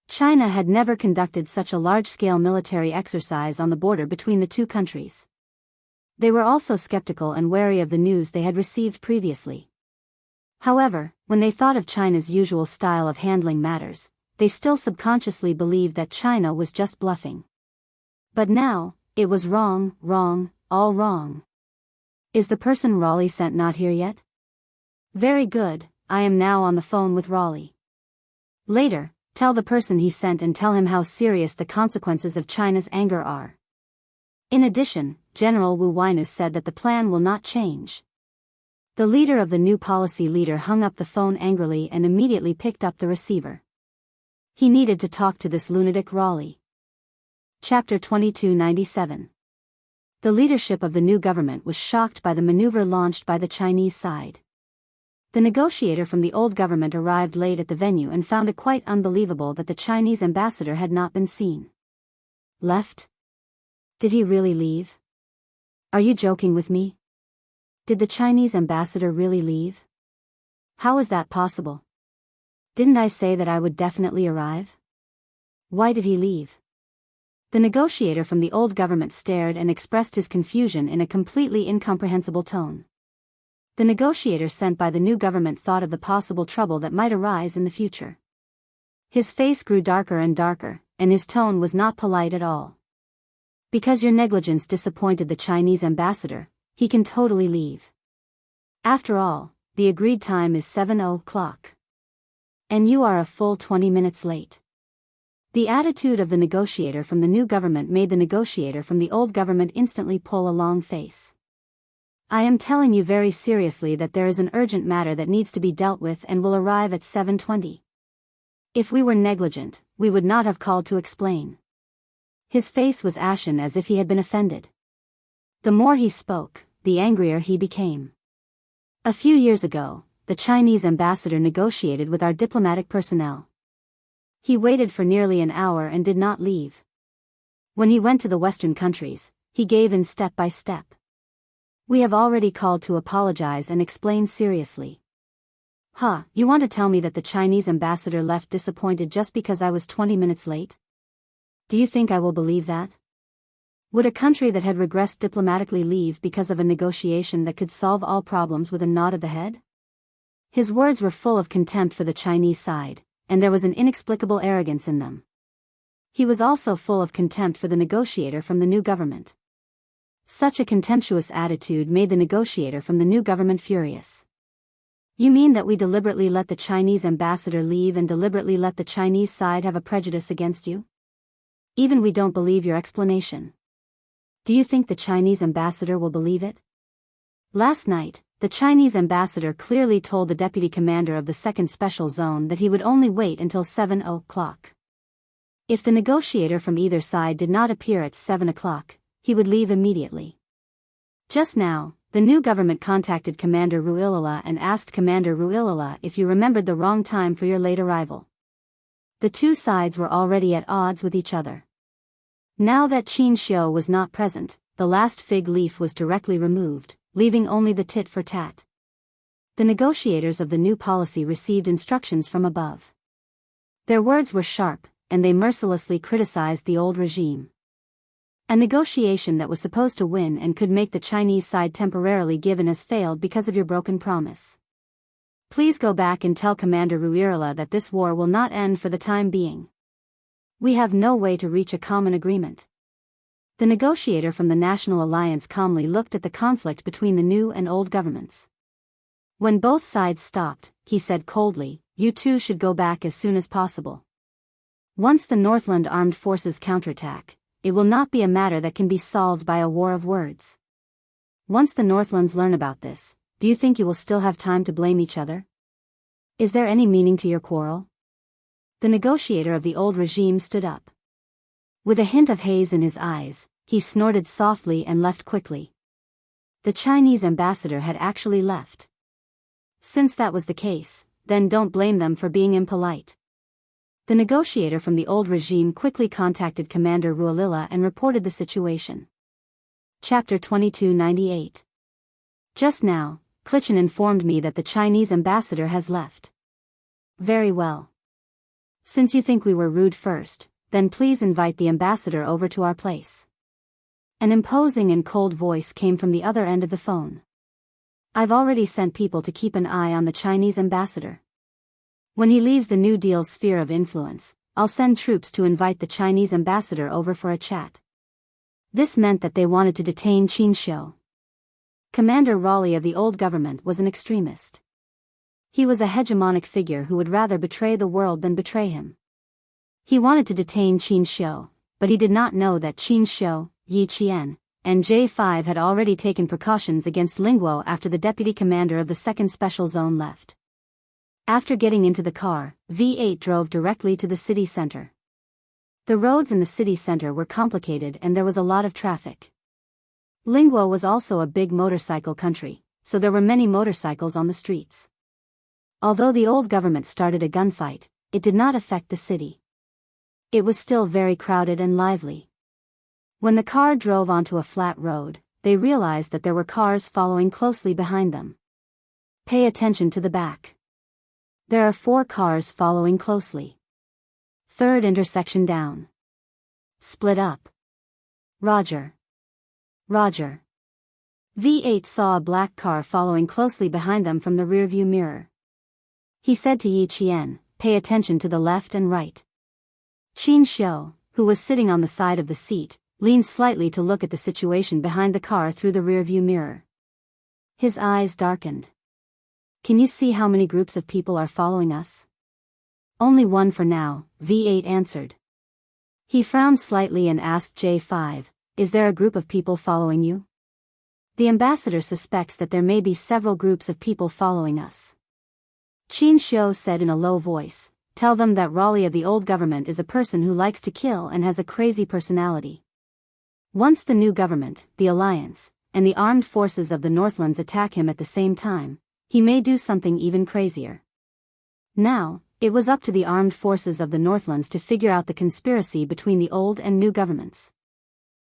China had never conducted such a large-scale military exercise on the border between the two countries. They were also skeptical and wary of the news they had received previously. However, when they thought of China's usual style of handling matters, they still subconsciously believed that China was just bluffing. But now, it was wrong, all wrong. "Is the person Raleigh sent not here yet?" "Very good, I am now on the phone with Raleigh." "Later, tell the person he sent and tell him how serious the consequences of China's anger are. In addition, General Wu Wainus said that the plan will not change." The leader of the new policy leader hung up the phone angrily and immediately picked up the receiver. He needed to talk to this lunatic Raleigh. Chapter 2297. The leadership of the new government was shocked by the maneuver launched by the Chinese side. The negotiator from the old government arrived late at the venue and found it quite unbelievable that the Chinese ambassador had not been seen. "Left? Did he really leave? Are you joking with me? Did the Chinese ambassador really leave? How is that possible? Didn't I say that I would definitely arrive? Why did he leave?" The negotiator from the old government stared and expressed his confusion in a completely incomprehensible tone. The negotiator sent by the new government thought of the possible trouble that might arise in the future. His face grew darker and darker, and his tone was not polite at all. "Because your negligence disappointed the Chinese ambassador, he can totally leave. After all, the agreed time is 7:00. And you are a full 20 minutes late." The attitude of the negotiator from the new government made the negotiator from the old government instantly pull a long face. "I am telling you very seriously that there is an urgent matter that needs to be dealt with and will arrive at 7:20. If we were negligent, we would not have called to explain." His face was ashen as if he had been offended. The more he spoke, the angrier he became. "A few years ago, the Chinese ambassador negotiated with our diplomatic personnel. He waited for nearly an hour and did not leave. When he went to the Western countries, he gave in step by step. We have already called to apologize and explain seriously." "Huh, you want to tell me that the Chinese ambassador left disappointed just because I was 20 minutes late? Do you think I will believe that? Would a country that had regressed diplomatically leave because of a negotiation that could solve all problems with a nod of the head?" His words were full of contempt for the Chinese side, and there was an inexplicable arrogance in them. He was also full of contempt for the negotiator from the new government. Such a contemptuous attitude made the negotiator from the new government furious. You mean that we deliberately let the Chinese ambassador leave and deliberately let the Chinese side have a prejudice against you? Even we don't believe your explanation. Do you think the Chinese ambassador will believe it? Last night, the Chinese ambassador clearly told the deputy commander of the 2nd Special Zone that he would only wait until 7 o'clock. If the negotiator from either side did not appear at 7 o'clock, he would leave immediately. Just now, the new government contacted Commander Ruilala and asked Commander Ruilala if you remembered the wrong time for your late arrival. The two sides were already at odds with each other. Now that Qin Xiu was not present, the last fig leaf was directly removed, leaving only the tit for tat. The negotiators of the new policy received instructions from above. Their words were sharp, and they mercilessly criticized the old regime. A negotiation that was supposed to win and could make the Chinese side temporarily give in has failed because of your broken promise. Please go back and tell Commander Ruirala that this war will not end for the time being. We have no way to reach a common agreement. The negotiator from the National Alliance calmly looked at the conflict between the new and old governments. When both sides stopped, he said coldly, "You two should go back as soon as possible. Once the Northland armed forces counterattack, it will not be a matter that can be solved by a war of words. Once the Northlands learn about this, do you think you will still have time to blame each other? Is there any meaning to your quarrel?" The negotiator of the old regime stood up. With a hint of haze in his eyes, he snorted softly and left quickly. The Chinese ambassador had actually left. Since that was the case, then don't blame them for being impolite. The negotiator from the old regime quickly contacted Commander Ruilala and reported the situation. Chapter 2298. Just now, Clichin informed me that the Chinese ambassador has left. Very well. Since you think we were rude first, then please invite the ambassador over to our place. An imposing and cold voice came from the other end of the phone. I've already sent people to keep an eye on the Chinese ambassador. When he leaves the New Deal's sphere of influence, I'll send troops to invite the Chinese ambassador over for a chat. This meant that they wanted to detain Qin Xiu. Commander Raleigh of the old government was an extremist. He was a hegemonic figure who would rather betray the world than betray him. He wanted to detain Qin Xiu, but he did not know that Qin Xiu, Yi Qian, and J5 had already taken precautions against Lingguo after the deputy commander of the 2nd Special Zone left. After getting into the car, V8 drove directly to the city center. The roads in the city center were complicated and there was a lot of traffic. Lingguo was also a big motorcycle country, so there were many motorcycles on the streets. Although the old government started a gunfight, it did not affect the city. It was still very crowded and lively. When the car drove onto a flat road, they realized that there were cars following closely behind them. Pay attention to the back. There are 4 cars following closely. 3rd intersection down. Split up. Roger. Roger. V8 saw a black car following closely behind them from the rearview mirror. He said to Yi Qian, "Pay attention to the left and right." Qin Xiu, who was sitting on the side of the seat, leaned slightly to look at the situation behind the car through the rearview mirror. His eyes darkened. "Can you see how many groups of people are following us?" "Only one for now," V8 answered. He frowned slightly and asked J5, "Is there a group of people following you?" "The ambassador suspects that there may be several groups of people following us." Qin Xiu said in a low voice, "Tell them that Raleigh of the old government is a person who likes to kill and has a crazy personality. Once the new government, the alliance, and the armed forces of the Northlands attack him at the same time, he may do something even crazier." Now, it was up to the armed forces of the Northlands to figure out the conspiracy between the old and new governments.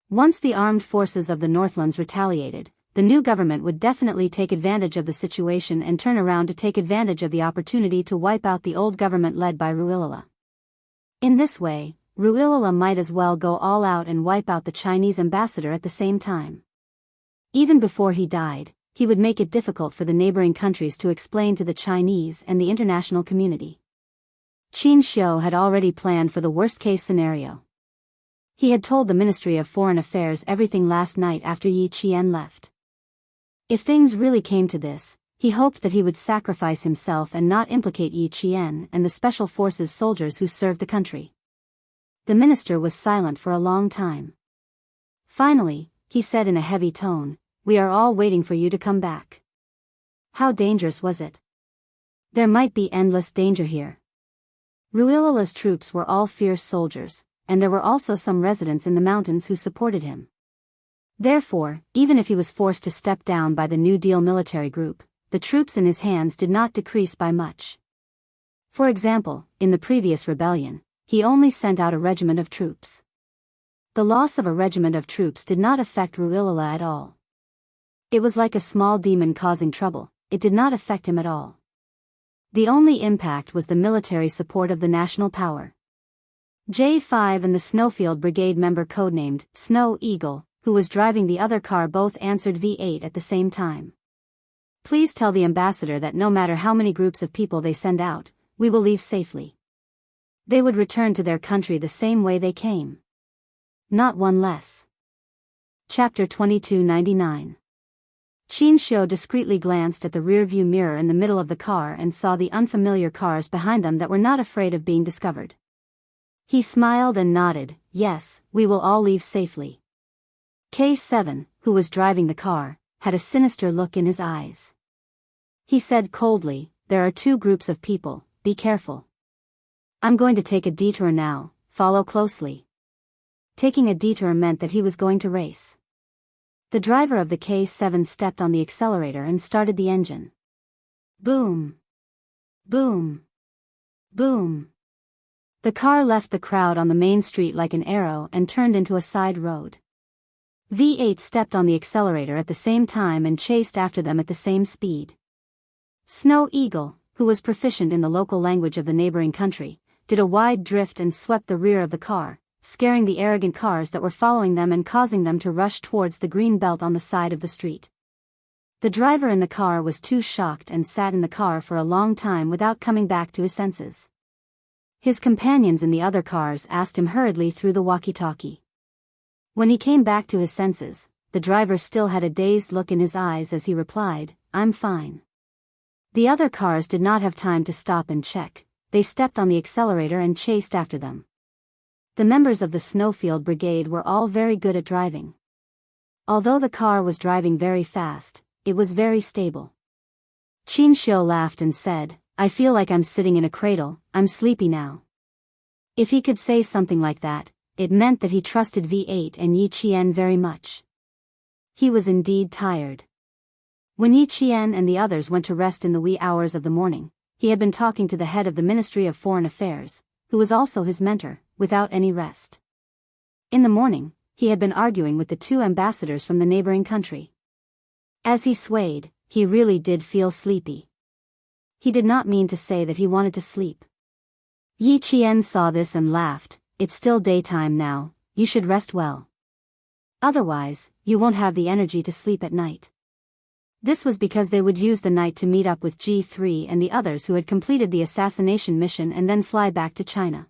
Once the armed forces of the Northlands retaliated, the new government would definitely take advantage of the situation and turn around to take advantage of the opportunity to wipe out the old government led by Ruilala. In this way, Ruilala might as well go all out and wipe out the Chinese ambassador at the same time. Even before he died, he would make it difficult for the neighboring countries to explain to the Chinese and the international community. Qin Xiu had already planned for the worst-case scenario. He had told the Ministry of Foreign Affairs everything last night after Yi Qian left. If things really came to this, he hoped that he would sacrifice himself and not implicate Yi Qian and the Special Forces soldiers who served the country. The minister was silent for a long time. Finally, he said in a heavy tone, "We are all waiting for you to come back." How dangerous was it? There might be endless danger here. Ruilala's troops were all fierce soldiers, and there were also some residents in the mountains who supported him. Therefore, even if he was forced to step down by the New Deal military group, the troops in his hands did not decrease by much. For example, in the previous rebellion, he only sent out a regiment of troops. The loss of a regiment of troops did not affect Ruilala at all. It was like a small demon causing trouble, it did not affect him at all. The only impact was the military support of the national power. J5 and the Snowfield Brigade member codenamed Snow Eagle, who was driving the other car, both answered V8 at the same time. "Please tell the ambassador that no matter how many groups of people they send out, we will leave safely. They would return to their country the same way they came. Not one less." Chapter 2299. Qin Xiu discreetly glanced at the rear-view mirror in the middle of the car and saw the unfamiliar cars behind them that were not afraid of being discovered. He smiled and nodded, "Yes, we will all leave safely." K7, who was driving the car, had a sinister look in his eyes. He said coldly, "There are two groups of people, be careful. I'm going to take a detour now, follow closely." Taking a detour meant that he was going to race. The driver of the K7 stepped on the accelerator and started the engine. Boom! Boom! Boom! The car left the crowd on the main street like an arrow and turned into a side road. V8 stepped on the accelerator at the same time and chased after them at the same speed. Snow Eagle, who was proficient in the local language of the neighboring country, did a wide drift and swept the rear of the car, scaring the arrogant cars that were following them and causing them to rush towards the green belt on the side of the street. The driver in the car was too shocked and sat in the car for a long time without coming back to his senses. His companions in the other cars asked him hurriedly through the walkie-talkie. When he came back to his senses, the driver still had a dazed look in his eyes as he replied, "I'm fine." The other cars did not have time to stop and check, they stepped on the accelerator and chased after them. The members of the Snowfield Brigade were all very good at driving. Although the car was driving very fast, it was very stable. Qin Xiu laughed and said, "I feel like I'm sitting in a cradle, I'm sleepy now." If he could say something like that, it meant that he trusted V8 and Yi Qian very much. He was indeed tired. When Yi Qian and the others went to rest in the wee hours of the morning, he had been talking to the head of the Ministry of Foreign Affairs, who was also his mentor, without any rest. In the morning, he had been arguing with the two ambassadors from the neighboring country. As he swayed, he really did feel sleepy. He did not mean to say that he wanted to sleep. Yi Qian saw this and laughed, "It's still daytime now, you should rest well. Otherwise, you won't have the energy to sleep at night." This was because they would use the night to meet up with G3 and the others who had completed the assassination mission and then fly back to China.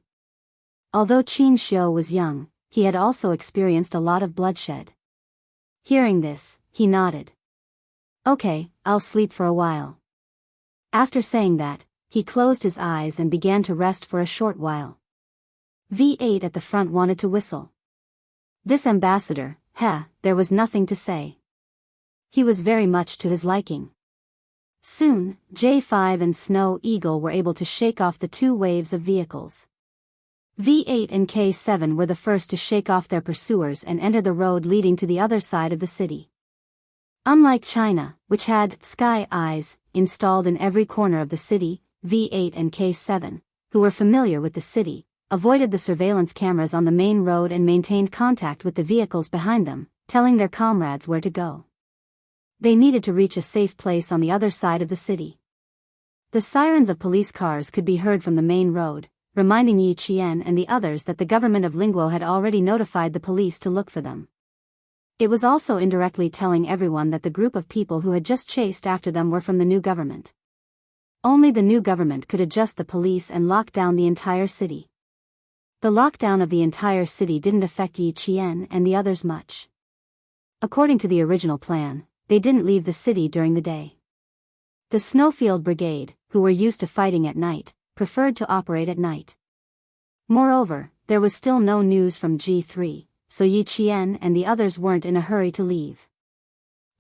Although Qin Xiu was young, he had also experienced a lot of bloodshed. Hearing this, he nodded. "Okay, I'll sleep for a while." After saying that, he closed his eyes and began to rest for a short while. V8 at the front wanted to whistle. This ambassador, there was nothing to say. He was very much to his liking. Soon, J5 and Snow Eagle were able to shake off the two waves of vehicles. V8 and K7 were the first to shake off their pursuers and enter the road leading to the other side of the city. Unlike China, which had sky eyes installed in every corner of the city, V8 and K7, who were familiar with the city, avoided the surveillance cameras on the main road and maintained contact with the vehicles behind them, telling their comrades where to go. They needed to reach a safe place on the other side of the city. The sirens of police cars could be heard from the main road, reminding Yi Qian and the others that the government of Lingguo had already notified the police to look for them. It was also indirectly telling everyone that the group of people who had just chased after them were from the new government. Only the new government could adjust the police and lock down the entire city. The lockdown of the entire city didn't affect Yi Qian and the others much. According to the original plan, they didn't leave the city during the day. The Snowfield Brigade, who were used to fighting at night, preferred to operate at night. Moreover, there was still no news from G3, so Yi Qian and the others weren't in a hurry to leave.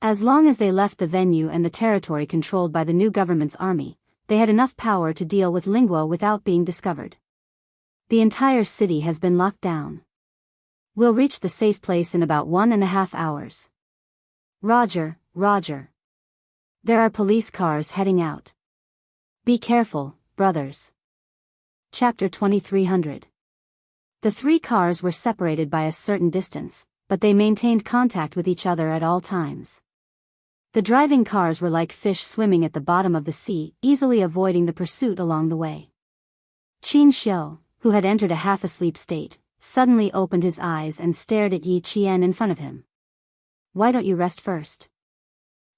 As long as they left the venue and the territory controlled by the new government's army, they had enough power to deal with Lingguo without being discovered. The entire city has been locked down. We'll reach the safe place in about 1.5 hours. Roger, Roger. There are police cars heading out. Be careful, brothers. Chapter 2300. The 3 cars were separated by a certain distance, but they maintained contact with each other at all times. The driving cars were like fish swimming at the bottom of the sea, easily avoiding the pursuit along the way. Qin Xiu, who had entered a half-asleep state, suddenly opened his eyes and stared at Yi Qian in front of him. Why don't you rest first?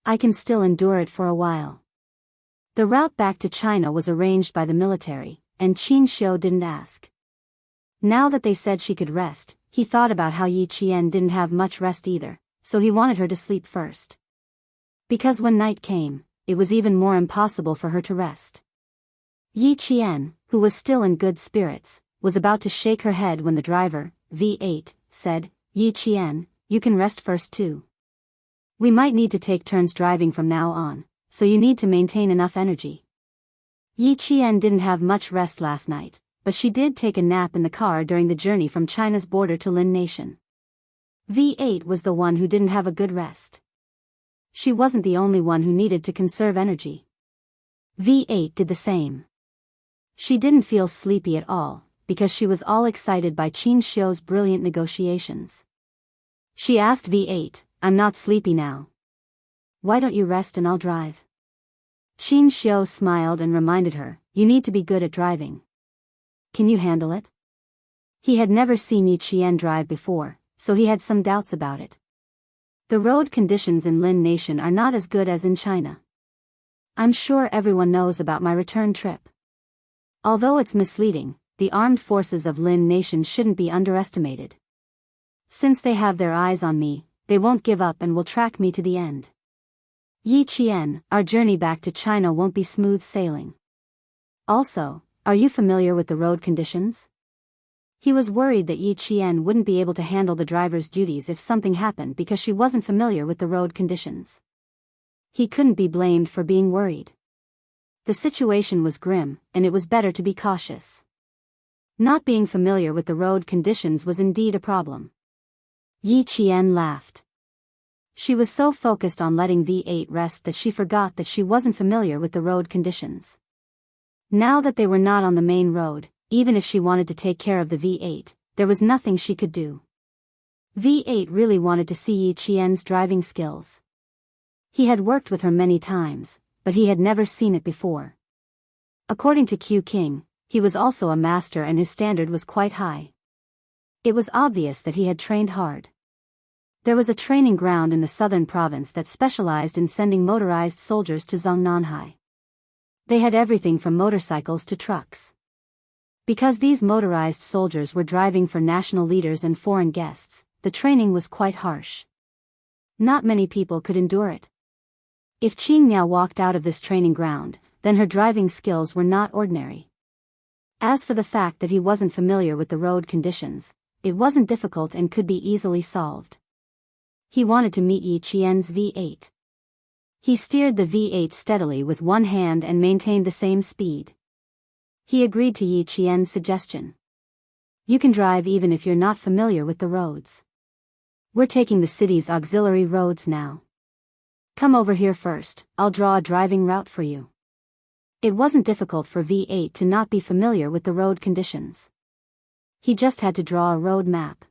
I can still endure it for a while. The route back to China was arranged by the military, and Qin Xiu didn't ask. Now that they said she could rest, he thought about how Yi Qian didn't have much rest either, so he wanted her to sleep first. Because when night came, it was even more impossible for her to rest. Yi Qian, who was still in good spirits, was about to shake her head when the driver, V8, said, Yi Qian, you can rest first too. We might need to take turns driving from now on, so you need to maintain enough energy. Yi Qian didn't have much rest last night, but she did take a nap in the car during the journey from China's border to Lin Nation. V8 was the one who didn't have a good rest. She wasn't the only one who needed to conserve energy. V8 did the same. She didn't feel sleepy at all, because she was all excited by Qin Xiu's brilliant negotiations. She asked V8, I'm not sleepy now. Why don't you rest and I'll drive? Qin Xiu smiled and reminded her, you need to be good at driving. Can you handle it? He had never seen Yi Qian drive before, so he had some doubts about it. The road conditions in Lin Nation are not as good as in China. I'm sure everyone knows about my return trip. Although it's misleading, the armed forces of Lin Nation shouldn't be underestimated. Since they have their eyes on me, they won't give up and will track me to the end. Yi Qian, our journey back to China won't be smooth sailing. Also, are you familiar with the road conditions? He was worried that Yi Qian wouldn't be able to handle the driver's duties if something happened because she wasn't familiar with the road conditions. He couldn't be blamed for being worried. The situation was grim, and it was better to be cautious. Not being familiar with the road conditions was indeed a problem. Yi Qian laughed. She was so focused on letting V8 rest that she forgot that she wasn't familiar with the road conditions. Now that they were not on the main road, even if she wanted to take care of the V8, there was nothing she could do. V8 really wanted to see Yi Qian's driving skills. He had worked with her many times, but he had never seen it before. According to Q King, he was also a master and his standard was quite high. It was obvious that he had trained hard. There was a training ground in the southern province that specialized in sending motorized soldiers to Zongnanhai. They had everything from motorcycles to trucks. Because these motorized soldiers were driving for national leaders and foreign guests, the training was quite harsh. Not many people could endure it. If Qing Miao walked out of this training ground, then her driving skills were not ordinary. As for the fact that he wasn't familiar with the road conditions, it wasn't difficult and could be easily solved. He wanted to meet Yi Qian's V8. He steered the V8 steadily with one hand and maintained the same speed. He agreed to Yi Qian's suggestion. You can drive even if you're not familiar with the roads. We're taking the city's auxiliary roads now. Come over here first, I'll draw a driving route for you. It wasn't difficult for V8 to not be familiar with the road conditions. He just had to draw a road map.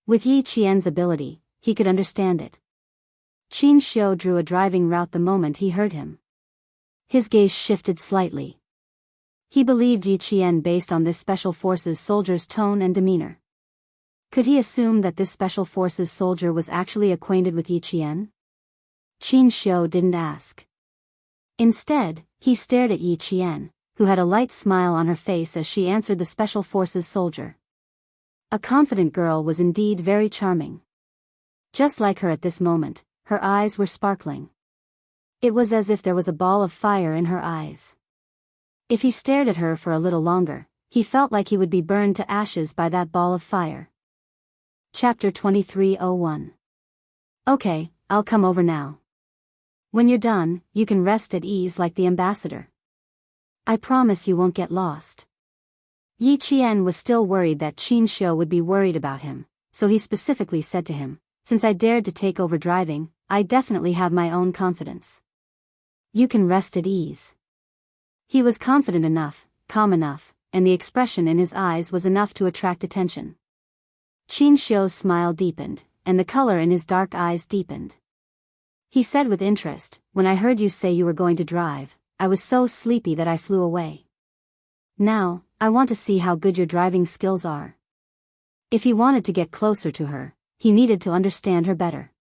With Yi Qian's ability, he could understand it. Qin Xiu drew a driving route the moment he heard him. His gaze shifted slightly. He believed Yi Qian based on this Special Forces soldier's tone and demeanor. Could he assume that this Special Forces soldier was actually acquainted with Yi Qian? Qin Xiu didn't ask. Instead, he stared at Yi Qian, who had a light smile on her face as she answered the Special Forces soldier. A confident girl was indeed very charming. Just like her at this moment, her eyes were sparkling. It was as if there was a ball of fire in her eyes. If he stared at her for a little longer, he felt like he would be burned to ashes by that ball of fire. Chapter 23:01. Okay, I'll come over now. When you're done, you can rest at ease like the ambassador. I promise you won't get lost. Yi Qian was still worried that Qin Xiu would be worried about him, so he specifically said to him, since I dared to take over driving, I definitely have my own confidence. You can rest at ease. He was confident enough, calm enough, and the expression in his eyes was enough to attract attention. Qin Xiu's smile deepened, and the color in his dark eyes deepened. He said with interest, when I heard you say you were going to drive, I was so sleepy that I flew away. Now, I want to see how good your driving skills are. If he wanted to get closer to her, he needed to understand her better.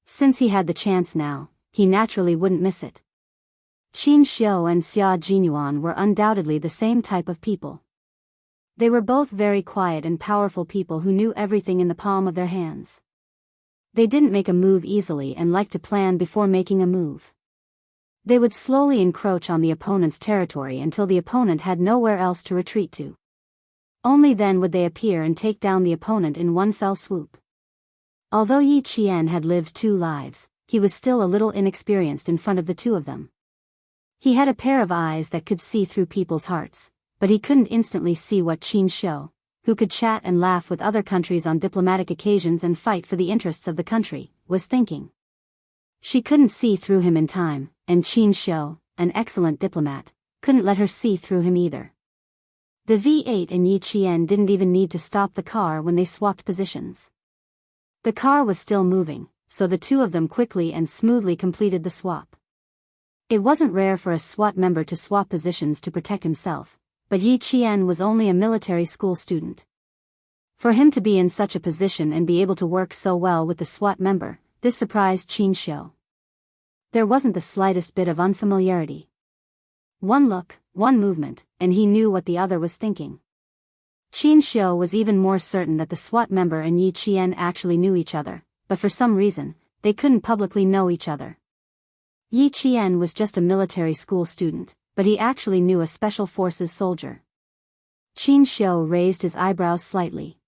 Since he had the chance now, he naturally wouldn't miss it. Qin Xiu and Xia Jinyuan were undoubtedly the same type of people. They were both very quiet and powerful people who knew everything in the palm of their hands. They didn't make a move easily and liked to plan before making a move. They would slowly encroach on the opponent's territory until the opponent had nowhere else to retreat to. Only then would they appear and take down the opponent in one fell swoop. Although Yi Qian had lived 2 lives, he was still a little inexperienced in front of the two of them. He had a pair of eyes that could see through people's hearts, but he couldn't instantly see what Qin Xiu, who could chat and laugh with other countries on diplomatic occasions and fight for the interests of the country, was thinking. She couldn't see through him in time, and Qin Xiu, an excellent diplomat, couldn't let her see through him either. The V8 and Yi Qian didn't even need to stop the car when they swapped positions. The car was still moving, so the two of them quickly and smoothly completed the swap. It wasn't rare for a SWAT member to swap positions to protect himself, but Yi Qian was only a military school student. For him to be in such a position and be able to work so well with the SWAT member, this surprised Qin Xiu. There wasn't the slightest bit of unfamiliarity. One look, one movement, and he knew what the other was thinking. Qin Xiu was even more certain that the SWAT member and Yi Qian actually knew each other, but for some reason, they couldn't publicly know each other. Yi Qian was just a military school student, but he actually knew a Special Forces soldier. Qin Xiu raised his eyebrows slightly.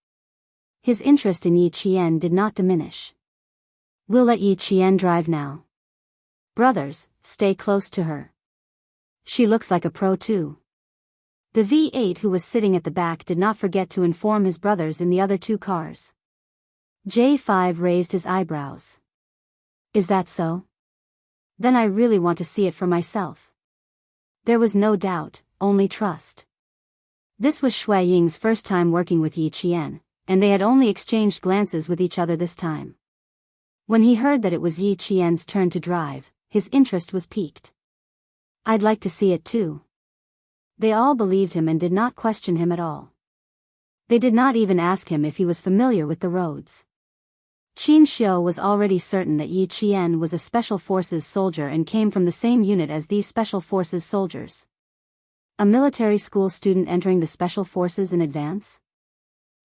His interest in Yi Qian did not diminish. We'll let Yi Qian drive now. Brothers, stay close to her. She looks like a pro too. The V8 who was sitting at the back did not forget to inform his brothers in the other 2 cars. J5 raised his eyebrows. Is that so? Then I really want to see it for myself. There was no doubt, only trust. This was Shui Ying's first time working with Yi Qian, and they had only exchanged glances with each other this time. When he heard that it was Yi Qian's turn to drive, his interest was piqued. I'd like to see it too. They all believed him and did not question him at all. They did not even ask him if he was familiar with the roads. Qin Xiu was already certain that Yi Qian was a Special Forces soldier and came from the same unit as these Special Forces soldiers. A military school student entering the Special Forces in advance?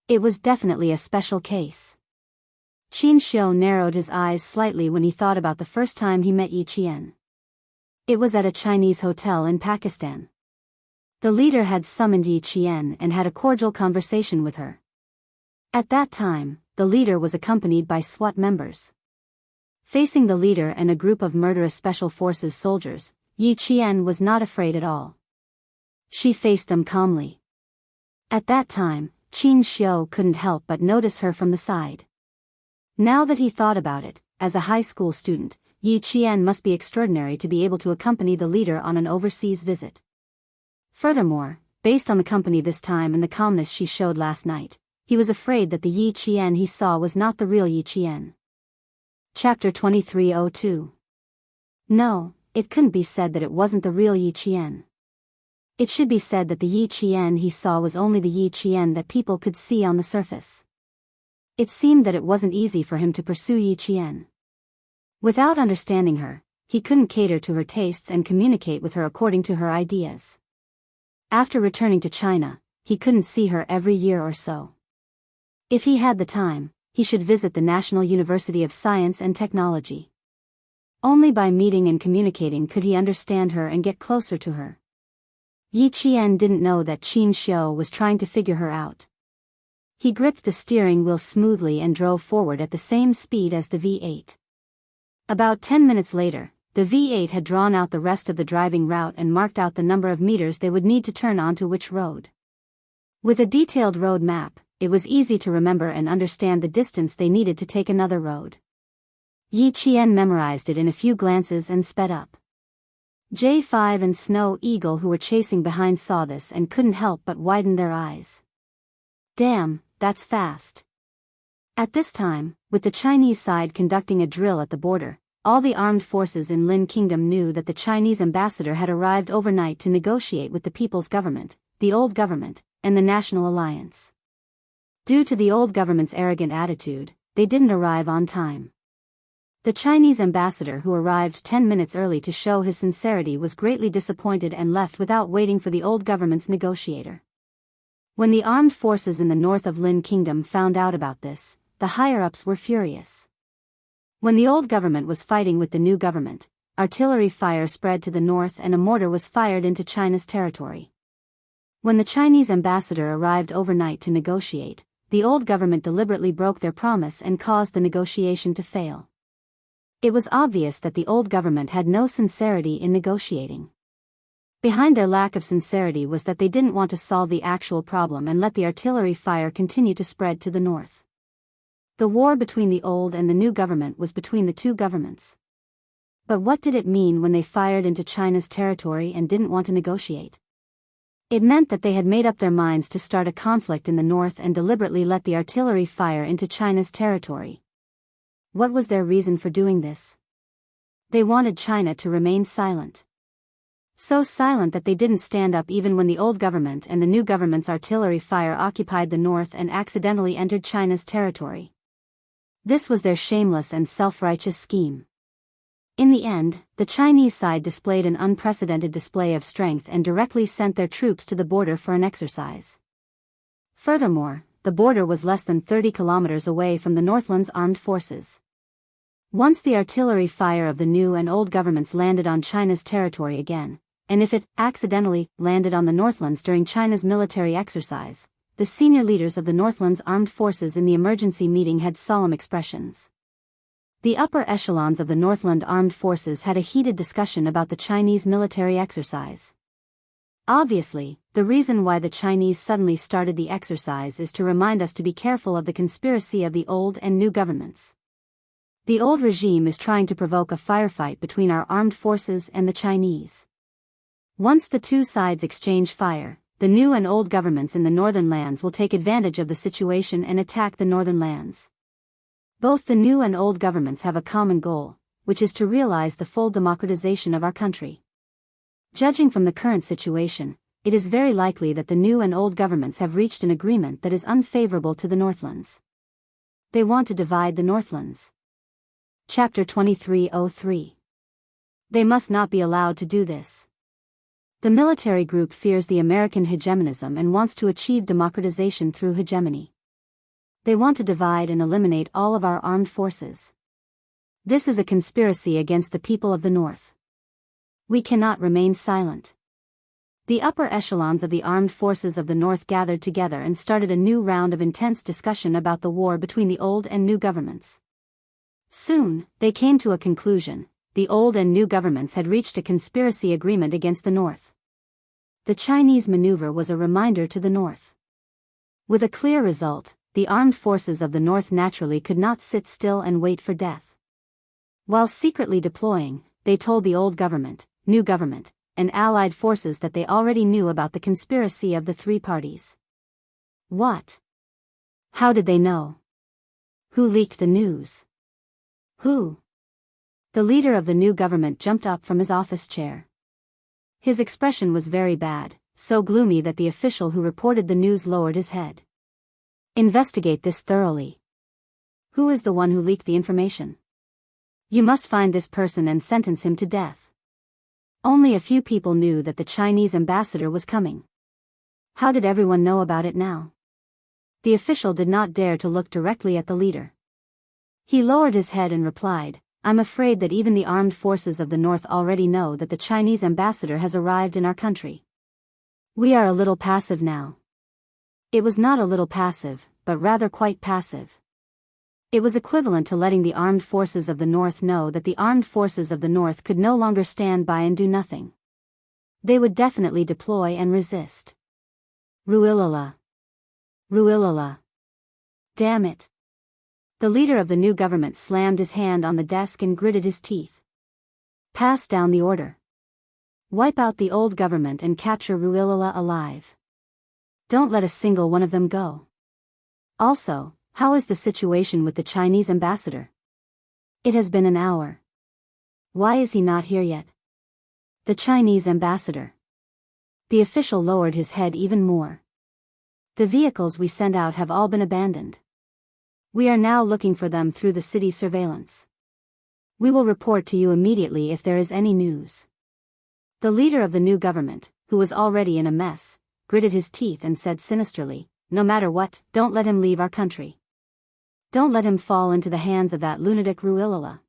It was definitely a special case. Qin Xiu narrowed his eyes slightly when he thought about the first time he met Yi Qian. It was at a Chinese hotel in Pakistan. The leader had summoned Yi Qian and had a cordial conversation with her. At that time, the leader was accompanied by SWAT members. Facing the leader and a group of murderous Special Forces soldiers, Yi Qian was not afraid at all. She faced them calmly. At that time, Qin Xiu couldn't help but notice her from the side. Now that he thought about it, as a high school student, Yi Qian must be extraordinary to be able to accompany the leader on an overseas visit. Furthermore, based on the company this time and the calmness she showed last night, he was afraid that the Yi Qian he saw was not the real Yi Qian. Chapter 23:02. No, it couldn't be said that it wasn't the real Yi Qian. It should be said that the Yi Qian he saw was only the Yi Qian that people could see on the surface. It seemed that it wasn't easy for him to pursue Yi Qian. Without understanding her, he couldn't cater to her tastes and communicate with her according to her ideas. After returning to China, he couldn't see her every year or so. If he had the time, he should visit the National University of Science and Technology. Only by meeting and communicating could he understand her and get closer to her. Yi Qian didn't know that Qin Xiu was trying to figure her out. He gripped the steering wheel smoothly and drove forward at the same speed as the V8. About 10 minutes later, the V8 had drawn out the rest of the driving route and marked out the number of meters they would need to turn onto which road. With a detailed road map, it was easy to remember and understand the distance they needed to take another road. Yi Qian memorized it in a few glances and sped up. J5 and Snow Eagle, who were chasing behind, saw this and couldn't help but widen their eyes. Damn, that's fast. At this time, with the Chinese side conducting a drill at the border, all the armed forces in Lin Kingdom knew that the Chinese ambassador had arrived overnight to negotiate with the People's Government, the old government, and the National Alliance. Due to the old government's arrogant attitude, they didn't arrive on time. The Chinese ambassador, who arrived 10 minutes early to show his sincerity, was greatly disappointed and left without waiting for the old government's negotiator. When the armed forces in the north of Lin Kingdom found out about this, the higher-ups were furious. When the old government was fighting with the new government, artillery fire spread to the north and a mortar was fired into China's territory. When the Chinese ambassador arrived overnight to negotiate, the old government deliberately broke their promise and caused the negotiation to fail. It was obvious that the old government had no sincerity in negotiating. Behind their lack of sincerity was that they didn't want to solve the actual problem and let the artillery fire continue to spread to the north. The war between the old and the new government was between the two governments. But what did it mean when they fired into China's territory and didn't want to negotiate? It meant that they had made up their minds to start a conflict in the north and deliberately let the artillery fire into China's territory. What was their reason for doing this? They wanted China to remain silent. So silent that they didn't stand up even when the old government and the new government's artillery fire occupied the north and accidentally entered China's territory. This was their shameless and self-righteous scheme. In the end, the Chinese side displayed an unprecedented display of strength and directly sent their troops to the border for an exercise. Furthermore, the border was less than 30 kilometers away from the Northland's armed forces. Once the artillery fire of the new and old governments landed on China's territory again, and if it accidentally landed on the Northlands during China's military exercise, the senior leaders of the Northland's armed forces in the emergency meeting had solemn expressions. The upper echelons of the Northland armed forces had a heated discussion about the Chinese military exercise. Obviously, the reason why the Chinese suddenly started the exercise is to remind us to be careful of the conspiracy of the old and new governments. The old regime is trying to provoke a firefight between our armed forces and the Chinese. Once the two sides exchange fire, the new and old governments in the northern lands will take advantage of the situation and attack the northern lands. Both the new and old governments have a common goal, which is to realize the full democratization of our country. Judging from the current situation, it is very likely that the new and old governments have reached an agreement that is unfavorable to the Northlands. They want to divide the Northlands. Chapter 2303. They must not be allowed to do this. The military group fears the American hegemonism and wants to achieve democratization through hegemony. They want to divide and eliminate all of our armed forces. This is a conspiracy against the people of the North. We cannot remain silent. The upper echelons of the armed forces of the North gathered together and started a new round of intense discussion about the war between the old and new governments. Soon, they came to a conclusion: the old and new governments had reached a conspiracy agreement against the North. The Chinese maneuver was a reminder to the North. With a clear result, the armed forces of the North naturally could not sit still and wait for death. While secretly deploying, they told the old government, new government, and allied forces that they already knew about the conspiracy of the three parties. What? How did they know? Who leaked the news? Who? The leader of the new government jumped up from his office chair. His expression was very bad, so gloomy that the official who reported the news lowered his head. Investigate this thoroughly. Who is the one who leaked the information? You must find this person and sentence him to death. Only a few people knew that the Chinese ambassador was coming. How did everyone know about it now? The official did not dare to look directly at the leader. He lowered his head and replied, I'm afraid that even the armed forces of the North already know that the Chinese ambassador has arrived in our country. We are a little passive now. It was not a little passive, but rather quite passive. It was equivalent to letting the armed forces of the North know that the armed forces of the North could no longer stand by and do nothing. They would definitely deploy and resist. Ruilala. Ruilala. Damn it. The leader of the new government slammed his hand on the desk and gritted his teeth. Pass down the order. Wipe out the old government and capture Ruilala alive. Don't let a single one of them go. Also, how is the situation with the Chinese ambassador? It has been an hour. Why is he not here yet? The Chinese ambassador. The official lowered his head even more. The vehicles we sent out have all been abandoned. We are now looking for them through the city surveillance. We will report to you immediately if there is any news. The leader of the new government, who was already in a mess, gritted his teeth and said sinisterly, no matter what, don't let him leave our country. Don't let him fall into the hands of that lunatic Ruilala.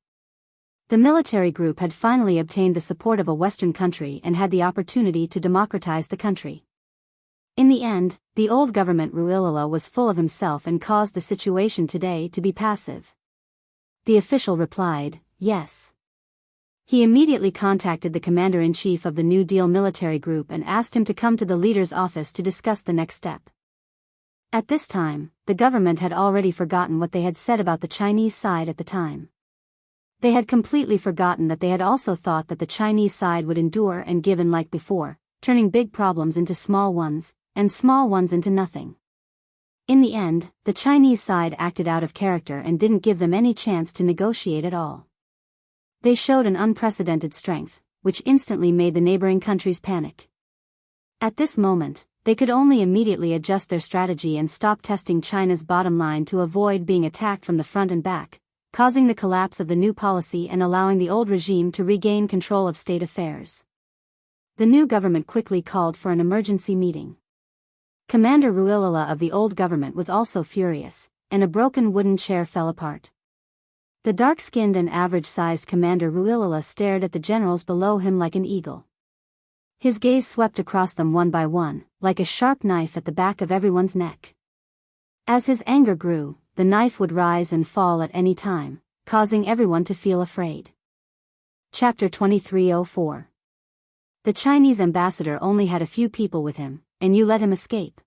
The military group had finally obtained the support of a Western country and had the opportunity to democratize the country. In the end, the old government Ruilala was full of himself and caused the situation today to be passive. The official replied, yes. He immediately contacted the commander-in-chief of the New Deal military group and asked him to come to the leader's office to discuss the next step. At this time, the government had already forgotten what they had said about the Chinese side at the time. They had completely forgotten that they had also thought that the Chinese side would endure and give in like before, turning big problems into small ones, and small ones into nothing. In the end, the Chinese side acted out of character and didn't give them any chance to negotiate at all. They showed an unprecedented strength, which instantly made the neighboring countries panic. At this moment, they could only immediately adjust their strategy and stop testing China's bottom line to avoid being attacked from the front and back, causing the collapse of the new policy and allowing the old regime to regain control of state affairs. The new government quickly called for an emergency meeting. Commander Ruilala of the old government was also furious, and a broken wooden chair fell apart. The dark-skinned and average-sized Commander Ruilala stared at the generals below him like an eagle. His gaze swept across them one by one, like a sharp knife at the back of everyone's neck. As his anger grew, the knife would rise and fall at any time, causing everyone to feel afraid. Chapter 2304. The Chinese ambassador only had a few people with him, and you let him escape.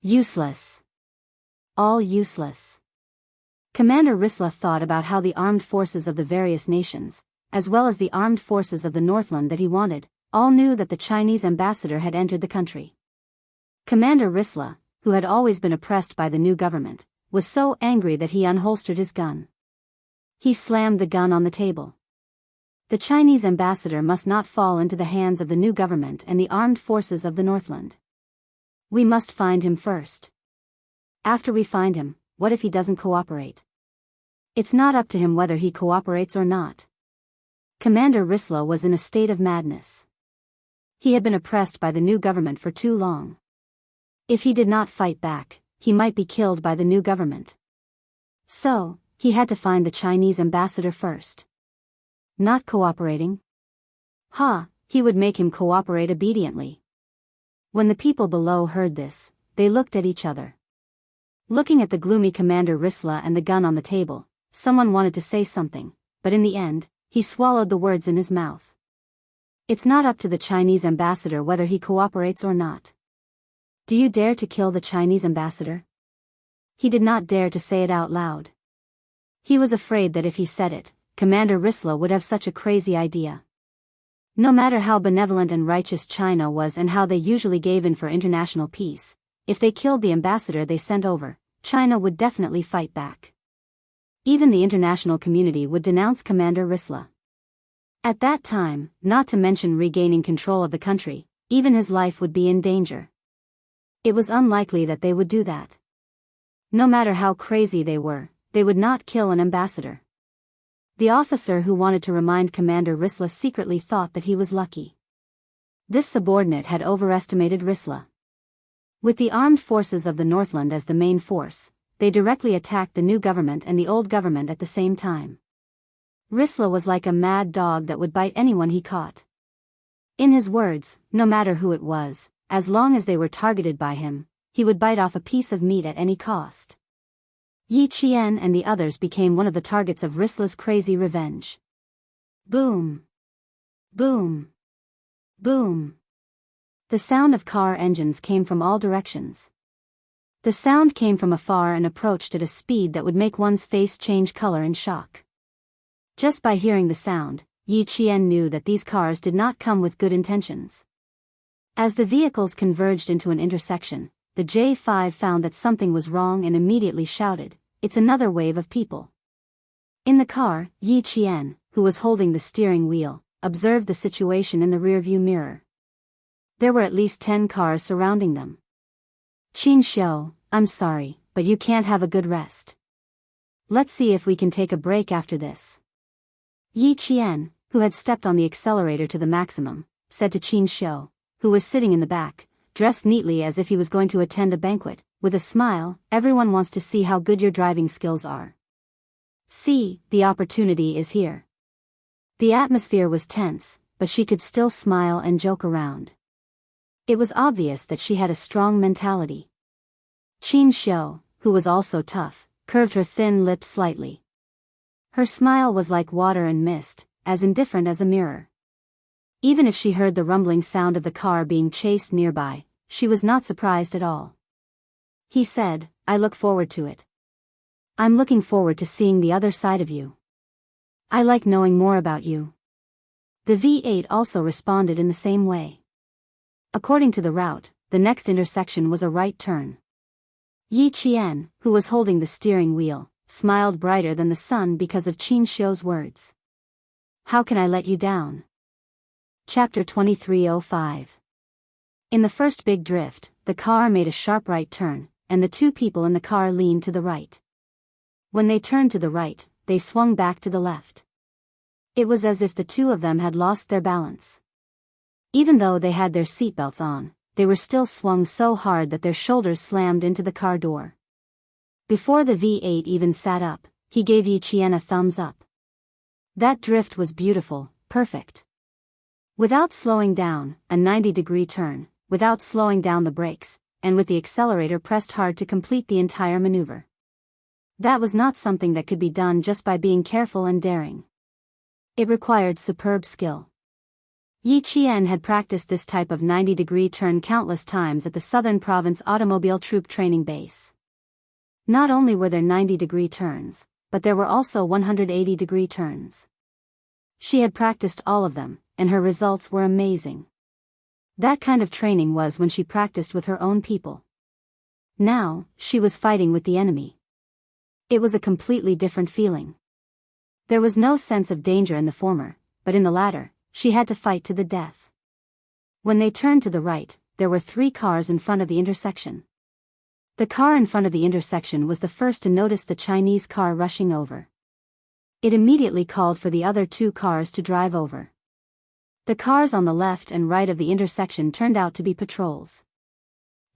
Useless. All useless. Commander Risla thought about how the armed forces of the various nations, as well as the armed forces of the Northland that he wanted, all knew that the Chinese ambassador had entered the country. Commander Risla, who had always been oppressed by the new government, was so angry that he unholstered his gun. He slammed the gun on the table. The Chinese ambassador must not fall into the hands of the new government and the armed forces of the Northland. We must find him first. After we find him, what if he doesn't cooperate? It's not up to him whether he cooperates or not. Commander Risla was in a state of madness. He had been oppressed by the new government for too long. If he did not fight back, he might be killed by the new government. So, he had to find the Chinese ambassador first. Not cooperating? He would make him cooperate obediently. When the people below heard this, they looked at each other. Looking at the gloomy Commander Risla and the gun on the table, someone wanted to say something, but in the end, he swallowed the words in his mouth. It's not up to the Chinese ambassador whether he cooperates or not. Do you dare to kill the Chinese ambassador? He did not dare to say it out loud. He was afraid that if he said it, Commander Risla would have such a crazy idea. No matter how benevolent and righteous China was and how they usually gave in for international peace, if they killed the ambassador they sent over, China would definitely fight back. Even the international community would denounce Commander Risla. At that time, not to mention regaining control of the country, even his life would be in danger. It was unlikely that they would do that. No matter how crazy they were, they would not kill an ambassador. The officer who wanted to remind Commander Risla secretly thought that he was lucky. This subordinate had overestimated Risla. With the armed forces of the Northland as the main force, they directly attacked the new government and the old government at the same time. Risla was like a mad dog that would bite anyone he caught. In his words, no matter who it was, as long as they were targeted by him, he would bite off a piece of meat at any cost. Yi Qian and the others became one of the targets of Risla's crazy revenge. Boom! Boom! Boom! The sound of car engines came from all directions. The sound came from afar and approached at a speed that would make one's face change color in shock. Just by hearing the sound, Yi Qian knew that these cars did not come with good intentions. As the vehicles converged into an intersection, the J5 found that something was wrong and immediately shouted, "It's another wave of people." In the car, Yi Qian, who was holding the steering wheel, observed the situation in the rearview mirror. There were at least 10 cars surrounding them. "Qin Xiu, I'm sorry, but you can't have a good rest. Let's see if we can take a break after this." Yi Qian, who had stepped on the accelerator to the maximum, said to Qin Xiu, who was sitting in the back, dressed neatly as if he was going to attend a banquet, with a smile, "Everyone wants to see how good your driving skills are. See, the opportunity is here." The atmosphere was tense, but she could still smile and joke around. It was obvious that she had a strong mentality. Qin Xiu, who was also tough, curved her thin lips slightly. Her smile was like water and mist, as indifferent as a mirror. Even if she heard the rumbling sound of the car being chased nearby, she was not surprised at all. He said, "I look forward to it. I'm looking forward to seeing the other side of you. I like knowing more about you." The V8 also responded in the same way. According to the route, the next intersection was a right turn. Yi Qian, who was holding the steering wheel, smiled brighter than the sun because of Qin Xiu's words. "How can I let you down?" Chapter 2305. In the first big drift, the car made a sharp right turn, and the two people in the car leaned to the right. When they turned to the right, they swung back to the left. It was as if the two of them had lost their balance. Even though they had their seatbelts on, they were still swung so hard that their shoulders slammed into the car door. Before the V8 even sat up, he gave Yi Qian a thumbs up. That drift was beautiful, perfect. Without slowing down, a 90-degree turn, without slowing down the brakes, and with the accelerator pressed hard to complete the entire maneuver. That was not something that could be done just by being careful and daring. It required superb skill. Yi Qian had practiced this type of 90-degree turn countless times at the Southern Province Automobile Troop Training Base. Not only were there 90-degree turns, but there were also 180-degree turns. She had practiced all of them, and her results were amazing. That kind of training was when she practiced with her own people. Now, she was fighting with the enemy. It was a completely different feeling. There was no sense of danger in the former, but in the latter, she had to fight to the death. When they turned to the right, there were 3 cars in front of the intersection. The car in front of the intersection was the first to notice the Chinese car rushing over. It immediately called for the other 2 cars to drive over. The cars on the left and right of the intersection turned out to be patrols.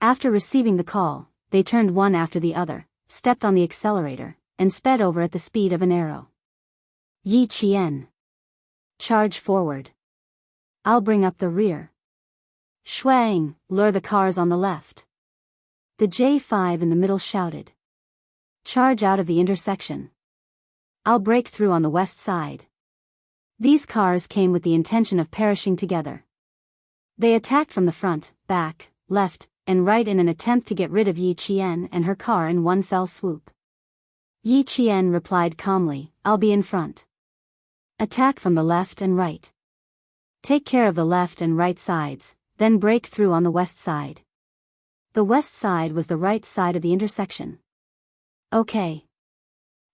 After receiving the call, they turned one after the other, stepped on the accelerator, and sped over at the speed of an arrow. Yi Qian. Charge forward. I'll bring up the rear. Shuang, lure the cars on the left. The J5 in the middle shouted. Charge out of the intersection. I'll break through on the west side. These cars came with the intention of perishing together. They attacked from the front, back, left, and right in an attempt to get rid of Yi Qian and her car in one fell swoop. Yi Qian replied calmly, "I'll be in front. Attack from the left and right. Take care of the left and right sides, then break through on the west side." The west side was the right side of the intersection. "Okay.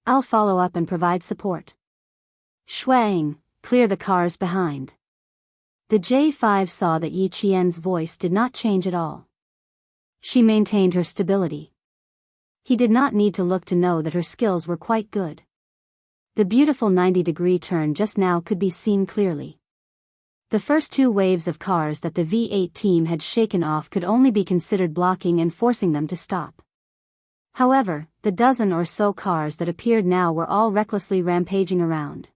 I'll follow up and provide support." Shuang, clear the cars behind. The J5 saw that Yi Qian's voice did not change at all. She maintained her stability. He did not need to look to know that her skills were quite good. The beautiful 90-degree turn just now could be seen clearly. The first two waves of cars that the V8 team had shaken off could only be considered blocking and forcing them to stop. However, the dozen or so cars that appeared now were all recklessly rampaging around.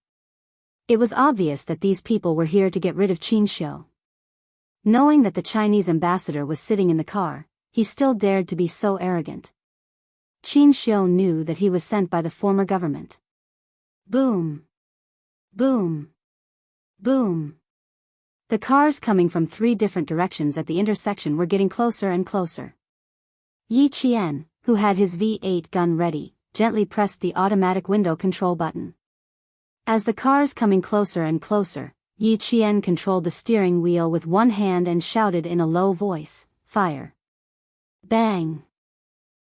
It was obvious that these people were here to get rid of Qin Xiu. Knowing that the Chinese ambassador was sitting in the car, he still dared to be so arrogant. Qin Xiu knew that he was sent by the former government. Boom! Boom! Boom! The cars coming from 3 different directions at the intersection were getting closer and closer. Yi Qian, who had his V8 gun ready, gently pressed the automatic window control button. As the cars coming closer and closer, Yi Qian controlled the steering wheel with one hand and shouted in a low voice, "Fire!" Bang!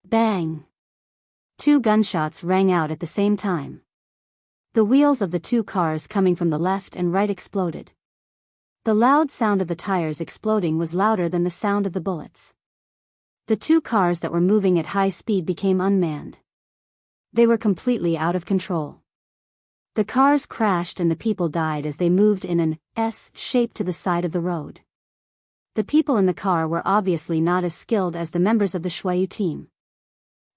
Bang! 2 gunshots rang out at the same time. The wheels of the 2 cars coming from the left and right exploded. The loud sound of the tires exploding was louder than the sound of the bullets. The 2 cars that were moving at high speed became unmanned. They were completely out of control. The cars crashed and the people died as they moved in an S shape to the side of the road. The people in the car were obviously not as skilled as the members of the Shuayu team.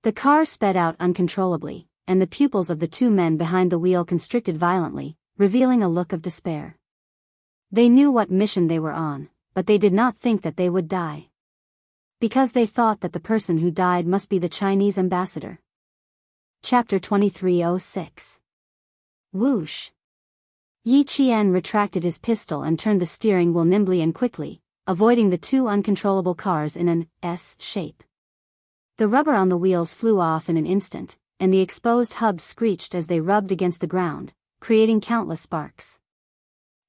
The car sped out uncontrollably, and the pupils of the 2 men behind the wheel constricted violently, revealing a look of despair. They knew what mission they were on, but they did not think that they would die. Because they thought that the person who died must be the Chinese ambassador. Chapter 2306. Whoosh! Yi Qian retracted his pistol and turned the steering wheel nimbly and quickly, avoiding the 2 uncontrollable cars in an S shape. The rubber on the wheels flew off in an instant, and the exposed hubs screeched as they rubbed against the ground, creating countless sparks.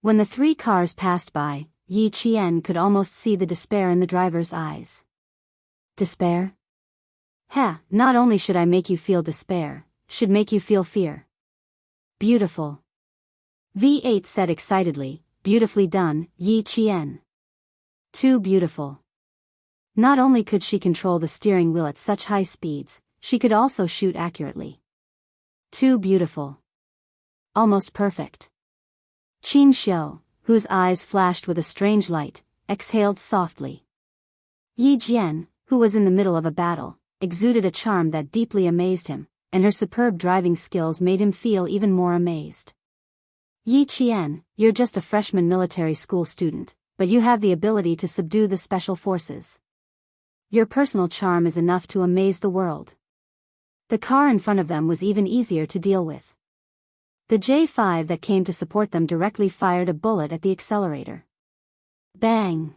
When the 3 cars passed by, Yi Qian could almost see the despair in the driver's eyes. Despair? Ha! Not only should I make you feel despair, should make you feel fear. Beautiful. V8 said excitedly, beautifully done, Yi Qian. Too beautiful. Not only could she control the steering wheel at such high speeds, she could also shoot accurately. Too beautiful. Almost perfect. Qin Xiu, whose eyes flashed with a strange light, exhaled softly. Yi Jian, who was in the middle of a battle, exuded a charm that deeply amazed him, and her superb driving skills made him feel even more amazed. Yi Qian, you're just a freshman military school student, but you have the ability to subdue the special forces. Your personal charm is enough to amaze the world. The car in front of them was even easier to deal with. The J5 that came to support them directly fired a bullet at the accelerator. Bang!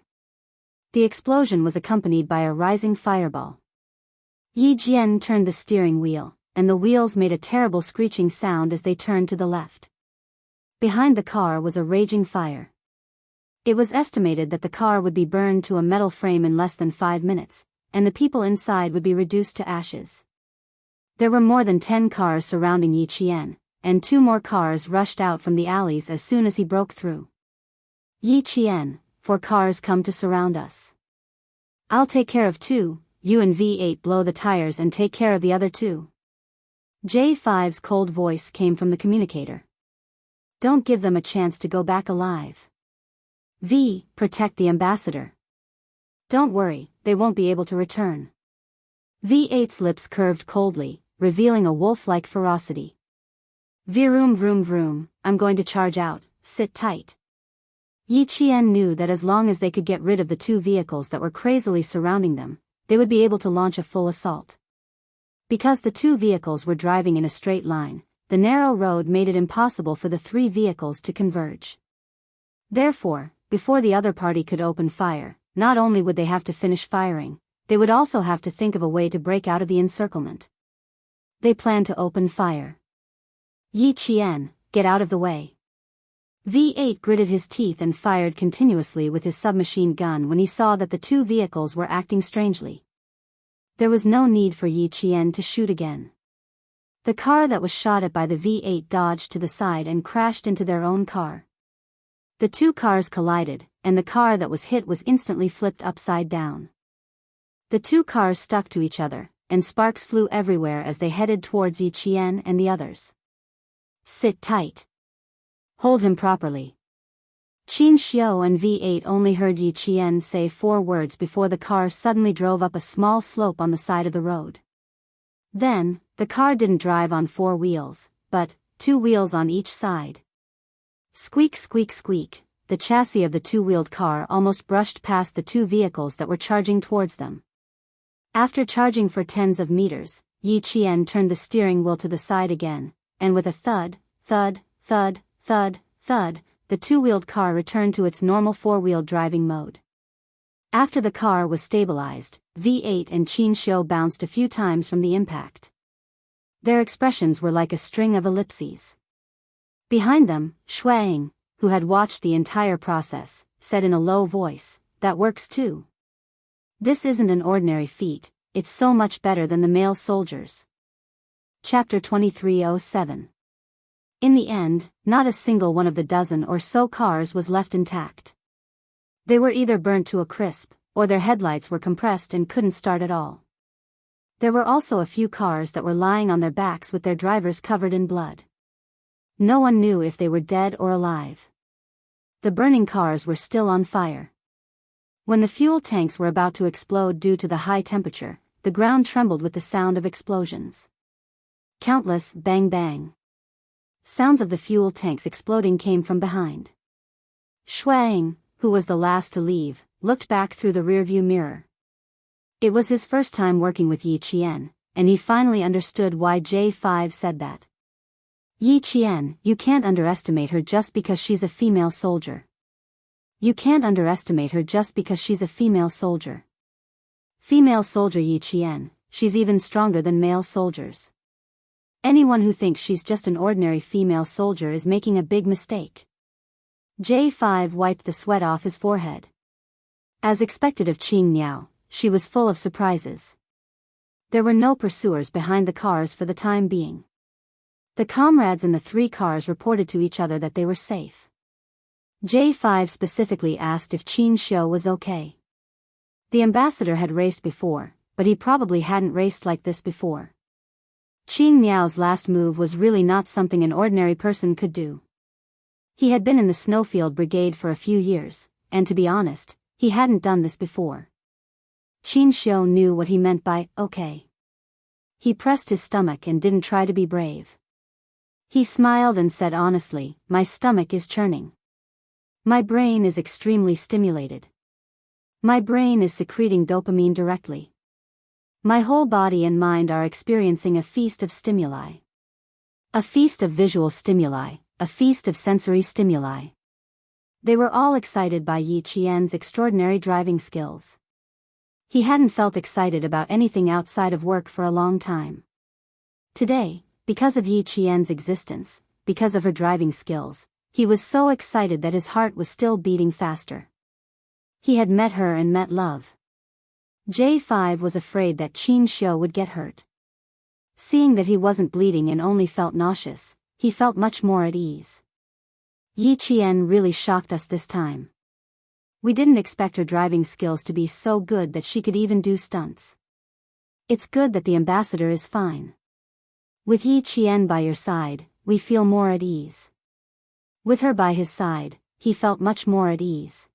The explosion was accompanied by a rising fireball. Yi Jian turned the steering wheel, and the wheels made a terrible screeching sound as they turned to the left. Behind the car was a raging fire. It was estimated that the car would be burned to a metal frame in less than 5 minutes, and the people inside would be reduced to ashes. There were more than 10 cars surrounding Yi Qian, and 2 more cars rushed out from the alleys as soon as he broke through. Yi Qian, 4 cars come to surround us. I'll take care of 2, you and V8 blow the tires and take care of the other 2. J5's cold voice came from the communicator. Don't give them a chance to go back alive. V, protect the ambassador. Don't worry, they won't be able to return. V8's lips curved coldly, revealing a wolf-like ferocity. Vroom vroom vroom, I'm going to charge out, sit tight. Yi Qian knew that as long as they could get rid of the 2 vehicles that were crazily surrounding them, they would be able to launch a full assault. Because the 2 vehicles were driving in a straight line, the narrow road made it impossible for the 3 vehicles to converge. Therefore, before the other party could open fire, not only would they have to finish firing, they would also have to think of a way to break out of the encirclement. They planned to open fire. Yi Qian, get out of the way. V8 gritted his teeth and fired continuously with his submachine gun when he saw that the 2 vehicles were acting strangely. There was no need for Yi Qian to shoot again. The car that was shot at by the V8 dodged to the side and crashed into their own car. The 2 cars collided, and the car that was hit was instantly flipped upside down. The 2 cars stuck to each other, and sparks flew everywhere as they headed towards Yi Qian and the others. Sit tight. Hold him properly. Qin Xiu and V8 only heard Yi Qian say 4 words before the car suddenly drove up a small slope on the side of the road. Then, the car didn't drive on 4 wheels, but 2 wheels on each side. Squeak squeak squeak, the chassis of the 2-wheeled car almost brushed past the 2 vehicles that were charging towards them. After charging for tens of meters, Yi Qian turned the steering wheel to the side again, and with a thud, thud, thud, thud, thud, the 2-wheeled car returned to its normal 4-wheel driving mode. After the car was stabilized, V8 and Qin Xiu bounced a few times from the impact. Their expressions were like a string of ellipses. Behind them, Shuang, who had watched the entire process, said in a low voice, "That works too. This isn't an ordinary feat, it's so much better than the male soldiers." Chapter 2307. In the end, not a single one of the dozen or so cars was left intact. They were either burnt to a crisp, or their headlights were compressed and couldn't start at all. There were also a few cars that were lying on their backs with their drivers covered in blood. No one knew if they were dead or alive. The burning cars were still on fire. When the fuel tanks were about to explode due to the high temperature, the ground trembled with the sound of explosions. Countless bang bang sounds of the fuel tanks exploding came from behind. Shuang, who was the last to leave, looked back through the rearview mirror. It was his first time working with Yi Qian, and he finally understood why J5 said that. "Yi Qian, you can't underestimate her just because she's a female soldier. You can't underestimate her just because she's a female soldier. Female soldier Yi Qian, she's even stronger than male soldiers. Anyone who thinks she's just an ordinary female soldier is making a big mistake." J5 wiped the sweat off his forehead. As expected of Qin Miao, she was full of surprises. There were no pursuers behind the cars for the time being. The comrades in the 3 cars reported to each other that they were safe. J5 specifically asked if Qin Xiu was okay. The ambassador had raced before, but he probably hadn't raced like this before. Qin Miao's last move was really not something an ordinary person could do. He had been in the Snowfield Brigade for a few years, and to be honest, he hadn't done this before. Qin Xiu knew what he meant by okay. He pressed his stomach and didn't try to be brave. He smiled and said honestly, "My stomach is churning. My brain is extremely stimulated. My brain is secreting dopamine directly. My whole body and mind are experiencing a feast of stimuli. A feast of visual stimuli, a feast of sensory stimuli." They were all excited by Yi Qian's extraordinary driving skills. He hadn't felt excited about anything outside of work for a long time. Today, because of Yi Qian's existence, because of her driving skills, he was so excited that his heart was still beating faster. He had met her and met love. J5 was afraid that Qin Xiu would get hurt. Seeing that he wasn't bleeding and only felt nauseous, he felt much more at ease. "Yi Qian really shocked us this time. We didn't expect her driving skills to be so good that she could even do stunts. It's good that the ambassador is fine. With Yi Qian by your side, we feel more at ease." With her by his side, he felt much more at ease.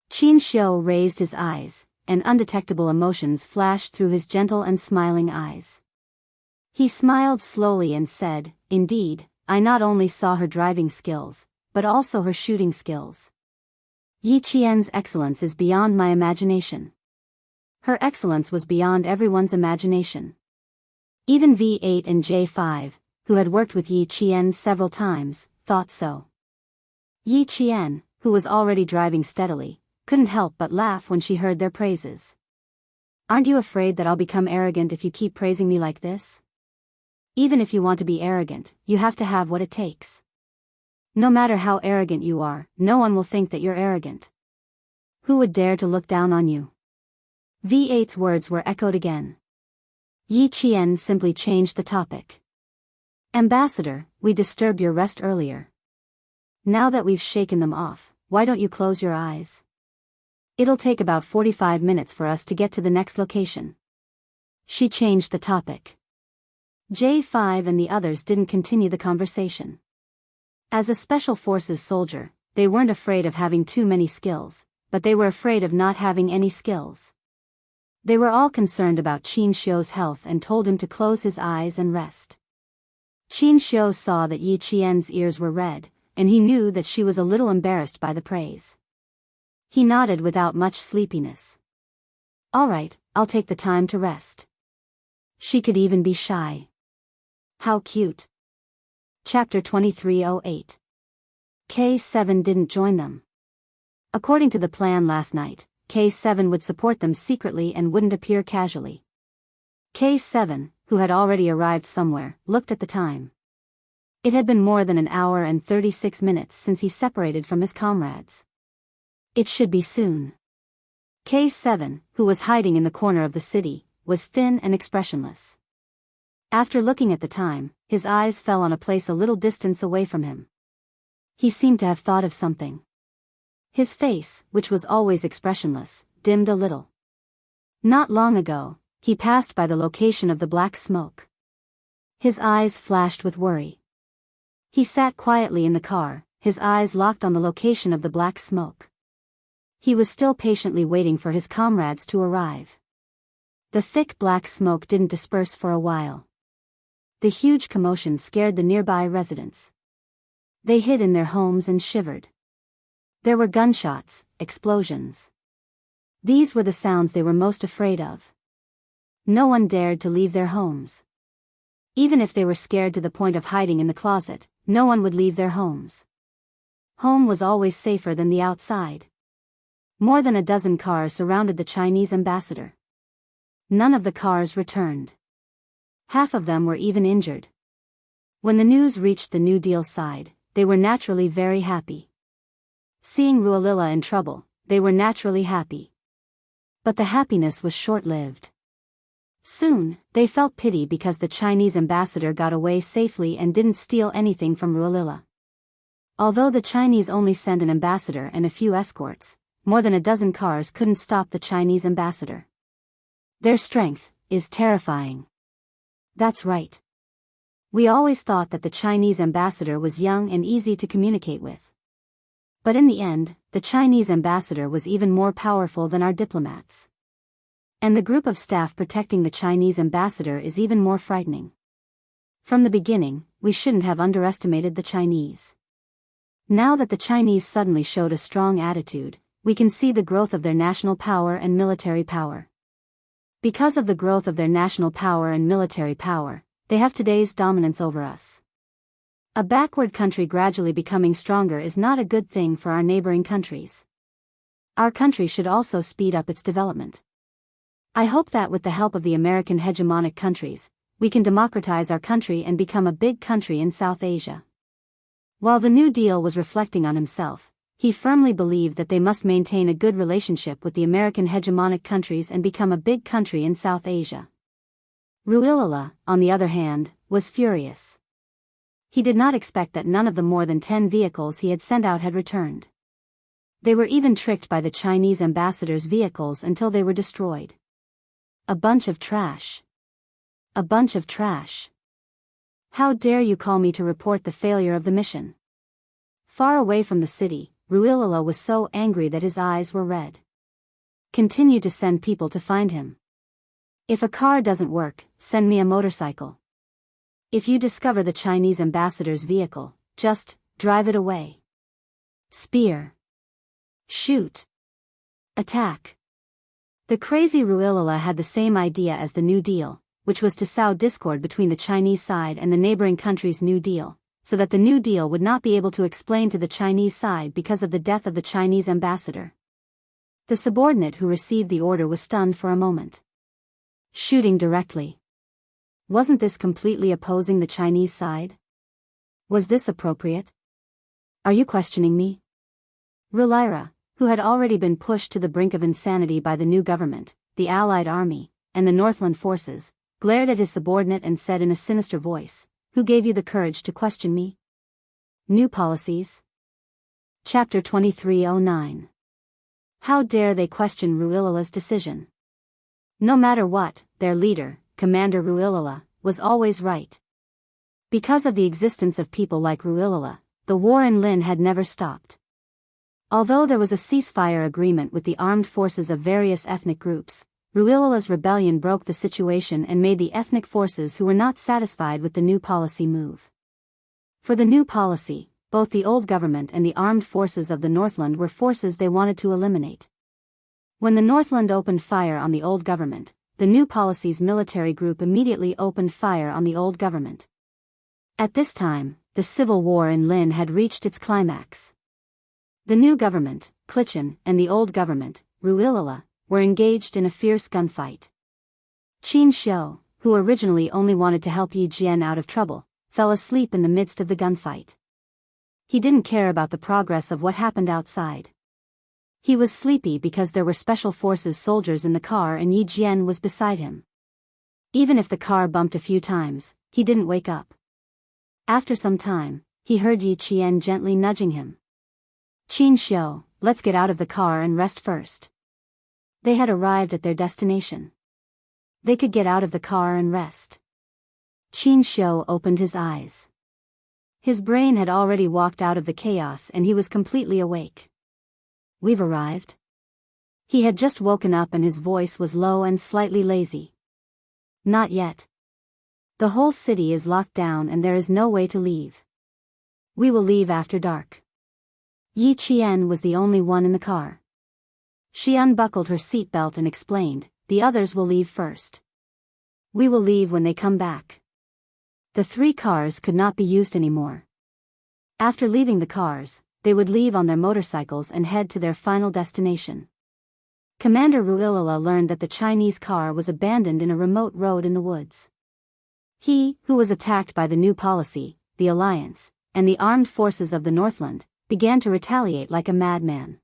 Qin Xiu raised his eyes, and undetectable emotions flashed through his gentle and smiling eyes. He smiled slowly and said, "Indeed, I not only saw her driving skills, but also her shooting skills. Yi Qian's excellence is beyond my imagination." Her excellence was beyond everyone's imagination. Even V8 and J5, who had worked with Yi Qian several times, thought so. Yi Qian, who was already driving steadily, couldn't help but laugh when she heard their praises. "Aren't you afraid that I'll become arrogant if you keep praising me like this? Even if you want to be arrogant, you have to have what it takes. No matter how arrogant you are, no one will think that you're arrogant. Who would dare to look down on you?" V8's words were echoed again. Yi Qian simply changed the topic. "Ambassador, we disturbed your rest earlier. Now that we've shaken them off, why don't you close your eyes? It'll take about 45 minutes for us to get to the next location." She changed the topic. J5 and the others didn't continue the conversation. As a Special Forces soldier, they weren't afraid of having too many skills, but they were afraid of not having any skills. They were all concerned about Qin Xiu's health and told him to close his eyes and rest. Qin Xiu saw that Yi Qian's ears were red, and he knew that she was a little embarrassed by the praise. He nodded without much sleepiness. "All right, I'll take the time to rest." She could even be shy. How cute. Chapter 2308. K7 didn't join them. According to the plan last night, K7 would support them secretly and wouldn't appear casually. K7, who had already arrived somewhere, looked at the time. It had been more than an hour and 36 minutes since he separated from his comrades. It should be soon. K7, who was hiding in the corner of the city, was thin and expressionless. After looking at the time, his eyes fell on a place a little distance away from him. He seemed to have thought of something. His face, which was always expressionless, dimmed a little. Not long ago, he passed by the location of the black smoke. His eyes flashed with worry. He sat quietly in the car, his eyes locked on the location of the black smoke. He was still patiently waiting for his comrades to arrive. The thick black smoke didn't disperse for a while. The huge commotion scared the nearby residents. They hid in their homes and shivered. There were gunshots, explosions. These were the sounds they were most afraid of. No one dared to leave their homes. Even if they were scared to the point of hiding in the closet, no one would leave their homes. Home was always safer than the outside. More than a dozen cars surrounded the Chinese ambassador. None of the cars returned. Half of them were even injured. When the news reached the New Deal side, they were naturally very happy. Seeing Ruolila in trouble, they were naturally happy. But the happiness was short-lived. Soon, they felt pity because the Chinese ambassador got away safely and didn't steal anything from Ruolila. Although the Chinese only sent an ambassador and a few escorts, more than a dozen cars couldn't stop the Chinese ambassador. Their strength is terrifying. That's right. We always thought that the Chinese ambassador was young and easy to communicate with. But in the end, the Chinese ambassador was even more powerful than our diplomats. And the group of staff protecting the Chinese ambassador is even more frightening. From the beginning, we shouldn't have underestimated the Chinese. Now that the Chinese suddenly showed a strong attitude, we can see the growth of their national power and military power. Because of the growth of their national power and military power, they have today's dominance over us. A backward country gradually becoming stronger is not a good thing for our neighboring countries. Our country should also speed up its development. I hope that with the help of the American hegemonic countries, we can democratize our country and become a big country in South Asia. While the New Deal was reflecting on himself, he firmly believed that they must maintain a good relationship with the American hegemonic countries and become a big country in South Asia. Ruolila, on the other hand, was furious. He did not expect that none of the more than 10 vehicles he had sent out had returned. They were even tricked by the Chinese ambassador's vehicles until they were destroyed. A bunch of trash. A bunch of trash. How dare you call me to report the failure of the mission? Far away from the city, Ruolila was so angry that his eyes were red. Continue to send people to find him. If a car doesn't work, send me a motorcycle. If you discover the Chinese ambassador's vehicle, just drive it away. Spear. Shoot. Attack. The crazy Ruolila had the same idea as the New Deal, which was to sow discord between the Chinese side and the neighboring country's New Deal, so that the New Deal would not be able to explain to the Chinese side because of the death of the Chinese ambassador. The subordinate who received the order was stunned for a moment. Shooting directly. Wasn't this completely opposing the Chinese side? Was this appropriate? Are you questioning me? Ruolila, who had already been pushed to the brink of insanity by the new government, the Allied army, and the Northland forces, glared at his subordinate and said in a sinister voice, "Who gave you the courage to question me?" New policies. Chapter 2309. How dare they question Ruolila's decision? No matter what, their leader, Commander Ruolila, was always right. Because of the existence of people like Ruolila, the war in Lin had never stopped. Although there was a ceasefire agreement with the armed forces of various ethnic groups, Ruilala's rebellion broke the situation and made the ethnic forces who were not satisfied with the new policy move. For the new policy, both the old government and the armed forces of the Northland were forces they wanted to eliminate. When the Northland opened fire on the old government, the new policy's military group immediately opened fire on the old government. At this time, the civil war in Lin had reached its climax. The new government, Clichin, and the old government, Ruilala, were engaged in a fierce gunfight. Qin Xiu, who originally only wanted to help Yi Jian out of trouble, fell asleep in the midst of the gunfight. He didn't care about the progress of what happened outside. He was sleepy because there were special forces soldiers in the car and Yi Jian was beside him. Even if the car bumped a few times, he didn't wake up. After some time, he heard Yi Jian gently nudging him. Qin Xiu, let's get out of the car and rest first. They had arrived at their destination. They could get out of the car and rest. Qin Xiu opened his eyes. His brain had already walked out of the chaos and he was completely awake. We've arrived? He had just woken up and his voice was low and slightly lazy. Not yet. The whole city is locked down and there is no way to leave. We will leave after dark. Yi Qian was the only one in the car. She unbuckled her seatbelt and explained, the others will leave first. We will leave when they come back. The 3 cars could not be used anymore. After leaving the cars, they would leave on their motorcycles and head to their final destination. Commander Ruilala learned that the Chinese car was abandoned in a remote road in the woods. He, who was attacked by the new policy, the Alliance, and the armed forces of the Northland, began to retaliate like a madman.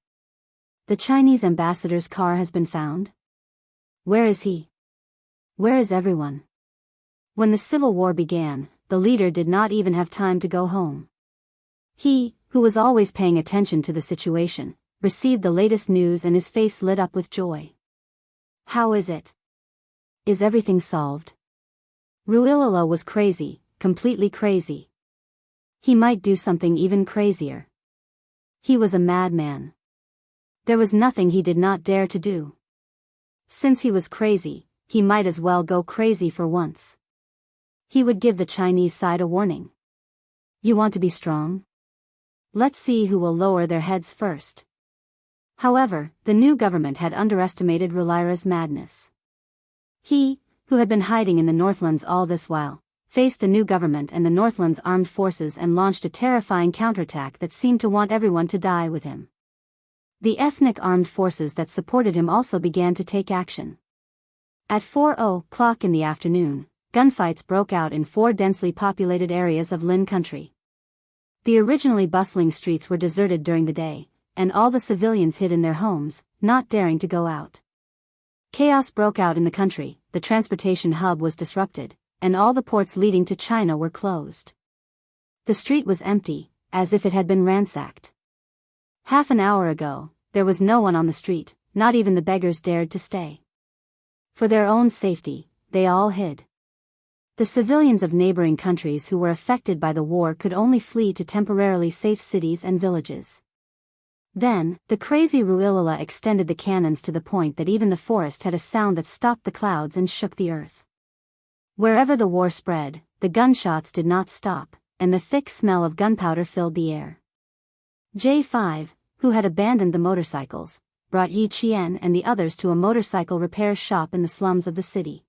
The Chinese ambassador's car has been found? Where is he? Where is everyone? When the civil war began, the leader did not even have time to go home. He, who was always paying attention to the situation, received the latest news and his face lit up with joy. How is it? Is everything solved? Ruilala was crazy, completely crazy. He might do something even crazier. He was a madman. There was nothing he did not dare to do. Since he was crazy, he might as well go crazy for once. He would give the Chinese side a warning. You want to be strong? Let's see who will lower their heads first. However, the new government had underestimated Ruilala's madness. He, who had been hiding in the Northlands all this while, faced the new government and the Northland's armed forces and launched a terrifying counterattack that seemed to want everyone to die with him. The ethnic armed forces that supported him also began to take action. At 4:00 in the afternoon, gunfights broke out in 4 densely populated areas of Lin country. The originally bustling streets were deserted during the day, and all the civilians hid in their homes, not daring to go out. Chaos broke out in the country, the transportation hub was disrupted, and all the ports leading to China were closed. The street was empty, as if it had been ransacked. Half an hour ago, there was no one on the street, not even the beggars dared to stay. For their own safety, they all hid. The civilians of neighboring countries who were affected by the war could only flee to temporarily safe cities and villages. Then, the crazy Ruilala extended the cannons to the point that even the forest had a sound that stopped the clouds and shook the earth. Wherever the war spread, the gunshots did not stop, and the thick smell of gunpowder filled the air. J5, who had abandoned the motorcycles, brought Yi Qian and the others to a motorcycle repair shop in the slums of the city.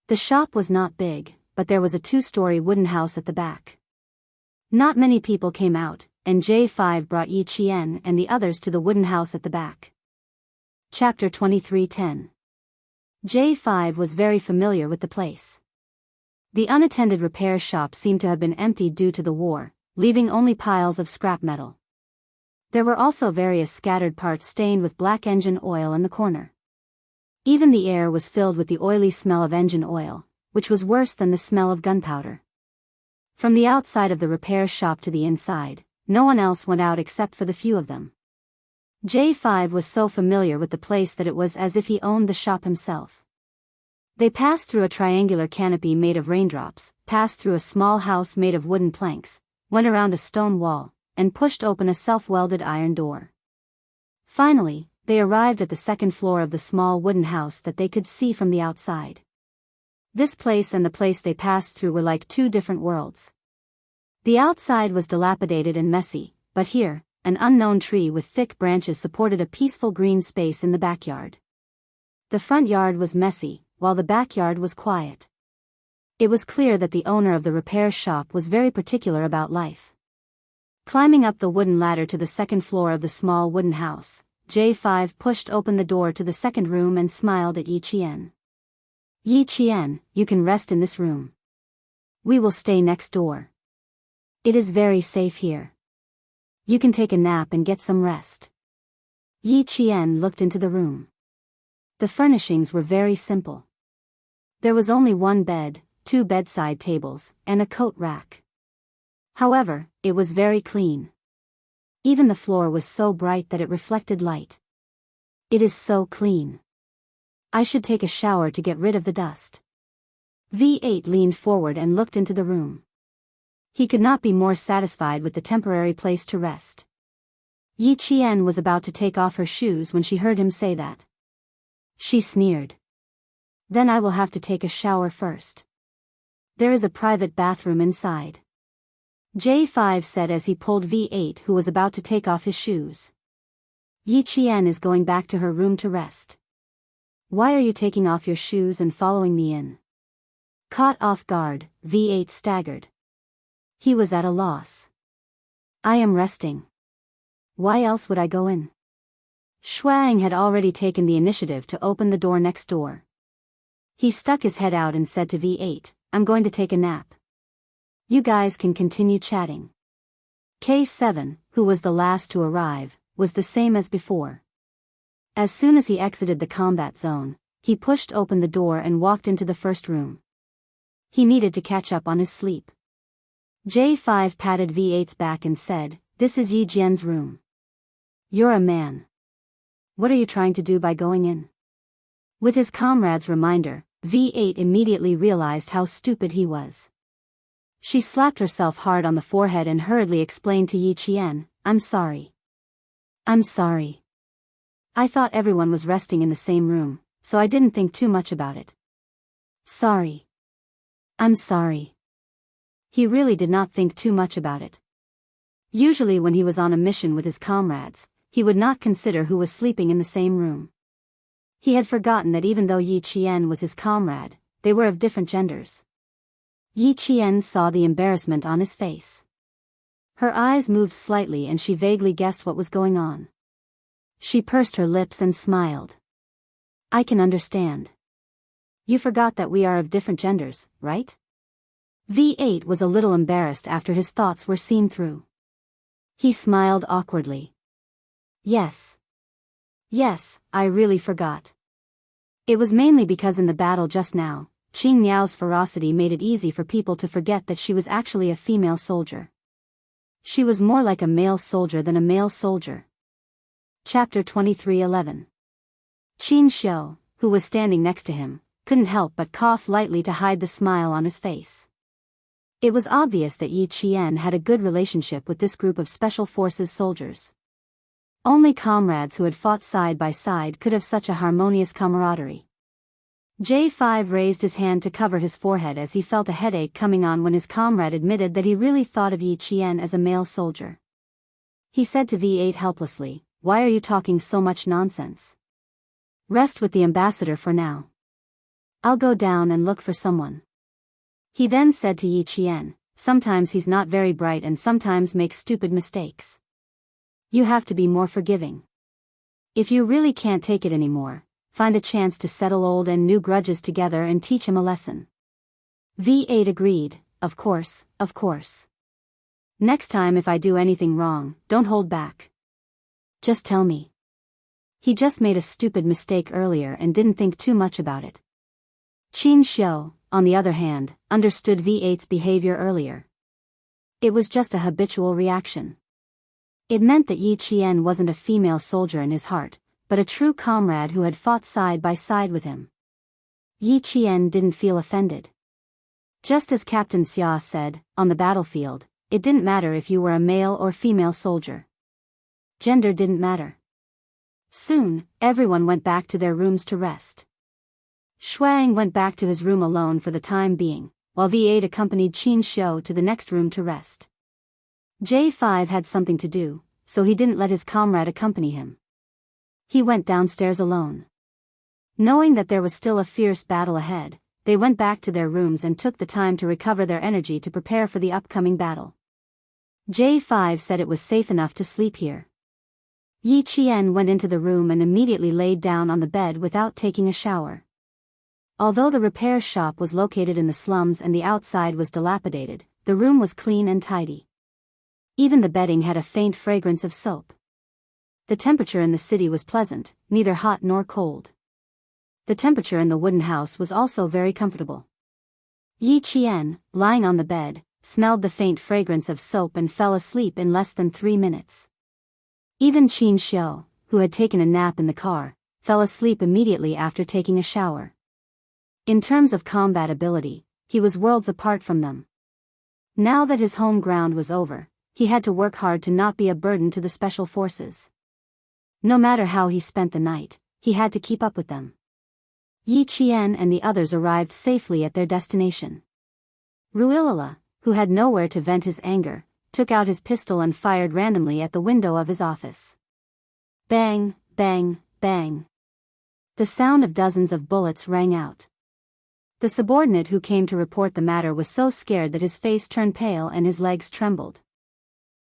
The shop was not big, but there was a 2-story wooden house at the back. Not many people came out, and J5 brought Yi Qian and the others to the wooden house at the back. Chapter 23:10. J5 was very familiar with the place. The unattended repair shop seemed to have been emptied due to the war, leaving only piles of scrap metal. There were also various scattered parts stained with black engine oil in the corner. Even the air was filled with the oily smell of engine oil, which was worse than the smell of gunpowder. From the outside of the repair shop to the inside, no one else went out except for the few of them. J5 was so familiar with the place that it was as if he owned the shop himself. They passed through a triangular canopy made of raindrops, passed through a small house made of wooden planks, went around a stone wall, and pushed open a self-welded iron door. Finally, they arrived at the second floor of the small wooden house that they could see from the outside. This place and the place they passed through were like two different worlds. The outside was dilapidated and messy, but here, an unknown tree with thick branches supported a peaceful green space in the backyard. The front yard was messy, while the backyard was quiet. It was clear that the owner of the repair shop was very particular about life. Climbing up the wooden ladder to the second floor of the small wooden house, J5 pushed open the door to the second room and smiled at Yi Qian. Yi Qian, you can rest in this room. We will stay next door. It is very safe here. You can take a nap and get some rest. Yi Qian looked into the room. The furnishings were very simple. There was only one bed, two bedside tables, and a coat rack. However, it was very clean. Even the floor was so bright that it reflected light. It is so clean. I should take a shower to get rid of the dust. V8 leaned forward and looked into the room. He could not be more satisfied with the temporary place to rest. Yi Qian was about to take off her shoes when she heard him say that. She sneered. Then I will have to take a shower first. There is a private bathroom inside. J5 said as he pulled V8, who was about to take off his shoes. Yi Qian is going back to her room to rest. Why are you taking off your shoes and following me in? Caught off guard, V8 staggered. He was at a loss. I am resting. Why else would I go in? Shuang had already taken the initiative to open the door next door. He stuck his head out and said to V8, I'm going to take a nap. You guys can continue chatting. K7, who was the last to arrive, was the same as before. As soon as he exited the combat zone, he pushed open the door and walked into the first room. He needed to catch up on his sleep. J5 patted V8's back and said, This is Yi Jian's room. You're a man. What are you trying to do by going in? With his comrade's reminder, V8 immediately realized how stupid he was. She slapped herself hard on the forehead and hurriedly explained to Yi Qian, I'm sorry. I'm sorry. I thought everyone was resting in the same room, so I didn't think too much about it. Sorry. I'm sorry. He really did not think too much about it. Usually when he was on a mission with his comrades, he would not consider who was sleeping in the same room. He had forgotten that even though Yi Qian was his comrade, they were of different genders. Yi Qian saw the embarrassment on his face. Her eyes moved slightly and she vaguely guessed what was going on. She pursed her lips and smiled. I can understand. You forgot that we are of different genders, right? V8 was a little embarrassed after his thoughts were seen through. He smiled awkwardly. Yes. Yes, I really forgot. It was mainly because in the battle just now, Qing Niao's ferocity made it easy for people to forget that she was actually a female soldier. She was more like a male soldier than a male soldier. Chapter 23:11. Qin Xiu, who was standing next to him, couldn't help but cough lightly to hide the smile on his face. It was obvious that Yi Qian had a good relationship with this group of Special Forces soldiers. Only comrades who had fought side by side could have such a harmonious camaraderie. J5 raised his hand to cover his forehead as he felt a headache coming on when his comrade admitted that he really thought of Yi Qian as a male soldier. He said to V8 helplessly, Why are you talking so much nonsense? Rest with the ambassador for now. I'll go down and look for someone. He then said to Yi Qian, Sometimes he's not very bright and sometimes makes stupid mistakes. You have to be more forgiving. If you really can't take it anymore, find a chance to settle old and new grudges together and teach him a lesson. V8 agreed, Of course, of course. Next time if I do anything wrong, don't hold back. Just tell me. He just made a stupid mistake earlier and didn't think too much about it. Qin Xiu, on the other hand, understood V8's behavior earlier. It was just a habitual reaction. It meant that Yi Qian wasn't a female soldier in his heart, but a true comrade who had fought side by side with him. Yi Qian didn't feel offended. Just as Captain Xia said, on the battlefield, it didn't matter if you were a male or female soldier. Gender didn't matter. Soon, everyone went back to their rooms to rest. Shuang went back to his room alone for the time being, while V8 accompanied Qin Xiu to the next room to rest. J5 had something to do, so he didn't let his comrade accompany him. He went downstairs alone. Knowing that there was still a fierce battle ahead, they went back to their rooms and took the time to recover their energy to prepare for the upcoming battle. J5 said it was safe enough to sleep here. Yi Qian went into the room and immediately laid down on the bed without taking a shower. Although the repair shop was located in the slums and the outside was dilapidated, the room was clean and tidy. Even the bedding had a faint fragrance of soap. The temperature in the city was pleasant, neither hot nor cold. The temperature in the wooden house was also very comfortable. Yi Qian, lying on the bed, smelled the faint fragrance of soap and fell asleep in less than 3 minutes. Even Qin Xiu, who had taken a nap in the car, fell asleep immediately after taking a shower. In terms of combat ability, he was worlds apart from them. Now that his home ground was over, he had to work hard to not be a burden to the special forces. No matter how he spent the night, he had to keep up with them. Yi Qian and the others arrived safely at their destination. Ruilala, who had nowhere to vent his anger, took out his pistol and fired randomly at the window of his office. Bang, bang, bang. The sound of dozens of bullets rang out. The subordinate who came to report the matter was so scared that his face turned pale and his legs trembled.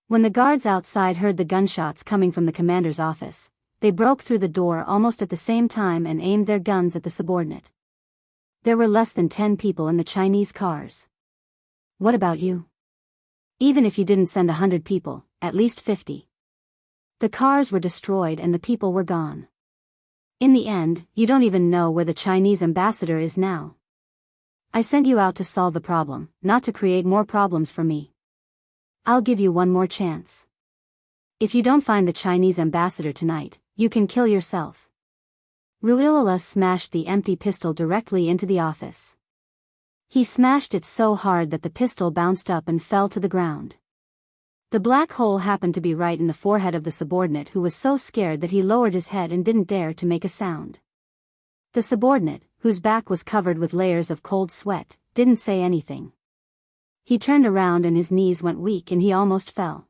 When the guards outside heard the gunshots coming from the commander's office, they broke through the door almost at the same time and aimed their guns at the subordinate. There were less than 10 people in the Chinese cars. What about you? Even if you didn't send 100 people, at least 50. The cars were destroyed and the people were gone. In the end, you don't even know where the Chinese ambassador is now. I sent you out to solve the problem, not to create more problems for me. I'll give you one more chance. If you don't find the Chinese ambassador tonight, you can kill yourself. Ruilala smashed the empty pistol directly into the office. He smashed it so hard that the pistol bounced up and fell to the ground. The black hole happened to be right in the forehead of the subordinate, who was so scared that he lowered his head and didn't dare to make a sound. The subordinate, whose back was covered with layers of cold sweat, didn't say anything. He turned around and his knees went weak and he almost fell.